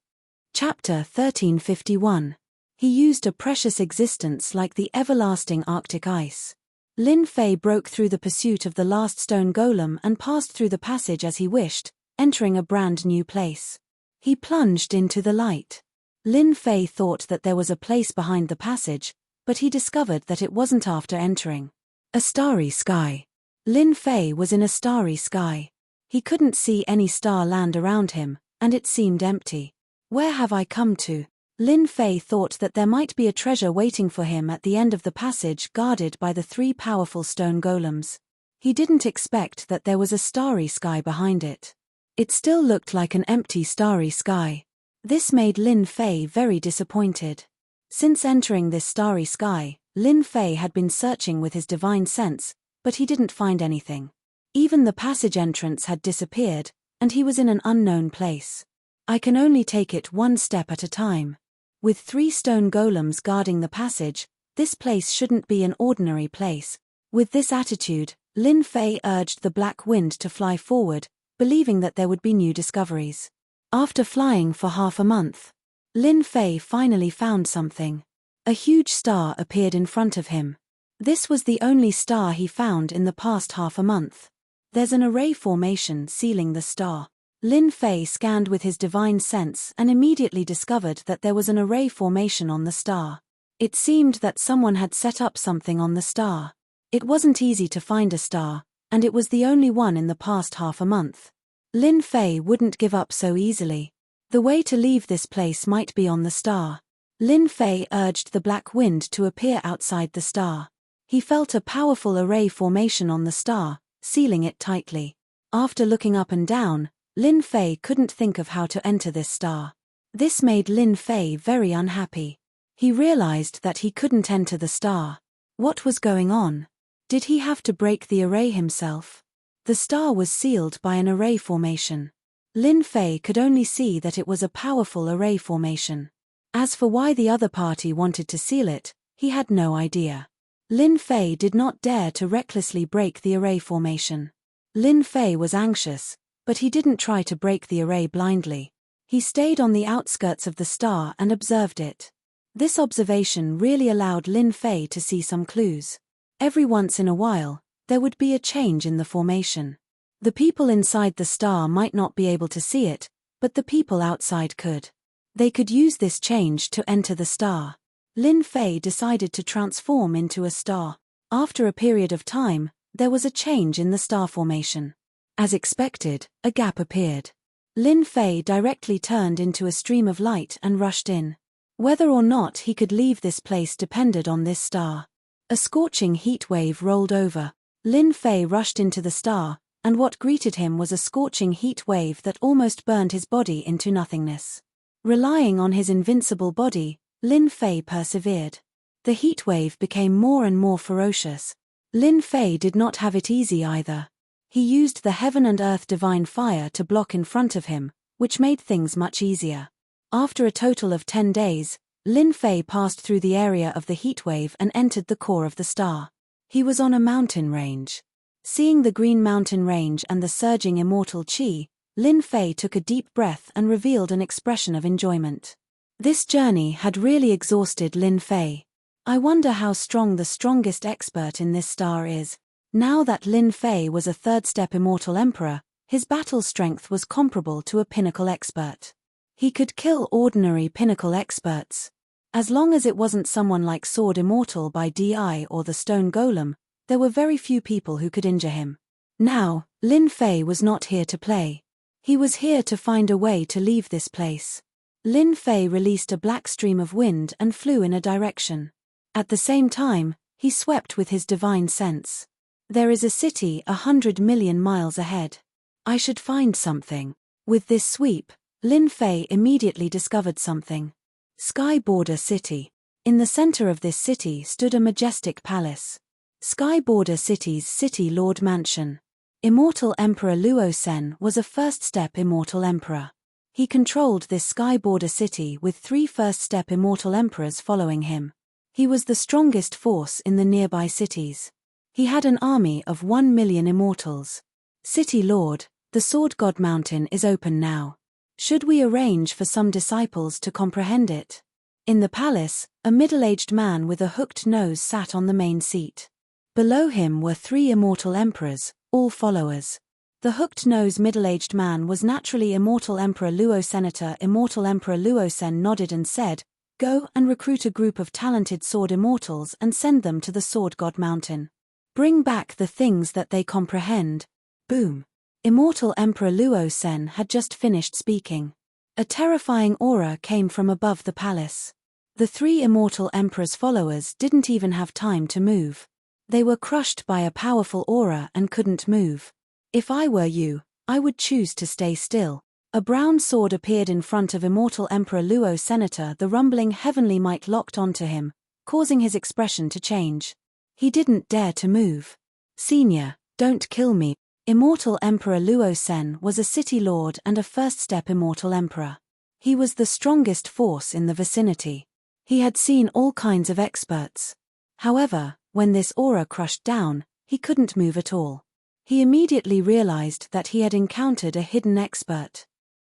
Chapter 1351. He used a precious existence like the everlasting Arctic ice. Lin Fei broke through the pursuit of the last stone golem and passed through the passage as he wished, entering a brand new place. He plunged into the light. Lin Fei thought that there was a place behind the passage, but he discovered that it wasn't after entering. A starry sky. Lin Fei was in a starry sky. He couldn't see any star land around him, and it seemed empty. Where have I come to? Lin Fei thought that there might be a treasure waiting for him at the end of the passage guarded by the 3 powerful stone golems. He didn't expect that there was a starry sky behind it. It still looked like an empty starry sky. This made Lin Fei very disappointed. Since entering this starry sky, Lin Fei had been searching with his divine sense, but he didn't find anything. Even the passage entrance had disappeared, and he was in an unknown place. I can only take it one step at a time. With 3 stone golems guarding the passage, this place shouldn't be an ordinary place. With this attitude, Lin Fei urged the black wind to fly forward, believing that there would be new discoveries. After flying for half a month, Lin Fei finally found something. A huge star appeared in front of him. This was the only star he found in the past half a month. There's an array formation sealing the star. Lin Fei scanned with his divine sense and immediately discovered that there was an array formation on the star. It seemed that someone had set up something on the star. It wasn't easy to find a star, and it was the only one in the past half a month. Lin Fei wouldn't give up so easily. The way to leave this place might be on the star. Lin Fei urged the black wind to appear outside the star. He felt a powerful array formation on the star, sealing it tightly. After looking up and down, Lin Fei couldn't think of how to enter this star. This made Lin Fei very unhappy. He realized that he couldn't enter the star. What was going on? Did he have to break the array himself? The star was sealed by an array formation. Lin Fei could only see that it was a powerful array formation. As for why the other party wanted to seal it, he had no idea. Lin Fei did not dare to recklessly break the array formation. Lin Fei was anxious, but he didn't try to break the array blindly. He stayed on the outskirts of the star and observed it. This observation really allowed Lin Fei to see some clues. Every once in a while, there would be a change in the formation. The people inside the star might not be able to see it, but the people outside could. They could use this change to enter the star. Lin Fei decided to transform into a star. After a period of time, there was a change in the star formation. As expected, a gap appeared. Lin Fei directly turned into a stream of light and rushed in. Whether or not he could leave this place depended on this star. A scorching heat wave rolled over. Lin Fei rushed into the star, and what greeted him was a scorching heat wave that almost burned his body into nothingness. Relying on his invincible body, Lin Fei persevered. The heat wave became more and more ferocious. Lin Fei did not have it easy either. He used the heaven and earth divine fire to block in front of him, which made things much easier. After a total of 10 days, Lin Fei passed through the area of the heatwave and entered the core of the star. He was on a mountain range. Seeing the green mountain range and the surging immortal qi, Lin Fei took a deep breath and revealed an expression of enjoyment. This journey had really exhausted Lin Fei. I wonder how strong the strongest expert in this star is. Now that Lin Fei was a third-step immortal emperor, his battle strength was comparable to a pinnacle expert. He could kill ordinary pinnacle experts. As long as it wasn't someone like Sword Immortal by DI or the Stone Golem, there were very few people who could injure him. Now, Lin Fei was not here to play. He was here to find a way to leave this place. Lin Fei released a black stream of wind and flew in a direction. At the same time, he swept with his divine sense. There is a city 100 million miles ahead. I should find something. With this sweep, Lin Fei immediately discovered something. Sky Border City. In the center of this city stood a majestic palace. Sky Border City's City Lord Mansion. Immortal Emperor Luo Sen was a first-step immortal emperor. He controlled this Sky Border City with 3 first-step immortal emperors following him. He was the strongest force in the nearby cities. He had an army of 1 million immortals. City Lord, the Sword God Mountain is open now. Should we arrange for some disciples to comprehend it? In the palace, a middle-aged man with a hooked nose sat on the main seat. Below him were 3 immortal emperors, all followers. The hooked-nosed middle-aged man was naturally Immortal Emperor Luo. Senator Immortal Emperor Luo Sen nodded and said, "Go and recruit a group of talented sword immortals and send them to the Sword God Mountain. Bring back the things that they comprehend." Boom. Immortal Emperor Luo Sen had just finished speaking. A terrifying aura came from above the palace. The 3 immortal emperor's followers didn't even have time to move. They were crushed by a powerful aura and couldn't move. If I were you, I would choose to stay still. A brown sword appeared in front of Immortal Emperor Luo. Senator, the rumbling heavenly might locked onto him, causing his expression to change. He didn't dare to move. "Senior, don't kill me." Immortal Emperor Luo Sen was a city lord and a first-step immortal emperor. He was the strongest force in the vicinity. He had seen all kinds of experts. However, when this aura crushed down, he couldn't move at all. He immediately realized that he had encountered a hidden expert.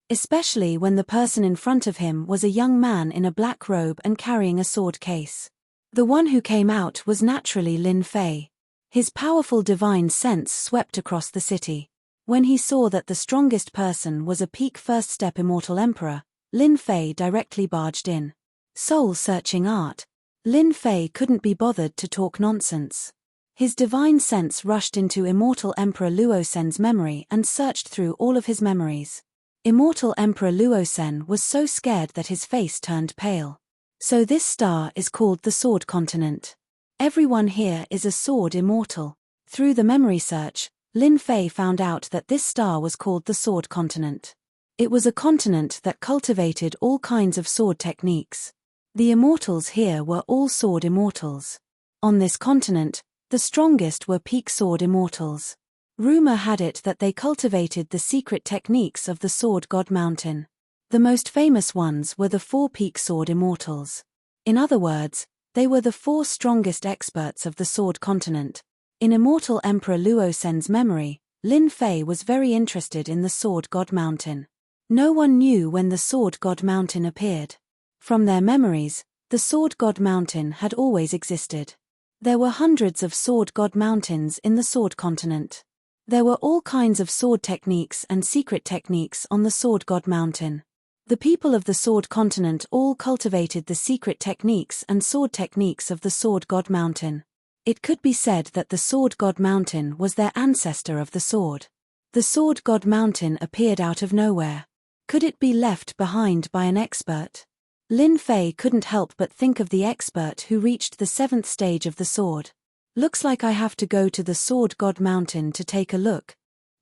Especially when the person in front of him was a young man in a black robe and carrying a sword case. The one who came out was naturally Lin Fei. His powerful divine sense swept across the city. When he saw that the strongest person was a peak first-step immortal emperor, Lin Fei directly barged in. Soul-searching art. Lin Fei couldn't be bothered to talk nonsense. His divine sense rushed into Immortal Emperor Luozen's memory and searched through all of his memories. Immortal Emperor Luozen was so scared that his face turned pale. So this star is called the Sword Continent. Everyone here is a sword immortal. Through the memory search, Lin Fei found out that this star was called the Sword Continent. It was a continent that cultivated all kinds of sword techniques. The immortals here were all sword immortals. On this continent, the strongest were peak sword immortals. Rumor had it that they cultivated the secret techniques of the Sword God Mountain. The most famous ones were the 4 peak sword immortals. In other words, they were the 4 strongest experts of the Sword Continent. In Immortal Emperor Luozen's memory, Lin Fei was very interested in the Sword God Mountain. No one knew when the Sword God Mountain appeared. From their memories, the Sword God Mountain had always existed. There were hundreds of Sword God Mountains in the Sword Continent. There were all kinds of sword techniques and secret techniques on the Sword God Mountain. The people of the Sword Continent all cultivated the secret techniques and sword techniques of the Sword God Mountain. It could be said that the Sword God Mountain was their ancestor of the sword. The Sword God Mountain appeared out of nowhere. Could it be left behind by an expert? Lin Fei couldn't help but think of the expert who reached the 7th stage of the sword. Looks like I have to go to the Sword God Mountain to take a look.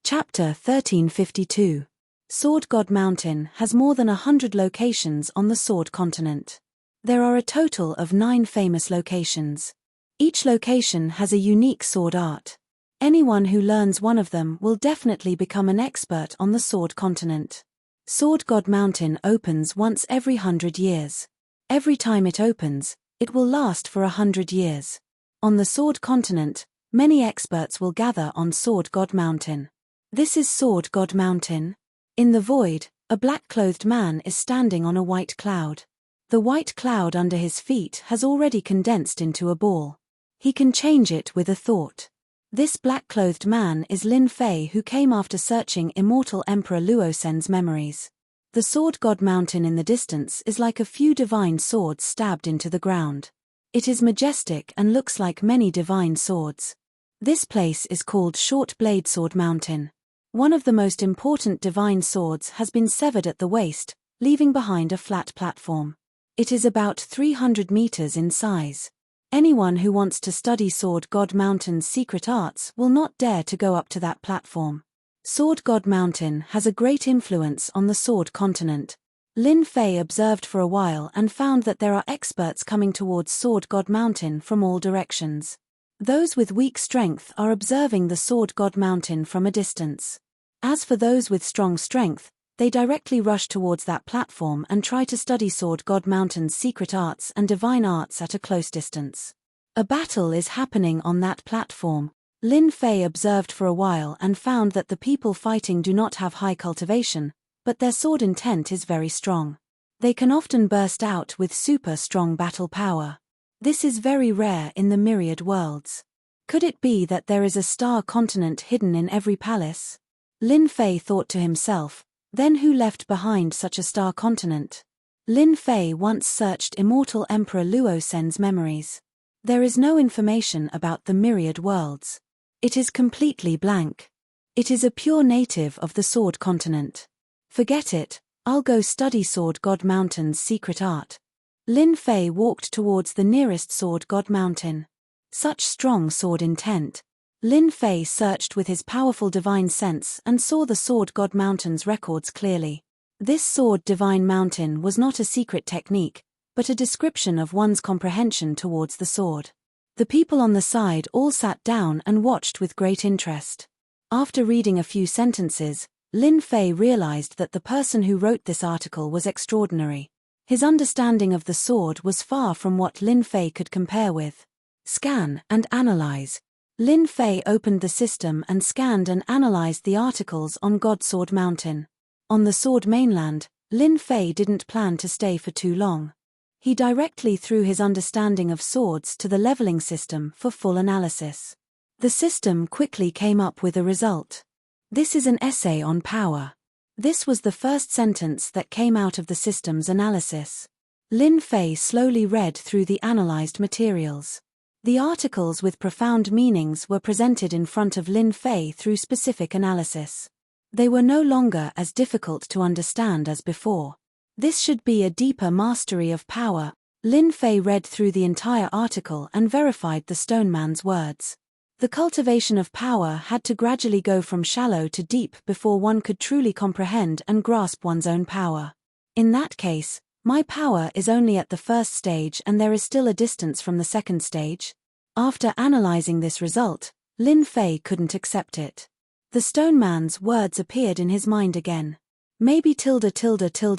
Chapter 1352. Sword God Mountain has more than 100 locations on the Sword Continent. There are a total of 9 famous locations. Each location has a unique sword art. Anyone who learns one of them will definitely become an expert on the Sword Continent. Sword God Mountain opens once every 100 years. Every time it opens, it will last for 100 years. On the Sword Continent, many experts will gather on Sword God Mountain. This is Sword God Mountain. In the void, a black-clothed man is standing on a white cloud. The white cloud under his feet has already condensed into a ball. He can change it with a thought. This black-clothed man is Lin Fei, who came after searching Immortal Emperor Luozen's memories. The Sword God Mountain in the distance is like a few divine swords stabbed into the ground. It is majestic and looks like many divine swords. This place is called Short Blade Sword Mountain. One of the most important divine swords has been severed at the waist, leaving behind a flat platform. It is about 300 meters in size. Anyone who wants to study Sword God Mountain's secret arts will not dare to go up to that platform. Sword God Mountain has a great influence on the Sword Continent. Lin Fei observed for a while and found that there are experts coming towards Sword God Mountain from all directions. Those with weak strength are observing the Sword God Mountain from a distance. As for those with strong strength, they directly rush towards that platform and try to study Sword God Mountain's secret arts and divine arts at a close distance. A battle is happening on that platform. Lin Fei observed for a while and found that the people fighting do not have high cultivation, but their sword intent is very strong. They can often burst out with super strong battle power. This is very rare in the myriad worlds. Could it be that there is a star continent hidden in every palace? Lin Fei thought to himself. Then who left behind such a star continent? Lin Fei once searched Immortal Emperor Luozen's memories. There is no information about the myriad worlds. It is completely blank. It is a pure native of the Sword Continent. Forget it, I'll go study Sword God Mountain's secret art. Lin Fei walked towards the nearest Sword God Mountain. Such strong sword intent. Lin Fei searched with his powerful divine sense and saw the Sword God Mountain's records clearly. This Sword Divine Mountain was not a secret technique, but a description of one's comprehension towards the sword. The people on the side all sat down and watched with great interest. After reading a few sentences, Lin Fei realized that the person who wrote this article was extraordinary. His understanding of the sword was far from what Lin Fei could compare with. Scan and analyze. Lin Fei opened the system and scanned and analyzed the articles on God Sword Mountain. On the Sword Mainland, Lin Fei didn't plan to stay for too long. He directly threw his understanding of swords to the leveling system for full analysis. The system quickly came up with a result. This is an essay on power. This was the first sentence that came out of the system's analysis. Lin Fei slowly read through the analyzed materials. The articles with profound meanings were presented in front of Lin Fei through specific analysis. They were no longer as difficult to understand as before. This should be a deeper mastery of power. Lin Fei read through the entire article and verified the stone man's words. The cultivation of power had to gradually go from shallow to deep before one could truly comprehend and grasp one's own power. In that case, my power is only at the first stage and there is still a distance from the second stage. After analyzing this result, Lin Fei couldn't accept it. The stone man's words appeared in his mind again. Maybe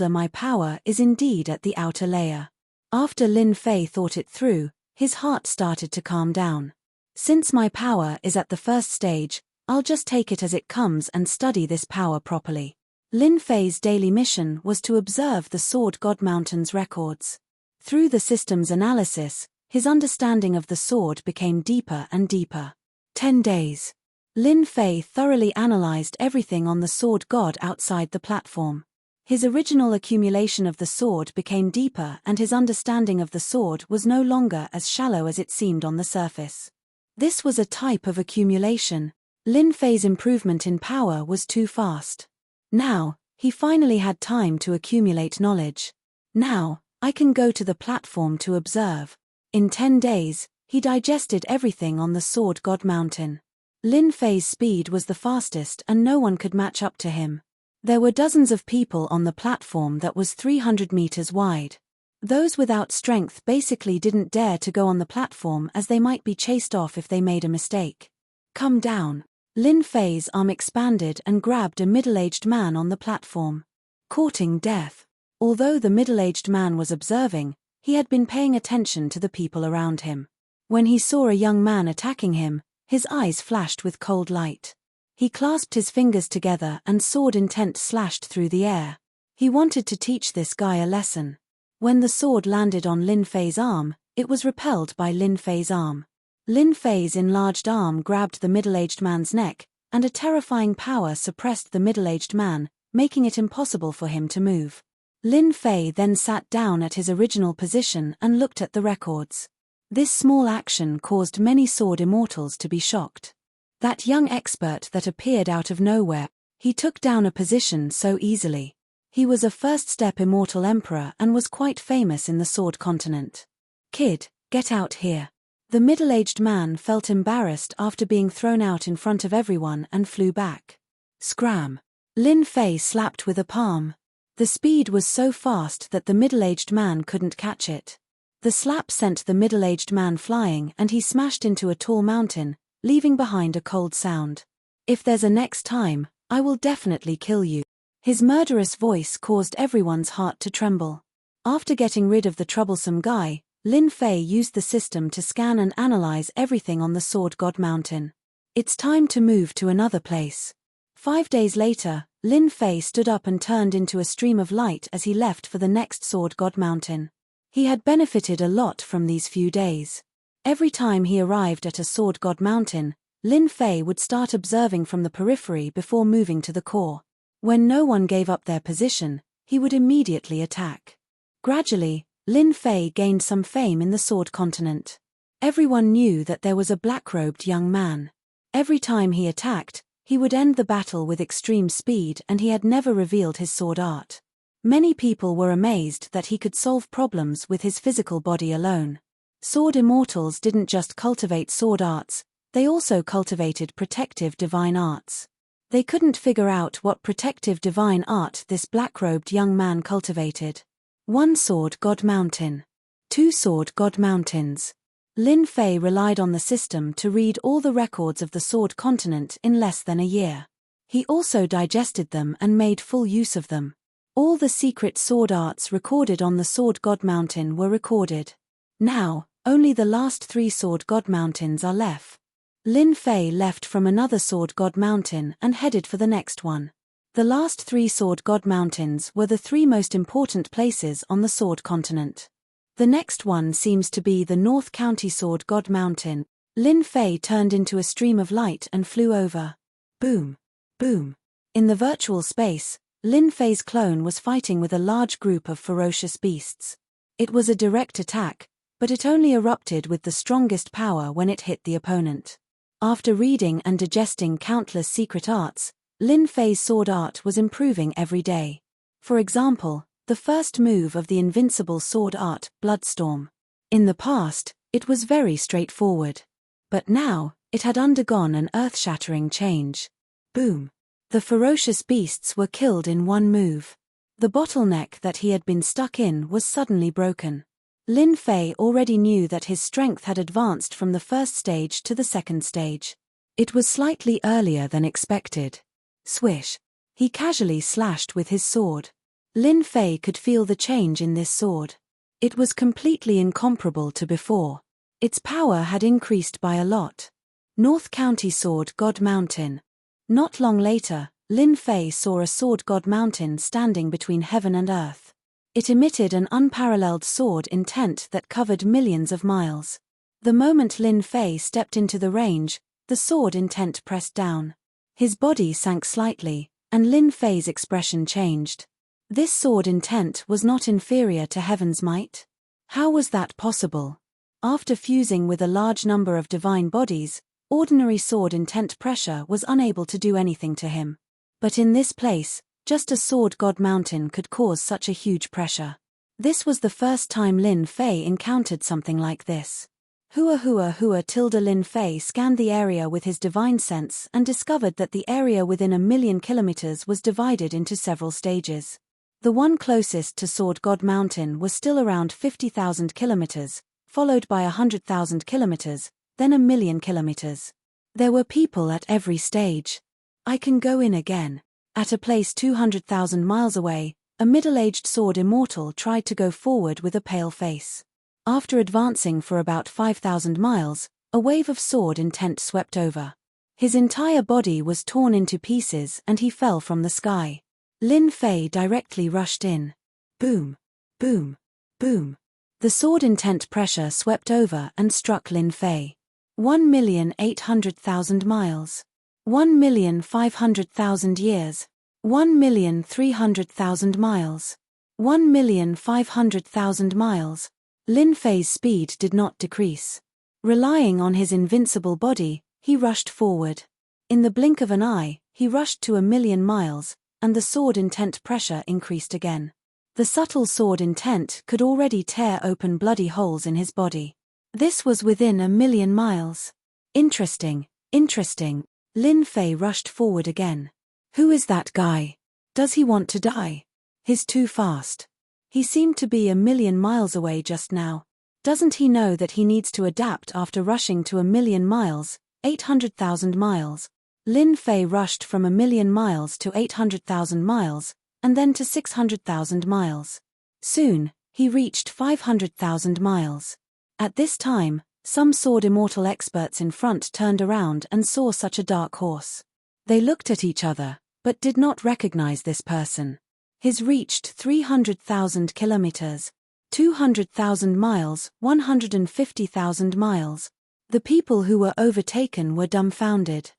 my power is indeed at the outer layer. After Lin Fei thought it through, his heart started to calm down. Since my power is at the first stage, I'll just take it as it comes and study this power properly. Lin Fei's daily mission was to observe the Sword God Mountain's records. Through the system's analysis, his understanding of the sword became deeper and deeper. 10 days. Lin Fei thoroughly analyzed everything on the sword god outside the platform. His original accumulation of the sword became deeper and his understanding of the sword was no longer as shallow as it seemed on the surface. This was a type of accumulation. Lin Fei's improvement in power was too fast. Now, he finally had time to accumulate knowledge. Now, I can go to the platform to observe. In 10 days, he digested everything on the Sword God Mountain. Lin Fei's speed was the fastest and no one could match up to him. There were dozens of people on the platform that was 300 meters wide. Those without strength basically didn't dare to go on the platform as they might be chased off if they made a mistake. Come down. Lin Fei's arm expanded and grabbed a middle-aged man on the platform. Courting death. Although the middle-aged man was observing, he had been paying attention to the people around him. When he saw a young man attacking him, his eyes flashed with cold light. He clasped his fingers together and sword intent slashed through the air. He wanted to teach this guy a lesson. When the sword landed on Lin Fei's arm, it was repelled by Lin Fei's arm. Lin Fei's enlarged arm grabbed the middle-aged man's neck, and a terrifying power suppressed the middle-aged man, making it impossible for him to move. Lin Fei then sat down at his original position and looked at the records. This small action caused many sword immortals to be shocked. That young expert that appeared out of nowhere, he took down a position so easily. He was a first-step immortal emperor and was quite famous in the Sword Continent. Kid, get out here. The middle-aged man felt embarrassed after being thrown out in front of everyone and flew back. Scram. Lin Fei slapped with a palm. The speed was so fast that the middle-aged man couldn't catch it. The slap sent the middle-aged man flying and he smashed into a tall mountain, leaving behind a cold sound. If there's a next time, I will definitely kill you. His murderous voice caused everyone's heart to tremble. After getting rid of the troublesome guy, Lin Fei used the system to scan and analyze everything on the Sword God Mountain. It's time to move to another place. 5 days later, Lin Fei stood up and turned into a stream of light as he left for the next Sword God Mountain. He had benefited a lot from these few days. Every time he arrived at a Sword God Mountain, Lin Fei would start observing from the periphery before moving to the core. When no one gave up their position, he would immediately attack. Gradually, Lin Fei gained some fame in the Sword Continent. Everyone knew that there was a black-robed young man. Every time he attacked, he would end the battle with extreme speed and he had never revealed his sword art. Many people were amazed that he could solve problems with his physical body alone. Sword immortals didn't just cultivate sword arts, they also cultivated protective divine arts. They couldn't figure out what protective divine art this black-robed young man cultivated. 1 Sword God Mountain. 2 Sword God Mountains. Lin Fei relied on the system to read all the records of the Sword Continent in less than a year. He also digested them and made full use of them. All the secret sword arts recorded on the Sword God Mountain were recorded. Now, only the last 3 Sword God Mountains are left. Lin Fei left from another Sword God Mountain and headed for the next one. The last 3 Sword God Mountains were the 3 most important places on the Sword Continent. The next one seems to be the North County Sword God Mountain. Lin Fei turned into a stream of light and flew over. Boom. Boom. In the virtual space, Lin Fei's clone was fighting with a large group of ferocious beasts. It was a direct attack, but it only erupted with the strongest power when it hit the opponent. After reading and digesting countless secret arts, Lin Fei's sword art was improving every day. For example, the first move of the invincible sword art, Bloodstorm. In the past, it was very straightforward. But now, it had undergone an earth-shattering change. Boom! The ferocious beasts were killed in one move. The bottleneck that he had been stuck in was suddenly broken. Lin Fei already knew that his strength had advanced from the first stage to the second stage. It was slightly earlier than expected. Swish! He casually slashed with his sword. Lin Fei could feel the change in this sword. It was completely incomparable to before. Its power had increased by a lot. North County Sword God Mountain. Not long later, Lin Fei saw a sword god mountain standing between heaven and earth. It emitted an unparalleled sword intent that covered millions of miles. The moment Lin Fei stepped into the range, the sword intent pressed down. His body sank slightly, and Lin Fei's expression changed. This sword intent was not inferior to heaven's might? How was that possible? After fusing with a large number of divine bodies, ordinary sword intent pressure was unable to do anything to him. But in this place, just a sword god mountain could cause such a huge pressure. This was the first time Lin Fei encountered something like this. Hua tilde Lin Fei scanned the area with his divine sense and discovered that the area within 1,000,000 kilometers was divided into several stages. The one closest to Sword God Mountain was still around 50,000 kilometers, followed by 100,000 kilometers, then 1,000,000 kilometers. There were people at every stage. I can go in again. At a place 200,000 miles away, a middle-aged sword immortal tried to go forward with a pale face. After advancing for about 5,000 miles, a wave of sword intent swept over. His entire body was torn into pieces and he fell from the sky. Lin Fei directly rushed in. Boom! Boom! Boom! The sword intent pressure swept over and struck Lin Fei. 1,800,000 miles. 1,500,000 years. 1,300,000 miles. 1,500,000 miles. Lin Fei's speed did not decrease. Relying on his invincible body, he rushed forward. In the blink of an eye, he rushed to 1,000,000 miles, and the sword intent pressure increased again. The subtle sword intent could already tear open bloody holes in his body. This was within 1,000,000 miles. Interesting, interesting. Lin Fei rushed forward again. Who is that guy? Does he want to die? He's too fast. He seemed to be 1,000,000 miles away just now. Doesn't he know that he needs to adapt after rushing to 1,000,000 miles, 800,000 miles? Lin Fei rushed from 1,000,000 miles to 800,000 miles, and then to 600,000 miles. Soon, he reached 500,000 miles. At this time, some sword immortal experts in front turned around and saw such a dark horse. They looked at each other, but did not recognize this person. His reached 300,000 kilometers, 200,000 miles, 150,000 miles. The people who were overtaken were dumbfounded.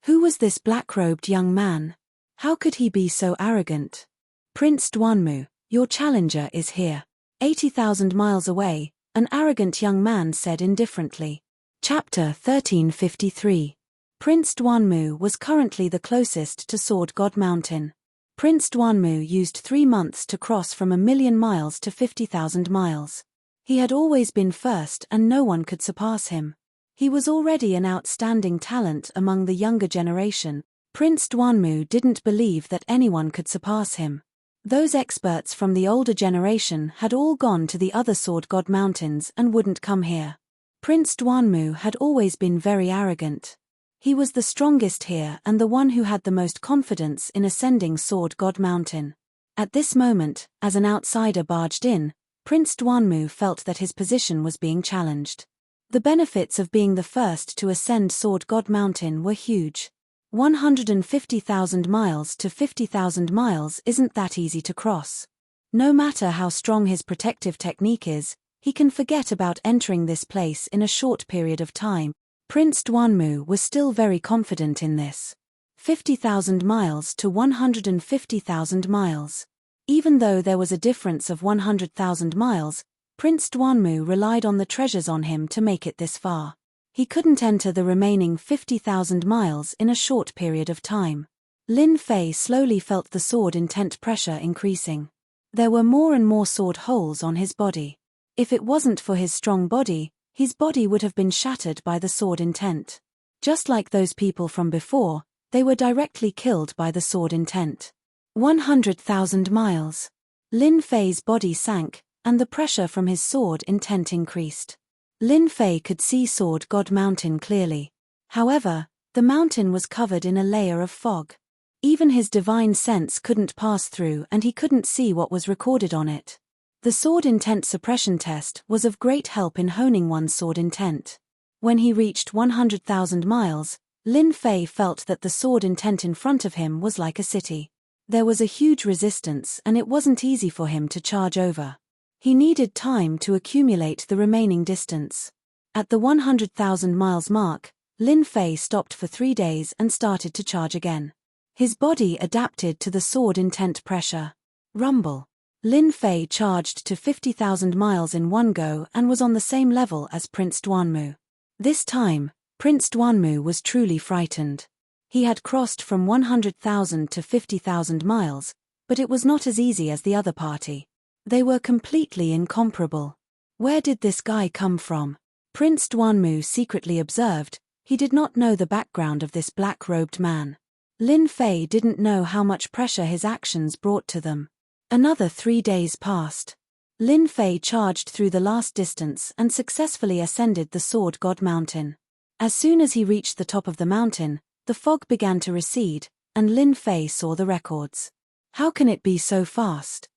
Who was this black-robed young man? How could he be so arrogant? Prince Duanmu, your challenger is here. 80,000 miles away, an arrogant young man said indifferently. Chapter 1353. Prince Duanmu was currently the closest to Sword God Mountain. Prince Duanmu used 3 months to cross from 1,000,000 miles to 50,000 miles. He had always been first and no one could surpass him. He was already an outstanding talent among the younger generation. Prince Duanmu didn't believe that anyone could surpass him. Those experts from the older generation had all gone to the other Sword God Mountains and wouldn't come here. Prince Duanmu had always been very arrogant. He was the strongest here and the one who had the most confidence in ascending Sword God Mountain. At this moment, as an outsider barged in, Prince Duanmu felt that his position was being challenged. The benefits of being the first to ascend Sword God Mountain were huge. 150,000 miles to 50,000 miles isn't that easy to cross. No matter how strong his protective technique is, he can forget about entering this place in a short period of time. Prince Duanmu was still very confident in this. 50,000 miles to 150,000 miles. Even though there was a difference of 100,000 miles, Prince Duanmu relied on the treasures on him to make it this far. He couldn't enter the remaining 50,000 miles in a short period of time. Lin Fei slowly felt the sword intent pressure increasing. There were more and more sword holes on his body. If it wasn't for his strong body, his body would have been shattered by the sword intent. Just like those people from before, they were directly killed by the sword intent. 100,000 miles. Lin Fei's body sank, and the pressure from his sword intent increased. Lin Fei could see Sword God Mountain clearly. However, the mountain was covered in a layer of fog. Even his divine sense couldn't pass through, and he couldn't see what was recorded on it. The sword intent suppression test was of great help in honing one's sword intent. When he reached 100,000 miles, Lin Fei felt that the sword intent in front of him was like a city. There was a huge resistance, and it wasn't easy for him to charge over. He needed time to accumulate the remaining distance. At the 100,000 miles mark, Lin Fei stopped for 3 days and started to charge again. His body adapted to the sword intent pressure. Rumble. Lin Fei charged to 50,000 miles in one go and was on the same level as Prince Duanmu. This time, Prince Duanmu was truly frightened. He had crossed from 100,000 to 50,000 miles, but it was not as easy as the other party. They were completely incomparable. Where did this guy come from? Prince Duanmu secretly observed. He did not know the background of this black-robed man. Lin Fei didn't know how much pressure his actions brought to them. Another 3 days passed. Lin Fei charged through the last distance and successfully ascended the Sword God Mountain. As soon as he reached the top of the mountain, the fog began to recede, and Lin Fei saw the records. How can it be so fast?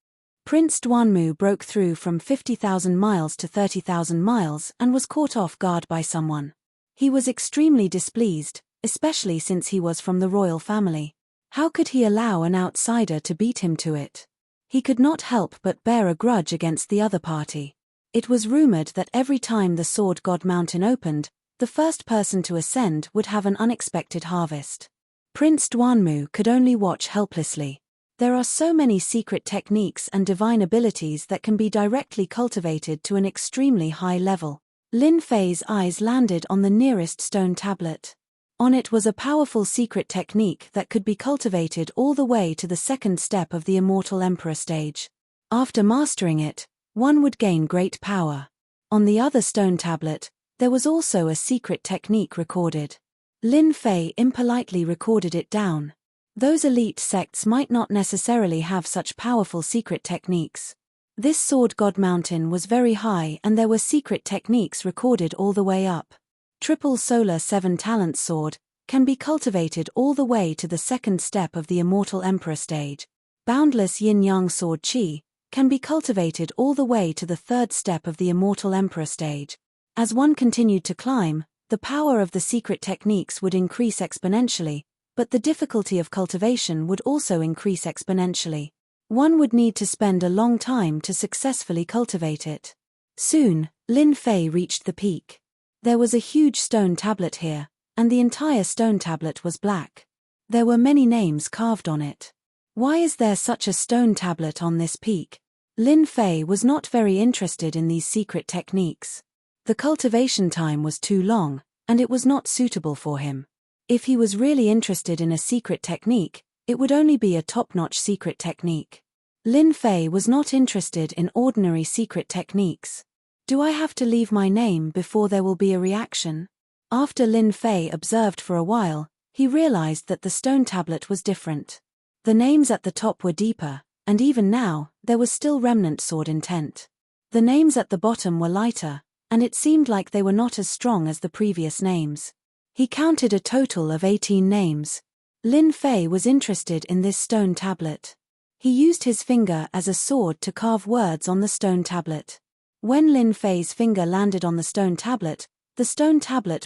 Prince Duanmu broke through from 50,000 miles to 30,000 miles and was caught off guard by someone. He was extremely displeased, especially since he was from the royal family. How could he allow an outsider to beat him to it? He could not help but bear a grudge against the other party. It was rumored that every time the Sword God Mountain opened, the first person to ascend would have an unexpected harvest. Prince Duanmu could only watch helplessly. There are so many secret techniques and divine abilities that can be directly cultivated to an extremely high level. Lin Fei's eyes landed on the nearest stone tablet. On it was a powerful secret technique that could be cultivated all the way to the second step of the Immortal Emperor stage. After mastering it, one would gain great power. On the other stone tablet, there was also a secret technique recorded. Lin Fei impolitely recorded it down. Those elite sects might not necessarily have such powerful secret techniques. This Sword God Mountain was very high and there were secret techniques recorded all the way up. Triple Solar 7 Talent Sword can be cultivated all the way to the second step of the Immortal Emperor stage. Boundless Yin-Yang Sword Qi can be cultivated all the way to the third step of the Immortal Emperor stage. As one continued to climb, the power of the secret techniques would increase exponentially, but the difficulty of cultivation would also increase exponentially. One would need to spend a long time to successfully cultivate it. Soon, Lin Fei reached the peak. There was a huge stone tablet here, and the entire stone tablet was black. There were many names carved on it. Why is there such a stone tablet on this peak? Lin Fei was not very interested in these secret techniques. The cultivation time was too long, and it was not suitable for him. If he was really interested in a secret technique, it would only be a top-notch secret technique. Lin Fei was not interested in ordinary secret techniques. Do I have to leave my name before there will be a reaction? After Lin Fei observed for a while, he realized that the stone tablet was different. The names at the top were deeper, and even now, there was still remnant sword intent. The names at the bottom were lighter, and it seemed like they were not as strong as the previous names. He counted a total of 18 names. Lin Fei was interested in this stone tablet. He used his finger as a sword to carve words on the stone tablet. When Lin Fei's finger landed on the stone tablet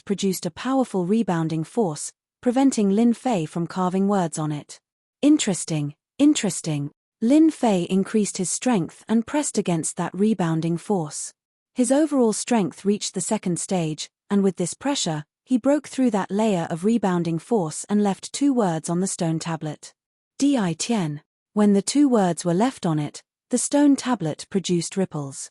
produced a powerful rebounding force, preventing Lin Fei from carving words on it. Interesting. Lin Fei increased his strength and pressed against that rebounding force. His overall strength reached the second stage, and with this pressure, he broke through that layer of rebounding force and left 2 words on the stone tablet. Di Tian. When the 2 words were left on it, the stone tablet produced ripples.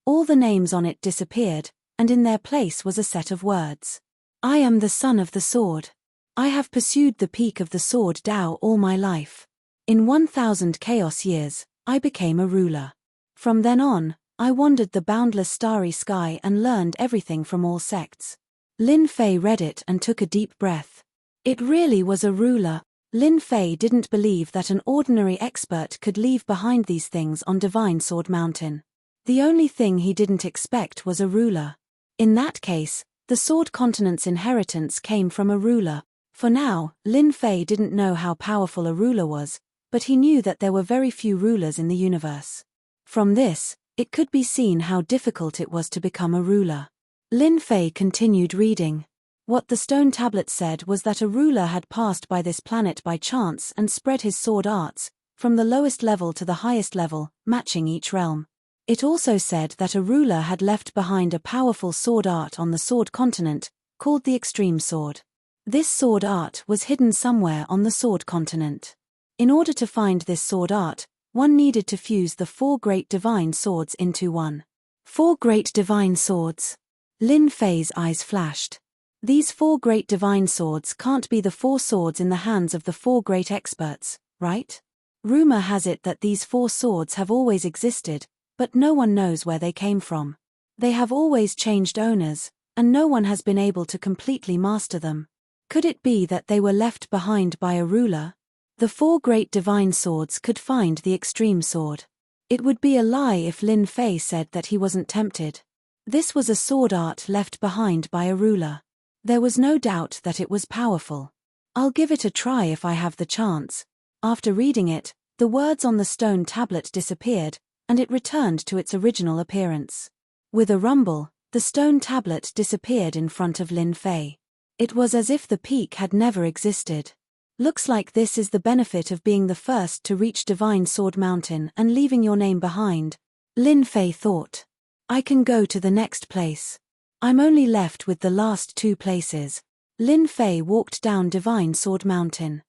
All the names on it disappeared, and in their place was a set of words. I am the son of the sword. I have pursued the peak of the sword Tao all my life. In 1,000 chaos years, I became a ruler. From then on, I wandered the boundless starry sky and learned everything from all sects. Lin Fei read it and took a deep breath. It really was a ruler. Lin Fei didn't believe that an ordinary expert could leave behind these things on Divine Sword Mountain. The only thing he didn't expect was a ruler. In that case, the Sword Continent's inheritance came from a ruler. For now, Lin Fei didn't know how powerful a ruler was, but he knew that there were very few rulers in the universe. From this, it could be seen how difficult it was to become a ruler. Lin Fei continued reading. What the stone tablet said was that a ruler had passed by this planet by chance and spread his sword arts, from the lowest level to the highest level, matching each realm. It also said that a ruler had left behind a powerful sword art on the Sword Continent, called the Extreme Sword. This sword art was hidden somewhere on the Sword Continent. In order to find this sword art, one needed to fuse the 4 great divine swords into one. 4 great divine swords. Lin Fei's eyes flashed. These 4 great divine swords can't be the 4 swords in the hands of the 4 great experts, right? Rumor has it that these 4 swords have always existed, but no one knows where they came from. They have always changed owners, and no one has been able to completely master them. Could it be that they were left behind by a ruler? The 4 great divine swords could find the extreme sword. It would be a lie if Lin Fei said that he wasn't tempted. This was a sword art left behind by a ruler. There was no doubt that it was powerful. I'll give it a try if I have the chance. After reading it, the words on the stone tablet disappeared, and it returned to its original appearance. With a rumble, the stone tablet disappeared in front of Lin Fei. It was as if the peak had never existed. Looks like this is the benefit of being the first to reach Divine Sword Mountain and leaving your name behind, Lin Fei thought. I can go to the next place. I'm only left with the last 2 places. Lin Fei walked down Divine Sword Mountain.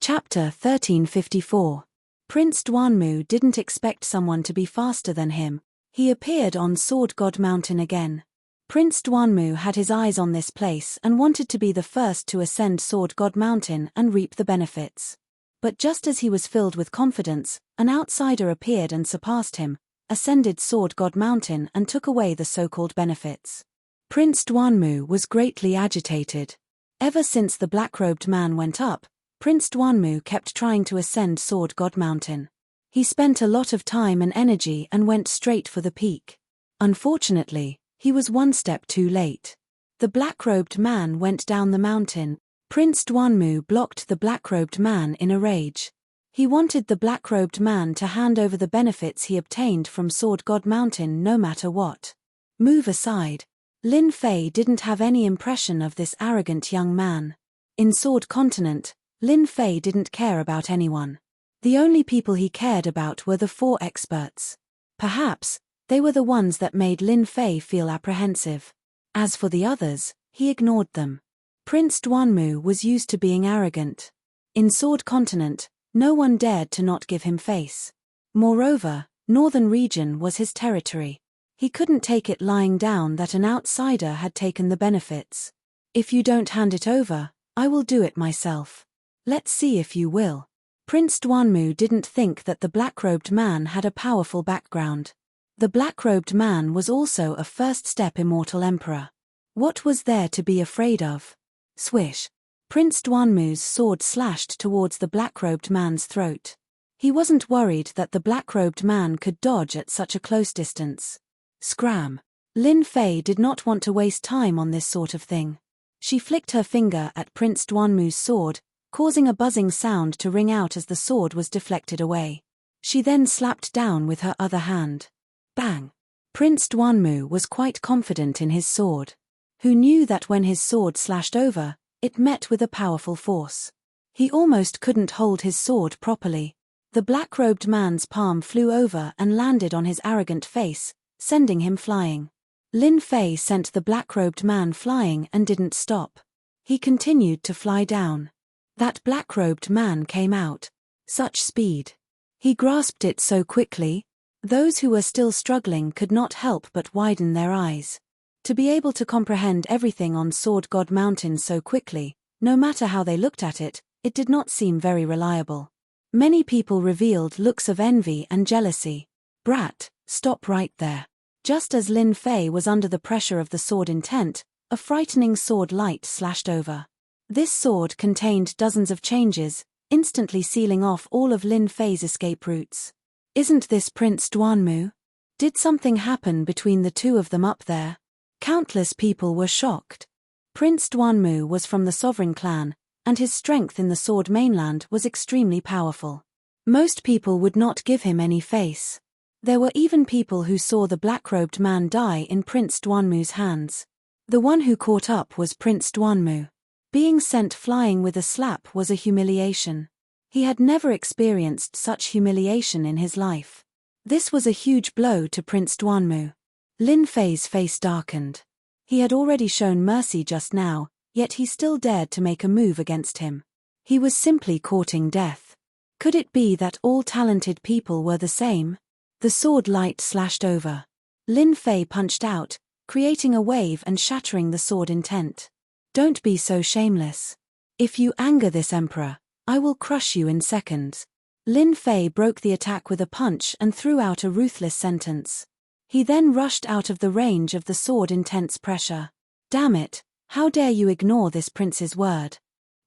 Chapter 1354. Prince Duanmu didn't expect someone to be faster than him. He appeared on Sword God Mountain again. Prince Duanmu had his eyes on this place and wanted to be the first to ascend Sword God Mountain and reap the benefits. But just as he was filled with confidence, an outsider appeared and surpassed him, ascended Sword God Mountain and took away the so-called benefits. Prince Duanmu was greatly agitated. Ever since the black-robed man went up, Prince Duanmu kept trying to ascend Sword God Mountain. He spent a lot of time and energy and went straight for the peak. Unfortunately, he was 1 step too late. The black-robed man went down the mountain. Prince Duanmu blocked the black-robed man in a rage. He wanted the black-robed man to hand over the benefits he obtained from Sword God Mountain no matter what. Move aside. Lin Fei didn't have any impression of this arrogant young man. In Sword Continent, Lin Fei didn't care about anyone. The only people he cared about were the 4 experts. Perhaps, they were the ones that made Lin Fei feel apprehensive. As for the others, he ignored them. Prince Duanmu was used to being arrogant. In Sword Continent, no one dared to not give him face. Moreover, Northern Region was his territory. He couldn't take it lying down that an outsider had taken the benefits. If you don't hand it over, I will do it myself. Let's see if you will. Prince Duanmu didn't think that the black-robed man had a powerful background. The black-robed man was also a first-step immortal emperor. What was there to be afraid of? Swish. Prince Duanmu's sword slashed towards the black-robed man's throat. He wasn't worried that the black-robed man could dodge at such a close distance. Scram. Lin Fei did not want to waste time on this sort of thing. She flicked her finger at Prince Duanmu's sword, causing a buzzing sound to ring out as the sword was deflected away. She then slapped down with her other hand. Bang! Prince Duanmu was quite confident in his sword. Who knew that when his sword slashed over, it met with a powerful force. He almost couldn't hold his sword properly. The black-robed man's palm flew over and landed on his arrogant face, sending him flying. Lin Fei sent the black-robed man flying and didn't stop. He continued to fly down. That black-robed man came out. Such speed. He grasped it so quickly. Those who were still struggling could not help but widen their eyes. To be able to comprehend everything on Sword God Mountain so quickly, no matter how they looked at it, it did not seem very reliable. Many people revealed looks of envy and jealousy. Brat, stop right there. Just as Lin Fei was under the pressure of the sword intent, a frightening sword light slashed over. This sword contained dozens of changes, instantly sealing off all of Lin Fei's escape routes. Isn't this Prince Duanmu? Did something happen between the two of them up there? Countless people were shocked. Prince Duanmu was from the Sovereign clan, and his strength in the Sword Mainland was extremely powerful. Most people would not give him any face. There were even people who saw the black-robed man die in Prince Duanmu's hands. The one who caught up was Prince Duanmu. Being sent flying with a slap was a humiliation. He had never experienced such humiliation in his life. This was a huge blow to Prince Duanmu. Lin Fei's face darkened. He had already shown mercy just now, yet he still dared to make a move against him. He was simply courting death. Could it be that all talented people were the same? The sword light slashed over. Lin Fei punched out, creating a wave and shattering the sword intent. Don't be so shameless. If you anger this emperor, I will crush you in seconds. Lin Fei broke the attack with a punch and threw out a ruthless sentence. He then rushed out of the range of the sword intense pressure. Damn it, how dare you ignore this prince's word?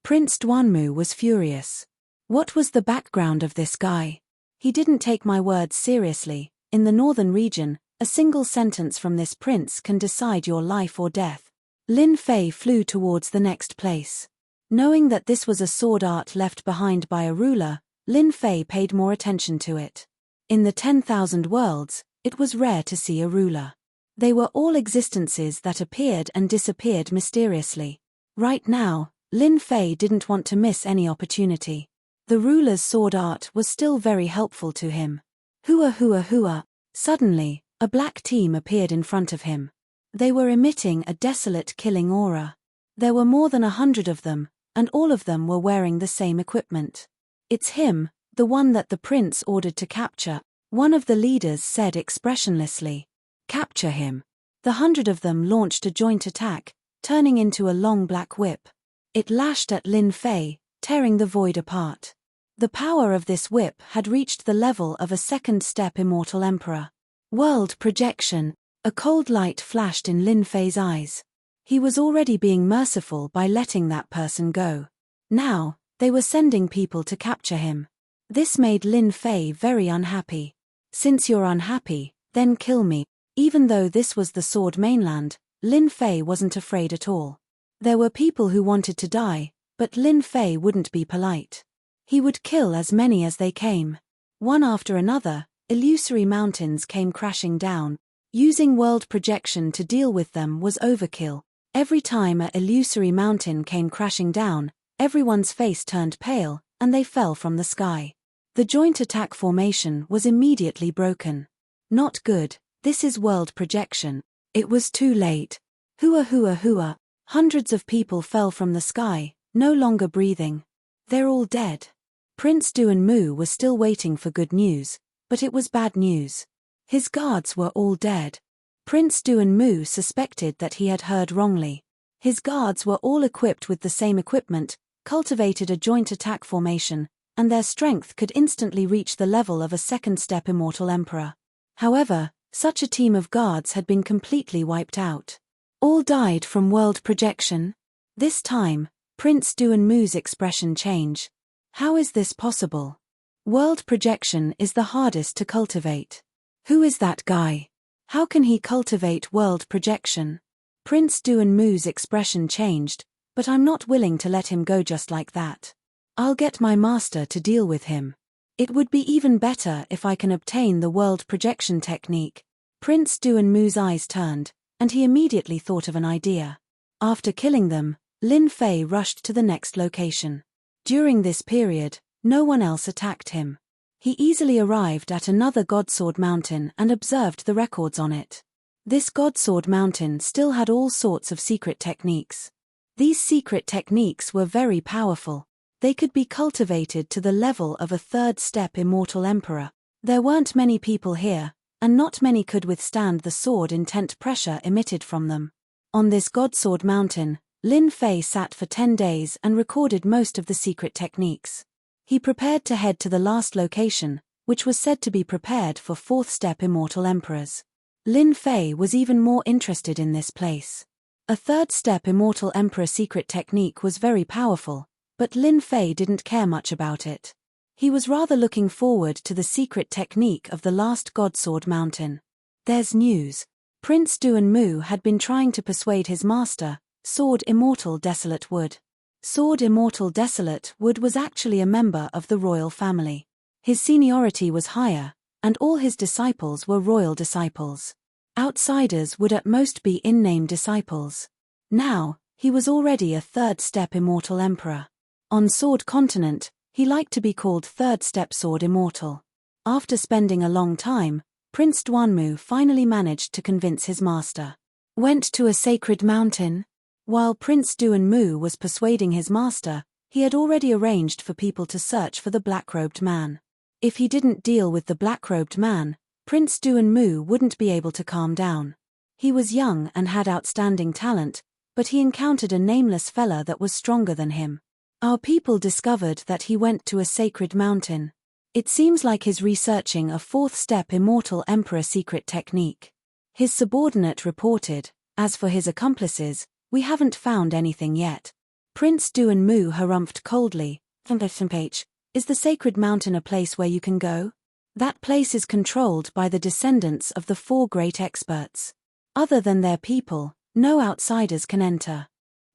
Prince Duanmu was furious. What was the background of this guy? He didn't take my words seriously. In the northern region, a single sentence from this prince can decide your life or death. Lin Fei flew towards the next place. Knowing that this was a sword art left behind by a ruler, Lin Fei paid more attention to it. In the 10,000 worlds, it was rare to see a ruler. They were all existences that appeared and disappeared mysteriously. Right now, Lin Fei didn't want to miss any opportunity. The ruler's sword art was still very helpful to him. Hua hua hua. Suddenly, a black team appeared in front of him. They were emitting a desolate killing aura. There were more than 100 of them, and all of them were wearing the same equipment. It's him, the one that the prince ordered to capture, one of the leaders said expressionlessly. Capture him. The 100 of them launched a joint attack, turning into a long black whip. It lashed at Lin Fei, tearing the void apart. The power of this whip had reached the level of a second-step immortal emperor. World projection. A cold light flashed in Lin Fei's eyes. He was already being merciful by letting that person go. Now, they were sending people to capture him. This made Lin Fei very unhappy. Since you're unhappy, then kill me. Even though this was the Sword Mainland, Lin Fei wasn't afraid at all. There were people who wanted to die, but Lin Fei wouldn't be polite. He would kill as many as they came. One after another, illusory mountains came crashing down. Using world projection to deal with them was overkill. Every time an illusory mountain came crashing down, everyone's face turned pale, and they fell from the sky. The joint attack formation was immediately broken. Not good, this is world projection. It was too late. Hua hua hua. Hundreds of people fell from the sky, no longer breathing. They're all dead. Prince Duanmu was still waiting for good news, but it was bad news. His guards were all dead. Prince Duanmu suspected that he had heard wrongly. His guards were all equipped with the same equipment, cultivated a joint attack formation, and their strength could instantly reach the level of a second-step immortal emperor. However, such a team of guards had been completely wiped out. All died from world projection. This time, Prince Duanmu's expression changed. How is this possible? World projection is the hardest to cultivate. Who is that guy? How can he cultivate world projection? Prince Duanmu's expression changed, but I'm not willing to let him go just like that. I'll get my master to deal with him. It would be even better if I can obtain the world projection technique. Prince Duanmu's eyes turned, and he immediately thought of an idea. After killing them, Lin Fei rushed to the next location. During this period, no one else attacked him. He easily arrived at another Godsword Mountain and observed the records on it. This Godsword Mountain still had all sorts of secret techniques. These secret techniques were very powerful. They could be cultivated to the level of a third-step immortal emperor. There weren't many people here, and not many could withstand the sword-intent pressure emitted from them. On this God-Sword Mountain, Lin Fei sat for 10 days and recorded most of the secret techniques. He prepared to head to the last location, which was said to be prepared for 4th-step immortal emperors. Lin Fei was even more interested in this place. A 3rd-step immortal emperor secret technique was very powerful, but Lin Fei didn't care much about it. He was rather looking forward to the secret technique of the last God-Sword Mountain. There's news. Prince Duan Mu had been trying to persuade his master, Sword Immortal Desolate Wood. Sword Immortal Desolate Wood was actually a member of the royal family. His seniority was higher, and all his disciples were royal disciples. Outsiders would at most be in-name disciples. Now, he was already a 3rd-step immortal emperor. On Sword Continent, he liked to be called 3rd-step Sword Immortal. After spending a long time, Prince Duanmu finally managed to convince his master. Went to a sacred mountain. While Prince Duanmu was persuading his master, he had already arranged for people to search for the black-robed man. If he didn't deal with the black-robed man, Prince Duanmu wouldn't be able to calm down. He was young and had outstanding talent, but he encountered a nameless fella that was stronger than him. Our people discovered that he went to a sacred mountain. It seems like he's researching a 4th-step immortal emperor secret technique. His subordinate reported, as for his accomplices, we haven't found anything yet. Prince Duanmu harumphed coldly. Is the sacred mountain a place where you can go? That place is controlled by the descendants of the 4 great experts. Other than their people, no outsiders can enter.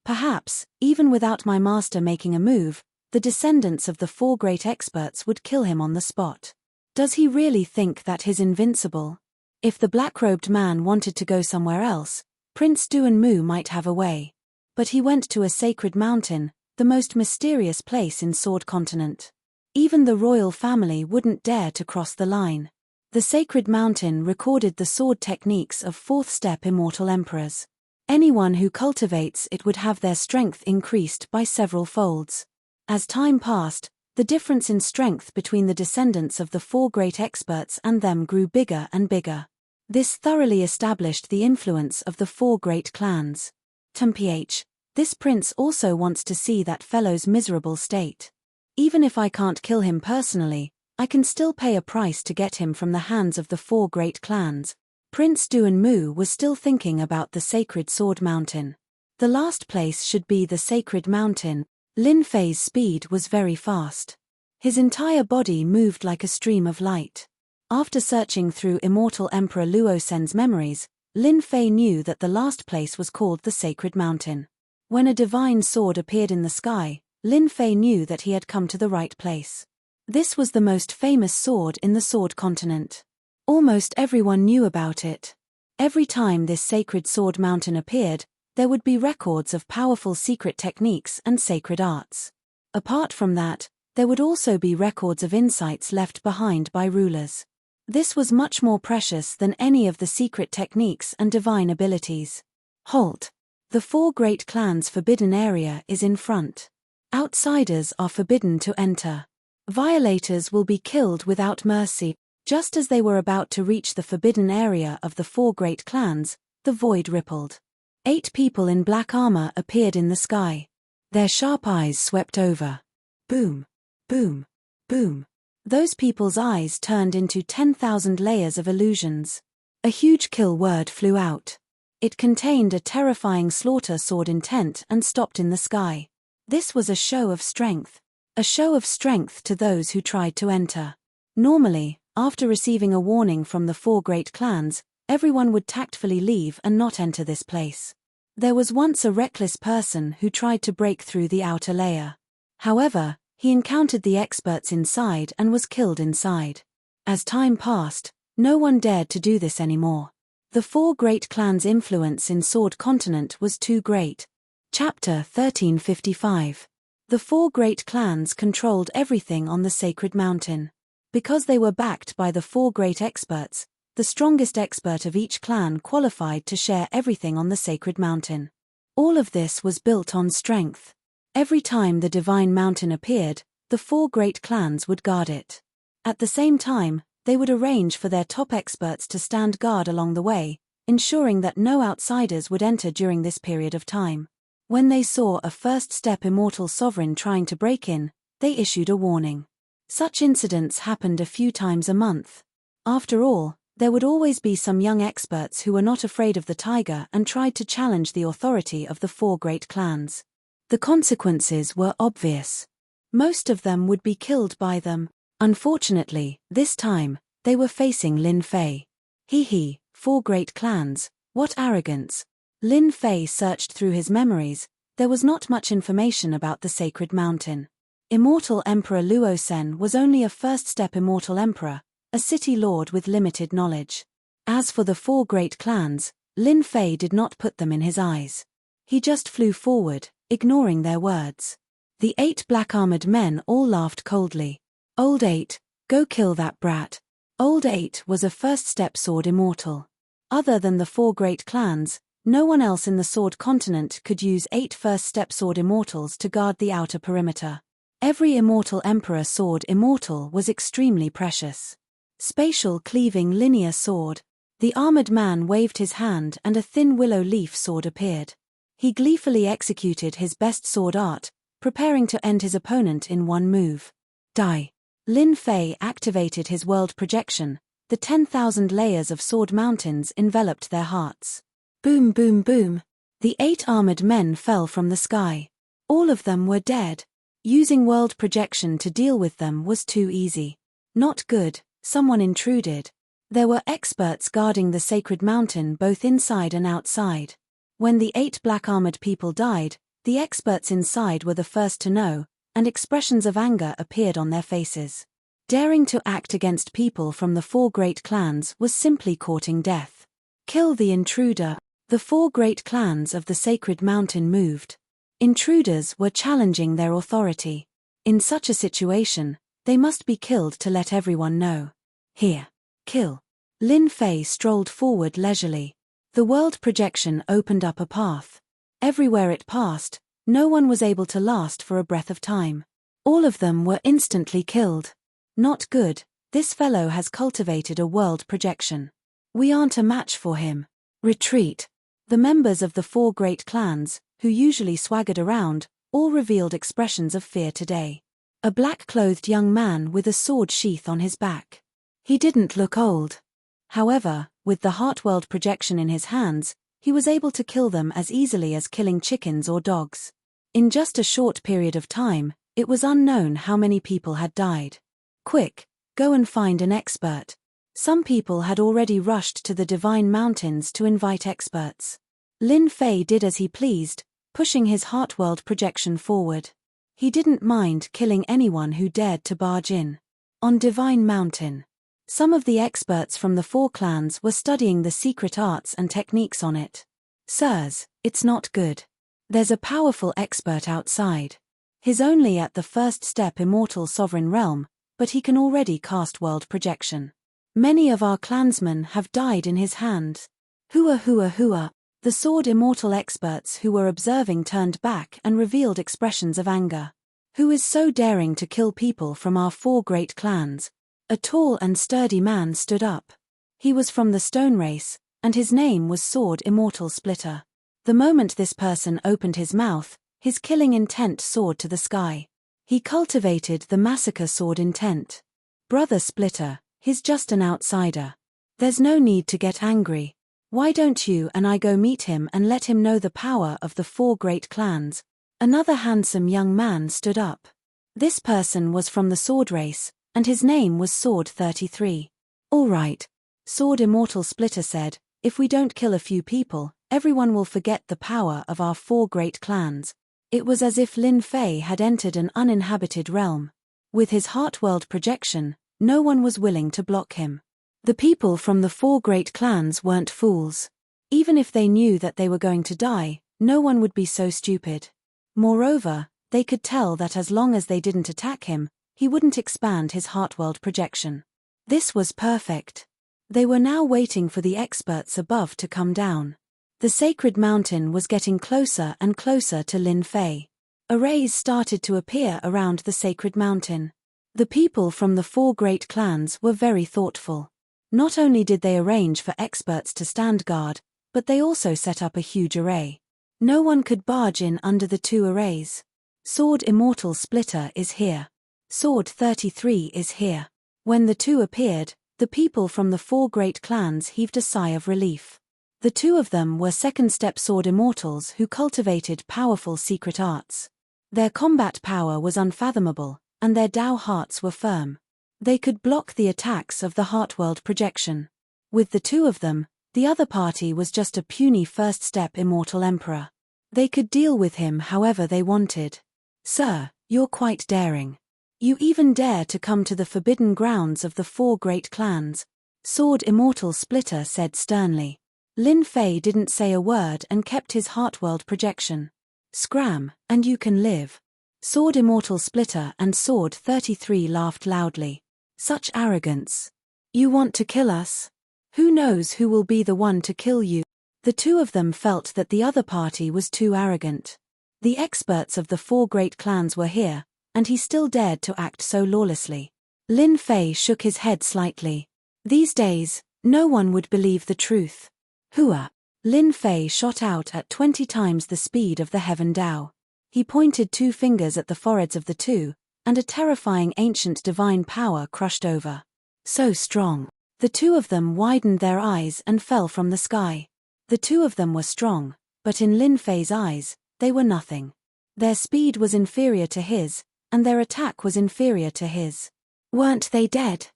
Perhaps, even without my master making a move, the descendants of the 4 great experts would kill him on the spot. Does he really think that he's invincible? If the black-robed man wanted to go somewhere else, Prince Duanmu might have a way. But he went to a sacred mountain, the most mysterious place in Sword Continent. Even the royal family wouldn't dare to cross the line. The sacred mountain recorded the sword techniques of 4th-step immortal emperors. Anyone who cultivates it would have their strength increased by several folds. As time passed, the difference in strength between the descendants of the 4 great experts and them grew bigger and bigger. This thoroughly established the influence of the 4 great clans. This prince also wants to see that fellow's miserable state. Even if I can't kill him personally, I can still pay a price to get him from the hands of the 4 great clans. Prince Duanmu was still thinking about the sacred sword mountain. The last place should be the sacred mountain. Lin Fei's speed was very fast. His entire body moved like a stream of light. After searching through Immortal Emperor Luosen's memories, Lin Fei knew that the last place was called the Sacred Mountain. When a divine sword appeared in the sky, Lin Fei knew that he had come to the right place. This was the most famous sword in the Sword Continent. Almost everyone knew about it. Every time this sacred sword mountain appeared, there would be records of powerful secret techniques and sacred arts. Apart from that, there would also be records of insights left behind by rulers. This was much more precious than any of the secret techniques and divine abilities. Halt! The 4 great clans' forbidden area is in front. Outsiders are forbidden to enter. Violators will be killed without mercy. Just as they were about to reach the forbidden area of the 4 great clans, the void rippled. 8 people in black armor appeared in the sky. Their sharp eyes swept over. Boom, boom, boom. Those people's eyes turned into 10,000 layers of illusions. A huge kill word flew out. It contained a terrifying slaughter sword intent and stopped in the sky. This was a show of strength. A show of strength to those who tried to enter. Normally, after receiving a warning from the 4 great clans, everyone would tactfully leave and not enter this place. There was once a reckless person who tried to break through the outer layer. However, he encountered the experts inside and was killed inside. As time passed, no one dared to do this anymore. The 4 great clans' influence in Sword Continent was too great. Chapter 1355. The 4 great clans controlled everything on the sacred mountain. Because they were backed by the 4 great experts, the strongest expert of each clan qualified to share everything on the sacred mountain. All of this was built on strength. Every time the divine mountain appeared, the 4 great clans would guard it. At the same time, They would arrange for their top experts to stand guard along the way, ensuring that no outsiders would enter during this period of time. When they saw a first-step immortal sovereign trying to break in, they issued a warning. Such incidents happened a few times a month. After all, there would always be some young experts who were not afraid of the tiger and tried to challenge the authority of the 4 great clans. The consequences were obvious. Most of them would be killed by them. Unfortunately, this time, they were facing Lin Fei. Hee, 4 great clans, what arrogance. Lin Fei searched through his memories. There was not much information about the sacred mountain. Immortal Emperor Luo Sen was only a first-step immortal emperor, a city lord with limited knowledge. As for the 4 great clans, Lin Fei did not put them in his eyes. He just flew forward, ignoring their words. The 8 black-armored men all laughed coldly. Old 8, go kill that brat. Old 8 was a first-step sword immortal. Other than the 4 great clans, no one else in the Sword Continent could use 8 first-step sword immortals to guard the outer perimeter. Every immortal emperor sword immortal was extremely precious. Spatial cleaving linear sword. The armored man waved his hand and a thin willow leaf sword appeared. He gleefully executed his best sword art, preparing to end his opponent in one move. Die. Lin Fei activated his world projection. The 10,000 layers of sword mountains enveloped their hearts. Boom, boom, boom. The 8 armored men fell from the sky. All of them were dead. Using world projection to deal with them was too easy. Not good, someone intruded. There were experts guarding the sacred mountain both inside and outside. When the 8 black-armored people died, the experts inside were the first to know, and expressions of anger appeared on their faces. Daring to act against people from the 4 great clans was simply courting death. Kill the intruder. The 4 great clans of the sacred mountain moved. Intruders were challenging their authority. In such a situation, they must be killed to let everyone know. Here. Kill. Lin Fei strolled forward leisurely. The world projection opened up a path. Everywhere it passed, no one was able to last for a breath of time. All of them were instantly killed. Not good, this fellow has cultivated a world projection. We aren't a match for him. Retreat. The members of the 4 great clans, who usually swaggered around, all revealed expressions of fear today. A black-clothed young man with a sword sheath on his back. He didn't look old. However, with the heart world projection in his hands, he was able to kill them as easily as killing chickens or dogs. In just a short period of time, it was unknown how many people had died. Quick, go and find an expert. Some people had already rushed to the Divine Mountains to invite experts. Lin Fei did as he pleased, pushing his heart world projection forward. He didn't mind killing anyone who dared to barge in. On Divine Mountain, some of the experts from the 4 clans were studying the secret arts and techniques on it. Sirs, it's not good. There's a powerful expert outside. He's only at the first step immortal sovereign realm, but he can already cast world projection. Many of our clansmen have died in his hand. Hua hua hua. The sword immortal experts who were observing turned back and revealed expressions of anger. Who is so daring to kill people from our 4 great clans? A tall and sturdy man stood up. He was from the stone race, and his name was Sword Immortal Splitter. The moment this person opened his mouth, his killing intent soared to the sky. He cultivated the massacre sword intent. Brother Splitter, he's just an outsider. There's no need to get angry. Why don't you and I go meet him and let him know the power of the 4 great clans? Another handsome young man stood up. This person was from the sword race, and his name was Sword 33. All right. Sword Immortal Splitter said, if we don't kill a few people, everyone will forget the power of our 4 great clans. It was as if Lin Fei had entered an uninhabited realm. With his heart world projection, no one was willing to block him. The people from the 4 great clans weren't fools. Even if they knew that they were going to die, no one would be so stupid. Moreover, they could tell that as long as they didn't attack him, he wouldn't expand his heart world projection. This was perfect. They were now waiting for the experts above to come down. The sacred mountain was getting closer and closer to Lin Fei. Arrays started to appear around the sacred mountain. The people from the 4 great clans were very thoughtful. Not only did they arrange for experts to stand guard, but they also set up a huge array. No one could barge in under the 2 arrays. Sword Immortal Splitter is here. Sword 33 is here. When the 2 appeared, the people from the 4 great clans heaved a sigh of relief. The 2 of them were second-step sword immortals who cultivated powerful secret arts. Their combat power was unfathomable, and their Dao hearts were firm. They could block the attacks of the Heartworld projection. With the 2 of them, the other party was just a puny first-step immortal emperor. They could deal with him however they wanted. Sir, you're quite daring. You even dare to come to the forbidden grounds of the 4 great clans, Sword Immortal Splitter said sternly. Lin Fei didn't say a word and kept his Heartworld projection. Scram, and you can live. Sword Immortal Splitter and Sword 33 laughed loudly. Such arrogance. You want to kill us? Who knows who will be the one to kill you? The 2 of them felt that the other party was too arrogant. The experts of the 4 great clans were here, and he still dared to act so lawlessly. Lin Fei shook his head slightly. These days, no one would believe the truth. Hua! Lin Fei shot out at 20 times the speed of the Heaven Dao. He pointed 2 fingers at the foreheads of the 2, and a terrifying ancient divine power crushed over. So strong. The 2 of them widened their eyes and fell from the sky. The 2 of them were strong, but in Lin Fei's eyes, they were nothing. Their speed was inferior to his, and their attack was inferior to his. Weren't they dead?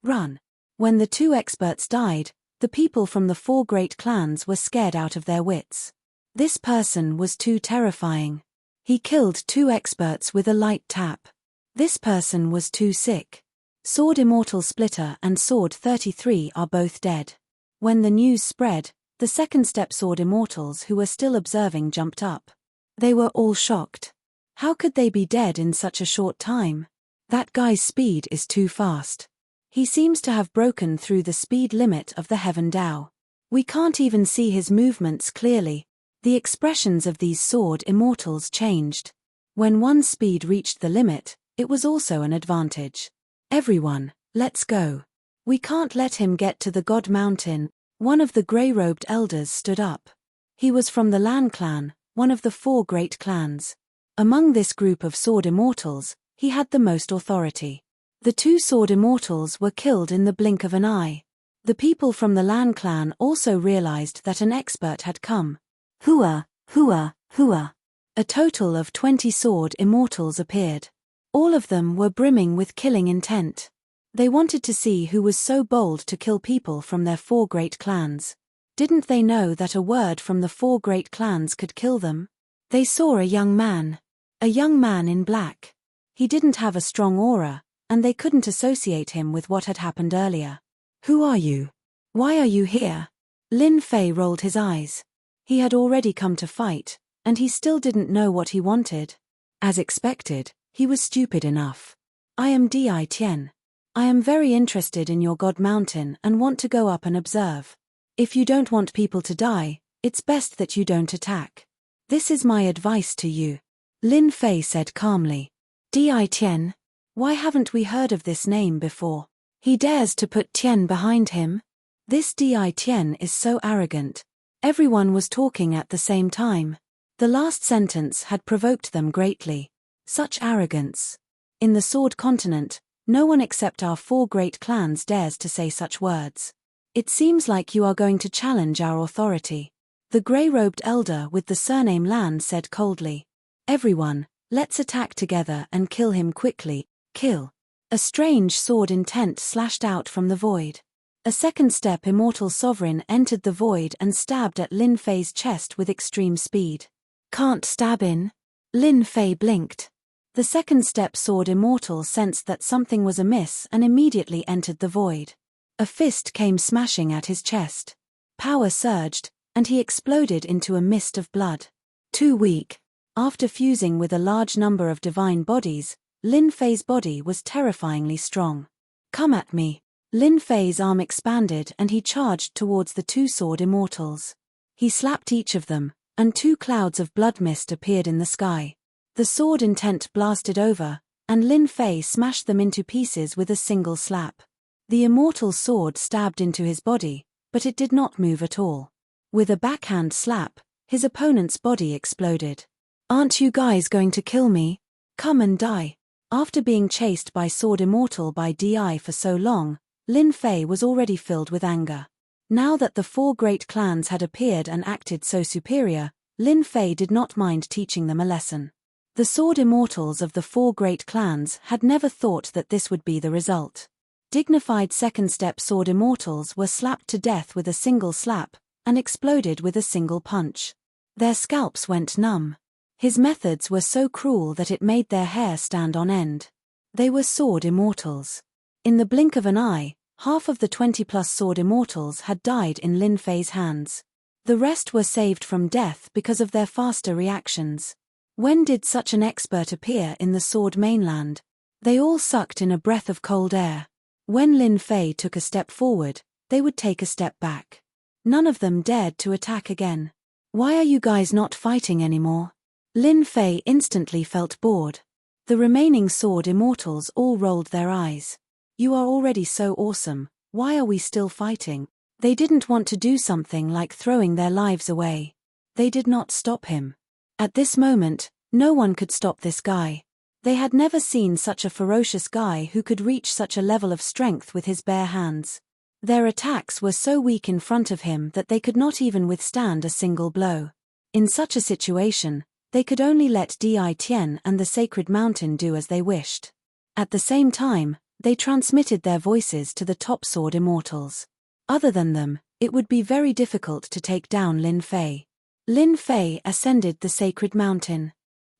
Run. When the 2 experts died, the people from the 4 great clans were scared out of their wits. This person was too terrifying. He killed 2 experts with a light tap. This person was too sick. Sword Immortal Splitter and Sword 33 are both dead. When the news spread, the second-step Sword Immortals who were still observing jumped up. They were all shocked. How could they be dead in such a short time? That guy's speed is too fast. He seems to have broken through the speed limit of the Heaven Dao. We can't even see his movements clearly. The expressions of these sword immortals changed. When one's speed reached the limit, it was also an advantage. Everyone, let's go. We can't let him get to the God Mountain. One of the grey-robed elders stood up. He was from the Lan clan, one of the 4 great clans. Among this group of sword immortals, he had the most authority. The 2 sword immortals were killed in the blink of an eye. The people from the Lan clan also realized that an expert had come. Hua, hua, hua. A total of 20 sword immortals appeared. All of them were brimming with killing intent. They wanted to see who was so bold to kill people from their 4 great clans. Didn't they know that a word from the 4 great clans could kill them? They saw a young man. A young man in black. He didn't have a strong aura, and they couldn't associate him with what had happened earlier. Who are you? Why are you here? Lin Fei rolled his eyes. He had already come to fight, and he still didn't know what he wanted. As expected, he was stupid enough. I am Di Tian. I am very interested in your God Mountain and want to go up and observe. If you don't want people to die, it's best that you don't attack. This is my advice to you. Lin Fei said calmly. Di Tian? Why haven't we heard of this name before? He dares to put Tian behind him? This Di Tian is so arrogant. Everyone was talking at the same time. The last sentence had provoked them greatly. Such arrogance. In the Sword Continent, no one except our 4 great clans dares to say such words. It seems like you are going to challenge our authority. The grey-robed elder with the surname Lan said coldly. Everyone, let's attack together and kill him quickly. Kill. A strange sword intent slashed out from the void. A second-step immortal sovereign entered the void and stabbed at Lin Fei's chest with extreme speed. Can't stab in? Lin Fei blinked. The second-step sword immortal sensed that something was amiss and immediately entered the void. A fist came smashing at his chest. Power surged, and he exploded into a mist of blood. Too weak. After fusing with a large number of divine bodies, Lin Fei's body was terrifyingly strong. Come at me. Lin Fei's arm expanded and he charged towards the 2 sword immortals. He slapped each of them, and 2 clouds of blood mist appeared in the sky. The sword intent blasted over, and Lin Fei smashed them into pieces with a single slap. The immortal sword stabbed into his body, but it did not move at all. With a backhand slap, his opponent's body exploded. "Aren't you guys going to kill me? Come and die." After being chased by Sword Immortal by DI for so long, Lin Fei was already filled with anger. Now that the 4 great clans had appeared and acted so superior, Lin Fei did not mind teaching them a lesson. The Sword Immortals of the 4 great clans had never thought that this would be the result. Dignified second-step Sword Immortals were slapped to death with a single slap, and exploded with a single punch. Their scalps went numb. His methods were so cruel that it made their hair stand on end. They were Sword Immortals. In the blink of an eye, half of the 20-plus Sword Immortals had died in Lin Fei's hands. The rest were saved from death because of their faster reactions. When did such an expert appear in the Sword mainland? They all sucked in a breath of cold air. When Lin Fei took a step forward, they would take a step back. None of them dared to attack again. "Why are you guys not fighting anymore?" Lin Fei instantly felt bored. The remaining Sword Immortals all rolled their eyes. "You are already so awesome, why are we still fighting?" They didn't want to do something like throwing their lives away. They did not stop him. At this moment, no one could stop this guy. They had never seen such a ferocious guy who could reach such a level of strength with his bare hands. Their attacks were so weak in front of him that they could not even withstand a single blow. In such a situation, they could only let Di Tian and the Sacred Mountain do as they wished. At the same time, they transmitted their voices to the top Sword Immortals. Other than them, it would be very difficult to take down Lin Fei. Lin Fei ascended the Sacred Mountain.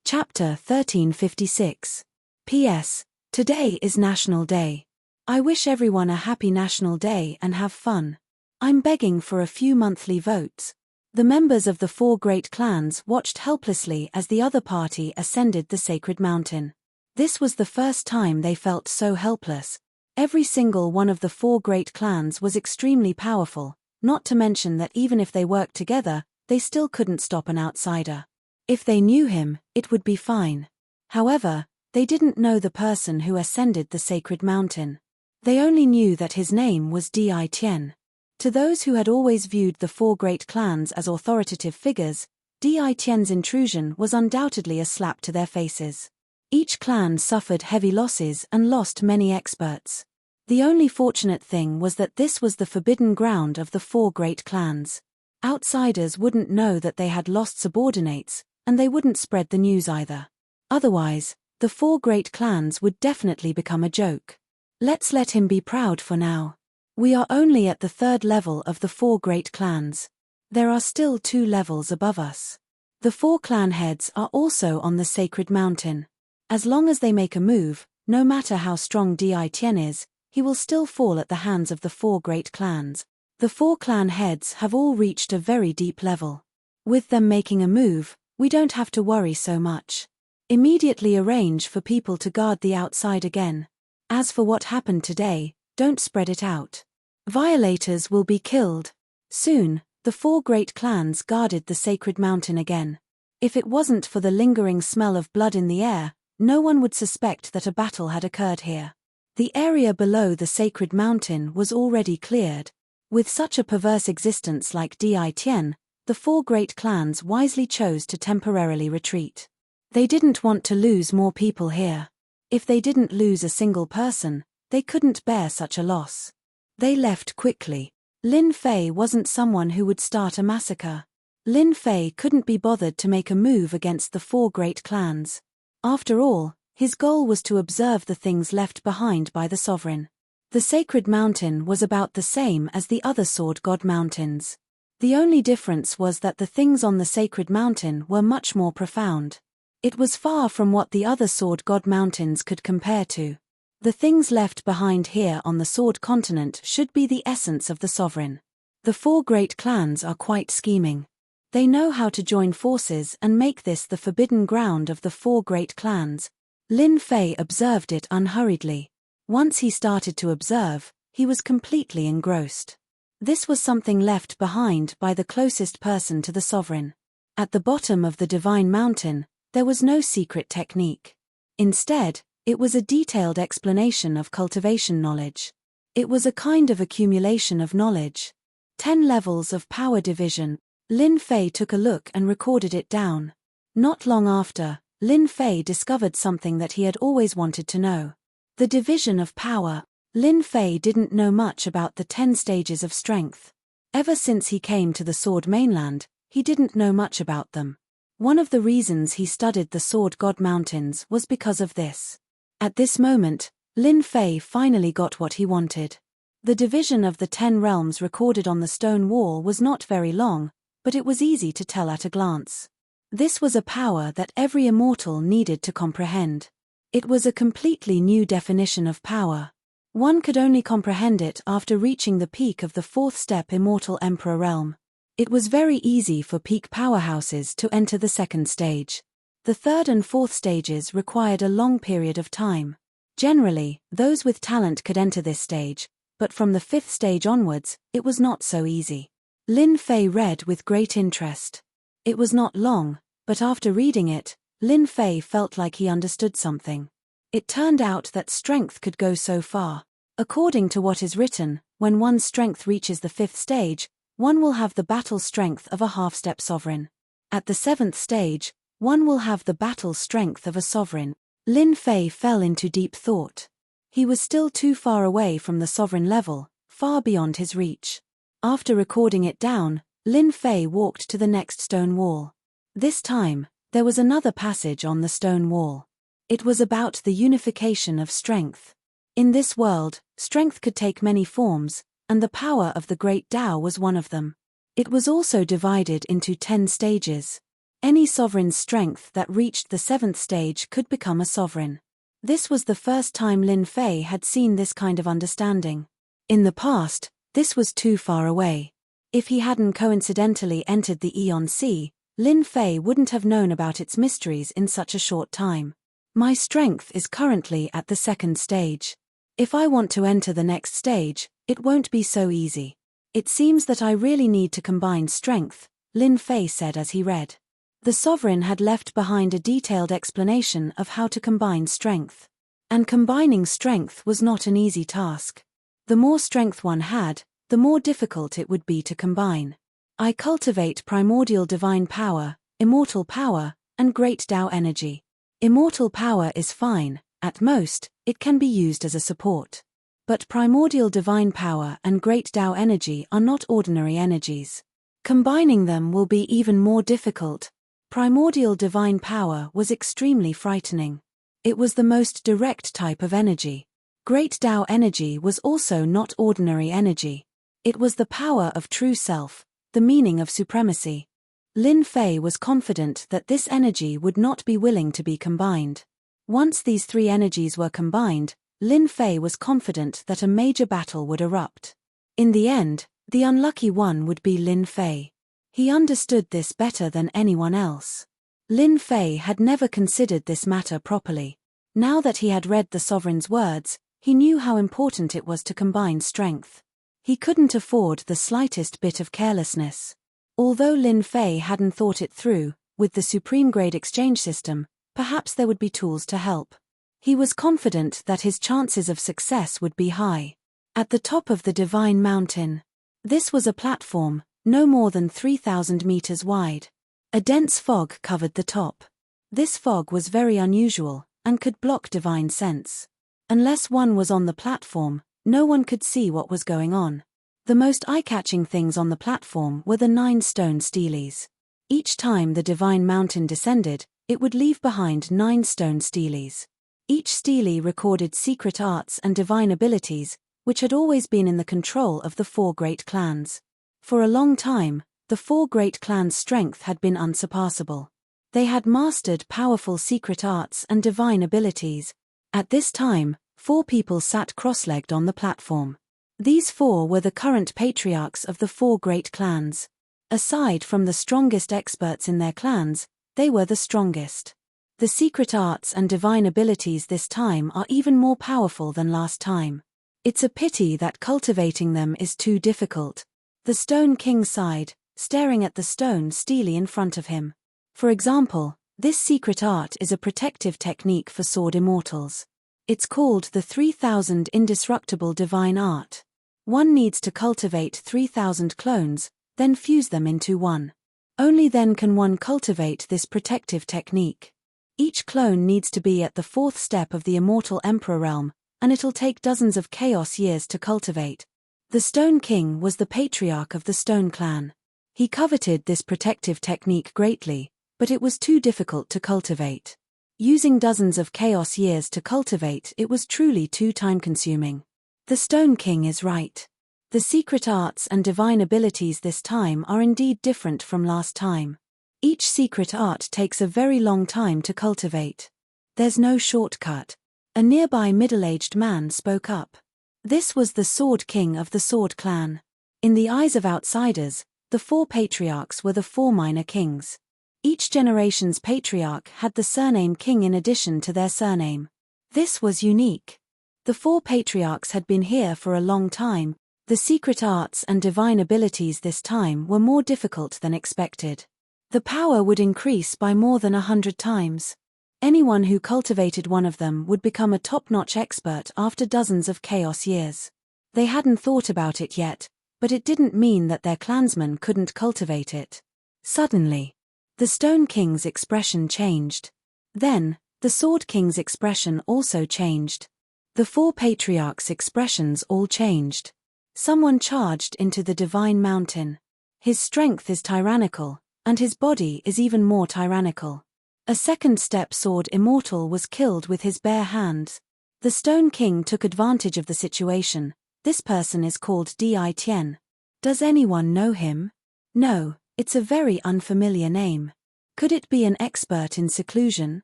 Chapter 1356. P.S. Today is National Day. I wish everyone a happy National Day and have fun. I'm begging for a few monthly votes. The members of the 4 great clans watched helplessly as the other party ascended the Sacred Mountain. This was the first time they felt so helpless. Every single one of the 4 great clans was extremely powerful, not to mention that even if they worked together, they still couldn't stop an outsider. If they knew him, it would be fine. However, they didn't know the person who ascended the Sacred Mountain. They only knew that his name was Di Tian. To those who had always viewed the 4 great clans as authoritative figures, Di Tian's intrusion was undoubtedly a slap to their faces. Each clan suffered heavy losses and lost many experts. The only fortunate thing was that this was the forbidden ground of the 4 great clans. Outsiders wouldn't know that they had lost subordinates, and they wouldn't spread the news either. Otherwise, the 4 great clans would definitely become a joke. Let's let him be proud for now. We are only at the 3rd level of the 4 great clans. There are still 2 levels above us. The 4 clan heads are also on the Sacred Mountain. As long as they make a move, no matter how strong Di Tian is, he will still fall at the hands of the 4 great clans. The 4 clan heads have all reached a very deep level. With them making a move, we don't have to worry so much. Immediately arrange for people to guard the outside again. As for what happened today, don't spread it out. Violators will be killed. Soon, the 4 great clans guarded the Sacred Mountain again. If it wasn't for the lingering smell of blood in the air, no one would suspect that a battle had occurred here. The area below the Sacred Mountain was already cleared. With such a perverse existence like Di Tian, the 4 great clans wisely chose to temporarily retreat. They didn't want to lose more people here. If they didn't lose a single person, they couldn't bear such a loss. They left quickly. Lin Fei wasn't someone who would start a massacre. Lin Fei couldn't be bothered to make a move against the 4 great clans. After all, his goal was to observe the things left behind by the sovereign. The Sacred Mountain was about the same as the other Sword God Mountains. The only difference was that the things on the Sacred Mountain were much more profound. It was far from what the other Sword God Mountains could compare to. The things left behind here on the Sword Continent should be the essence of the sovereign. The 4 great clans are quite scheming. They know how to join forces and make this the forbidden ground of the 4 great clans. Lin Fei observed it unhurriedly. Once he started to observe, he was completely engrossed. This was something left behind by the closest person to the sovereign. At the bottom of the Divine Mountain, there was no secret technique. Instead, It was a detailed explanation of cultivation knowledge. It was a kind of accumulation of knowledge. 10 levels of power division. Lin Fei took a look and recorded it down. Not long after, Lin Fei discovered something that he had always wanted to know. The division of power. Lin Fei didn't know much about the 10 stages of strength. Ever since he came to the Sword Mainland, he didn't know much about them. One of the reasons he studied the Sword God Mountains was because of this. At this moment, Lin Fei finally got what he wanted. The division of the 10 realms recorded on the stone wall was not very long, but it was easy to tell at a glance. This was a power that every immortal needed to comprehend. It was a completely new definition of power. One could only comprehend it after reaching the peak of the 4th step Immortal Emperor realm. It was very easy for peak powerhouses to enter the 2nd stage. The 3rd and 4th stages required a long period of time. Generally, those with talent could enter this stage, but from the 5th stage onwards, it was not so easy. Lin Fei read with great interest. It was not long, but after reading it, Lin Fei felt like he understood something. It turned out that strength could go so far. According to what is written, when one's strength reaches the 5th stage, one will have the battle strength of a half-step sovereign. At the 7th stage, one will have the battle strength of a sovereign. Lin Fei fell into deep thought. He was still too far away from the sovereign level, far beyond his reach. After recording it down, Lin Fei walked to the next stone wall. This time, there was another passage on the stone wall. It was about the unification of strength. In this world, strength could take many forms, and the power of the Great Tao was one of them. It was also divided into 10 stages. Any sovereign's strength that reached the 7th stage could become a sovereign. This was the first time Lin Fei had seen this kind of understanding. In the past, this was too far away. If he hadn't coincidentally entered the Aeon Sea, Lin Fei wouldn't have known about its mysteries in such a short time. My strength is currently at the 2nd stage. If I want to enter the next stage, it won't be so easy. It seems that I really need to combine strength, Lin Fei said as he read. The sovereign had left behind a detailed explanation of how to combine strength. And combining strength was not an easy task. The more strength one had, the more difficult it would be to combine. I cultivate primordial divine power, immortal power, and great Tao energy. Immortal power is fine, at most, it can be used as a support. But primordial divine power and great Tao energy are not ordinary energies. Combining them will be even more difficult. Primordial divine power was extremely frightening. It was the most direct type of energy. Great Tao energy was also not ordinary energy. It was the power of true self, the meaning of supremacy. Lin Fei was confident that this energy would not be willing to be combined. Once these 3 energies were combined, Lin Fei was confident that a major battle would erupt. In the end, the unlucky one would be Lin Fei. He understood this better than anyone else. Lin Fei had never considered this matter properly. Now that he had read the sovereign's words, he knew how important it was to combine strength. He couldn't afford the slightest bit of carelessness. Although Lin Fei hadn't thought it through, with the supreme grade exchange system, perhaps there would be tools to help. He was confident that his chances of success would be high. At the top of the Divine Mountain. This was a platform, no more than 3,000 meters wide. A dense fog covered the top. This fog was very unusual, and could block divine sense. Unless one was on the platform, no one could see what was going on. The most eye-catching things on the platform were the 9 stone steles. Each time the Divine Mountain descended, it would leave behind 9 stone steles. Each stele recorded secret arts and divine abilities, which had always been in the control of the 4 great clans. For a long time, the 4 great clans' strength had been unsurpassable. They had mastered powerful secret arts and divine abilities. At this time, 4 people sat cross-legged on the platform. These 4 were the current patriarchs of the 4 great clans. Aside from the strongest experts in their clans, they were the strongest. The secret arts and divine abilities this time are even more powerful than last time. It's a pity that cultivating them is too difficult. The Stone King sighed, staring at the stone stele in front of him. For example, this secret art is a protective technique for sword immortals. It's called the 3000 Indestructible Divine Art. One needs to cultivate 3000 clones, then fuse them into one. Only then can one cultivate this protective technique. Each clone needs to be at the 4th step of the immortal Emperor realm, and it'll take dozens of chaos years to cultivate. The Stone King was the patriarch of the Stone Clan. He coveted this protective technique greatly, but it was too difficult to cultivate. Using dozens of chaos years to cultivate it was truly too time-consuming. The Stone King is right. The secret arts and divine abilities this time are indeed different from last time. Each secret art takes a very long time to cultivate. There's no shortcut. A nearby middle-aged man spoke up. This was the Sword King of the Sword Clan. In the eyes of outsiders, the 4 patriarchs were the 4 minor kings. Each generation's patriarch had the surname King in addition to their surname. This was unique. The 4 patriarchs had been here for a long time. The secret arts and divine abilities this time were more difficult than expected. The power would increase by more than 100 times. Anyone who cultivated one of them would become a top-notch expert after dozens of chaos years. They hadn't thought about it yet, but it didn't mean that their clansmen couldn't cultivate it. Suddenly, the Stone King's expression changed. Then, the Sword King's expression also changed. The 4 patriarchs' expressions all changed. Someone charged into the divine mountain. His strength is tyrannical, and his body is even more tyrannical. A second-step sword immortal was killed with his bare hands. The Stone King took advantage of the situation. This person is called Di Tien. Does anyone know him? No, it's a very unfamiliar name. Could it be an expert in seclusion?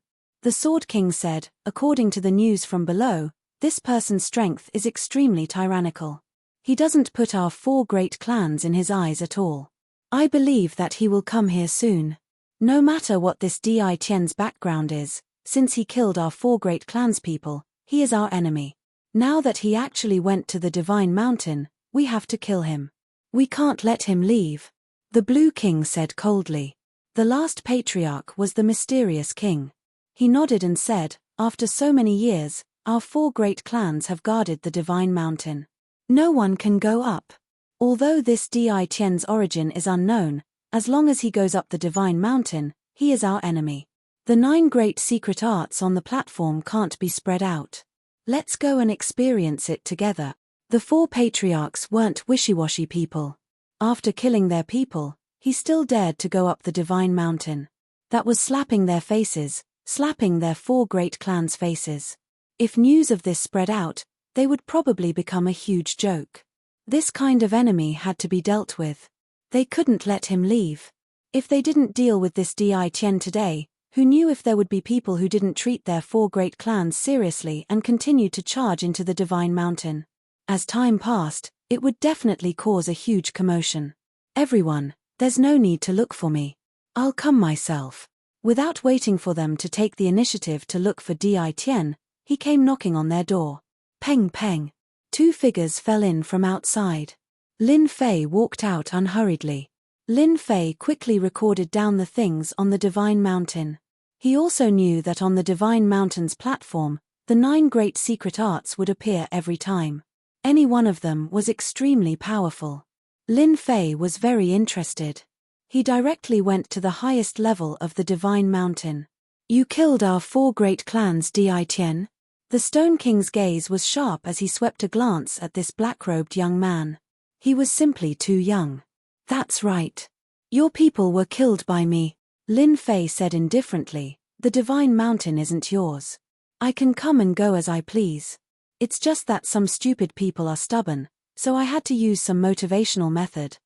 The Sword King said, according to the news from below, this person's strength is extremely tyrannical. He doesn't put our 4 great clans in his eyes at all. I believe that he will come here soon. No matter what this Di Tien's background is, since he killed our 4 great clanspeople, he is our enemy. Now that he actually went to the Divine Mountain, we have to kill him. We can't let him leave. The Blue King said coldly. The last patriarch was the mysterious king. He nodded and said, after so many years, our 4 great clans have guarded the Divine Mountain. No one can go up. Although this Di Tien's origin is unknown, as long as he goes up the Divine Mountain, he is our enemy. The 9 great secret arts on the platform can't be spread out. Let's go and experience it together. The 4 patriarchs weren't wishy-washy people. After killing their people, he still dared to go up the Divine Mountain. That was slapping their faces, slapping their 4 great clans' faces. If news of this spread out, they would probably become a huge joke. This kind of enemy had to be dealt with. They couldn't let him leave. If they didn't deal with this Di Tien today, who knew if there would be people who didn't treat their 4 great clans seriously and continued to charge into the Divine Mountain. As time passed, it would definitely cause a huge commotion. Everyone, there's no need to look for me. I'll come myself. Without waiting for them to take the initiative to look for Di Tien, he came knocking on their door. Peng peng. 2 figures fell in from outside. Lin Fei walked out unhurriedly. Lin Fei quickly recorded down the things on the Divine Mountain. He also knew that on the Divine Mountain's platform, the 9 great secret arts would appear every time. Any one of them was extremely powerful. Lin Fei was very interested. He directly went to the highest level of the Divine Mountain. You killed our 4 great clans, Di Tien? The Stone King's gaze was sharp as he swept a glance at this black-robed young man. He was simply too young. That's right. Your people were killed by me, Lin Fei said indifferently. The Divine Mountain isn't yours. I can come and go as I please. It's just that some stupid people are stubborn, so I had to use some motivational method.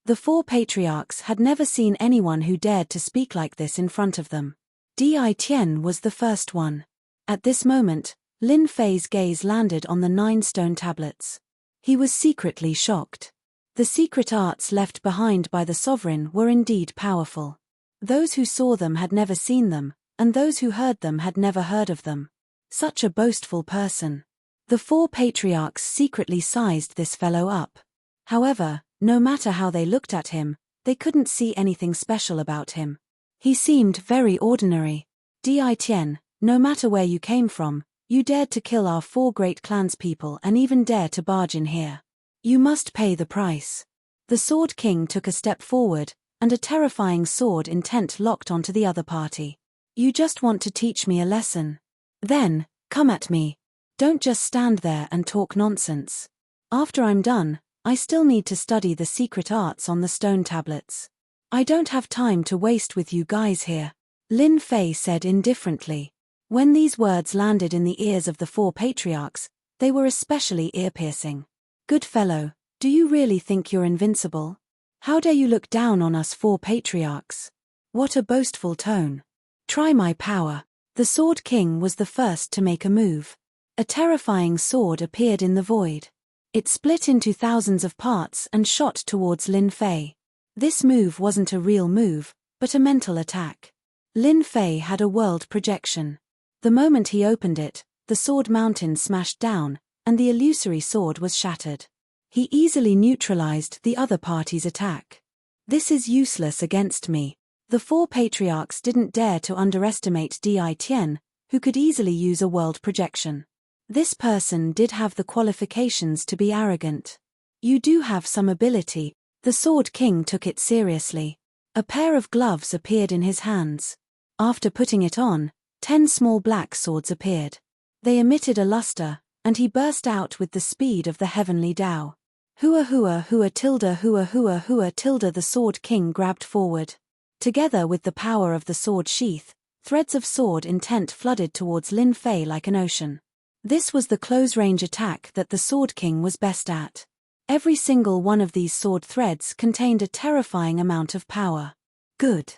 The 4 patriarchs had never seen anyone who dared to speak like this in front of them. Di Tien was the first one. At this moment, Lin Fei's gaze landed on the 9 stone tablets. He was secretly shocked. The secret arts left behind by the sovereign were indeed powerful. Those who saw them had never seen them, and those who heard them had never heard of them. Such a boastful person. The 4 patriarchs secretly sized this fellow up. However, no matter how they looked at him, they couldn't see anything special about him. He seemed very ordinary. Di Tien, no matter where you came from, You dared to kill our 4 great clanspeople and even dare to barge in here. You must pay the price. The Sword King took a step forward, and a terrifying sword intent locked onto the other party. You just want to teach me a lesson. Then, come at me. Don't just stand there and talk nonsense. After I'm done, I still need to study the secret arts on the stone tablets. I don't have time to waste with you guys here, Lin Fei said indifferently. When these words landed in the ears of the 4 patriarchs, they were especially ear-piercing. Good fellow, do you really think you're invincible? How dare you look down on us 4 patriarchs? What a boastful tone. Try my power. The Sword King was the first to make a move. A terrifying sword appeared in the void. It split into thousands of parts and shot towards Lin Fei. This move wasn't a real move, but a mental attack. Lin Fei had a world projection. The moment he opened it, the sword mountain smashed down, and the illusory sword was shattered. He easily neutralized the other party's attack. This is useless against me. The 4 patriarchs didn't dare to underestimate Di Tian, who could easily use a world projection. This person did have the qualifications to be arrogant. You do have some ability. The Sword King took it seriously. A pair of gloves appeared in his hands. After putting it on, 10 small black swords appeared. They emitted a luster, and he burst out with the speed of the heavenly Tao. Hua hua hua tilde hua hua hua tilde. The Sword King grabbed forward. Together with the power of the sword sheath, threads of sword intent flooded towards Lin Fei like an ocean. This was the close-range attack that the Sword King was best at. Every single one of these sword threads contained a terrifying amount of power. Good.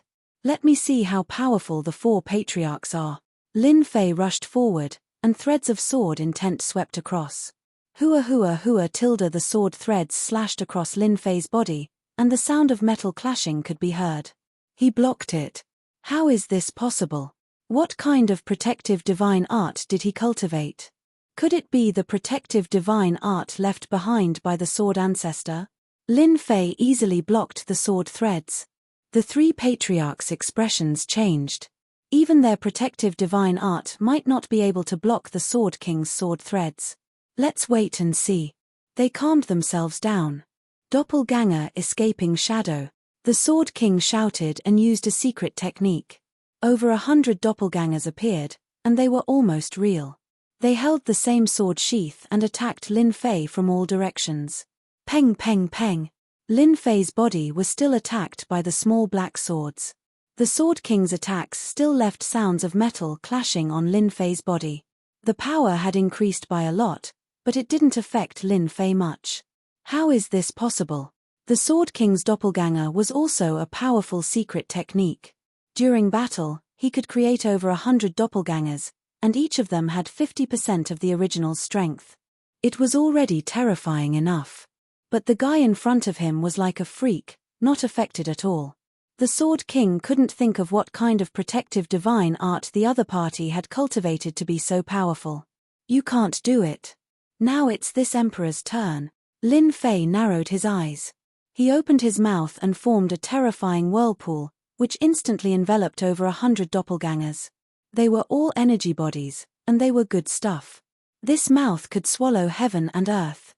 Let me see how powerful the 4 patriarchs are. Lin Fei rushed forward, and threads of sword intent swept across. Hua hua hua tilde. The sword threads slashed across Lin Fei's body, and the sound of metal clashing could be heard. He blocked it. How is this possible? What kind of protective divine art did he cultivate? Could it be the protective divine art left behind by the sword ancestor? Lin Fei easily blocked the sword threads. The 3 patriarchs' expressions changed. Even their protective divine art might not be able to block the Sword King's sword threads. Let's wait and see. They calmed themselves down. Doppelganger escaping shadow. The Sword King shouted and used a secret technique. Over 100 doppelgangers appeared, and they were almost real. They held the same sword sheath and attacked Lin Fei from all directions. Peng peng peng. Lin Fei's body was still attacked by the small black swords. The Sword King's attacks still left sounds of metal clashing on Lin Fei's body. The power had increased by a lot, but it didn't affect Lin Fei much. How is this possible? The Sword King's doppelganger was also a powerful secret technique. During battle, he could create over 100 doppelgangers, and each of them had 50% of the original's strength. It was already terrifying enough. But the guy in front of him was like a freak, not affected at all. The Sword King couldn't think of what kind of protective divine art the other party had cultivated to be so powerful. You can't do it. Now it's this emperor's turn. Lin Fei narrowed his eyes. He opened his mouth and formed a terrifying whirlpool, which instantly enveloped over 100 doppelgangers. They were all energy bodies, and they were good stuff. This mouth could swallow heaven and earth.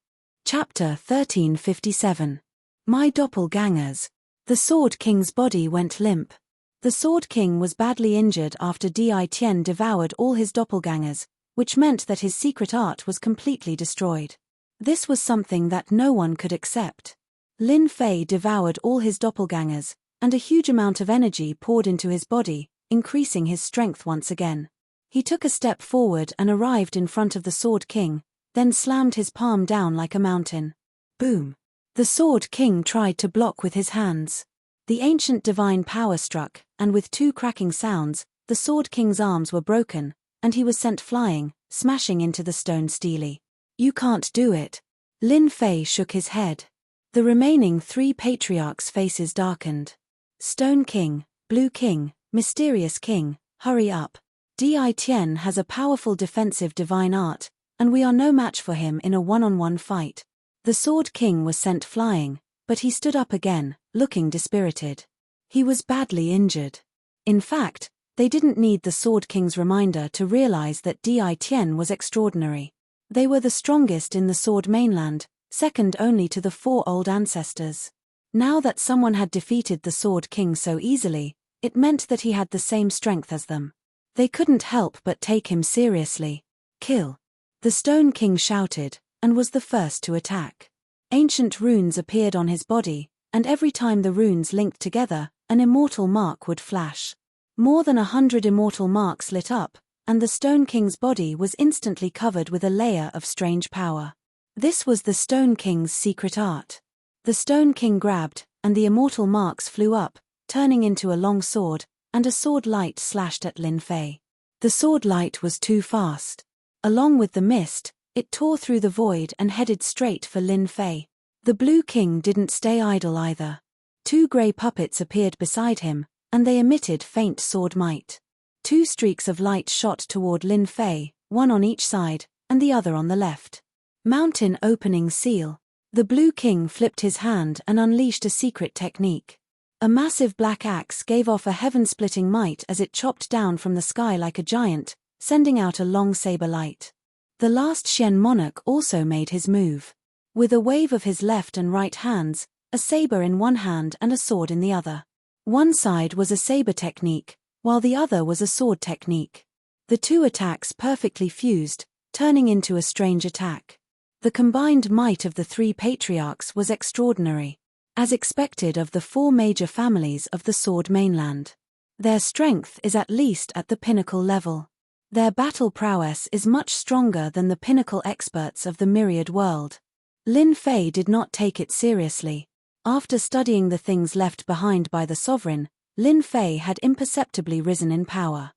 Chapter 1357. My doppelgangers. The Sword King's body went limp. The Sword King was badly injured after Di Tian devoured all his doppelgangers, which meant that his secret art was completely destroyed. This was something that no one could accept. Lin Fei devoured all his doppelgangers, and a huge amount of energy poured into his body, increasing his strength once again. He took a step forward and arrived in front of the Sword King, then slammed his palm down like a mountain. Boom! The Sword King tried to block with his hands. The ancient divine power struck, and with 2 cracking sounds, the Sword King's arms were broken, and he was sent flying, smashing into the stone stele. You can't do it. Lin Fei shook his head. The remaining 3 patriarchs' faces darkened. Stone King, Blue King, Mysterious King, hurry up. Di Tian has a powerful defensive divine art, and we are no match for him in a one-on-one fight. The Sword King was sent flying, but he stood up again, looking dispirited. He was badly injured. In fact, They didn't need the Sword King's reminder to realize that Di Tian was extraordinary. They were the strongest in the Sword Mainland, second only to the 4 old ancestors. Now that someone had defeated the Sword King so easily, it meant that he had the same strength as them. They couldn't help but take him seriously. Kill! The Stone King shouted, and was the first to attack. Ancient runes appeared on his body, and every time the runes linked together, an immortal mark would flash. More than 100 immortal marks lit up, and the Stone King's body was instantly covered with a layer of strange power. This was the Stone King's secret art. The Stone King grabbed, and the immortal marks flew up, turning into a long sword, and a sword light slashed at Lin Fei. The sword light was too fast. Along with the mist, it tore through the void and headed straight for Lin Fei. The Blue King didn't stay idle either. 2 grey puppets appeared beside him, and they emitted faint sword might. 2 streaks of light shot toward Lin Fei, one on each side, and the other on the left. Mountain opening seal. The Blue King flipped his hand and unleashed a secret technique. A massive black axe gave off a heaven-splitting might as it chopped down from the sky like a giant, sending out a long saber light. The last Xian monarch also made his move. With a wave of his left and right hands, a saber in one hand and a sword in the other. One side was a saber technique, while the other was a sword technique. The 2 attacks perfectly fused, turning into a strange attack. The combined might of the 3 patriarchs was extraordinary, as expected of the 4 major families of the Sword Mainland. Their strength is at least at the pinnacle level. Their battle prowess is much stronger than the pinnacle experts of the myriad world. Lin Fei did not take it seriously. After studying the things left behind by the sovereign, Lin Fei had imperceptibly risen in power.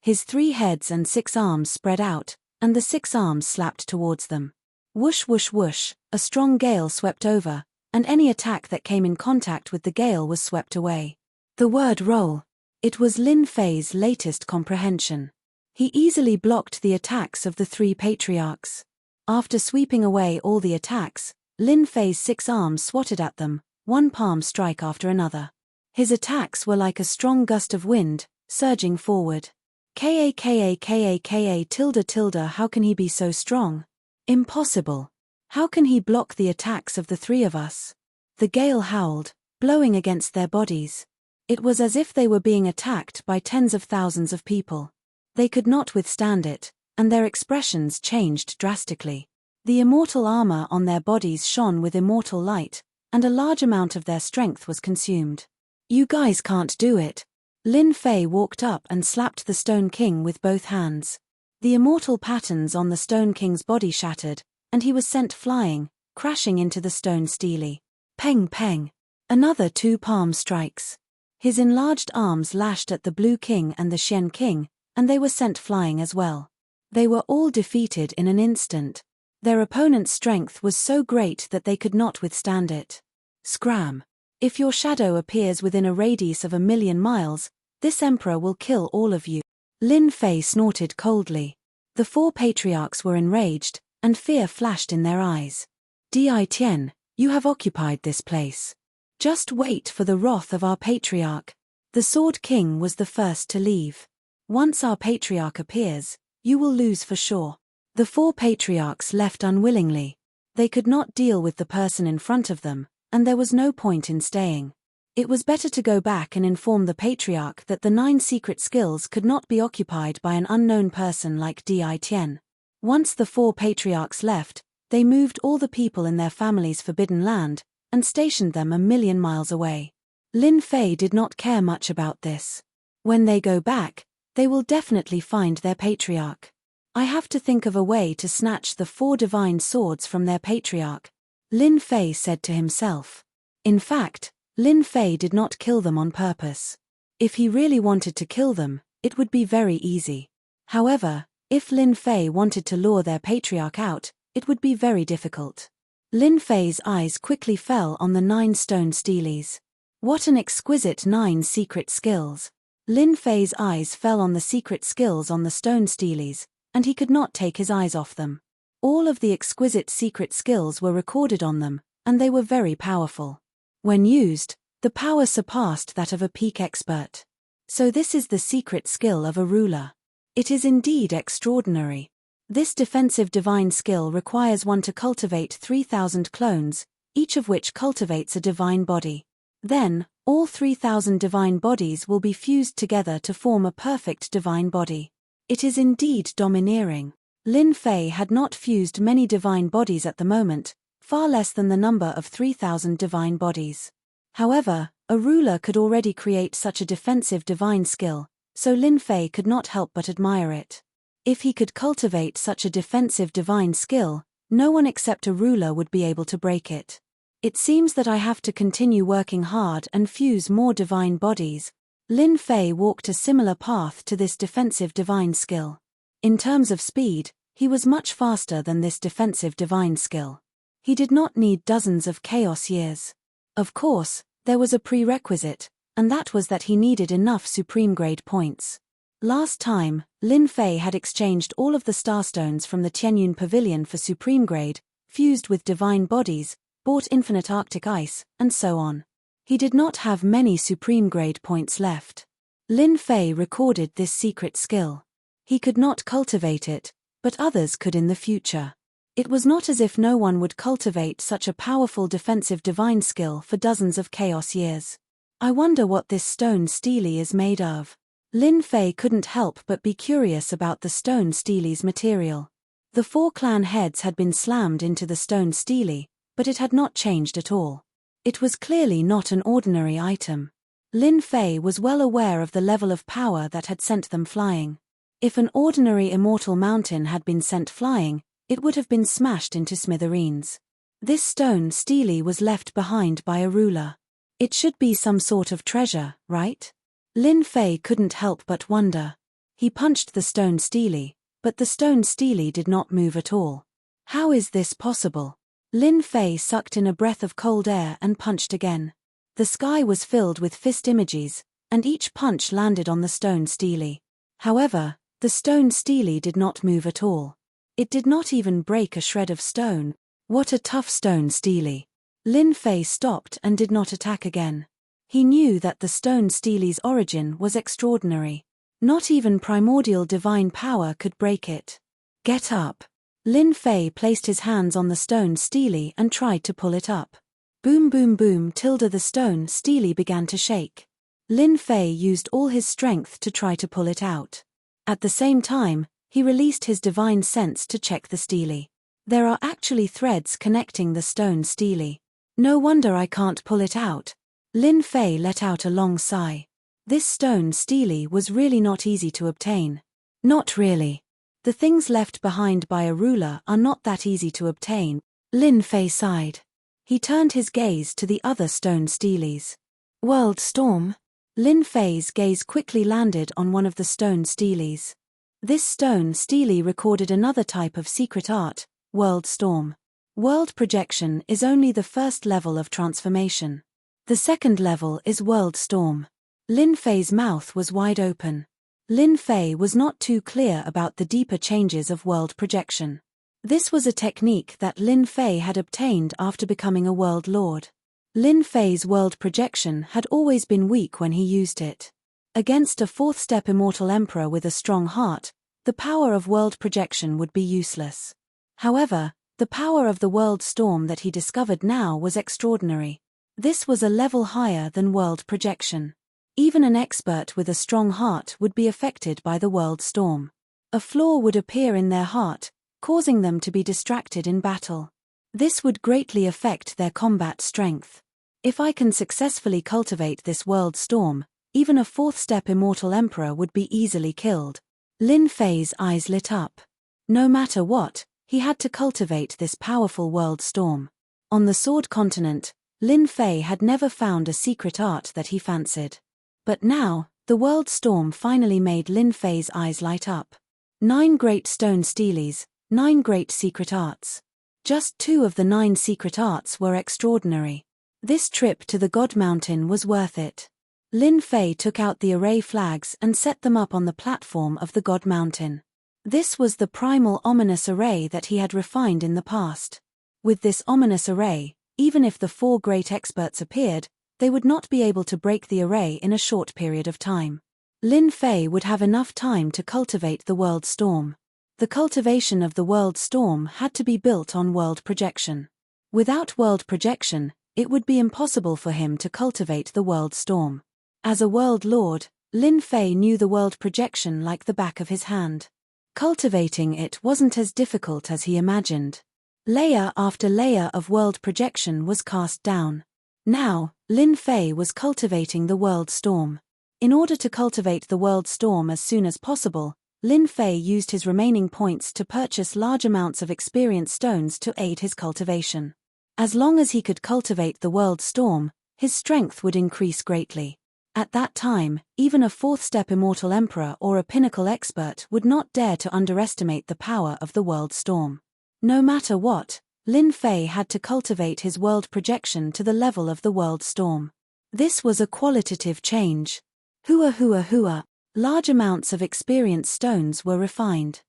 His 3 heads and 6 arms spread out, and the 6 arms slapped towards them. Whoosh whoosh whoosh, a strong gale swept over, and any attack that came in contact with the gale was swept away. The word roll. It was Lin Fei's latest comprehension. He easily blocked the attacks of the 3 patriarchs. After sweeping away all the attacks, Lin Fei's 6 arms swatted at them, one palm strike after another. His attacks were like a strong gust of wind, surging forward. Ka tilde tilde, how can he be so strong? Impossible. How can he block the attacks of the 3 of us? The gale howled, blowing against their bodies. It was as if they were being attacked by tens of thousands of people. They could not withstand it, and their expressions changed drastically. The immortal armor on their bodies shone with immortal light, and a large amount of their strength was consumed. You guys can't do it. Lin Fei walked up and slapped the Stone King with both hands. The immortal patterns on the Stone King's body shattered, and he was sent flying, crashing into the stone stele. Peng peng. Another 2 palm strikes. His enlarged arms lashed at the Blue King and the Xian King, and they were sent flying as well. They were all defeated in an instant. Their opponent's strength was so great that they could not withstand it. Scram. If your shadow appears within a radius of 1,000,000 miles, this emperor will kill all of you. Lin Fei snorted coldly. The 4 patriarchs were enraged, and fear flashed in their eyes. Di Tian, you have occupied this place. Just wait for the wrath of our patriarch. The Sword King was the first to leave. Once our patriarch appears, you will lose for sure. The 4 patriarchs left unwillingly. They could not deal with the person in front of them, and there was no point in staying. It was better to go back and inform the patriarch that the 9 secret skills could not be occupied by an unknown person like Di Tian. Once the 4 patriarchs left, they moved all the people in their family's forbidden land, and stationed them 1,000,000 miles away. Lin Fei did not care much about this. When they go back, they will definitely find their patriarch. I have to think of a way to snatch the 4 divine swords from their patriarch, Lin Fei said to himself. In fact, Lin Fei did not kill them on purpose. If he really wanted to kill them, it would be very easy. However, if Lin Fei wanted to lure their patriarch out, it would be very difficult. Lin Fei's eyes quickly fell on the 9 stone steles. What an exquisite 9 secret skills. Lin Fei's eyes fell on the secret skills on the stone steles, and he could not take his eyes off them. All of the exquisite secret skills were recorded on them, and they were very powerful. When used, the power surpassed that of a peak expert. So this is the secret skill of a ruler. It is indeed extraordinary. This defensive divine skill requires one to cultivate 3,000 clones, each of which cultivates a divine body. Then, all 3,000 divine bodies will be fused together to form a perfect divine body. It is indeed domineering. Lin Fei had not fused many divine bodies at the moment, far less than the number of 3,000 divine bodies. However, a ruler could already create such a defensive divine skill, so Lin Fei could not help but admire it. If he could cultivate such a defensive divine skill, no one except a ruler would be able to break it. It seems that I have to continue working hard and fuse more divine bodies. Lin Fei walked a similar path to this defensive divine skill. In terms of speed, he was much faster than this defensive divine skill. He did not need dozens of chaos years. Of course, there was a prerequisite, and that was that he needed enough supreme grade points. Last time, Lin Fei had exchanged all of the starstones from the Tianyun Pavilion for supreme grade, fused with divine bodies, bought infinite Arctic ice, and so on. He did not have many supreme grade points left. Lin Fei recorded this secret skill. He could not cultivate it, but others could in the future. It was not as if no one would cultivate such a powerful defensive divine skill for dozens of chaos years. I wonder what this stone stele is made of. Lin Fei couldn't help but be curious about the stone stele's material. The 4 clan heads had been slammed into the stone stele, but it had not changed at all. It was clearly not an ordinary item. Lin Fei was well aware of the level of power that had sent them flying. If an ordinary immortal mountain had been sent flying, it would have been smashed into smithereens. This stone stele was left behind by a ruler. It should be some sort of treasure, right? Lin Fei couldn't help but wonder. He punched the stone stele, but the stone stele did not move at all. How is this possible? Lin Fei sucked in a breath of cold air and punched again. The sky was filled with fist images, and each punch landed on the stone stele. However, the stone stele did not move at all. It did not even break a shred of stone. What a tough stone stele. Lin Fei stopped and did not attack again. He knew that the stone stele's origin was extraordinary. Not even primordial divine power could break it. Get up. Lin Fei placed his hands on the stone stele and tried to pull it up. Boom boom boom tilde the stone stele began to shake. Lin Fei used all his strength to try to pull it out. At the same time, he released his divine sense to check the stele. There are actually threads connecting the stone stele. No wonder I can't pull it out. Lin Fei let out a long sigh. This stone stele was really not easy to obtain. Not really. The things left behind by a ruler are not that easy to obtain. Lin Fei sighed. He turned his gaze to the other stone steles. World Storm? Lin Fei's gaze quickly landed on one of the stone steles. This stone stele recorded another type of secret art, World Storm. World Projection is only the first level of transformation. The second level is World Storm. Lin Fei's mouth was wide open. Lin Fei was not too clear about the deeper changes of world projection. This was a technique that Lin Fei had obtained after becoming a world lord. Lin Fei's world projection had always been weak when he used it. Against a 4th-step immortal emperor with a strong heart, the power of world projection would be useless. However, the power of the world storm that he discovered now was extraordinary. This was a level higher than world projection. Even an expert with a strong heart would be affected by the world storm. A flaw would appear in their heart, causing them to be distracted in battle. This would greatly affect their combat strength. If I can successfully cultivate this world storm, even a 4th-step immortal emperor would be easily killed. Lin Fei's eyes lit up. No matter what, he had to cultivate this powerful world storm. On the Sword Continent, Lin Fei had never found a secret art that he fancied. But now, the world storm finally made Lin Fei's eyes light up. 9 great stone steles, 9 great secret arts. Just 2 of the 9 secret arts were extraordinary. This trip to the God Mountain was worth it. Lin Fei took out the array flags and set them up on the platform of the God Mountain. This was the primal ominous array that he had refined in the past. With this ominous array, even if the 4 great experts appeared, they would not be able to break the array in a short period of time. Lin Fei would have enough time to cultivate the world storm. The cultivation of the world storm had to be built on world projection. Without world projection, it would be impossible for him to cultivate the world storm. As a world lord, Lin Fei knew the world projection like the back of his hand. Cultivating it wasn't as difficult as he imagined. Layer after layer of world projection was cast down. Now, Lin Fei was cultivating the world storm. In order to cultivate the world storm as soon as possible, Lin Fei used his remaining points to purchase large amounts of experience stones to aid his cultivation. As long as he could cultivate the world storm, his strength would increase greatly. At that time, even a fourth-step immortal emperor or a pinnacle expert would not dare to underestimate the power of the world storm. No matter what, Lin Fei had to cultivate his world projection to the level of the world storm. This was a qualitative change. Hua hua hua. Large amounts of experience stones were refined.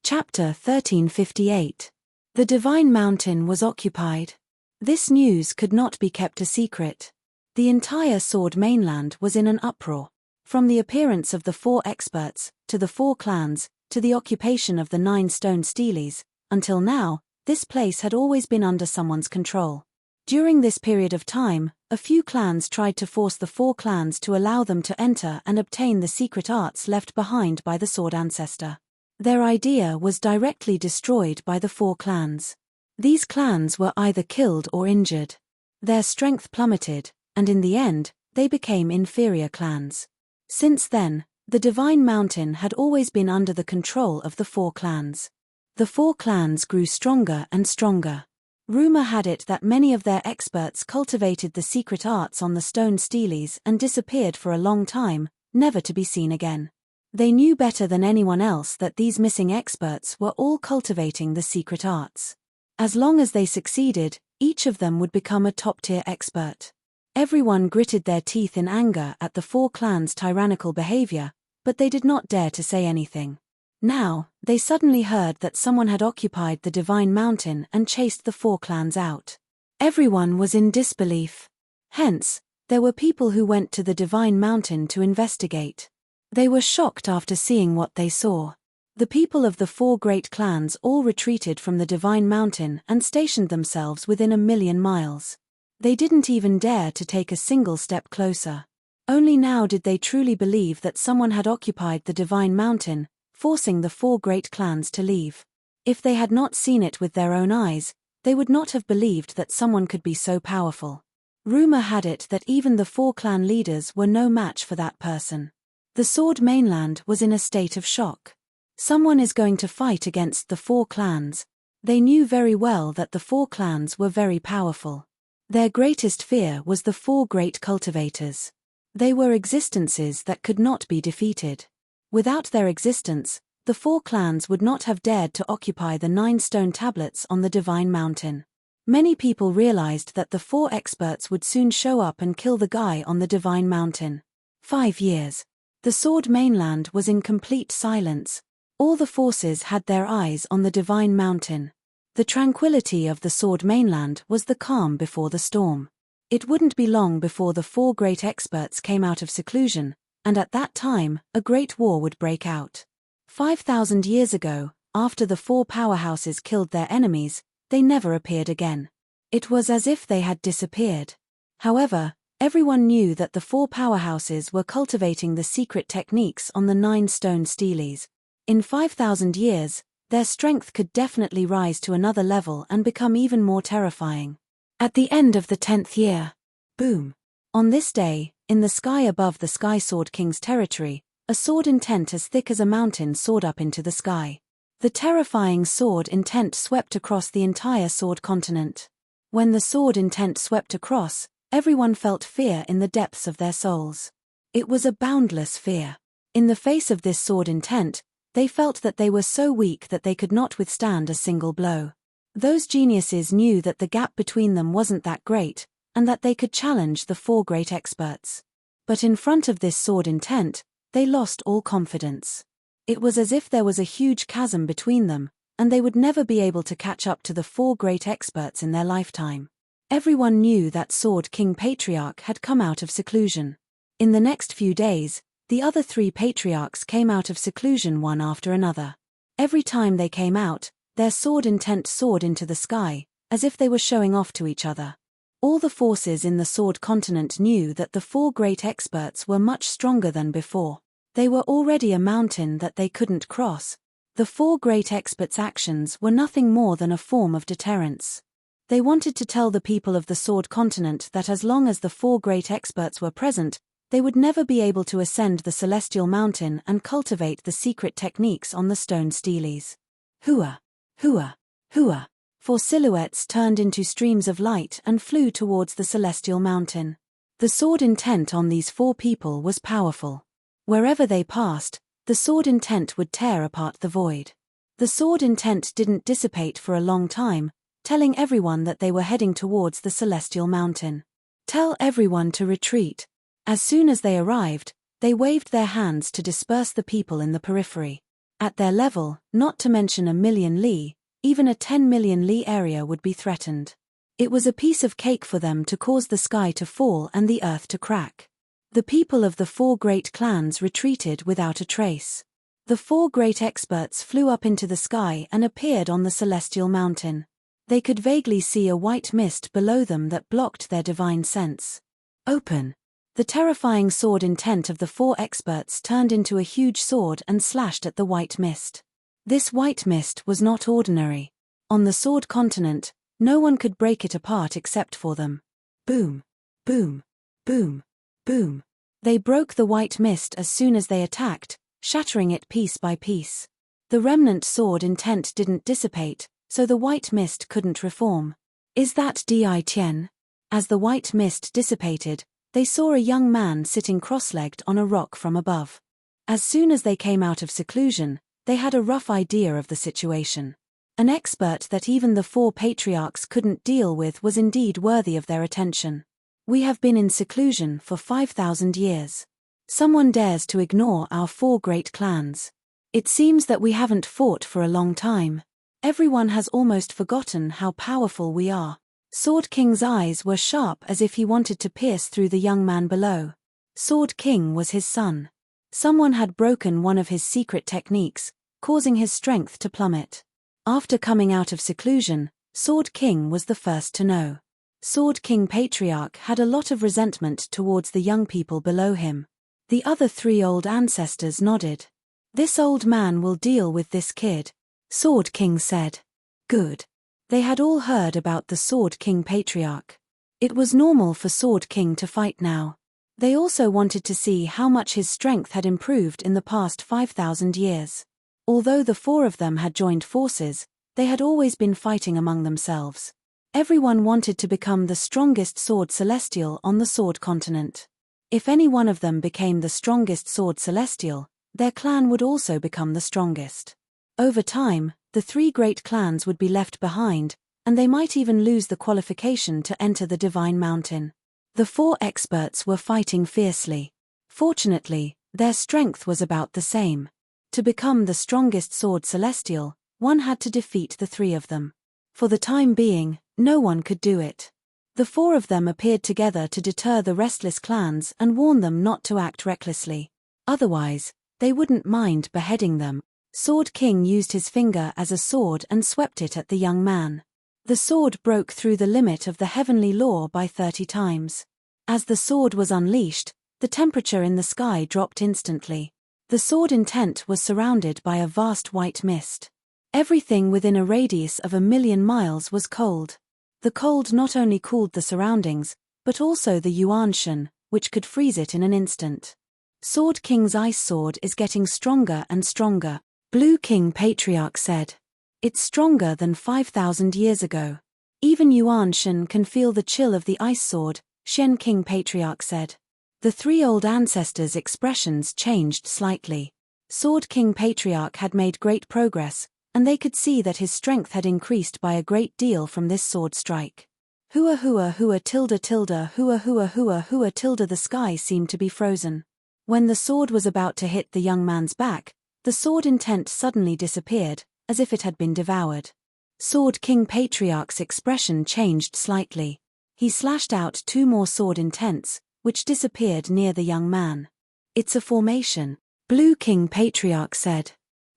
Chapter 1358. The Divine Mountain was occupied. This news could not be kept a secret. The entire Sword mainland was in an uproar. From the appearance of the 4 experts, to the 4 clans, to the occupation of the 9 stone steles, until now, this place had always been under someone's control. During this period of time, a few clans tried to force the 4 clans to allow them to enter and obtain the secret arts left behind by the Sword Ancestor. Their idea was directly destroyed by the 4 clans. These clans were either killed or injured. Their strength plummeted, and in the end, they became inferior clans. Since then, the Divine Mountain had always been under the control of the 4 clans. The 4 clans grew stronger and stronger. Rumor had it that many of their experts cultivated the secret arts on the stone steles and disappeared for a long time, never to be seen again. They knew better than anyone else that these missing experts were all cultivating the secret arts. As long as they succeeded, each of them would become a top-tier expert. Everyone gritted their teeth in anger at the 4 clans' tyrannical behavior, but they did not dare to say anything. Now, they suddenly heard that someone had occupied the Divine Mountain and chased the 4 clans out. Everyone was in disbelief. Hence, there were people who went to the Divine Mountain to investigate. They were shocked after seeing what they saw. The people of the 4 great clans all retreated from the Divine Mountain and stationed themselves within 1,000,000 miles. They didn't even dare to take a single step closer. Only now did they truly believe that someone had occupied the Divine Mountain, forcing the 4 great clans to leave. If they had not seen it with their own eyes, they would not have believed that someone could be so powerful. Rumor had it that even the 4 clan leaders were no match for that person. The Sword mainland was in a state of shock. Someone is going to fight against the 4 clans. They knew very well that the 4 clans were very powerful. Their greatest fear was the 4 great cultivators. They were existences that could not be defeated. Without their existence, the 4 clans would not have dared to occupy the 9 stone tablets on the Divine Mountain. Many people realized that the 4 experts would soon show up and kill the guy on the Divine Mountain. 5 years. The Sword mainland was in complete silence. All the forces had their eyes on the Divine Mountain. The tranquility of the Sword mainland was the calm before the storm. It wouldn't be long before the 4 great experts came out of seclusion, and at that time, a great war would break out. 5,000 years ago, after the 4 powerhouses killed their enemies, they never appeared again. It was as if they had disappeared. However, everyone knew that the 4 powerhouses were cultivating the secret techniques on the 9 stone steles. In 5,000 years, their strength could definitely rise to another level and become even more terrifying. At the end of the 10th year, boom. On this day, in the sky above the Sky Sword King's territory, a sword intent as thick as a mountain soared up into the sky. The terrifying sword intent swept across the entire sword continent. When the sword intent swept across, everyone felt fear in the depths of their souls. It was a boundless fear. In the face of this sword intent, they felt that they were so weak that they could not withstand a single blow. Those geniuses knew that the gap between them wasn't that great, and that they could challenge the 4 great experts. But in front of this sword intent, they lost all confidence. It was as if there was a huge chasm between them, and they would never be able to catch up to the 4 great experts in their lifetime. Everyone knew that Sword King Patriarch had come out of seclusion. In the next few days, The other 3 patriarchs came out of seclusion one after another. Every time they came out, their sword intent soared into the sky, as if they were showing off to each other. All the forces in the Sword Continent knew that the 4 great experts were much stronger than before. They were already a mountain that they couldn't cross. The 4 great experts' actions were nothing more than a form of deterrence. They wanted to tell the people of the Sword Continent that as long as the 4 great experts were present, they would never be able to ascend the celestial mountain and cultivate the secret techniques on the stone steles. Hua! Hua! Hua! 4 silhouettes turned into streams of light and flew towards the celestial mountain. The sword intent on these 4 people was powerful. Wherever they passed, the sword intent would tear apart the void. The sword intent didn't dissipate for a long time, telling everyone that they were heading towards the celestial mountain. Tell everyone to retreat. As soon as they arrived, they waved their hands to disperse the people in the periphery. At their level, not to mention a million li, even a 10 million li area would be threatened. It was a piece of cake for them to cause the sky to fall and the earth to crack. The people of the 4 great clans retreated without a trace. The 4 great experts flew up into the sky and appeared on the celestial mountain. They could vaguely see a white mist below them that blocked their divine sense. Open! The terrifying sword intent of the 4 experts turned into a huge sword and slashed at the white mist. This white mist was not ordinary. On the Sword Continent, no one could break it apart except for them. Boom! Boom! Boom! Boom! They broke the white mist as soon as they attacked, shattering it piece by piece. The remnant sword intent didn't dissipate, so the white mist couldn't reform. Is that Di Tian? As the white mist dissipated, they saw a young man sitting cross-legged on a rock from above. As soon as they came out of seclusion, they had a rough idea of the situation. An expert that even the 4 patriarchs couldn't deal with was indeed worthy of their attention. We have been in seclusion for 5,000 years. Someone dares to ignore our 4 great clans. It seems that we haven't fought for a long time. Everyone has almost forgotten how powerful we are. Sword King's eyes were sharp as if he wanted to pierce through the young man below. Sword King was his son. Someone had broken one of his secret techniques, causing his strength to plummet. After coming out of seclusion, Sword King was the first to know. Sword King Patriarch had a lot of resentment towards the young people below him. The other 3 old ancestors nodded. This old man will deal with this kid, Sword King said. Good. They had all heard about the Sword King Patriarch. It was normal for Sword King to fight now. They also wanted to see how much his strength had improved in the past 5,000 years. Although the 4 of them had joined forces, they had always been fighting among themselves. Everyone wanted to become the strongest sword celestial on the Sword Continent. If any one of them became the strongest sword celestial, their clan would also become the strongest. Over time, the 3 great clans would be left behind, and they might even lose the qualification to enter the Divine Mountain. The 4 experts were fighting fiercely. Fortunately, their strength was about the same. To become the strongest sword celestial, one had to defeat the 3 of them. For the time being, no one could do it. The 4 of them appeared together to deter the restless clans and warn them not to act recklessly. Otherwise, they wouldn't mind beheading them. Sword King used his finger as a sword and swept it at the young man. The sword broke through the limit of the heavenly law by 30 times. As the sword was unleashed, the temperature in the sky dropped instantly. The sword intent was surrounded by a vast white mist. Everything within a radius of 1,000,000 miles was cold. The cold not only cooled the surroundings, but also the Yuanshan, which could freeze it in an instant. Sword King's ice sword is getting stronger and stronger, Blue King Patriarch said. It's stronger than 5,000 years ago. Even Yuanshan can feel the chill of the ice sword, Shen King Patriarch said. The 3 old ancestors' expressions changed slightly. Sword King Patriarch had made great progress, and they could see that his strength had increased by a great deal from this sword strike. Hua hua hua tilde tilde hua hua hua hua tilde. The sky seemed to be frozen. When the sword was about to hit the young man's back, the sword intent suddenly disappeared, as if it had been devoured. Sword King Patriarch's expression changed slightly. He slashed out 2 more sword intents, which disappeared near the young man. It's a formation, Blue King Patriarch said.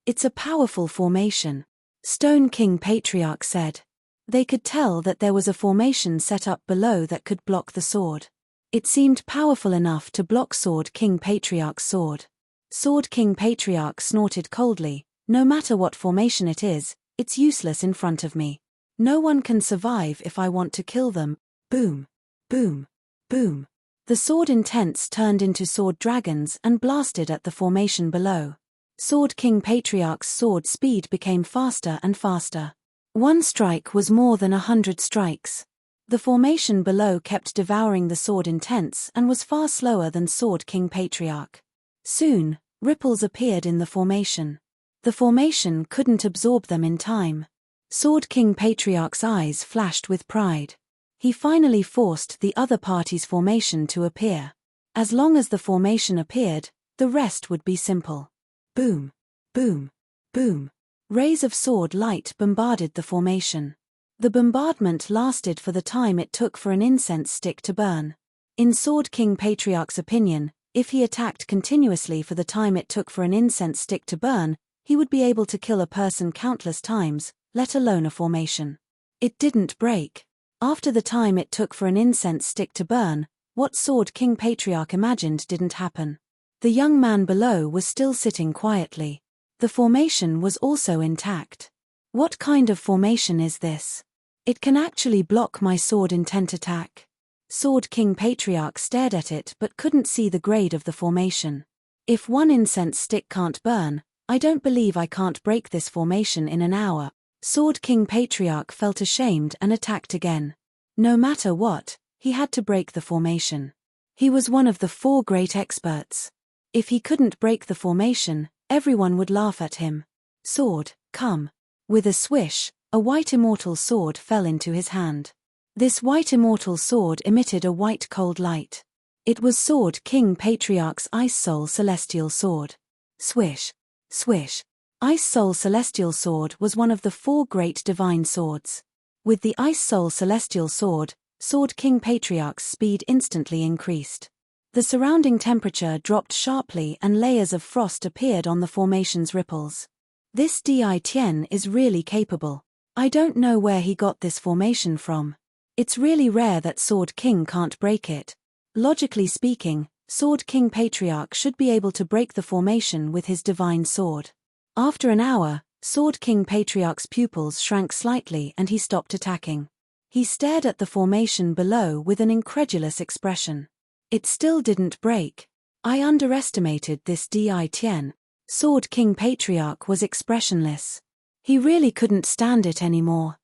It's a powerful formation, Stone King Patriarch said. They could tell that there was a formation set up below that could block the sword. It seemed powerful enough to block Sword King Patriarch's sword. Sword King Patriarch snorted coldly. No matter what formation it is, it's useless in front of me. No one can survive if I want to kill them. Boom. Boom. Boom. The sword intents turned into sword dragons and blasted at the formation below. Sword King Patriarch's sword speed became faster and faster. One strike was more than 100 strikes. The formation below kept devouring the sword intents and was far slower than Sword King Patriarch. Soon, ripples appeared in the formation. The formation couldn't absorb them in time. Sword King Patriarch's eyes flashed with pride. He finally forced the other party's formation to appear. As long as the formation appeared, the rest would be simple. Boom. Boom. Boom. Rays of sword light bombarded the formation. The bombardment lasted for the time it took for an incense stick to burn. In Sword King Patriarch's opinion, if he attacked continuously for the time it took for an incense stick to burn, he would be able to kill a person countless times, let alone a formation. It didn't break. After the time it took for an incense stick to burn, what Sword King Patriarch imagined didn't happen. The young man below was still sitting quietly. The formation was also intact. What kind of formation is this? It can actually block my sword intent attack. Sword King Patriarch stared at it but couldn't see the grade of the formation. If one incense stick can't burn, I don't believe I can't break this formation in an hour. Sword King Patriarch felt ashamed and attacked again. No matter what, he had to break the formation. He was one of the 4 great experts. If he couldn't break the formation, everyone would laugh at him. Sword, come. With a swish, a white immortal sword fell into his hand. This white immortal sword emitted a white cold light. It was Sword King Patriarch's Ice Soul Celestial Sword. Swish. Swish. Ice Soul Celestial Sword was one of the 4 great divine swords. With the Ice Soul Celestial Sword, Sword King Patriarch's speed instantly increased. The surrounding temperature dropped sharply and layers of frost appeared on the formation's ripples. This Tien is really capable. I don't know where he got this formation from. It's really rare that Sword King can't break it. Logically speaking, Sword King Patriarch should be able to break the formation with his divine sword. After an hour, Sword King Patriarch's pupils shrank slightly and he stopped attacking. He stared at the formation below with an incredulous expression. It still didn't break. I underestimated this Tien. Sword King Patriarch was expressionless. He really couldn't stand it anymore.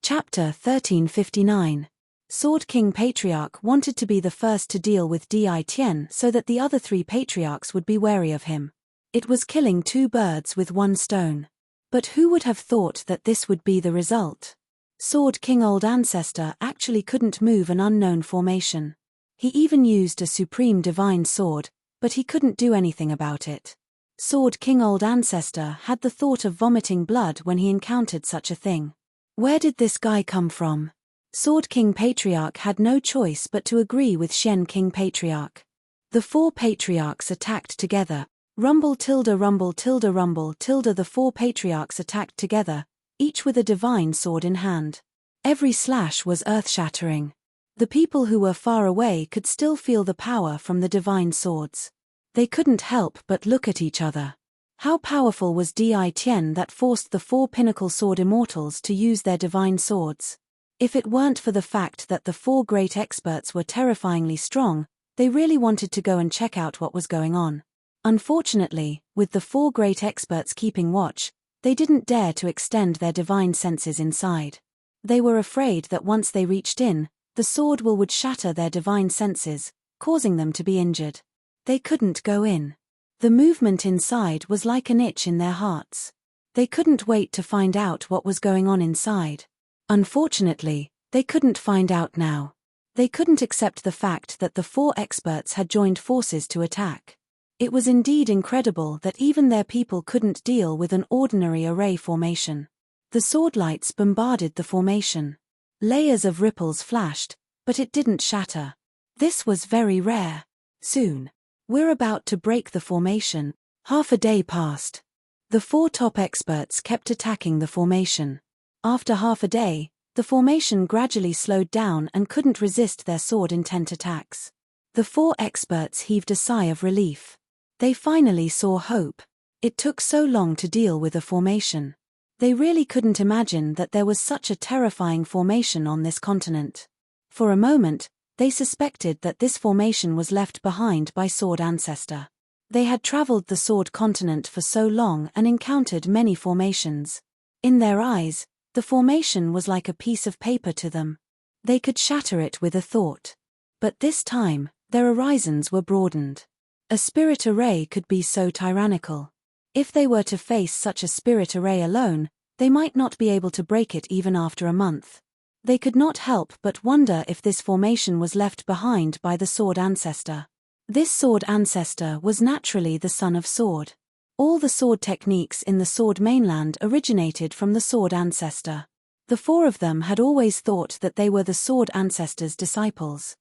Chapter 1359. Sword King Patriarch wanted to be the first to deal with Tien so that the other 3 patriarchs would be wary of him. It was killing 2 birds with 1 stone. But who would have thought that this would be the result? Sword King Old Ancestor actually couldn't move an unknown formation. He even used a supreme divine sword, but he couldn't do anything about it. Sword King Old Ancestor had the thought of vomiting blood when he encountered such a thing. Where did this guy come from? Sword King Patriarch had no choice but to agree with Shen King Patriarch. The 4 patriarchs attacked together. Rumble tilde rumble tilde rumble tilde. The 4 patriarchs attacked together, each with a divine sword in hand. Every slash was earth-shattering. The people who were far away could still feel the power from the divine swords. They couldn't help but look at each other. How powerful was Tien that forced the 4 pinnacle sword immortals to use their divine swords? If it weren't for the fact that the 4 great experts were terrifyingly strong, they really wanted to go and check out what was going on. Unfortunately, with the 4 great experts keeping watch, they didn't dare to extend their divine senses inside. They were afraid that once they reached in, the sword would shatter their divine senses, causing them to be injured. They couldn't go in. The movement inside was like an itch in their hearts. They couldn't wait to find out what was going on inside. Unfortunately, they couldn't find out now. They couldn't accept the fact that the 4 experts had joined forces to attack. It was indeed incredible that even their people couldn't deal with an ordinary array formation. The sword lights bombarded the formation. Layers of ripples flashed, but it didn't shatter. This was very rare. Soon, We're about to break the formation. Half a day passed. The 4 top experts kept attacking the formation. After half a day, the formation gradually slowed down and couldn't resist their sword intent attacks. The 4 experts heaved a sigh of relief. They finally saw hope. It took so long to deal with the formation. They really couldn't imagine that there was such a terrifying formation on this continent. For a moment, they suspected that this formation was left behind by Sword Ancestor. They had traveled the Sword continent for so long and encountered many formations. In their eyes, the formation was like a piece of paper to them. They could shatter it with a thought. But this time, their horizons were broadened. A spirit array could be so tyrannical. If they were to face such a spirit array alone, they might not be able to break it even after a month. They could not help but wonder if this formation was left behind by the Sword Ancestor. This Sword Ancestor was naturally the son of Sword. All the sword techniques in the Sword mainland originated from the Sword Ancestor. The 4 of them had always thought that they were the Sword Ancestor's disciples.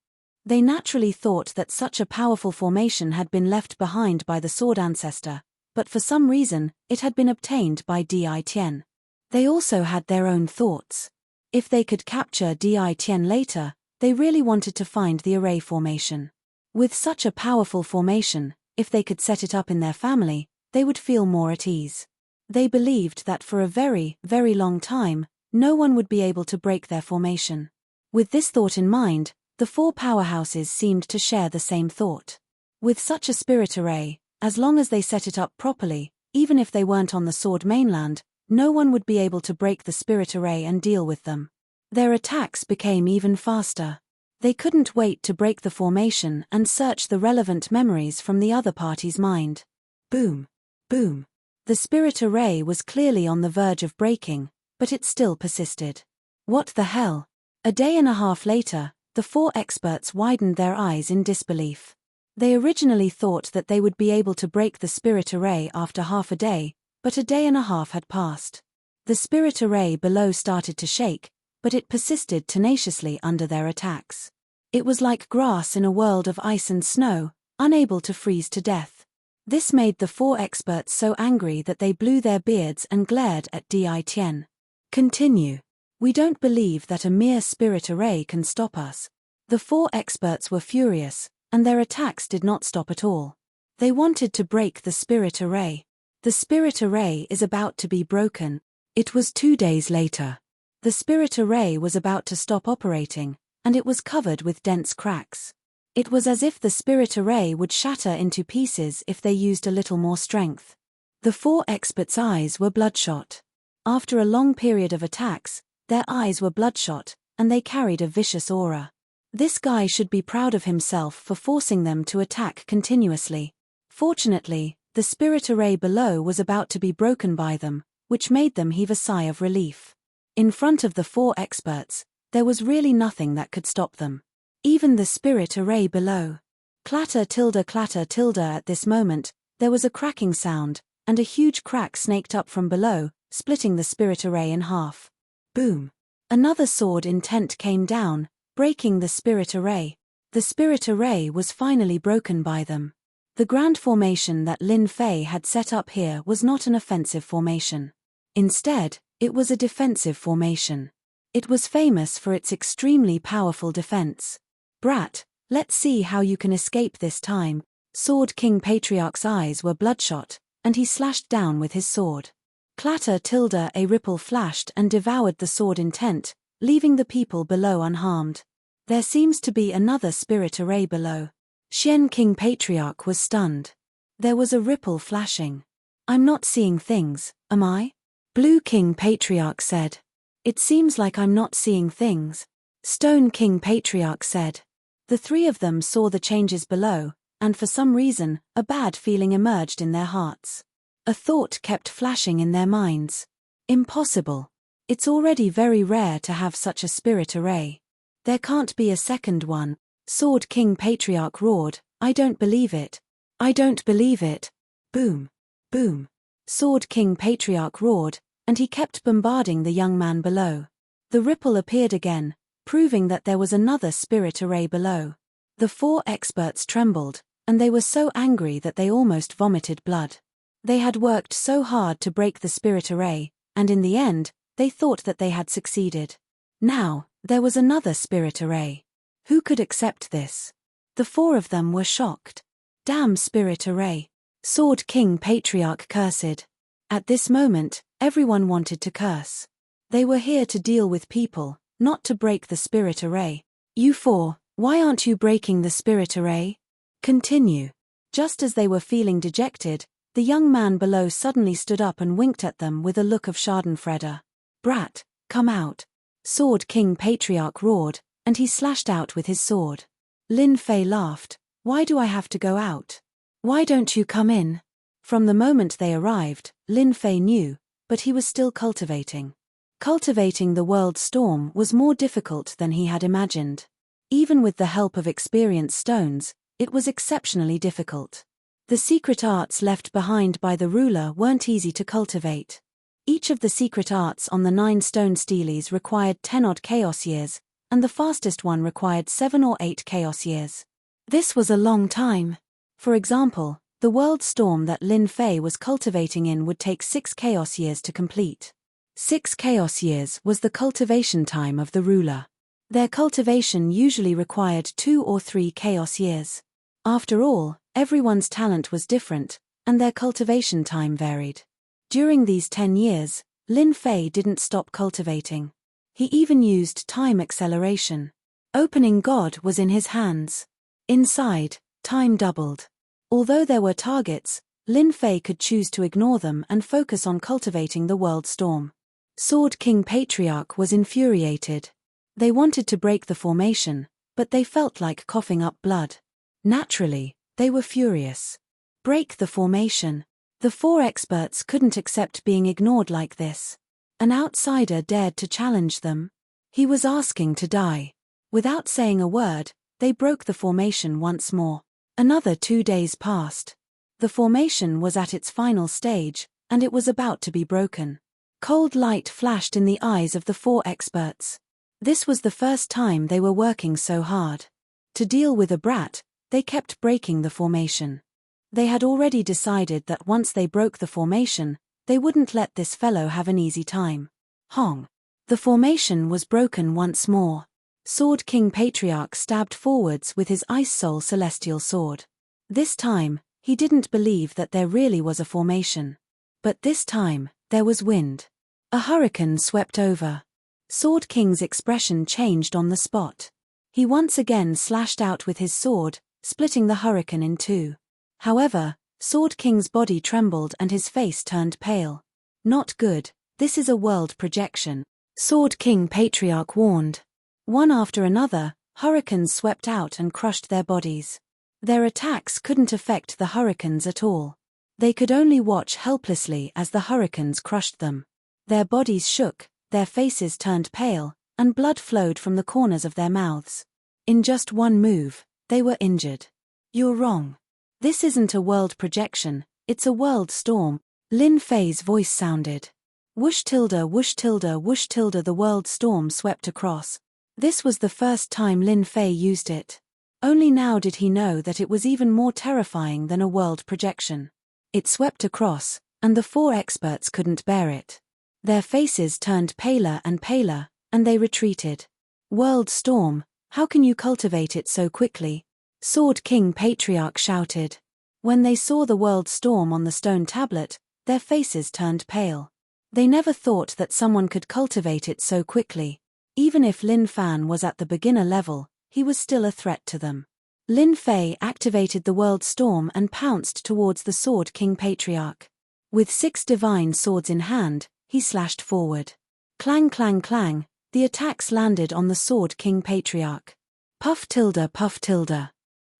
They naturally thought that such a powerful formation had been left behind by the Sword Ancestor, but for some reason, it had been obtained by Di Tian. They also had their own thoughts. If they could capture Di Tian later, they really wanted to find the array formation. With such a powerful formation, if they could set it up in their family, they would feel more at ease. They believed that for a very, very long time, no one would be able to break their formation. With this thought in mind, the 4 powerhouses seemed to share the same thought. With such a spirit array, as long as they set it up properly, even if they weren't on the Sword mainland, no one would be able to break the spirit array and deal with them. Their attacks became even faster. They couldn't wait to break the formation and search the relevant memories from the other party's mind. Boom. Boom. The spirit array was clearly on the verge of breaking, but it still persisted. What the hell? A day and a half later, the 4 experts widened their eyes in disbelief. They originally thought that they would be able to break the spirit array after half a day, but a day and a half had passed. The spirit array below started to shake, but it persisted tenaciously under their attacks. It was like grass in a world of ice and snow, unable to freeze to death. This made the 4 experts so angry that they blew their beards and glared at Di Tian. Continue. We don't believe that a mere spirit array can stop us. The 4 experts were furious, and their attacks did not stop at all. They wanted to break the spirit array. The spirit array is about to be broken. It was 2 days later. The spirit array was about to stop operating, and it was covered with dense cracks. It was as if the spirit array would shatter into pieces if they used a little more strength. The 4 experts' eyes were bloodshot. After a long period of attacks, their eyes were bloodshot, and they carried a vicious aura. This guy should be proud of himself for forcing them to attack continuously. Fortunately, the spirit array below was about to be broken by them, which made them heave a sigh of relief. In front of the 4 experts, there was really nothing that could stop them. Even the spirit array below. Clatter tilde at this moment, there was a cracking sound, and a huge crack snaked up from below, splitting the spirit array in half. Boom. Another sword intent came down, breaking the spirit array. The spirit array was finally broken by them. The grand formation that Lin Fei had set up here was not an offensive formation. Instead, it was a defensive formation. It was famous for its extremely powerful defense. Brat, let's see how you can escape this time. Sword King Patriarch's eyes were bloodshot, and he slashed down with his sword. Clatter tilde a ripple flashed and devoured the sword intent, leaving the people below unharmed. There seems to be another spirit array below. Xian King Patriarch was stunned. There was a ripple flashing. I'm not seeing things, am I? Blue King Patriarch said. It seems like I'm not seeing things. Stone King Patriarch said. The 3 of them saw the changes below, and for some reason, a bad feeling emerged in their hearts. A thought kept flashing in their minds. Impossible. It's already very rare to have such a spirit array. There can't be a second one. Sword King Patriarch roared, I don't believe it. I don't believe it. Boom. Boom. Sword King Patriarch roared, and he kept bombarding the young man below. The ripple appeared again, proving that there was another spirit array below. The 4 experts trembled, and they were so angry that they almost vomited blood. They had worked so hard to break the spirit array, and in the end, they thought that they had succeeded. Now, there was another spirit array. Who could accept this? The four of them were shocked. Damn spirit array. Sword King Patriarch cursed. At this moment, everyone wanted to curse. They were here to deal with people, not to break the spirit array. You four, why aren't you breaking the spirit array? Continue. Just as they were feeling dejected, the young man below suddenly stood up and winked at them with a look of schadenfreude. Brat, come out. Sword King Patriarch roared, and he slashed out with his sword. Lin Fei laughed. Why do I have to go out? Why don't you come in? From the moment they arrived, Lin Fei knew, but he was still cultivating. Cultivating the world storm was more difficult than he had imagined. Even with the help of experienced stones, it was exceptionally difficult. The secret arts left behind by the ruler weren't easy to cultivate. Each of the secret arts on the 9 stone steles required 10-odd chaos years, and the fastest one required 7 or 8 chaos years. This was a long time. For example, the world storm that Lin Fei was cultivating in would take 6 chaos years to complete. 6 chaos years was the cultivation time of the ruler. Their cultivation usually required 2 or 3 chaos years. After all, everyone's talent was different, and their cultivation time varied. During these 10 years, Lin Fei didn't stop cultivating. He even used time acceleration. Opening God was in his hands. Inside, time doubled. Although there were targets, Lin Fei could choose to ignore them and focus on cultivating the world storm. Sword King Patriarch was infuriated. They wanted to break the formation, but they felt like coughing up blood. Naturally, they were furious. Break the formation. The 4 experts couldn't accept being ignored like this. An outsider dared to challenge them. He was asking to die. Without saying a word, they broke the formation once more. Another 2 days passed. The formation was at its final stage, and it was about to be broken. Cold light flashed in the eyes of the 4 experts. This was the first time they were working so hard. To deal with a brat, they kept breaking the formation. They had already decided that once they broke the formation, they wouldn't let this fellow have an easy time. Hong. The formation was broken once more. Sword King Patriarch stabbed forwards with his Ice Soul Celestial Sword. This time, he didn't believe that there really was a formation. But this time, there was wind. A hurricane swept over. Sword King's expression changed on the spot. He once again slashed out with his sword, splitting the hurricane in 2. However, Sword King's body trembled and his face turned pale. Not good, this is a world projection. Sword King Patriarch warned. One after another, hurricanes swept out and crushed their bodies. Their attacks couldn't affect the hurricanes at all. They could only watch helplessly as the hurricanes crushed them. Their bodies shook, their faces turned pale, and blood flowed from the corners of their mouths. In just one move, they were injured. You're wrong. This isn't a world projection, it's a world storm. Lin Fei's voice sounded. Whoosh tilde whoosh tilde whoosh tilde. The world storm swept across. This was the first time Lin Fei used it. Only now did he know that it was even more terrifying than a world projection. It swept across, and the 4 experts couldn't bear it. Their faces turned paler and paler, and they retreated. World storm, how can you cultivate it so quickly? Sword King Patriarch shouted. When they saw the world storm on the stone tablet, their faces turned pale. They never thought that someone could cultivate it so quickly. Even if Lin Fan was at the beginner level, he was still a threat to them. Lin Fei activated the world storm and pounced towards the Sword King Patriarch. With 6 divine swords in hand, he slashed forward. Clang clang clang, the attacks landed on the Sword King Patriarch. Puff tilde puff tilde.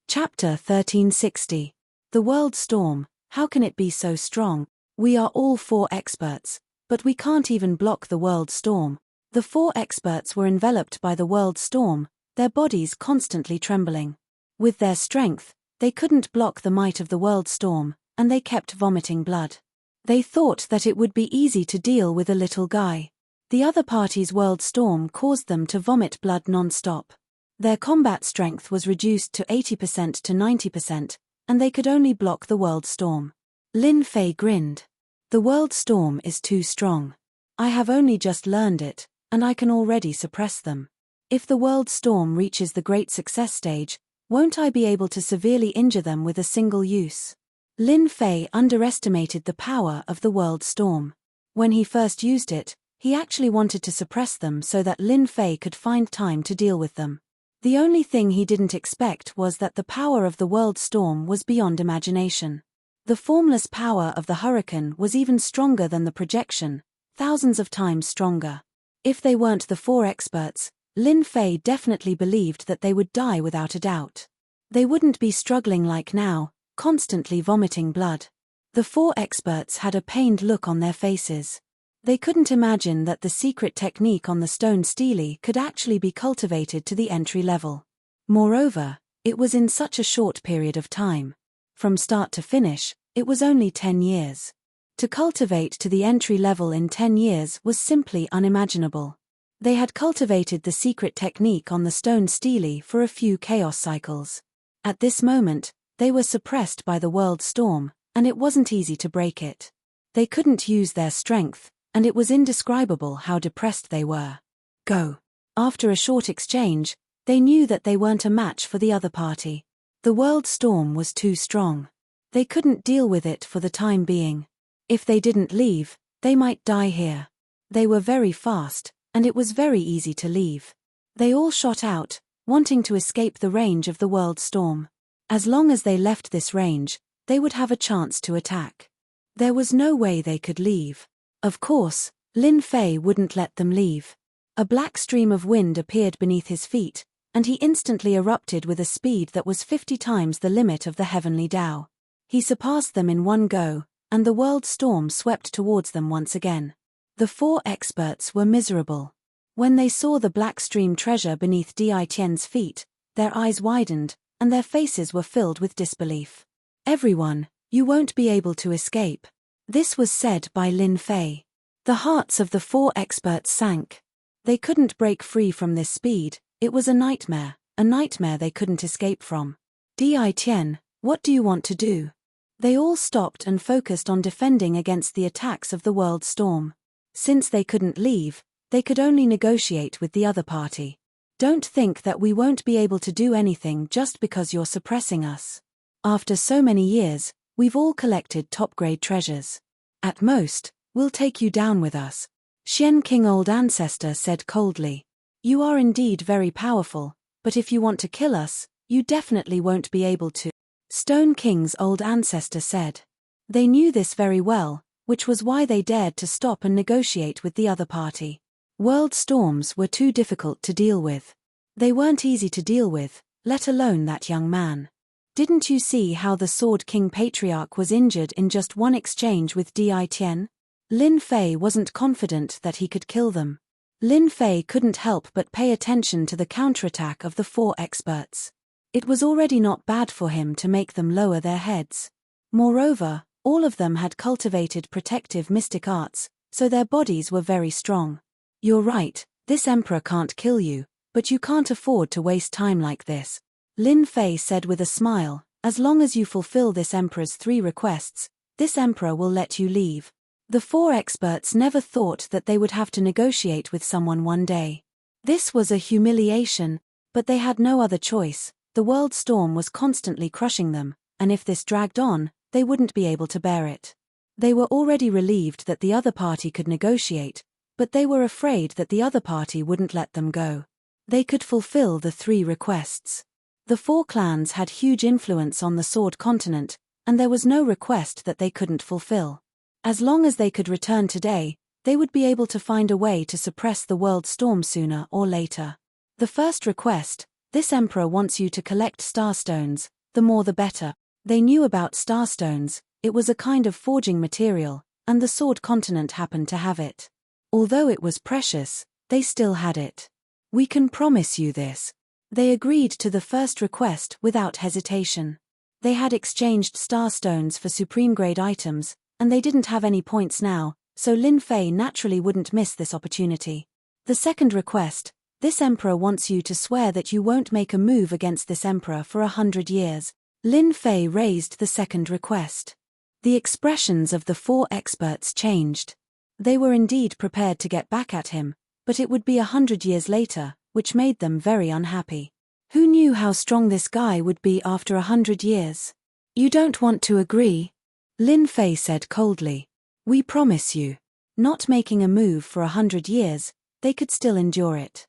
Chapter 1360. The World Storm, how can it be so strong? We are all 4 experts, but we can't even block the World Storm. The 4 experts were enveloped by the World Storm, their bodies constantly trembling. With their strength, they couldn't block the might of the World Storm, and they kept vomiting blood. They thought that it would be easy to deal with a little guy. The other party's World Storm caused them to vomit blood non-stop. Their combat strength was reduced to 80% to 90%, and they could only block the world storm. Lin Fei grinned. The world storm is too strong. I have only just learned it, and I can already suppress them. If the world storm reaches the great success stage, won't I be able to severely injure them with a single use? Lin Fei underestimated the power of the world storm. When he first used it, he actually wanted to suppress them so that Lin Fei could find time to deal with them. The only thing he didn't expect was that the power of the world storm was beyond imagination. The formless power of the hurricane was even stronger than the projection, thousands of times stronger. If they weren't the four experts, Lin Fei definitely believed that they would die without a doubt. They wouldn't be struggling like now, constantly vomiting blood. The four experts had a pained look on their faces. They couldn't imagine that the secret technique on the stone stele could actually be cultivated to the entry level. Moreover, it was in such a short period of time. From start to finish, it was only 10 years. To cultivate to the entry level in 10 years was simply unimaginable. They had cultivated the secret technique on the stone stele for a few chaos cycles. At this moment, they were suppressed by the world storm, and it wasn't easy to break it. They couldn't use their strength, and it was indescribable how depressed they were. Go. After a short exchange, they knew that they weren't a match for the other party. The world storm was too strong. They couldn't deal with it for the time being. If they didn't leave, they might die here. They were very fast, and it was very easy to leave. They all shot out, wanting to escape the range of the world storm. As long as they left this range, they would have a chance to attack. There was no way they could leave. Of course, Lin Fei wouldn't let them leave. A black stream of wind appeared beneath his feet, and he instantly erupted with a speed that was 50 times the limit of the heavenly Tao. He surpassed them in one go, and the world storm swept towards them once again. The four experts were miserable. When they saw the black stream treasure beneath Di Tian's feet, their eyes widened, and their faces were filled with disbelief. Everyone, you won't be able to escape. This was said by Lin Fei. The hearts of the four experts sank. They couldn't break free from this speed. It was a nightmare they couldn't escape from. Di Tian, what do you want to do? They all stopped and focused on defending against the attacks of the world storm. Since they couldn't leave, they could only negotiate with the other party. Don't think that we won't be able to do anything just because you're suppressing us. After so many years, we've all collected top-grade treasures. At most, we'll take you down with us. Xian King Old Ancestor said coldly. You are indeed very powerful, but if you want to kill us, you definitely won't be able to. Stone King's Old Ancestor said. They knew this very well, which was why they dared to stop and negotiate with the other party. World storms were too difficult to deal with. They weren't easy to deal with, let alone that young man. Didn't you see how the Sword King Patriarch was injured in just one exchange with Di Tian? Lin Fei wasn't confident that he could kill them. Lin Fei couldn't help but pay attention to the counterattack of the four experts. It was already not bad for him to make them lower their heads. Moreover, all of them had cultivated protective mystic arts, so their bodies were very strong. You're right, this emperor can't kill you, but you can't afford to waste time like this. Lin Fei said with a smile, as long as you fulfill this emperor's 3 requests, this emperor will let you leave. The 4 experts never thought that they would have to negotiate with someone one day. This was a humiliation, but they had no other choice. The world storm was constantly crushing them, and if this dragged on, they wouldn't be able to bear it. They were already relieved that the other party could negotiate, but they were afraid that the other party wouldn't let them go. They could fulfill the 3 requests. The 4 clans had huge influence on the Sword Continent, and there was no request that they couldn't fulfill. As long as they could return today, they would be able to find a way to suppress the world storm sooner or later. The first request, this emperor wants you to collect starstones, the more the better. They knew about starstones, it was a kind of forging material, and the Sword Continent happened to have it. Although it was precious, they still had it. We can promise you this. They agreed to the first request without hesitation. They had exchanged starstones for supreme-grade items, and they didn't have any points now, so Lin Fei naturally wouldn't miss this opportunity. The second request, this emperor wants you to swear that you won't make a move against this emperor for 100 years. Lin Fei raised the second request. The expressions of the 4 experts changed. They were indeed prepared to get back at him, but it would be 100 years later, which made them very unhappy. Who knew how strong this guy would be after 100 years? You don't want to agree? Lin Fei said coldly. We promise you. Not making a move for 100 years, they could still endure it.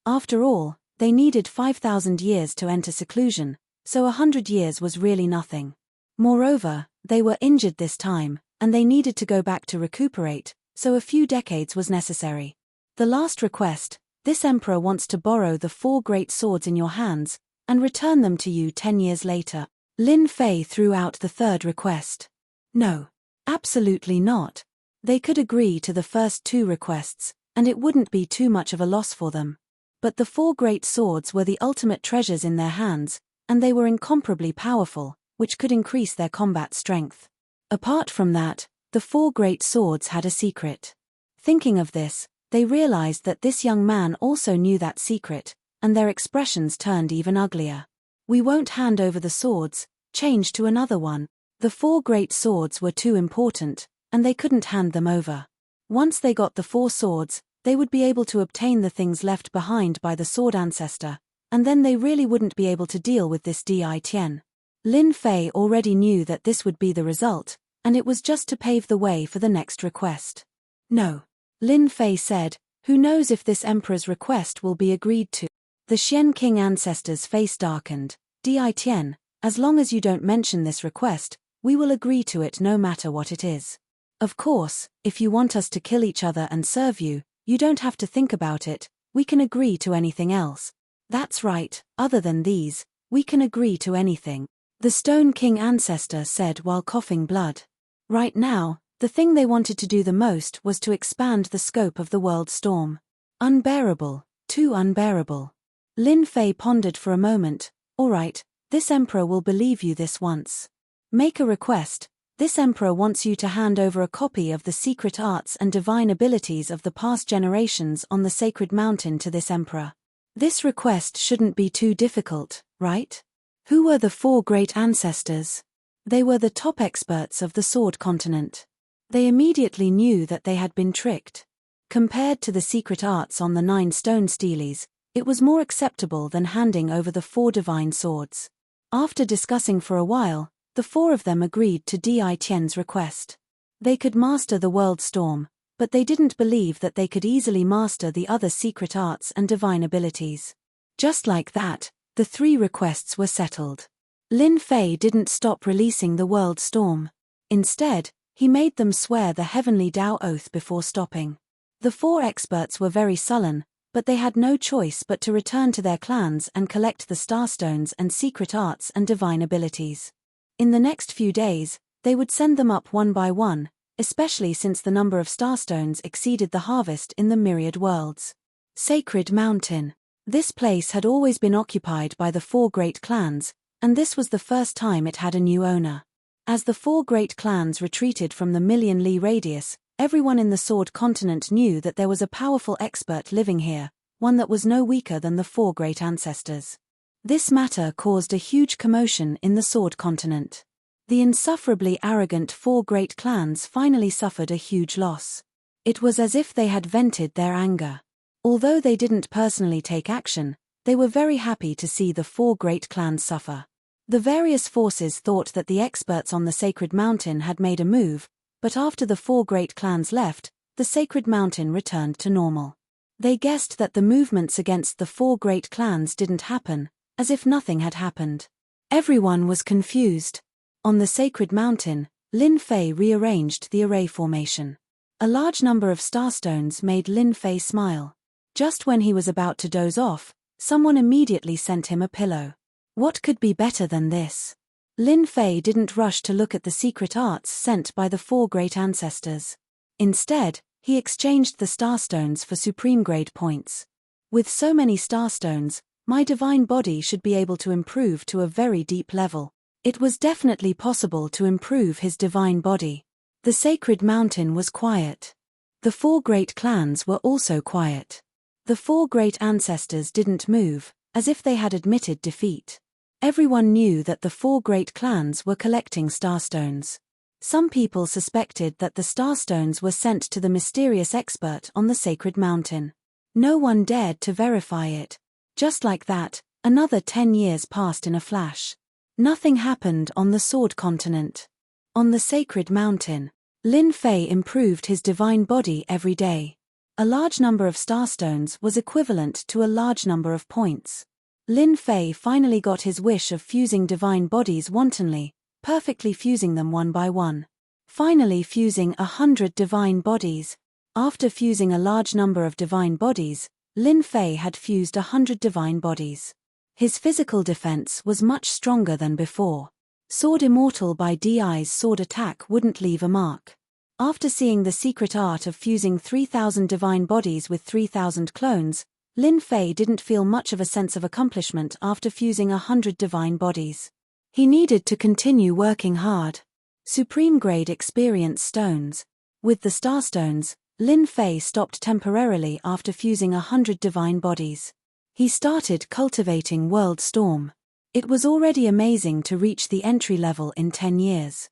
After all, they needed 5,000 years to enter seclusion, so 100 years was really nothing. Moreover, they were injured this time, and they needed to go back to recuperate, so a few decades was necessary. The last request: this emperor wants to borrow the 4 great swords in your hands, and return them to you 10 years later. Lin Fei threw out the third request. No. Absolutely not. They could agree to the first 2 requests, and it wouldn't be too much of a loss for them. But the 4 great swords were the ultimate treasures in their hands, and they were incomparably powerful, which could increase their combat strength. Apart from that, the 4 great swords had a secret. Thinking of this, they realized that this young man also knew that secret, and their expressions turned even uglier. We won't hand over the swords, change to another one. The 4 great swords were too important, and they couldn't hand them over. Once they got the 4 swords, they would be able to obtain the things left behind by the sword ancestor, and then they really wouldn't be able to deal with this Di Tian. Lin Fei already knew that this would be the result, and it was just to pave the way for the next request. No. Lin Fei said, who knows if this emperor's request will be agreed to. The Xian King ancestor's face darkened. Di Tian, as long as you don't mention this request, we will agree to it no matter what it is. Of course, if you want us to kill each other and serve you, you don't have to think about it, we can agree to anything else. That's right, other than these, we can agree to anything. The Stone King ancestor said while coughing blood. Right now, the thing they wanted to do the most was to expand the scope of the world storm. Unbearable, too unbearable. Lin Fei pondered for a moment. All right, this emperor will believe you this once. Make a request. This emperor wants you to hand over a copy of the secret arts and divine abilities of the past generations on the sacred mountain to this emperor. This request shouldn't be too difficult, right? Who were the 4 great ancestors? They were the top experts of the Sword Continent. They immediately knew that they had been tricked. Compared to the secret arts on the 9 stone steles, it was more acceptable than handing over the 4 divine swords. After discussing for a while, the 4 of them agreed to Di Tian's request. They could master the world storm, but they didn't believe that they could easily master the other secret arts and divine abilities. Just like that, the 3 requests were settled. Lin Fei didn't stop releasing the world storm. Instead, he made them swear the heavenly Tao oath before stopping. The 4 experts were very sullen, but they had no choice but to return to their clans and collect the starstones and secret arts and divine abilities. In the next few days, they would send them up one by one, especially since the number of starstones exceeded the harvest in the myriad worlds. Sacred Mountain. This place had always been occupied by the 4 great clans, and this was the first time it had a new owner. As the 4 great clans retreated from the million-li radius, everyone in the Sword Continent knew that there was a powerful expert living here, one that was no weaker than the 4 great ancestors. This matter caused a huge commotion in the Sword Continent. The insufferably arrogant 4 great clans finally suffered a huge loss. It was as if they had vented their anger. Although they didn't personally take action, they were very happy to see the 4 great clans suffer. The various forces thought that the experts on the Sacred Mountain had made a move, but after the 4 great clans left, the Sacred Mountain returned to normal. They guessed that the movements against the 4 great clans didn't happen, as if nothing had happened. Everyone was confused. On the Sacred Mountain, Lin Fei rearranged the array formation. A large number of starstones made Lin Fei smile. Just when he was about to doze off, someone immediately sent him a pillow. What could be better than this? Lin Fei didn't rush to look at the secret arts sent by the 4 great ancestors. Instead, he exchanged the starstones for supreme grade points. With so many starstones, my divine body should be able to improve to a very deep level. It was definitely possible to improve his divine body. The Sacred Mountain was quiet. The 4 great clans were also quiet. The 4 great ancestors didn't move, as if they had admitted defeat. Everyone knew that the 4 great clans were collecting starstones. Some people suspected that the starstones were sent to the mysterious expert on the sacred mountain. No one dared to verify it. Just like that, another 10 years passed in a flash. Nothing happened on the Sword Continent. On the sacred mountain, Lin Fei improved his divine body every day. A large number of starstones was equivalent to a large number of points. Lin Fei finally got his wish of fusing divine bodies wantonly, perfectly fusing them one by one. Finally fusing 100 divine bodies. After fusing a large number of divine bodies, Lin Fei had fused 100 divine bodies. His physical defense was much stronger than before. Sword Immortal by DI's sword attack wouldn't leave a mark. After seeing the secret art of fusing 3,000 divine bodies with 3,000 clones, Lin Fei didn't feel much of a sense of accomplishment after fusing 100 divine bodies. He needed to continue working hard. Supreme Grade Experience Stones. With the Starstones, Lin Fei stopped temporarily after fusing 100 divine bodies. He started cultivating World Storm. It was already amazing to reach the entry level in 10 years.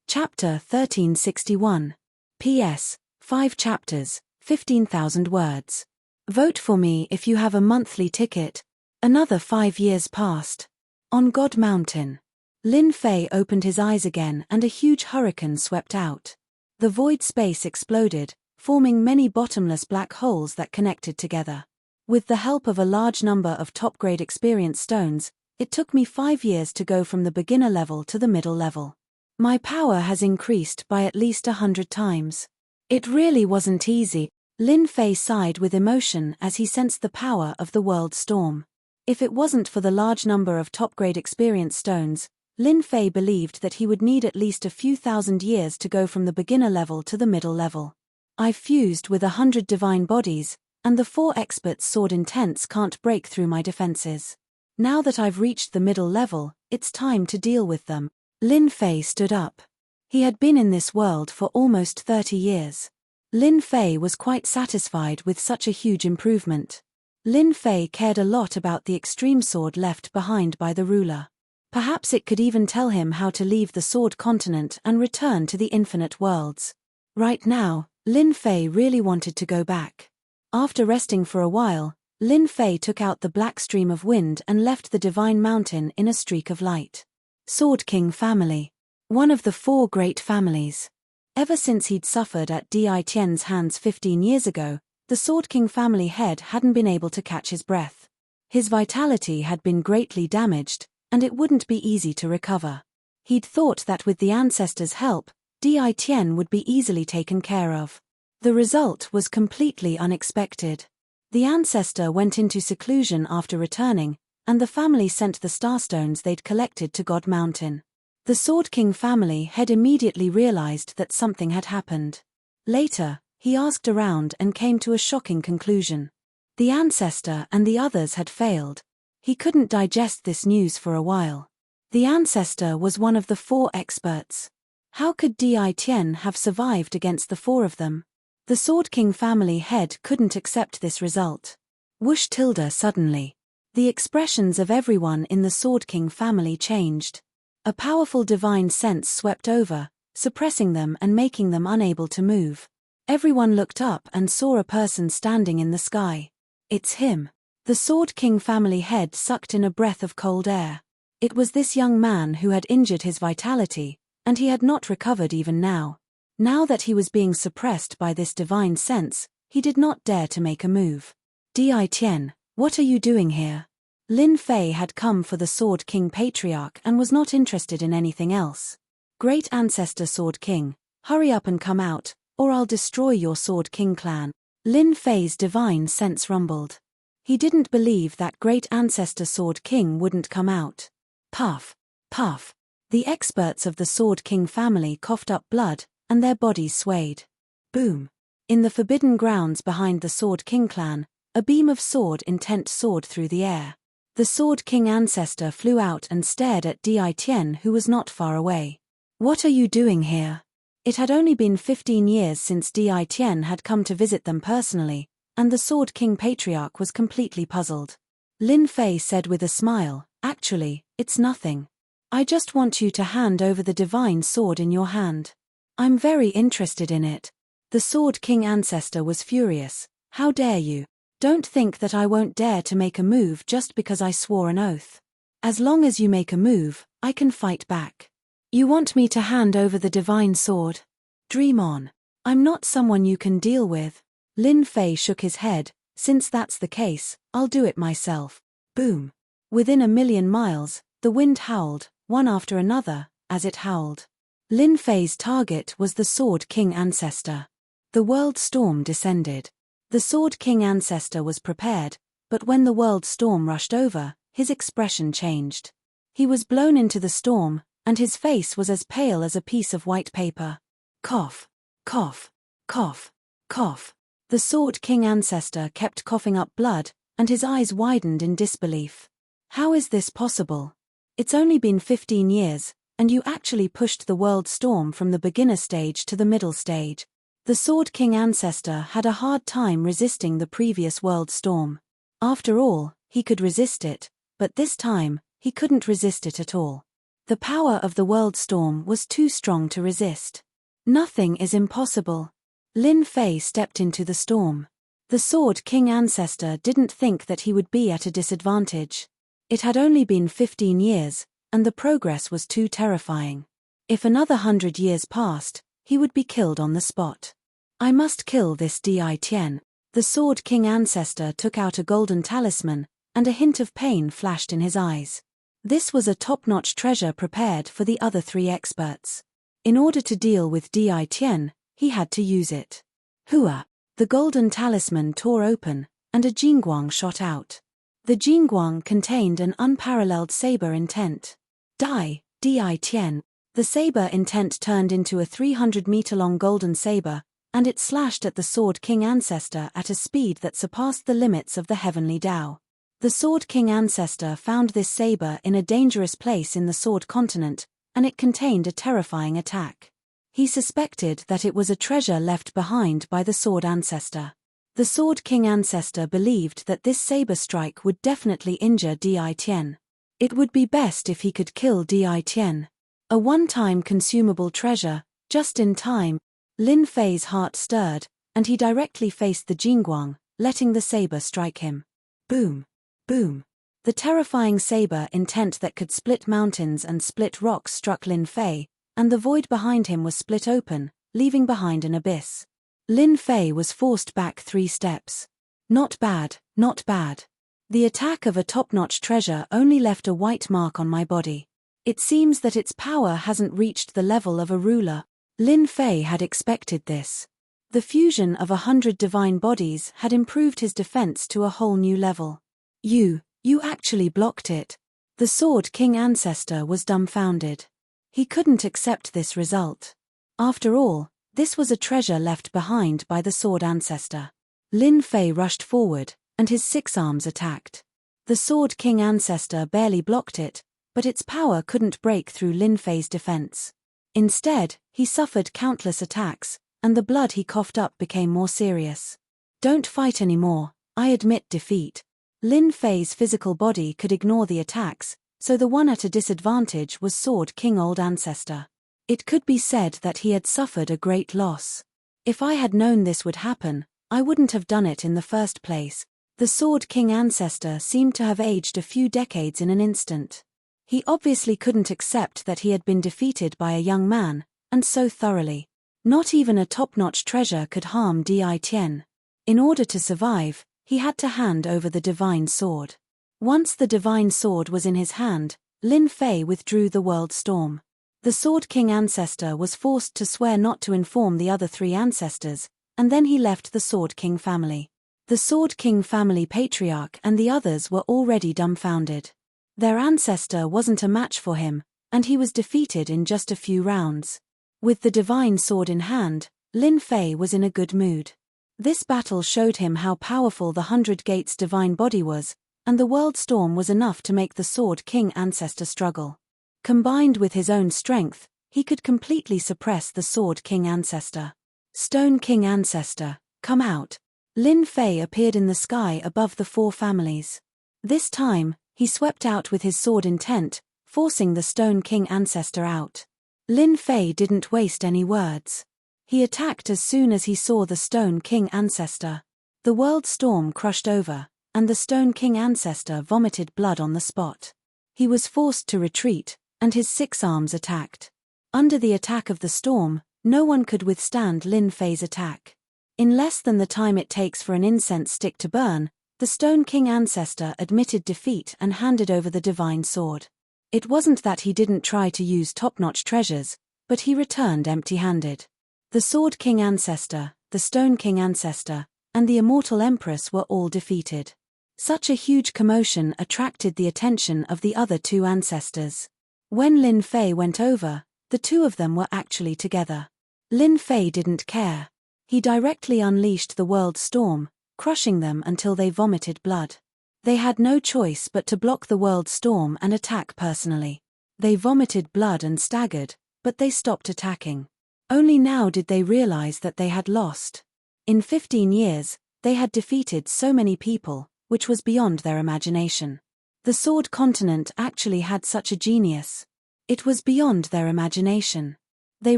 Chapter 1361. P.S. 5 chapters, 15,000 words. Vote for me if you have a monthly ticket. Another 5 years passed. On God Mountain. Lin Fei opened his eyes again and a huge hurricane swept out. The void space exploded, forming many bottomless black holes that connected together. With the help of a large number of top-grade experience stones, it took me 5 years to go from the beginner level to the middle level. My power has increased by at least 100 times. It really wasn't easy. Lin Fei sighed with emotion as he sensed the power of the World Storm. If it wasn't for the large number of top-grade experience stones, Lin Fei believed that he would need at least a few thousand years to go from the beginner level to the middle level. I've fused with 100 divine bodies, and the 4 experts' sword intents can't break through my defenses. Now that I've reached the middle level, it's time to deal with them. Lin Fei stood up. He had been in this world for almost 30 years. Lin Fei was quite satisfied with such a huge improvement. Lin Fei cared a lot about the extreme sword left behind by the ruler. Perhaps it could even tell him how to leave the Sword Continent and return to the infinite worlds. Right now, Lin Fei really wanted to go back. After resting for a while, Lin Fei took out the black stream of wind and left the divine mountain in a streak of light. Sword King family. One of the 4 great families. Ever since he'd suffered at Di Tian's hands 15 years ago, the Sword King family head hadn't been able to catch his breath. His vitality had been greatly damaged, and it wouldn't be easy to recover. He'd thought that with the ancestors' help, Di Tian would be easily taken care of. The result was completely unexpected. The ancestor went into seclusion after returning, and the family sent the starstones they'd collected to God Mountain. The Sword King family head immediately realized that something had happened. Later, he asked around and came to a shocking conclusion. The ancestor and the others had failed. He couldn't digest this news for a while. The ancestor was one of the 4 experts. How could Di Tian have survived against the 4 of them? The Sword King family head couldn't accept this result. Whoosh! Suddenly. The expressions of everyone in the Sword King family changed. A powerful divine sense swept over, suppressing them and making them unable to move. Everyone looked up and saw a person standing in the sky. It's him. The Sword King family head sucked in a breath of cold air. It was this young man who had injured his vitality, and he had not recovered even now. Now that he was being suppressed by this divine sense, he did not dare to make a move. Di Tian, what are you doing here? Lin Fei had come for the Sword King Patriarch and was not interested in anything else. Great Ancestor Sword King, hurry up and come out, or I'll destroy your Sword King clan. Lin Fei's divine sense rumbled. He didn't believe that Great Ancestor Sword King wouldn't come out. Puff, puff. The experts of the Sword King family coughed up blood, and their bodies swayed. Boom. In the forbidden grounds behind the Sword King clan, a beam of sword intent soared through the air. The Sword King ancestor flew out and stared at Di Tian, who was not far away. What are you doing here? It had only been 15 years since Di Tian had come to visit them personally, and the Sword King Patriarch was completely puzzled. Lin Fei said with a smile, Actually, it's nothing. I just want you to hand over the divine sword in your hand. I'm very interested in it. The Sword King ancestor was furious. How dare you? Don't think that I won't dare to make a move just because I swore an oath. As long as you make a move, I can fight back. You want me to hand over the divine sword? Dream on. I'm not someone you can deal with. Lin Fei shook his head. Since that's the case, I'll do it myself. Boom. Within 1,000,000 miles, the wind howled, one after another, as it howled. Lin Fei's target was the Sword King ancestor. The world storm descended. The Sword King ancestor was prepared, but when the world storm rushed over, his expression changed. He was blown into the storm, and his face was as pale as a piece of white paper. Cough, cough, cough, cough. The Sword King ancestor kept coughing up blood, and his eyes widened in disbelief. How is this possible? It's only been 15 years, and you actually pushed the world storm from the beginner stage to the middle stage. The Sword King ancestor had a hard time resisting the previous world storm. After all, he could resist it, but this time, he couldn't resist it at all. The power of the world storm was too strong to resist. Nothing is impossible. Lin Fei stepped into the storm. The Sword King ancestor didn't think that he would be at a disadvantage. It had only been 15 years, and the progress was too terrifying. If another 100 years passed, he would be killed on the spot. I must kill this Di Tian. The Sword King ancestor took out a golden talisman, and a hint of pain flashed in his eyes. This was a top-notch treasure prepared for the other 3 experts. In order to deal with Di Tian, he had to use it. Hua! The golden talisman tore open, and a jingguang shot out. The jingguang contained an unparalleled saber intent. Di Tian. The saber intent turned into a 300-meter-long golden saber, and it slashed at the Sword King ancestor at a speed that surpassed the limits of the heavenly Tao. The Sword King ancestor found this saber in a dangerous place in the Sword Continent, and it contained a terrifying attack. He suspected that it was a treasure left behind by the Sword ancestor. The Sword King ancestor believed that this saber strike would definitely injure Di Tian. It would be best if he could kill Di Tian. A one-time consumable treasure, just in time. Lin Fei's heart stirred, and he directly faced the jingguang, letting the saber strike him. Boom! Boom! The terrifying saber intent that could split mountains and split rocks struck Lin Fei, and the void behind him was split open, leaving behind an abyss. Lin Fei was forced back 3 steps. Not bad, not bad. The attack of a top-notch treasure only left a white mark on my body. It seems that its power hasn't reached the level of a ruler. Lin Fei had expected this. The fusion of 100 divine bodies had improved his defense to a whole new level. You actually blocked it. The Sword King ancestor was dumbfounded. He couldn't accept this result. After all, this was a treasure left behind by the Sword ancestor. Lin Fei rushed forward, and his 6 arms attacked. The Sword King ancestor barely blocked it, but its power couldn't break through Lin Fei's defense. Instead, he suffered countless attacks, and the blood he coughed up became more serious. Don't fight anymore, I admit defeat. Lin Fei's physical body could ignore the attacks, so the one at a disadvantage was Sword King Old Ancestor. It could be said that he had suffered a great loss. If I had known this would happen, I wouldn't have done it in the first place. The Sword King ancestor seemed to have aged a few decades in an instant. He obviously couldn't accept that he had been defeated by a young man, and so thoroughly. Not even a top-notch treasure could harm Di Tian. In order to survive, he had to hand over the divine sword. Once the divine sword was in his hand, Lin Fei withdrew the world storm. The Sword King ancestor was forced to swear not to inform the other 3 ancestors, and then he left the Sword King family. The Sword King family patriarch and the others were already dumbfounded. Their ancestor wasn't a match for him, and he was defeated in just a few rounds. With the divine sword in hand, Lin Fei was in a good mood. This battle showed him how powerful the 100 Gates divine body was, and the world storm was enough to make the Sword King ancestor struggle. Combined with his own strength, he could completely suppress the Sword King ancestor. Stone King ancestor, come out. Lin Fei appeared in the sky above the 4 families. This time, He swept out with his sword intent, forcing the Stone King ancestor out. Lin Fei didn't waste any words. He attacked as soon as he saw the Stone King ancestor. The world storm crushed over, and the Stone King ancestor vomited blood on the spot. He was forced to retreat, and his 6 arms attacked. Under the attack of the storm, no one could withstand Lin Fei's attack. In less than the time it takes for an incense stick to burn, the Stone King ancestor admitted defeat and handed over the divine sword. It wasn't that he didn't try to use top-notch treasures, but he returned empty-handed. The Sword King ancestor, the Stone King ancestor, and the Immortal Empress were all defeated. Such a huge commotion attracted the attention of the other 2 ancestors. When Lin Fei went over, the 2 of them were actually together. Lin Fei didn't care. He directly unleashed the world storm, crushing them until they vomited blood. They had no choice but to block the world storm and attack personally. They vomited blood and staggered, but they stopped attacking. Only now did they realize that they had lost. In 15 years, they had defeated so many people, which was beyond their imagination. The Sword Continent actually had such a genius. It was beyond their imagination. They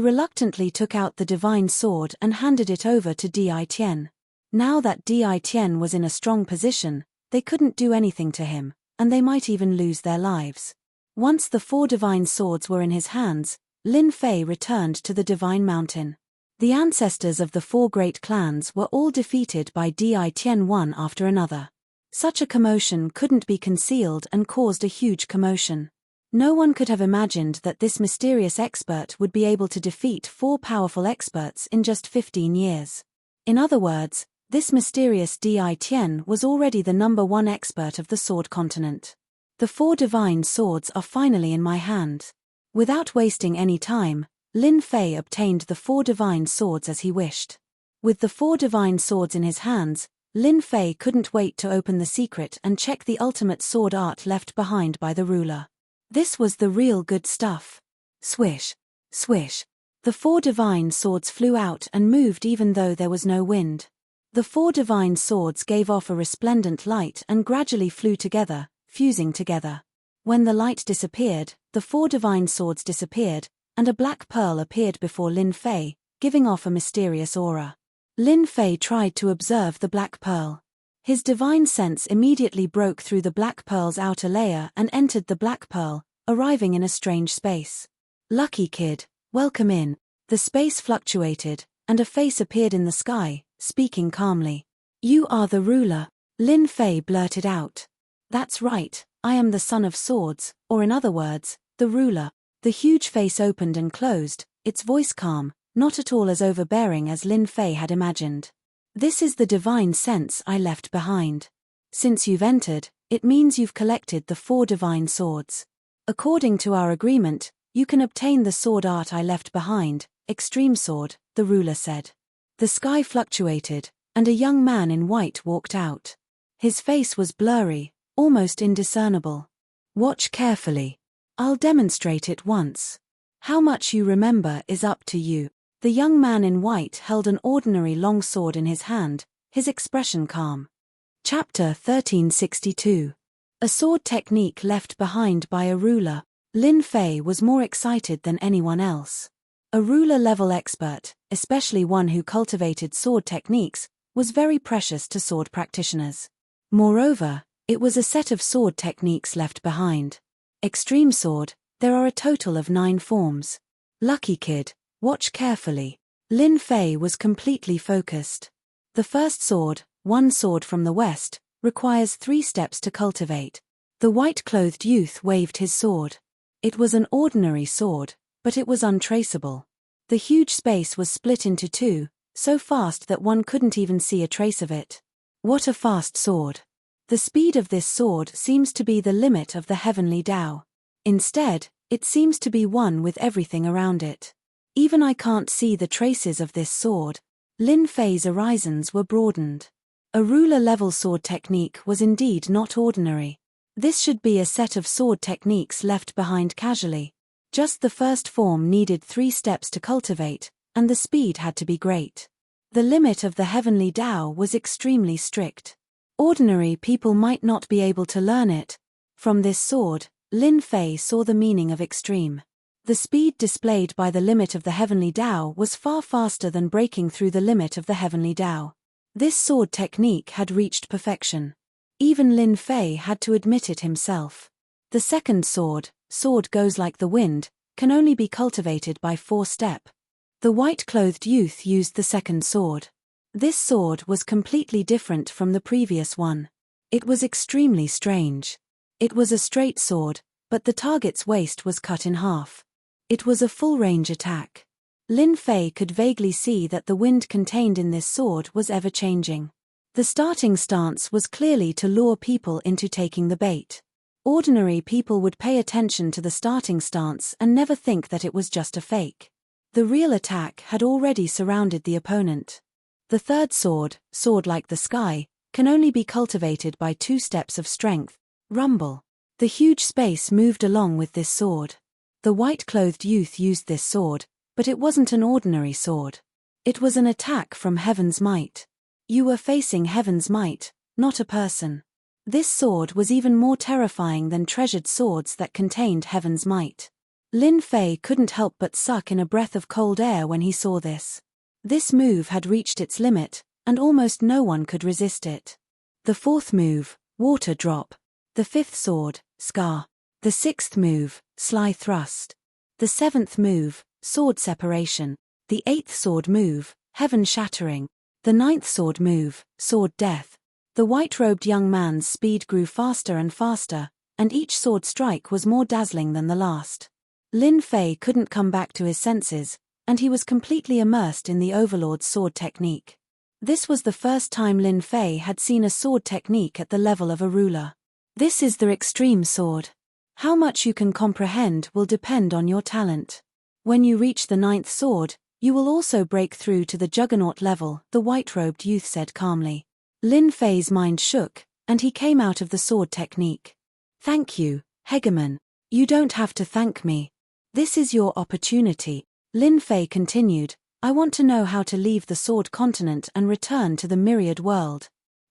reluctantly took out the divine sword and handed it over to Di Tian. Now that Di Tian was in a strong position, they couldn't do anything to him, and they might even lose their lives. Once the 4 divine swords were in his hands, Lin Fei returned to the Divine Mountain. The ancestors of the 4 great clans were all defeated by Di Tian one after another. Such a commotion couldn't be concealed and caused a huge commotion. No one could have imagined that this mysterious expert would be able to defeat 4 powerful experts in just 15 years. In other words, this mysterious Di Tian was already the #1 expert of the Sword Continent. The 4 divine swords are finally in my hand. Without wasting any time, Lin Fei obtained the 4 divine swords as he wished. With the 4 divine swords in his hands, Lin Fei couldn't wait to open the secret and check the ultimate sword art left behind by the ruler. This was the real good stuff. Swish, swish. The 4 divine swords flew out and moved even though there was no wind. The 4 divine swords gave off a resplendent light and gradually flew together, fusing together. When the light disappeared, the 4 divine swords disappeared, and a black pearl appeared before Lin Fei, giving off a mysterious aura. Lin Fei tried to observe the black pearl. His divine sense immediately broke through the black pearl's outer layer and entered the black pearl, arriving in a strange space. Lucky kid, welcome in. The space fluctuated, and a face appeared in the sky, speaking calmly. You are the ruler, Lin Fei blurted out. That's right, I am the Son of Swords, or in other words, the ruler. The huge face opened and closed, its voice calm, not at all as overbearing as Lin Fei had imagined. This is the divine sense I left behind. Since you've entered, it means you've collected the 4 divine swords. According to our agreement, you can obtain the sword art I left behind, Extreme Sword, the ruler said. The sky fluctuated, and a young man in white walked out. His face was blurry, almost indiscernible. Watch carefully. I'll demonstrate it once. How much you remember is up to you. The young man in white held an ordinary long sword in his hand, his expression calm. Chapter 1362. A sword technique left behind by a ruler. Lin Fei was more excited than anyone else. A ruler-level expert, especially one who cultivated sword techniques, was very precious to sword practitioners. Moreover, it was a set of sword techniques left behind. Extreme Sword, there are a total of 9 forms. Lucky kid, watch carefully. Lin Fei was completely focused. The first sword, one sword from the west, requires 3 steps to cultivate. The white-clothed youth waved his sword. It was an ordinary sword, but it was untraceable. The huge space was split into 2, so fast that one couldn't even see a trace of it. What a fast sword. The speed of this sword seems to be the limit of the heavenly Tao. Instead, it seems to be one with everything around it. Even I can't see the traces of this sword. Lin Fei's horizons were broadened. A ruler-level sword technique was indeed not ordinary. This should be a set of sword techniques left behind casually. Just the first form needed 3 steps to cultivate, and the speed had to be great. The limit of the heavenly Tao was extremely strict. Ordinary people might not be able to learn it. From this sword, Lin Fei saw the meaning of extreme. The speed displayed by the limit of the heavenly Tao was far faster than breaking through the limit of the heavenly Tao. This sword technique had reached perfection. Even Lin Fei had to admit it himself. The second sword goes like the wind, can only be cultivated by 4-step. The white-clothed youth used the second sword. This sword was completely different from the previous one. It was extremely strange. It was a straight sword, but the target's waist was cut in half. It was a full-range attack. Lin Fei could vaguely see that the wind contained in this sword was ever-changing. The starting stance was clearly to lure people into taking the bait. Ordinary people would pay attention to the starting stance and never think that it was just a fake. The real attack had already surrounded the opponent. The third sword like the sky, can only be cultivated by 2 steps of strength, rumble. The huge space moved along with this sword. The white-clothed youth used this sword, but it wasn't an ordinary sword. It was an attack from heaven's might. You were facing heaven's might, not a person. This sword was even more terrifying than treasured swords that contained heaven's might. Lin Fei couldn't help but suck in a breath of cold air when he saw this. This move had reached its limit, and almost no one could resist it. The fourth move, water drop. The fifth sword, scar. The sixth move, sly thrust. The seventh move, sword separation. The eighth sword move, heaven shattering. The ninth sword move, sword death. The white-robed young man's speed grew faster and faster, and each sword strike was more dazzling than the last. Lin Fei couldn't come back to his senses, and he was completely immersed in the Overlord's sword technique. This was the first time Lin Fei had seen a sword technique at the level of a ruler. This is the extreme sword. How much you can comprehend will depend on your talent. When you reach the ninth sword, you will also break through to the juggernaut level, the white-robed youth said calmly. Lin Fei's mind shook, and he came out of the sword technique. Thank you, Hegemon. You don't have to thank me. This is your opportunity. Lin Fei continued, I want to know how to leave the sword continent and return to the myriad world.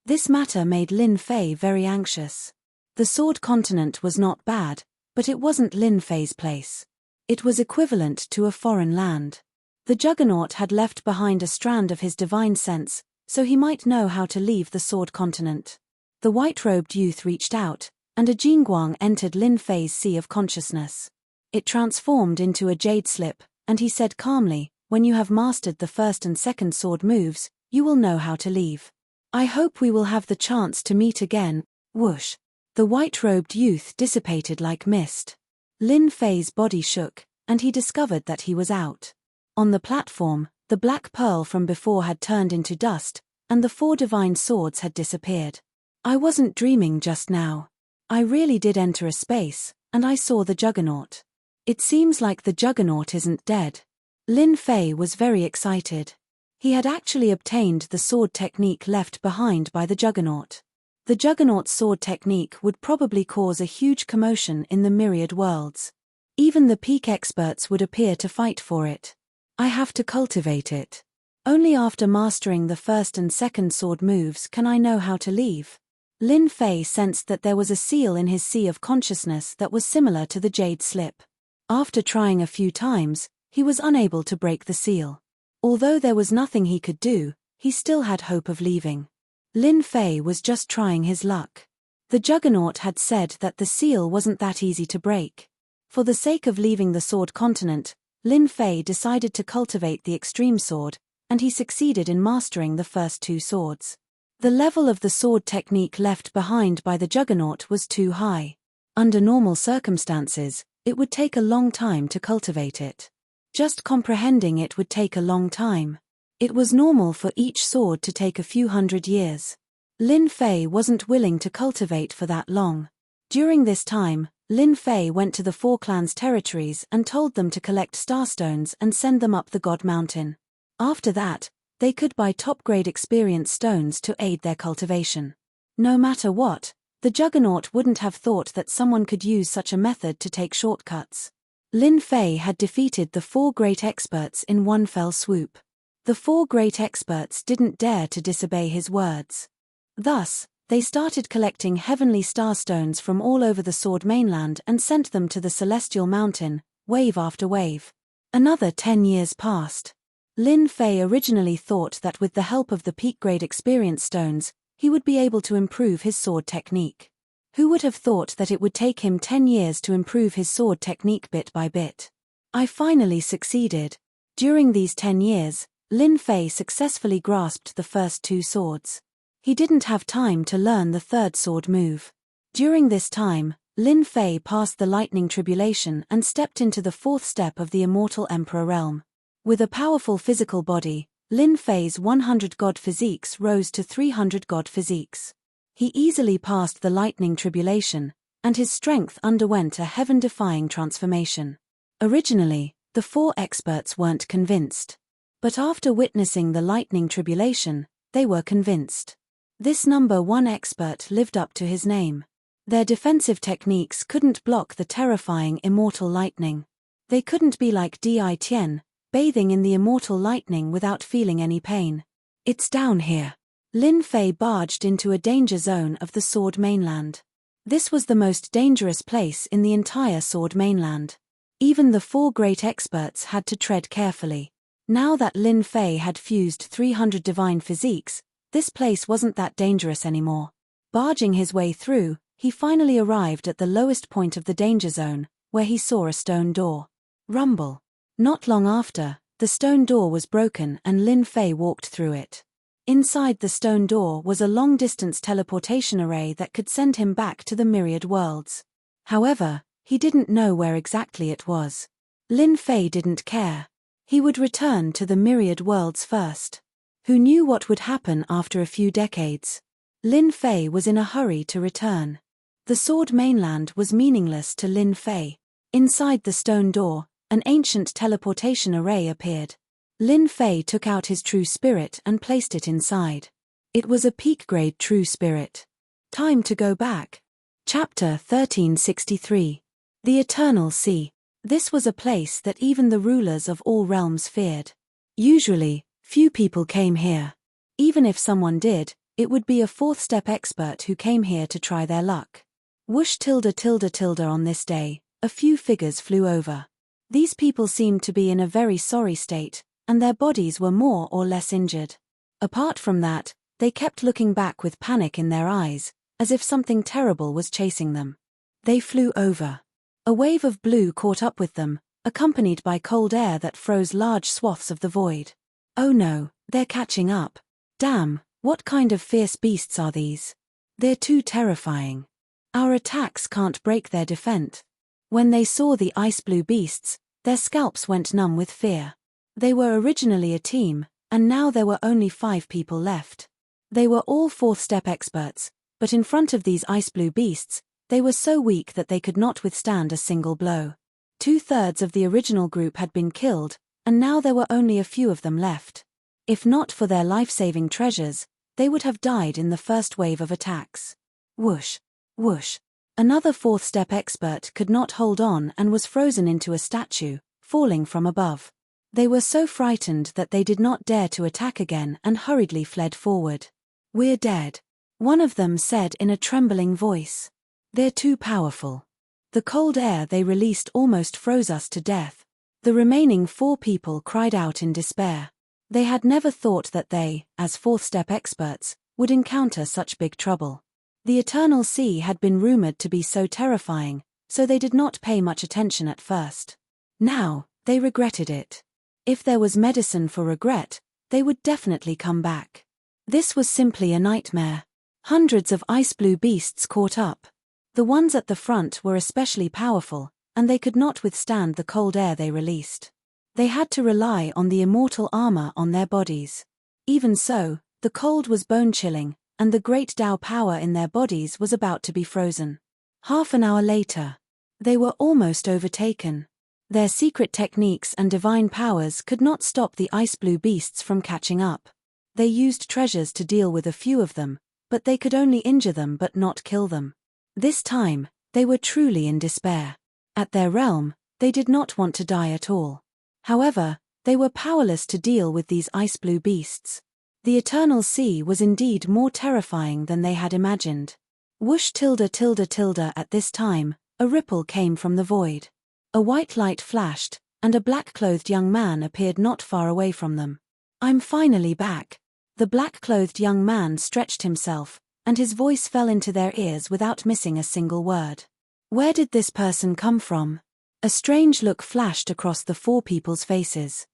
This matter made Lin Fei very anxious. The sword continent was not bad, but it wasn't Lin Fei's place. It was equivalent to a foreign land. The juggernaut had left behind a strand of his divine sense, so he might know how to leave the sword continent. The white-robed youth reached out, and a jingguang entered Lin Fei's sea of consciousness. It transformed into a jade slip, and he said calmly, when you have mastered the first and second sword moves, you will know how to leave. I hope we will have the chance to meet again. Whoosh. The white-robed youth dissipated like mist. Lin Fei's body shook, and he discovered that he was out. On the platform, the black pearl from before had turned into dust, and the 4 divine swords had disappeared. I wasn't dreaming just now. I really did enter a space, and I saw the juggernaut. It seems like the juggernaut isn't dead. Lin Fei was very excited. He had actually obtained the sword technique left behind by the juggernaut. The juggernaut's sword technique would probably cause a huge commotion in the myriad worlds. Even the peak experts would appear to fight for it. I have to cultivate it. Only after mastering the first and second sword moves can I know how to leave. Lin Fei sensed that there was a seal in his sea of consciousness that was similar to the jade slip. After trying a few times, he was unable to break the seal. Although there was nothing he could do, he still had hope of leaving. Lin Fei was just trying his luck. The juggernaut had said that the seal wasn't that easy to break. For the sake of leaving the sword continent, Lin Fei decided to cultivate the extreme sword, and he succeeded in mastering the first 2 swords. The level of the sword technique left behind by the juggernaut was too high. Under normal circumstances, it would take a long time to cultivate it. Just comprehending it would take a long time. It was normal for each sword to take a few hundred years. Lin Fei wasn't willing to cultivate for that long. During this time, Lin Fei went to the 4 clans' territories and told them to collect starstones and send them up the God Mountain. After that, they could buy top-grade experience stones to aid their cultivation. No matter what, the juggernaut wouldn't have thought that someone could use such a method to take shortcuts. Lin Fei had defeated the 4 great experts in one fell swoop. The 4 great experts didn't dare to disobey his words. Thus, They started collecting heavenly starstones from all over the Sword mainland and sent them to the Celestial Mountain, wave after wave. Another 10 years passed. Lin Fei originally thought that with the help of the peak-grade experience stones, he would be able to improve his sword technique. Who would have thought that it would take him 10 years to improve his sword technique bit by bit? I finally succeeded. During these 10 years, Lin Fei successfully grasped the first 2 swords. He didn't have time to learn the third sword move. During this time, Lin Fei passed the lightning tribulation and stepped into the 4th step of the Immortal Emperor realm. With a powerful physical body, Lin Fei's 100 god physiques rose to 300 god physiques. He easily passed the lightning tribulation, and his strength underwent a heaven-defying transformation. Originally, the 4 experts weren't convinced. But after witnessing the lightning tribulation, they were convinced. This number 1 expert lived up to his name. Their defensive techniques couldn't block the terrifying immortal lightning. They couldn't be like Di Tian, bathing in the immortal lightning without feeling any pain. It's down here. Lin Fei barged into a danger zone of the Sword mainland. This was the most dangerous place in the entire Sword mainland. Even the 4 great experts had to tread carefully. Now that Lin Fei had fused 300 divine physiques, this place wasn't that dangerous anymore. Barging his way through, he finally arrived at the lowest point of the danger zone, where he saw a stone door. Rumble. Not long after, the stone door was broken and Lin Fei walked through it. Inside the stone door was a long-distance teleportation array that could send him back to the myriad worlds. However, he didn't know where exactly it was. Lin Fei didn't care. He would return to the myriad worlds first. Who knew what would happen after a few decades? Lin Fei was in a hurry to return. The Sword mainland was meaningless to Lin Fei. Inside the stone door, an ancient teleportation array appeared. Lin Fei took out his true spirit and placed it inside. It was a peak-grade true spirit. Time to go back. Chapter 1363. The Eternal Sea. This was a place that even the rulers of all realms feared. Usually, few people came here. Even if someone did, it would be a 4th step expert who came here to try their luck. Whoosh tilde tilde tilde on this day, a few figures flew over. These people seemed to be in a very sorry state, and their bodies were more or less injured. Apart from that, they kept looking back with panic in their eyes, as if something terrible was chasing them. They flew over. A wave of blue caught up with them, accompanied by cold air that froze large swaths of the void. Oh no, they're catching up. Damn, what kind of fierce beasts are these? They're too terrifying. Our attacks can't break their defense. When they saw the ice blue beasts, their scalps went numb with fear. They were originally a team, and now there were only 5 people left. They were all 4th step experts, but in front of these ice blue beasts, they were so weak that they could not withstand a single blow. 2/3 of the original group had been killed, and now there were only a few of them left. If not for their life-saving treasures, they would have died in the first wave of attacks. Whoosh, whoosh. Another 4th step expert could not hold on and was frozen into a statue, falling from above. They were so frightened that they did not dare to attack again and hurriedly fled forward. We're dead. One of them said in a trembling voice. They're too powerful. The cold air they released almost froze us to death. The remaining 4 people cried out in despair. They had never thought that they, as 4th step experts, would encounter such big trouble. The Eternal Sea had been rumored to be so terrifying, so they did not pay much attention at first. Now, they regretted it. If there was medicine for regret, they would definitely come back. This was simply a nightmare. Hundreds of ice blue beasts caught up. The ones at the front were especially powerful, and they could not withstand the cold air they released. They had to rely on the immortal armor on their bodies. Even so, the cold was bone-chilling, and the great Tao power in their bodies was about to be frozen. Half an hour later, they were almost overtaken. Their secret techniques and divine powers could not stop the ice blue beasts from catching up. They used treasures to deal with a few of them, but they could only injure them but not kill them. This time, they were truly in despair. At their realm, they did not want to die at all. However, they were powerless to deal with these ice blue beasts. The eternal sea was indeed more terrifying than they had imagined. Whoosh tilde tilde tilde at this time, a ripple came from the void. A white light flashed, and a black-clothed young man appeared not far away from them. I'm finally back. The black-clothed young man stretched himself, and his voice fell into their ears without missing a single word. Where did this person come from? A strange look flashed across the four people's faces.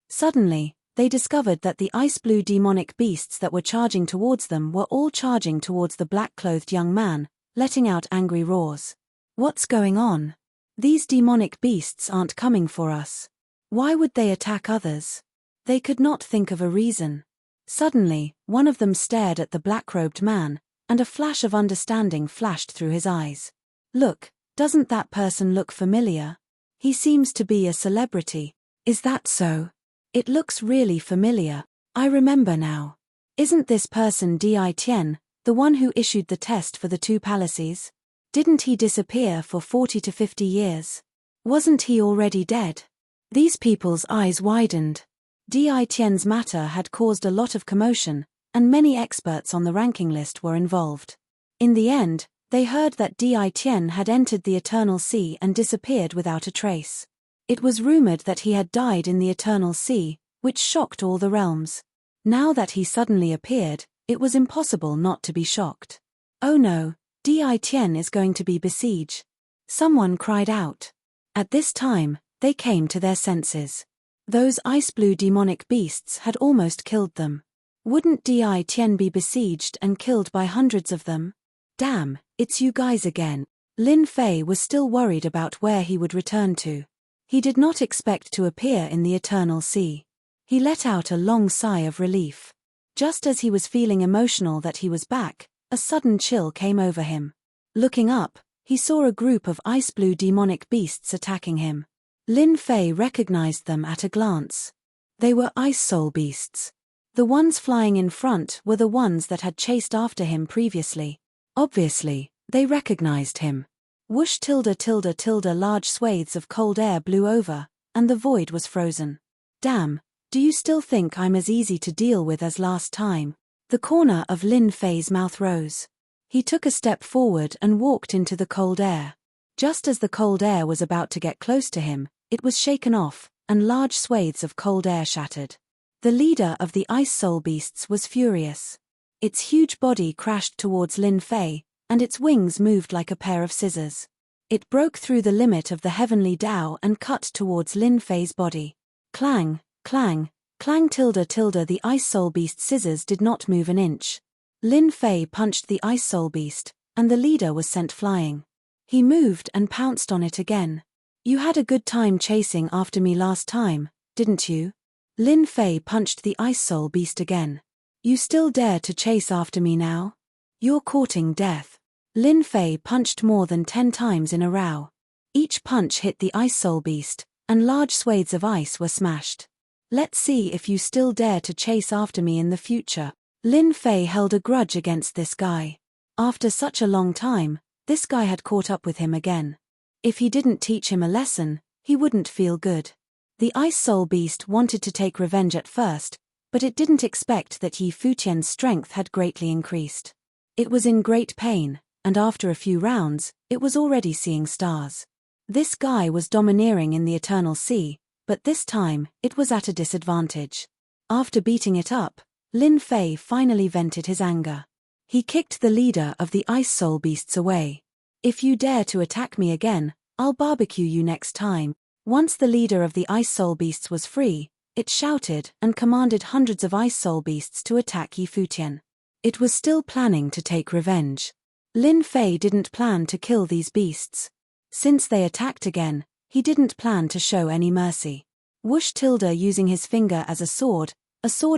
Suddenly, they discovered that the ice-blue demonic beasts that were charging towards them were all charging towards the black-clothed young man, letting out angry roars. What's going on? These demonic beasts aren't coming for us. Why would they attack others? They could not think of a reason. Suddenly, one of them stared at the black-robed man, and a flash of understanding flashed through his eyes. Look, doesn't that person look familiar? He seems to be a celebrity. Is that so? It looks really familiar. I remember now. Isn't this person Di Tian, the one who issued the test for the two palaces? Didn't he disappear for 40 to 50 years? Wasn't he already dead? These people's eyes widened. Di Tian's matter had caused a lot of commotion, and many experts on the ranking list were involved. In the end, they heard that Di Tian had entered the Eternal Sea and disappeared without a trace. It was rumored that he had died in the Eternal Sea, which shocked all the realms. Now that he suddenly appeared, it was impossible not to be shocked. Oh no, Di Tian is going to be besieged. Someone cried out. At this time, they came to their senses. Those ice-blue demonic beasts had almost killed them. Wouldn't Di Tian be besieged and killed by hundreds of them? Damn, it's you guys again. Lin Fei was still worried about where he would return to. He did not expect to appear in the Eternal Sea. He let out a long sigh of relief. Just as he was feeling emotional that he was back, a sudden chill came over him. Looking up, he saw a group of ice-blue demonic beasts attacking him. Lin Fei recognized them at a glance. They were ice soul beasts. The ones flying in front were the ones that had chased after him previously. Obviously, they recognized him. Whoosh tilde tilde tilde large swathes of cold air blew over, and the void was frozen. Damn, do you still think I'm as easy to deal with as last time? The corner of Lin Fei's mouth rose. He took a step forward and walked into the cold air. Just as the cold air was about to get close to him, it was shaken off, and large swathes of cold air shattered. The leader of the ice soul beasts was furious. Its huge body crashed towards Lin Fei, and its wings moved like a pair of scissors. It broke through the limit of the heavenly Tao and cut towards Lin Fei's body. Clang, clang, clang tilde tilde the ice soul beast scissors did not move an inch. Lin Fei punched the ice soul beast, and the leader was sent flying. He moved and pounced on it again. You had a good time chasing after me last time, didn't you? Lin Fei punched the ice soul beast again. You still dare to chase after me now? You're courting death. Lin Fei punched more than 10 times in a row. Each punch hit the ice soul beast, and large swathes of ice were smashed. Let's see if you still dare to chase after me in the future. Lin Fei held a grudge against this guy. After such a long time, this guy had caught up with him again. If he didn't teach him a lesson, he wouldn't feel good. The ice soul beast wanted to take revenge at first, but it didn't expect that Yi Futian's strength had greatly increased. It was in great pain, and after a few rounds, it was already seeing stars. This guy was domineering in the Eternal Sea, but this time, it was at a disadvantage. After beating it up, Lin Fei finally vented his anger. He kicked the leader of the ice soul beasts away. If you dare to attack me again, I'll barbecue you next time. Once the leader of the ice soul beasts was free, it shouted and commanded hundreds of ice soul beasts to attack Yi Futian. It was still planning to take revenge. Lin Fei didn't plan to kill these beasts. Since they attacked again, he didn't plan to show any mercy. Whoosh tilde using his finger as a sword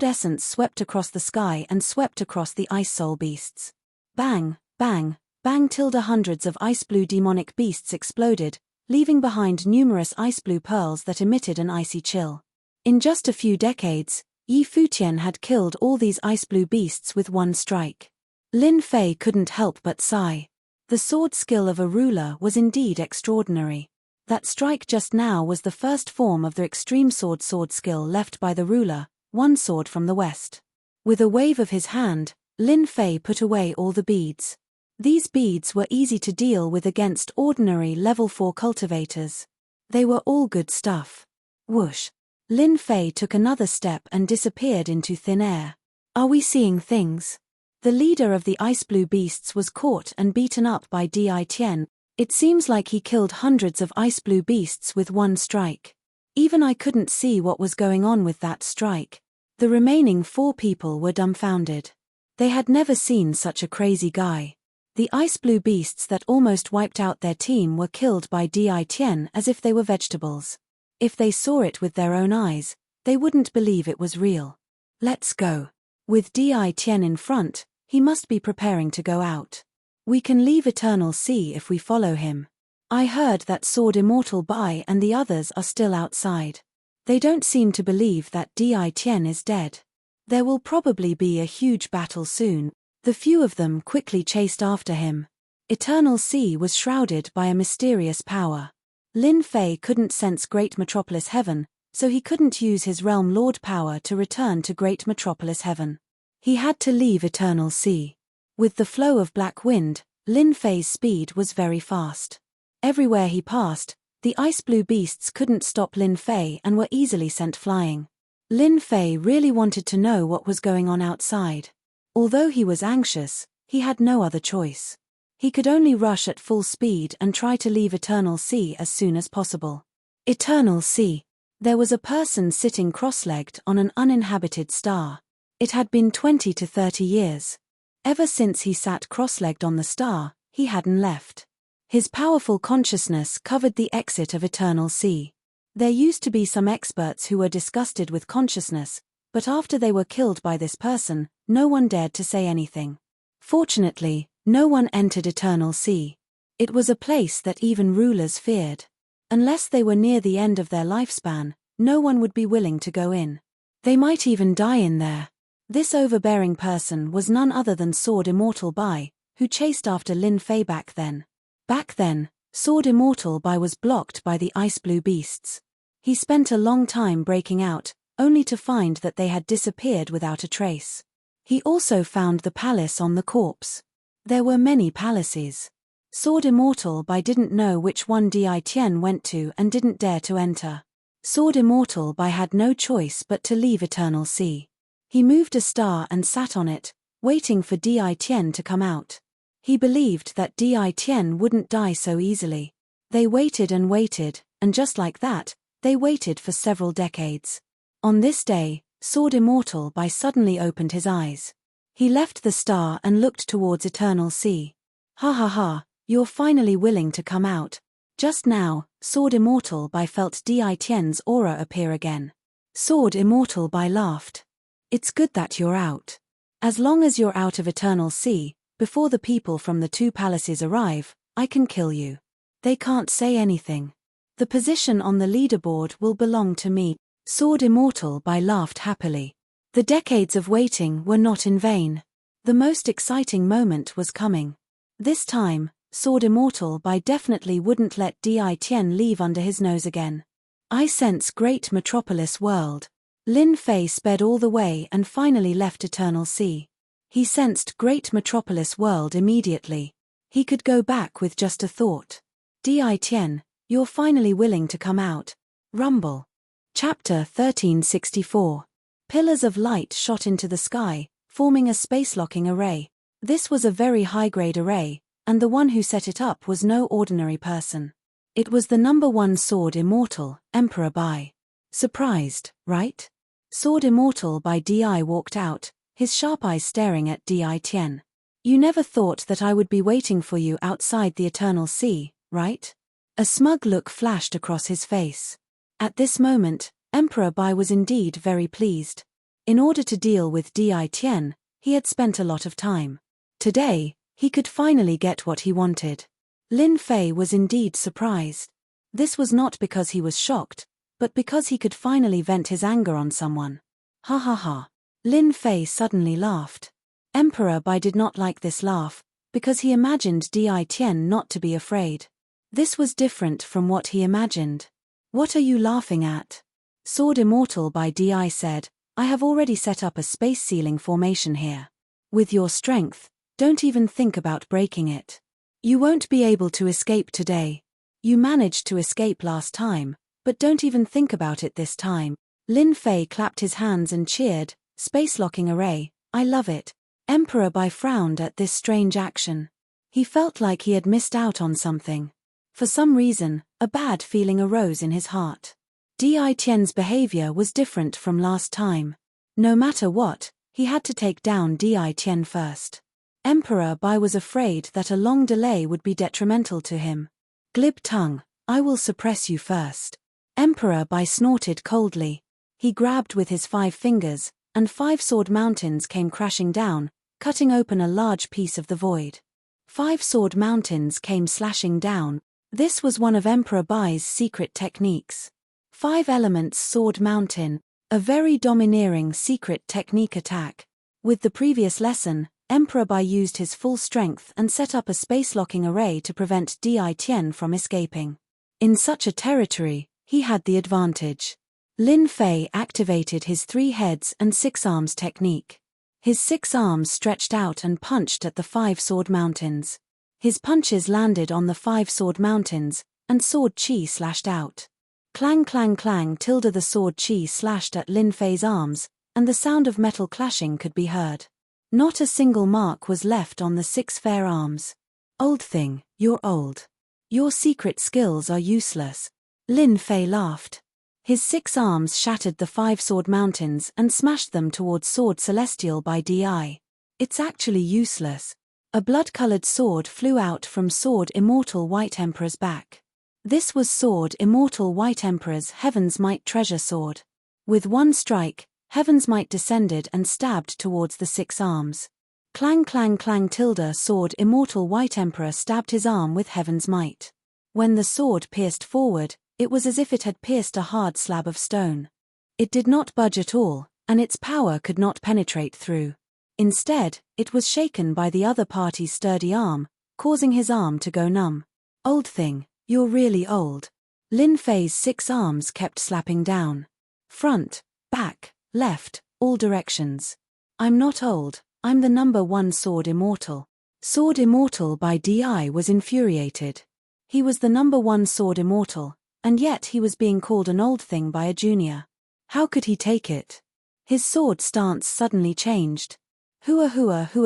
essence swept across the sky and swept across the ice soul beasts. Bang, bang, bang tilde hundreds of ice-blue demonic beasts exploded, leaving behind numerous ice-blue pearls that emitted an icy chill. In just a few decades, Yi Futian had killed all these ice-blue beasts with one strike. Lin Fei couldn't help but sigh. The sword skill of a ruler was indeed extraordinary. That strike just now was the first form of the extreme sword skill left by the ruler, one sword from the west. With a wave of his hand, Lin Fei put away all the beads. These beads were easy to deal with against ordinary level 4 cultivators. They were all good stuff. Whoosh! Lin Fei took another step and disappeared into thin air. Are we seeing things? The leader of the ice blue beasts was caught and beaten up by Di Tian. It seems like he killed hundreds of ice blue beasts with one strike. Even I couldn't see what was going on with that strike. The remaining 4 people were dumbfounded. They had never seen such a crazy guy. The ice blue beasts that almost wiped out their team were killed by Di Tian as if they were vegetables. If they saw it with their own eyes, they wouldn't believe it was real. Let's go. With Di Tian in front, he must be preparing to go out. We can leave Eternal Sea if we follow him. I heard that Sword Immortal Bai and the others are still outside. They don't seem to believe that Di Tian is dead. There will probably be a huge battle soon. The few of them quickly chased after him. Eternal Sea was shrouded by a mysterious power. Lin Fei couldn't sense Great Metropolis Heaven, so he couldn't use his Realm Lord power to return to Great Metropolis Heaven. He had to leave Eternal Sea. With the flow of black wind, Lin Fei's speed was very fast. Everywhere he passed, the ice blue beasts couldn't stop Lin Fei and were easily sent flying. Lin Fei really wanted to know what was going on outside. Although he was anxious, he had no other choice. He could only rush at full speed and try to leave Eternal Sea as soon as possible. Eternal Sea. There was a person sitting cross-legged on an uninhabited star. It had been 20 to 30 years. Ever since he sat cross-legged on the star, he hadn't left. His powerful consciousness covered the exit of Eternal Sea. There used to be some experts who were disgusted with consciousness, but after they were killed by this person, no one dared to say anything. Fortunately, no one entered Eternal Sea. It was a place that even rulers feared. Unless they were near the end of their lifespan, no one would be willing to go in. They might even die in there. This overbearing person was none other than Sword Immortal Bai, who chased after Lin Fei back then. Back then, Sword Immortal Bai was blocked by the ice blue beasts. He spent a long time breaking out, only to find that they had disappeared without a trace. He also found the palace on the corpse. There were many palaces. Sword Immortal Bai didn't know which one Di Tian went to and didn't dare to enter. Sword Immortal Bai had no choice but to leave Eternal Sea. He moved a star and sat on it, waiting for Di Tian to come out. He believed that Di Tian wouldn't die so easily. They waited and waited, and just like that, they waited for several decades. On this day, Sword Immortal Bai suddenly opened his eyes. He left the star and looked towards Eternal Sea. Ha ha ha, you're finally willing to come out. Just now, Sword Immortal Bai felt Di Tian's aura appear again. Sword Immortal Bai laughed. It's good that you're out. As long as you're out of Eternal Sea, before the people from the 2 palaces arrive, I can kill you. They can't say anything. The position on the leaderboard will belong to me. Sword Immortal Bai laughed happily. The decades of waiting were not in vain. The most exciting moment was coming. This time, Sword Immortal Bai definitely wouldn't let Di Tian leave under his nose again. I sense Great Metropolis World. Lin Fei sped all the way and finally left Eternal Sea. He sensed Great Metropolis World immediately. He could go back with just a thought. Di Tian, you're finally willing to come out. Rumble. Chapter 1364. Pillars of light shot into the sky, forming a space-locking array. This was a very high-grade array, and the one who set it up was no ordinary person. It was the number 1 Sword Immortal, Emperor Bai. Surprised, right? Sword Immortal Bai Di walked out, his sharp eyes staring at Di Tian. You never thought that I would be waiting for you outside the Eternal Sea, right? A smug look flashed across his face. At this moment, Emperor Bai was indeed very pleased. In order to deal with Di Tian, he had spent a lot of time. Today, he could finally get what he wanted. Lin Fei was indeed surprised. This was not because he was shocked, but because he could finally vent his anger on someone. Ha ha ha. Lin Fei suddenly laughed. Emperor Bai did not like this laugh, because he imagined Di Tian not to be afraid. This was different from what he imagined. What are you laughing at? Sword Immortal Bai Di said, I have already set up a space ceiling formation here. With your strength, don't even think about breaking it. You won't be able to escape today. You managed to escape last time, but don't even think about it this time. Lin Fei clapped his hands and cheered, space-locking array, I love it. Emperor Bai frowned at this strange action. He felt like he had missed out on something. For some reason, a bad feeling arose in his heart. Di Tian's behavior was different from last time. No matter what, he had to take down Di Tian first. Emperor Bai was afraid that a long delay would be detrimental to him. Glib tongue, I will suppress you first. Emperor Bai snorted coldly. He grabbed with his 5 fingers, and 5 sword mountains came crashing down, cutting open a large piece of the void. 5 sword mountains came slashing down. This was one of Emperor Bai's secret techniques. 5 elements sword mountain, a very domineering secret technique attack. With the previous lesson, Emperor Bai used his full strength and set up a space-locking array to prevent Di Tian from escaping. In such a territory, he had the advantage. Lin Fei activated his 3 heads and 6 arms technique. His 6 arms stretched out and punched at the 5 sword mountains. His punches landed on the 5 sword mountains, and sword chi slashed out. Clang clang clang tilde the sword chi slashed at Lin Fei's arms, and the sound of metal clashing could be heard. Not a single mark was left on the 6 fair arms. Old thing, you're old. Your secret skills are useless. Lin Fei laughed. His 6 arms shattered the 5 sword mountains and smashed them towards Sword Celestial by Di. It's actually useless. A blood-colored sword flew out from Sword Immortal White Emperor's back. This was Sword Immortal White Emperor's Heaven's Might treasure sword. With one strike, Heaven's Might descended and stabbed towards the 6 arms. Clang clang clang tilde Sword Immortal White Emperor stabbed his arm with Heaven's Might. When the sword pierced forward, it was as if it had pierced a hard slab of stone. It did not budge at all, and its power could not penetrate through. Instead, it was shaken by the other party's sturdy arm, causing his arm to go numb. Old thing, you're really old. Lin Fei's 6 arms kept slapping down. Front, back, left, all directions. I'm not old, I'm the number 1 Sword Immortal. Sword Immortal by Di was infuriated. He was the number 1 Sword Immortal, and yet he was being called an old thing by a junior. How could he take it? His sword stance suddenly changed. Hua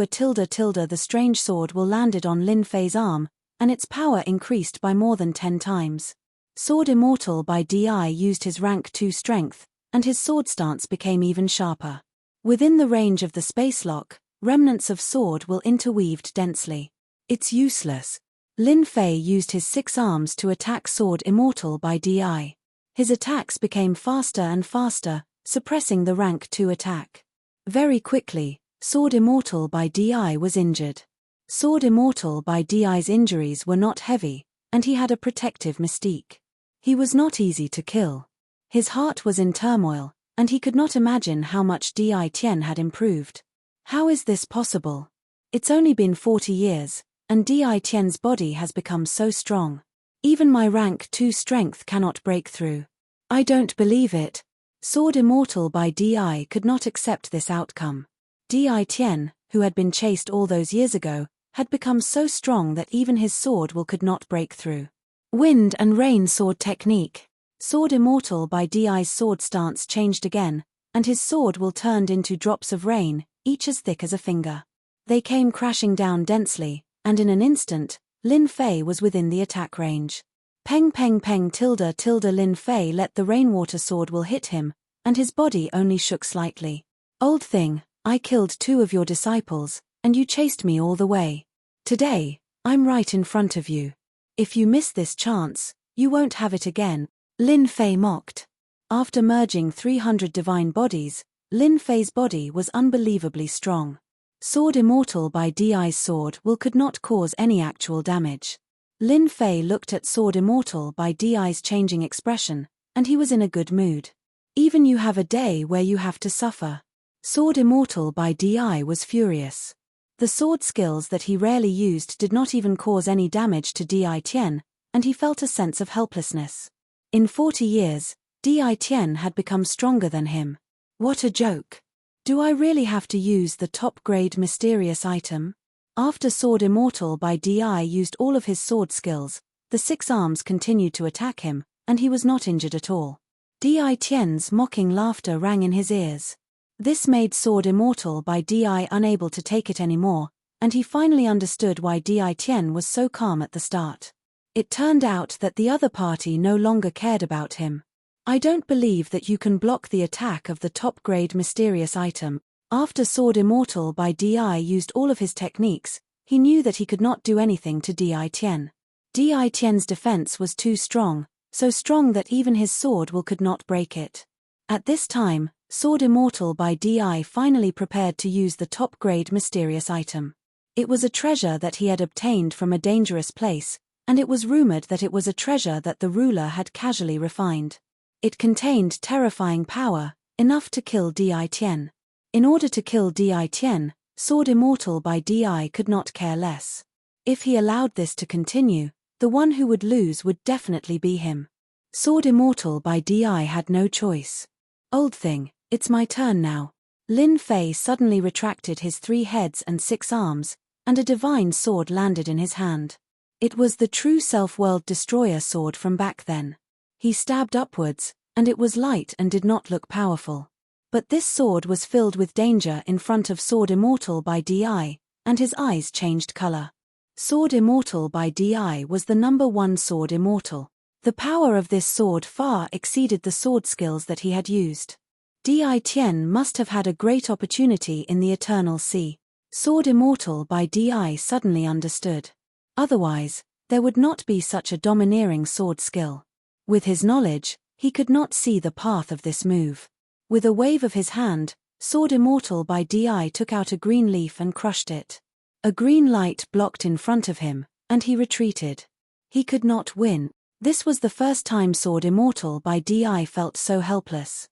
tilde tilde the strange sword will landed on Lin Fei's arm, and its power increased by more than 10 times. Sword Immortal by Di used his rank 2 strength, and his sword stance became even sharper. Within the range of the space lock, remnants of sword will interweaved densely. It's useless. Lin Fei used his 6 arms to attack Sword Immortal by Di. His attacks became faster and faster, suppressing the rank 2 attack. Very quickly, Sword Immortal by Di was injured. Sword Immortal by Di's injuries were not heavy, and he had a protective mystique. He was not easy to kill. His heart was in turmoil, and he could not imagine how much Di Tian had improved. How is this possible? It's only been 40 years, and Di Tian's body has become so strong. Even my rank 2 strength cannot break through. I don't believe it. Sword Immortal by Di could not accept this outcome. Di Tian, who had been chased all those years ago, had become so strong that even his sword will could not break through. Wind and Rain Sword Technique. Sword Immortal by Di's sword stance changed again, and his sword will turned into drops of rain, each as thick as a finger. They came crashing down densely, and in an instant, Lin Fei was within the attack range. Peng peng peng tilde tilde Lin Fei let the rainwater sword will hit him, and his body only shook slightly. Old thing, I killed 2 of your disciples, and you chased me all the way. Today, I'm right in front of you. If you miss this chance, you won't have it again. Lin Fei mocked. After merging 300 divine bodies, Lin Fei's body was unbelievably strong. Sword Immortal by Di's sword will could not cause any actual damage. Lin Fei looked at Sword Immortal by Di's changing expression, and he was in a good mood. Even you have a day where you have to suffer. Sword Immortal by Di was furious. The sword skills that he rarely used did not even cause any damage to Di Tian, and he felt a sense of helplessness. In 40 years, Di Tian had become stronger than him. What a joke. Do I really have to use the top-grade mysterious item? After Sword Immortal by DI used all of his sword skills, the 6 arms continued to attack him, and he was not injured at all. Di Tian's mocking laughter rang in his ears. This made Sword Immortal by DI unable to take it anymore, and he finally understood why Di Tian was so calm at the start. It turned out that the other party no longer cared about him. I don't believe that you can block the attack of the top-grade mysterious item. After Sword Immortal by DI used all of his techniques, he knew that he could not do anything to Di Tian. Di Tian's defense was too strong, so strong that even his sword could not break it. At this time, Sword Immortal by DI finally prepared to use the top-grade mysterious item. It was a treasure that he had obtained from a dangerous place, and it was rumored that it was a treasure that the ruler had casually refined. It contained terrifying power, enough to kill Di Tian. In order to kill Di Tian, Sword Immortal by DI could not care less. If he allowed this to continue, the one who would lose would definitely be him. Sword Immortal by DI had no choice. Old thing, it's my turn now. Lin Fei suddenly retracted his 3 heads and 6 arms, and a divine sword landed in his hand. It was the true self-world destroyer sword from back then. He stabbed upwards, and it was light and did not look powerful. But this sword was filled with danger in front of Sword Immortal by DI, and his eyes changed color. Sword Immortal by DI was the #1 Sword Immortal. The power of this sword far exceeded the sword skills that he had used. Di Tian must have had a great opportunity in the Eternal Sea. Sword Immortal by DI suddenly understood. Otherwise, there would not be such a domineering sword skill. With his knowledge, he could not see the path of this move. With a wave of his hand, Sword Immortal by DI took out a green leaf and crushed it. A green light blocked in front of him, and he retreated. He could not win. This was the first time Sword Immortal by DI felt so helpless.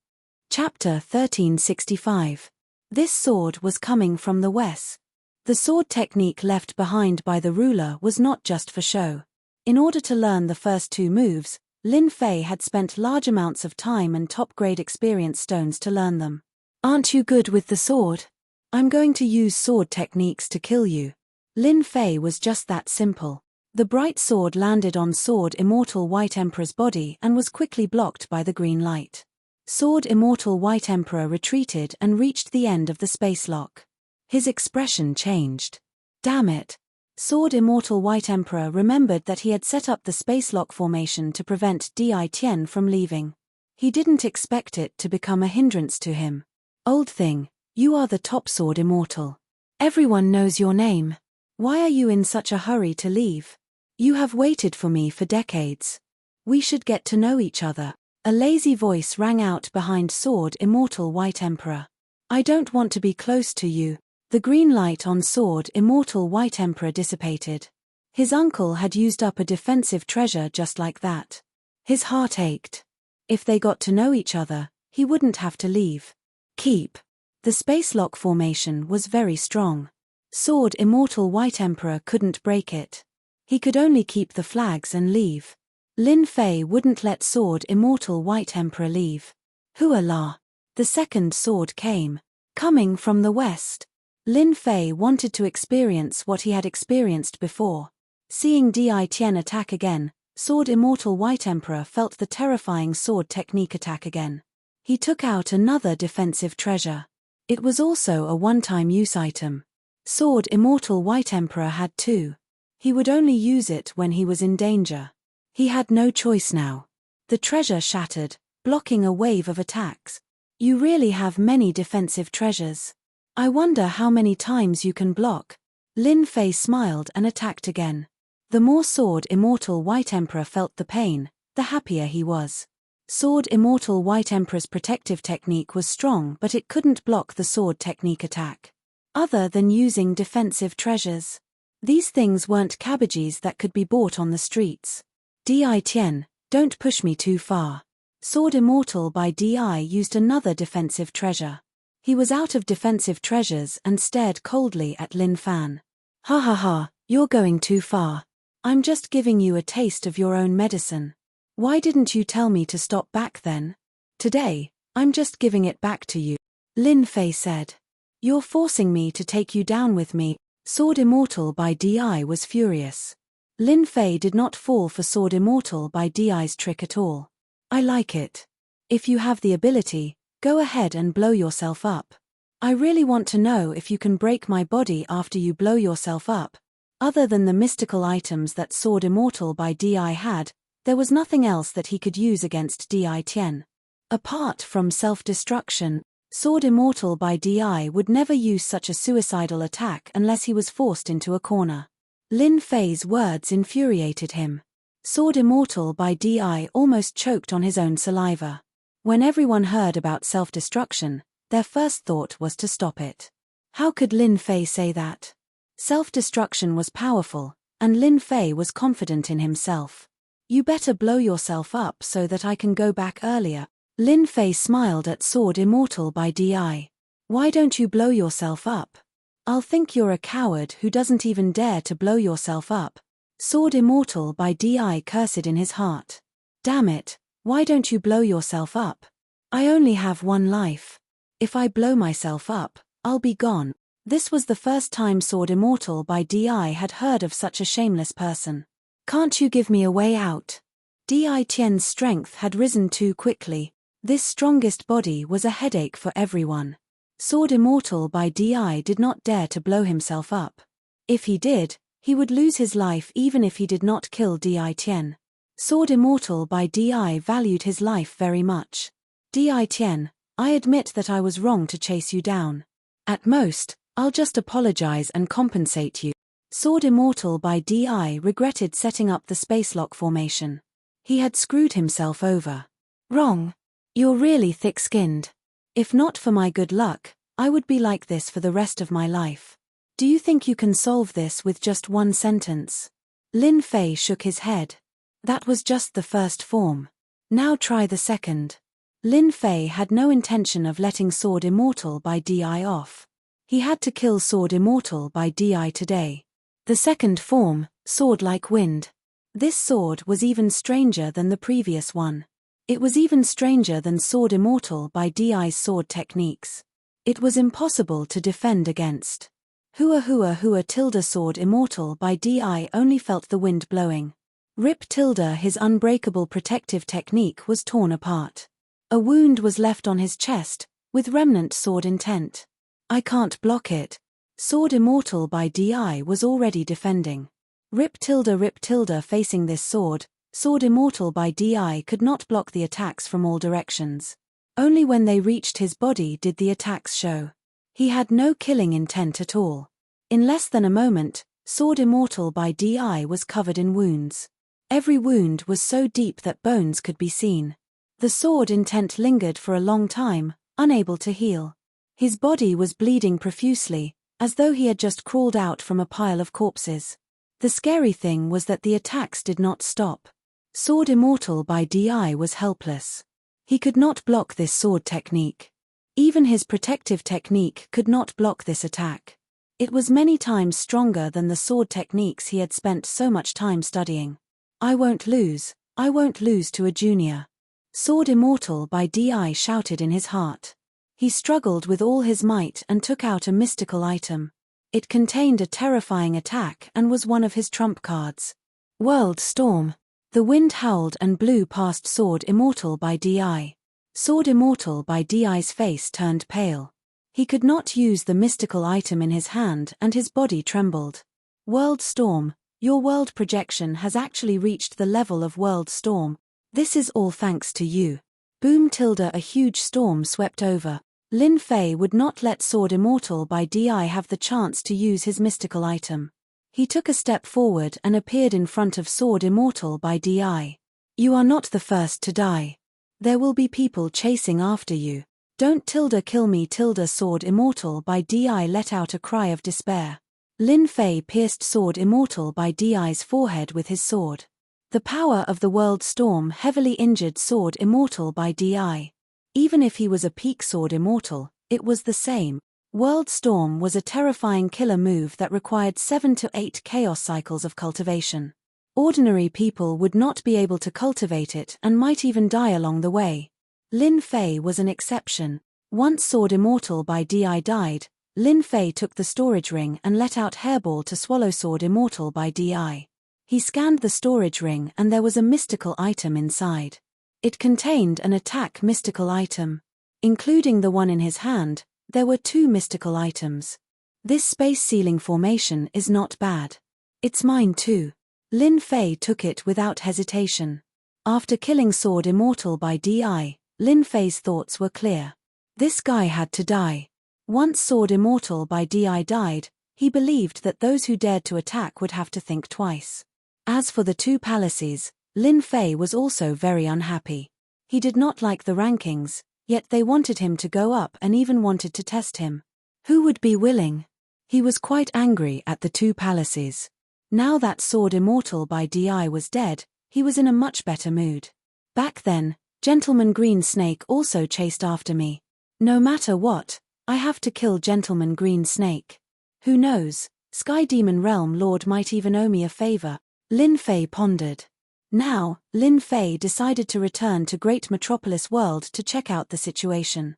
Chapter 1365. This sword was coming from the west. The sword technique left behind by the ruler was not just for show. In order to learn the first 2 moves, Lin Fei had spent large amounts of time and top-grade experience stones to learn them. Aren't you good with the sword? I'm going to use sword techniques to kill you. Lin Fei was just that simple. The bright sword landed on Sword Immortal White Emperor's body and was quickly blocked by the green light. Sword Immortal White Emperor retreated and reached the end of the space lock. His expression changed. Damn it. Sword Immortal White Emperor remembered that he had set up the space lock formation to prevent Di Tian from leaving. He didn't expect it to become a hindrance to him. Old thing, you are the top Sword Immortal. Everyone knows your name. Why are you in such a hurry to leave? You have waited for me for decades. We should get to know each other. A lazy voice rang out behind Sword Immortal White Emperor. I don't want to be close to you. The green light on Sword Immortal White Emperor dissipated. His uncle had used up a defensive treasure just like that. His heart ached. If they got to know each other, he wouldn't have to leave. Keep. The space lock formation was very strong. Sword Immortal White Emperor couldn't break it. He could only keep the flags and leave. Lin Fei wouldn't let Sword Immortal White Emperor leave. Hua la. The second sword came. Coming from the west. Lin Fei wanted to experience what he had experienced before. Seeing Di Tian attack again, Sword Immortal White Emperor felt the terrifying sword technique attack again. He took out another defensive treasure. It was also a one-time use item. Sword Immortal White Emperor had 2. He would only use it when he was in danger. He had no choice now. The treasure shattered, blocking a wave of attacks. You really have many defensive treasures. I wonder how many times you can block. Lin Fei smiled and attacked again. The more Sword Immortal White Emperor felt the pain, the happier he was. Sword Immortal White Emperor's protective technique was strong, but it couldn't block the sword technique attack. Other than using defensive treasures. These things weren't cabbages that could be bought on the streets. Di Tian, don't push me too far. Sword Immortal by DI used another defensive treasure. He was out of defensive treasures and stared coldly at Lin Fan. Ha ha ha, you're going too far. I'm just giving you a taste of your own medicine. Why didn't you tell me to stop back then? Today, I'm just giving it back to you, Lin Fei said. You're forcing me to take you down with me. Sword Immortal by DI was furious. Lin Fei did not fall for Sword Immortal by DI's trick at all. I like it. If you have the ability, go ahead and blow yourself up. I really want to know if you can break my body after you blow yourself up. Other than the mystical items that Sword Immortal by DI had, there was nothing else that he could use against Di Tian. Apart from self-destruction, Sword Immortal by DI would never use such a suicidal attack unless he was forced into a corner. Lin Fei's words infuriated him. Sword Immortal by DI almost choked on his own saliva. When everyone heard about self-destruction, their first thought was to stop it. How could Lin Fei say that? Self-destruction was powerful, and Lin Fei was confident in himself. You better blow yourself up so that I can go back earlier. Lin Fei smiled at Sword Immortal by DI. Why don't you blow yourself up? I'll think you're a coward who doesn't even dare to blow yourself up. Sword Immortal by DI cursed in his heart. Damn it, why don't you blow yourself up? I only have one life. If I blow myself up, I'll be gone. This was the first time Sword Immortal by DI had heard of such a shameless person. Can't you give me a way out? Di Tian's strength had risen too quickly. This strongest body was a headache for everyone. Sword Immortal by DI did not dare to blow himself up. If he did, he would lose his life even if he did not kill Di Tian. Sword Immortal by DI valued his life very much. Di Tian, I admit that I was wrong to chase you down. At most, I'll just apologize and compensate you. Sword Immortal by DI regretted setting up the spacelock formation. He had screwed himself over. Wrong. You're really thick-skinned. If not for my good luck, I would be like this for the rest of my life. Do you think you can solve this with just one sentence? Lin Fei shook his head. That was just the first form. Now try the second. Lin Fei had no intention of letting Sword Immortal by DI off. He had to kill Sword Immortal by DI today. The second form, Sword Like Wind. This sword was even stranger than the previous one. It was even stranger than Sword Immortal by DI's sword techniques. It was impossible to defend against. Hua tilde Sword Immortal by DI only felt the wind blowing. Rip tilde his unbreakable protective technique was torn apart. A wound was left on his chest, with remnant sword intent. I can't block it. Sword Immortal by DI was already defending. Rip tilde facing this sword, Sword Immortal by DI could not block the attacks from all directions. Only when they reached his body did the attacks show. He had no killing intent at all. In less than a moment, Sword Immortal by DI was covered in wounds. Every wound was so deep that bones could be seen. The sword intent lingered for a long time, unable to heal. His body was bleeding profusely, as though he had just crawled out from a pile of corpses. The scary thing was that the attacks did not stop. Sword Immortal by DI was helpless. He could not block this sword technique. Even his protective technique could not block this attack. It was many times stronger than the sword techniques he had spent so much time studying. I won't lose to a junior. Sword Immortal by DI shouted in his heart. He struggled with all his might and took out a mystical item. It contained a terrifying attack and was one of his trump cards. World Storm. The wind howled and blew past Sword Immortal by DI. Sword Immortal by DI's face turned pale. He could not use the mystical item in his hand and his body trembled. World Storm, your world projection has actually reached the level of World Storm. This is all thanks to you. Boom tilde a huge storm swept over. Lin Fei would not let Sword Immortal by DI have the chance to use his mystical item. He took a step forward and appeared in front of Sword Immortal by DI. You are not the first to die. There will be people chasing after you. Don't kill me Sword Immortal by DI let out a cry of despair. Lin Fei pierced Sword Immortal by DI's forehead with his sword. The power of the World Storm heavily injured Sword Immortal by DI. Even if he was a peak Sword Immortal, it was the same. World Storm was a terrifying killer move that required 7 to 8 chaos cycles of cultivation. Ordinary people would not be able to cultivate it and might even die along the way. Lin Fei was an exception. Once Sword Immortal by Di died, Lin Fei took the storage ring and let out Hairball to swallow Sword Immortal by Di. He scanned the storage ring and there was a mystical item inside. It contained an attack mystical item. Including the one in his hand, there were 2 mystical items. This space ceiling formation is not bad. It's mine too. Lin Fei took it without hesitation. After killing Sword Immortal by Di, Lin Fei's thoughts were clear. This guy had to die. Once Sword Immortal by Di died, he believed that those who dared to attack would have to think twice. As for the 2 palaces, Lin Fei was also very unhappy. He did not like the rankings, yet they wanted him to go up and even wanted to test him. Who would be willing? He was quite angry at the 2 palaces. Now that Sword Immortal by Di was dead, he was in a much better mood. Back then, Gentleman Green Snake also chased after me. No matter what, I have to kill Gentleman Green Snake. Who knows, Sky Demon Realm Lord might even owe me a favor, Lin Fei pondered. Now, Lin Fei decided to return to Great Metropolis World to check out the situation.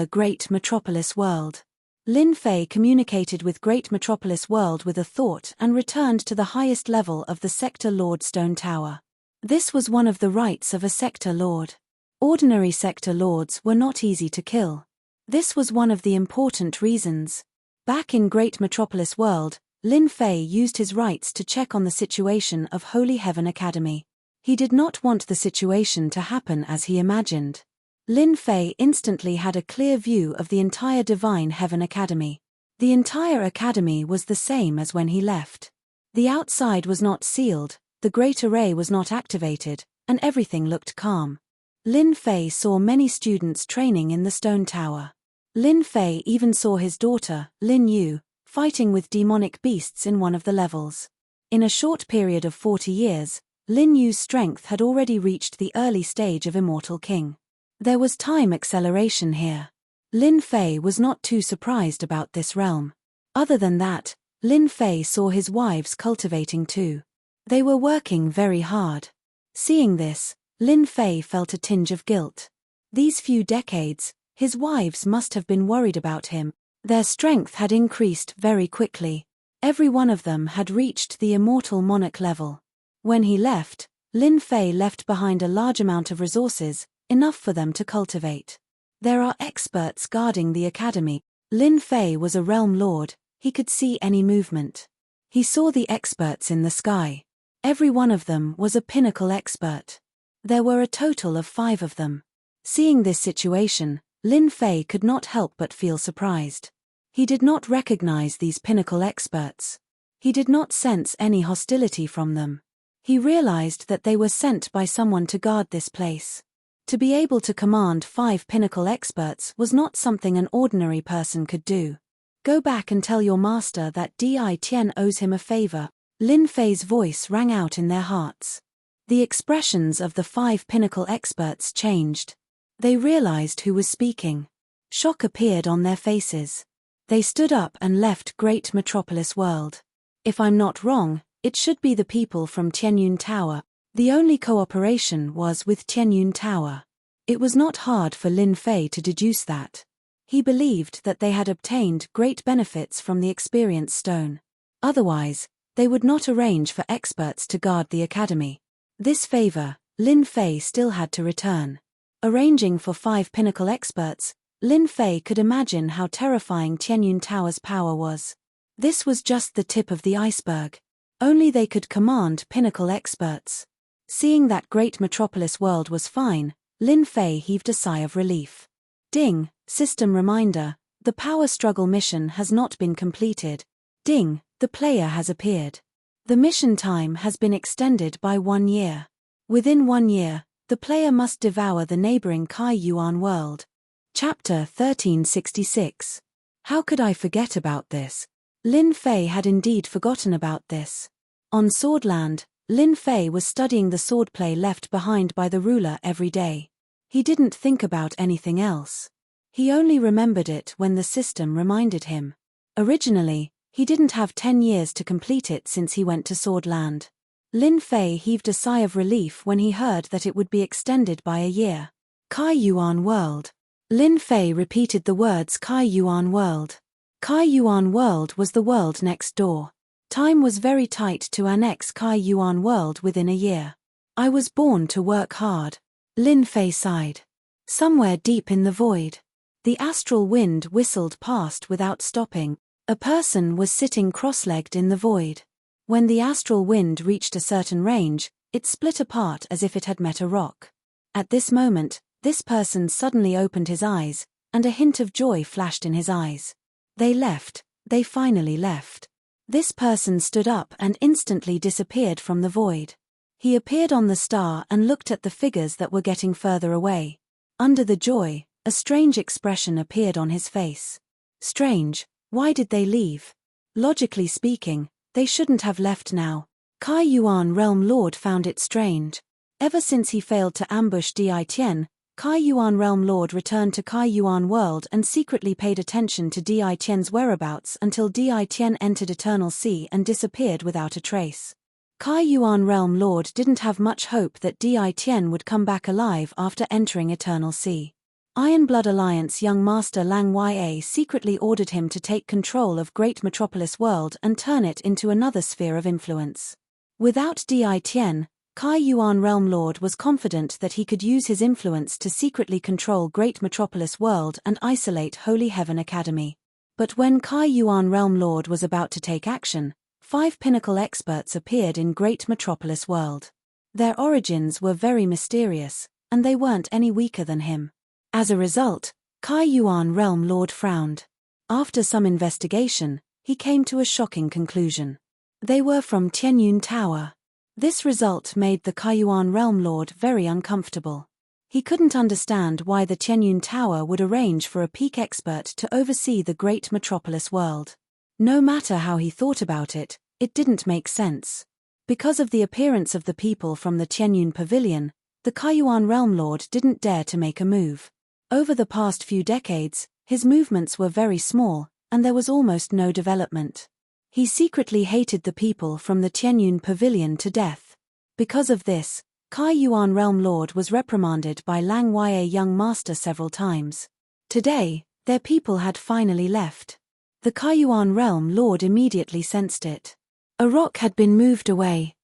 Great Metropolis World. Lin Fei communicated with Great Metropolis World with a thought and returned to the highest level of the Sector Lord Stone Tower. This was one of the rights of a Sector Lord. Ordinary Sector Lords were not easy to kill. This was one of the important reasons. Back in Great Metropolis World, Lin Fei used his rights to check on the situation of Holy Heaven Academy. He did not want the situation to happen as he imagined. Lin Fei instantly had a clear view of the entire Divine Heaven Academy. The entire academy was the same as when he left. The outside was not sealed, the Great Array was not activated, and everything looked calm. Lin Fei saw many students training in the Stone Tower. Lin Fei even saw his daughter, Lin Yu, fighting with demonic beasts in one of the levels. In a short period of 40 years, Lin Yu's strength had already reached the early stage of Immortal King. There was time acceleration here. Lin Fei was not too surprised about this realm. Other than that, Lin Fei saw his wives cultivating too. They were working very hard. Seeing this, Lin Fei felt a tinge of guilt. These few decades, his wives must have been worried about him. Their strength had increased very quickly. Every one of them had reached the Immortal Monarch level. When he left, Lin Fei left behind a large amount of resources, enough for them to cultivate. There are experts guarding the academy. Lin Fei was a realm lord, he could see any movement. He saw the experts in the sky. Every one of them was a pinnacle expert. There were a total of 5 of them. Seeing this situation, Lin Fei could not help but feel surprised. He did not recognize these pinnacle experts. He did not sense any hostility from them. He realized that they were sent by someone to guard this place. To be able to command 5 pinnacle experts was not something an ordinary person could do. Go back and tell your master that Di Tian owes him a favor. Lin Fei's voice rang out in their hearts. The expressions of the 5 pinnacle experts changed. They realized who was speaking. Shock appeared on their faces. They stood up and left Great Metropolis World. If I'm not wrong, it should be the people from Tianyun Tower. The only cooperation was with Tianyun Tower. It was not hard for Lin Fei to deduce that. He believed that they had obtained great benefits from the Experience Stone. Otherwise, they would not arrange for experts to guard the academy. This favor, Lin Fei still had to return. Arranging for 5 pinnacle experts, Lin Fei could imagine how terrifying Tianyun Tower's power was. This was just the tip of the iceberg. Only they could command pinnacle experts. Seeing that Great Metropolis World was fine, Lin Fei heaved a sigh of relief. Ding, system reminder, the power struggle mission has not been completed. Ding, the player has appeared. The mission time has been extended by 1 year. Within 1 year, the player must devour the neighboring Kai Yuan world. Chapter 1366. How could I forget about this? Lin Fei had indeed forgotten about this. On Swordland, Lin Fei was studying the swordplay left behind by the ruler every day. He didn't think about anything else. He only remembered it when the system reminded him. Originally, he didn't have 10 years to complete it since he went to Swordland. Lin Fei heaved a sigh of relief when he heard that it would be extended by a year. Kai Yuan World. Lin Fei repeated the words Kai Yuan World. Kai Yuan World was the world next door. Time was very tight to annex Kai Yuan World within a year. I was born to work hard. Lin Fei sighed. Somewhere deep in the void, the astral wind whistled past without stopping. A person was sitting cross-legged in the void. When the astral wind reached a certain range, it split apart as if it had met a rock. At this moment, this person suddenly opened his eyes, and a hint of joy flashed in his eyes. They left. They finally left. This person stood up and instantly disappeared from the void. He appeared on the star and looked at the figures that were getting further away. Under the joy, a strange expression appeared on his face. Strange, why did they leave? Logically speaking, they shouldn't have left now. Kai Yuan Realm Lord found it strange. Ever since he failed to ambush Di Tian, Kai Yuan Realm Lord returned to Kai Yuan World and secretly paid attention to Di Tian's whereabouts until Di Tian entered Eternal Sea and disappeared without a trace. Kai Yuan Realm Lord didn't have much hope that Di Tian would come back alive after entering Eternal Sea. Iron Blood Alliance young master Lang Ya secretly ordered him to take control of Great Metropolis World and turn it into another sphere of influence. Without Di Tian, Kai Yuan Realm Lord was confident that he could use his influence to secretly control Great Metropolis World and isolate Holy Heaven Academy. But when Kai Yuan Realm Lord was about to take action, 5 pinnacle experts appeared in Great Metropolis World. Their origins were very mysterious, and they weren't any weaker than him. As a result, Kai Yuan Realm Lord frowned. After some investigation, he came to a shocking conclusion. They were from Tianyun Tower. This result made the Kai Yuan Realm Lord very uncomfortable. He couldn't understand why the Tianyun Tower would arrange for a peak expert to oversee the Great Metropolis World. No matter how he thought about it, it didn't make sense. Because of the appearance of the people from the Tianyun Pavilion, the Kai Yuan Realm Lord didn't dare to make a move. Over the past few decades, his movements were very small, and there was almost no development. He secretly hated the people from the Tianyun Pavilion to death. Because of this, Kai Yuan Realm Lord was reprimanded by Lang Ya young master several times. Today, their people had finally left. The Kai Yuan Realm Lord immediately sensed it. A rock had been moved away.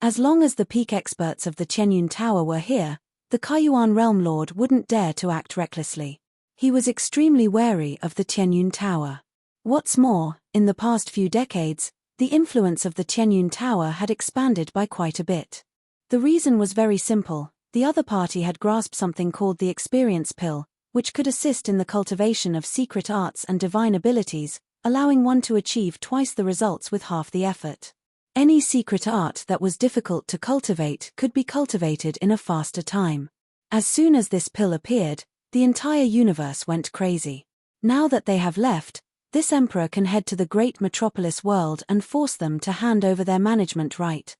As long as the peak experts of the Tianyun Tower were here, the Kai Yuan Realm Lord wouldn't dare to act recklessly. He was extremely wary of the Tianyun Tower. What's more, in the past few decades, the influence of the Tianyun Tower had expanded by quite a bit. The reason was very simple: the other party had grasped something called the Experience Pill, which could assist in the cultivation of secret arts and divine abilities, allowing one to achieve twice the results with half the effort. Any secret art that was difficult to cultivate could be cultivated in a faster time. As soon as this pill appeared, the entire universe went crazy. Now that they have left, this emperor can head to the Great Metropolis World and force them to hand over their management right.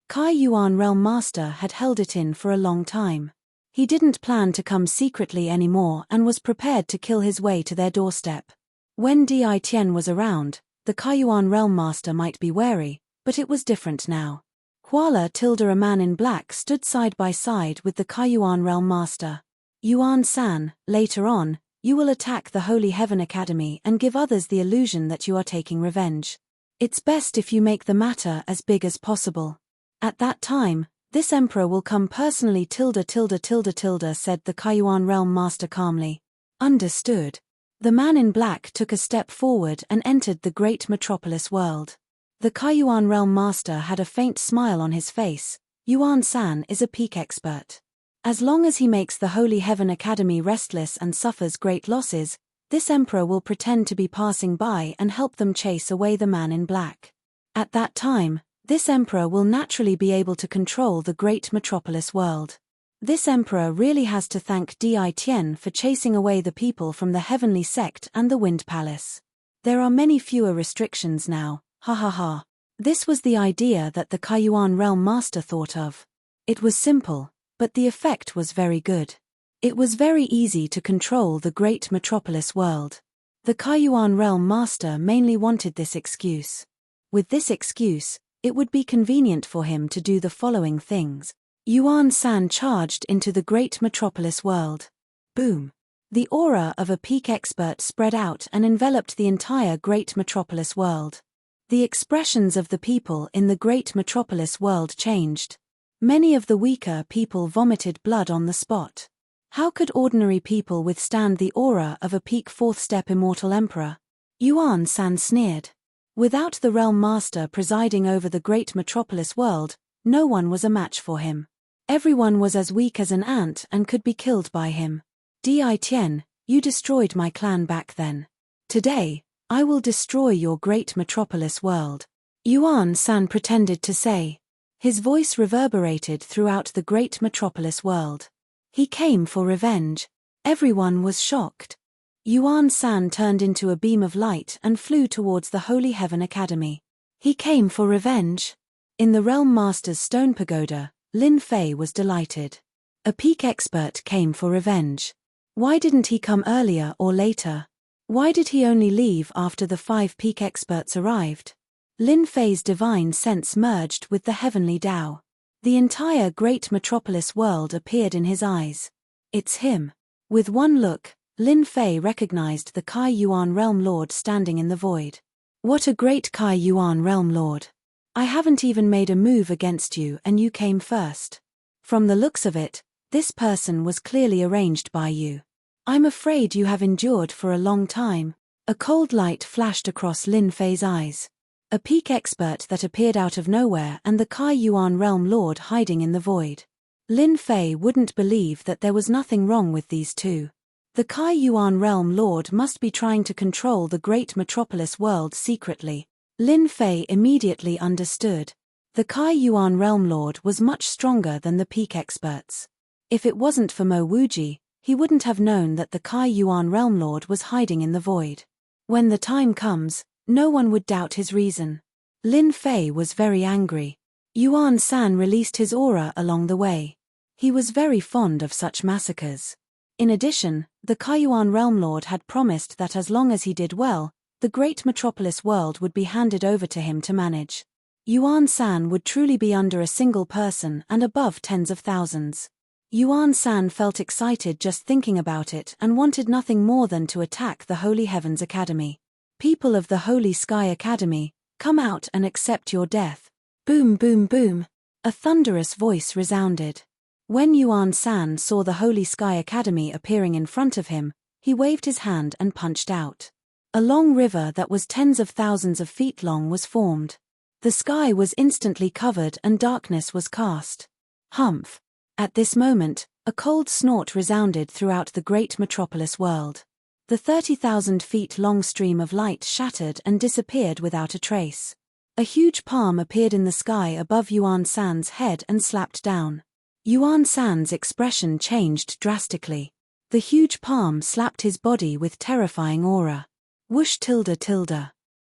Kai Yuan Realm Master had held it in for a long time. He didn't plan to come secretly anymore and was prepared to kill his way to their doorstep. When Di Tian was around, the Kai Yuan Realm Master might be wary, but it was different now. Huala Tilda, a man in black, stood side by side with the Kai Yuan Realm Master. Yuan-san, later on, you will attack the Holy Heaven Academy and give others the illusion that you are taking revenge. It's best if you make the matter as big as possible. At that time, this emperor will come personally. Said the Kai Yuan Realm Master calmly. Understood. The man in black took a step forward and entered the Great Metropolis World. The Kai Yuan Realm Master had a faint smile on his face. Yuan-san is a peak expert. As long as he makes the Holy Heaven Academy restless and suffers great losses, this emperor will pretend to be passing by and help them chase away the man in black. At that time, this emperor will naturally be able to control the Great Metropolis World. This emperor really has to thank Di Tian for chasing away the people from the Heavenly Sect and the Wind Palace. There are many fewer restrictions now, ha ha ha. This was the idea that the Kai Yuan Realm Master thought of. It was simple, but the effect was very good. It was very easy to control the Great Metropolis World. The Kai Yuan Realm Master mainly wanted this excuse. With this excuse, it would be convenient for him to do the following things. Yuan-san charged into the Great Metropolis World. Boom. The aura of a peak expert spread out and enveloped the entire great metropolis world. The expressions of the people in the great metropolis world changed. Many of the weaker people vomited blood on the spot. How could ordinary people withstand the aura of a peak fourth-step immortal emperor? Yuan San sneered. Without the realm master presiding over the great metropolis world, no one was a match for him. Everyone was as weak as an ant and could be killed by him. Di Tian, you destroyed my clan back then. Today, I will destroy your great metropolis world. Yuan San pretended to say. His voice reverberated throughout the great metropolis world. He came for revenge. Everyone was shocked. Yuan San turned into a beam of light and flew towards the Holy Heaven Academy. He came for revenge. In the Realm Master's stone pagoda, Lin Fei was delighted. A peak expert came for revenge. Why didn't he come earlier or later? Why did he only leave after the 5 peak experts arrived? Lin Fei's divine sense merged with the heavenly Tao. The entire great metropolis world appeared in his eyes. It's him. With one look, Lin Fei recognized the Kai Yuan Realm Lord standing in the void. What a great Kai Yuan Realm Lord. I haven't even made a move against you and you came first. From the looks of it, this person was clearly arranged by you. I'm afraid you have endured for a long time. A cold light flashed across Lin Fei's eyes. A peak expert that appeared out of nowhere and the Kai Yuan Realm Lord hiding in the void. Lin Fei wouldn't believe that there was nothing wrong with these two. The Kai Yuan Realm Lord must be trying to control the great metropolis world secretly. Lin Fei immediately understood. The Kai Yuan Realm Lord was much stronger than the peak experts. If it wasn't for Mo Wuji, he wouldn't have known that the Kai Yuan Realm Lord was hiding in the void. When the time comes, no one would doubt his reason. Lin Fei was very angry. Yuan San released his aura along the way. He was very fond of such massacres. In addition, the Kai Yuan Realm Lord had promised that as long as he did well, the great metropolis world would be handed over to him to manage. Yuan San would truly be under a single person and above tens of thousands. Yuan San felt excited just thinking about it and wanted nothing more than to attack the Holy Heavens Academy. People of the Holy Sky Academy, come out and accept your death. Boom boom boom. A thunderous voice resounded. When Yuan San saw the Holy Sky Academy appearing in front of him, he waved his hand and punched out. A long river that was tens of thousands of feet long was formed. The sky was instantly covered and darkness was cast. Humph. At this moment, a cold snort resounded throughout the great metropolis world. The 30,000 feet long stream of light shattered and disappeared without a trace. A huge palm appeared in the sky above Yuan San's head and slapped down. Yuan San's expression changed drastically. The huge palm slapped his body with terrifying aura. Whoosh tilde tilde.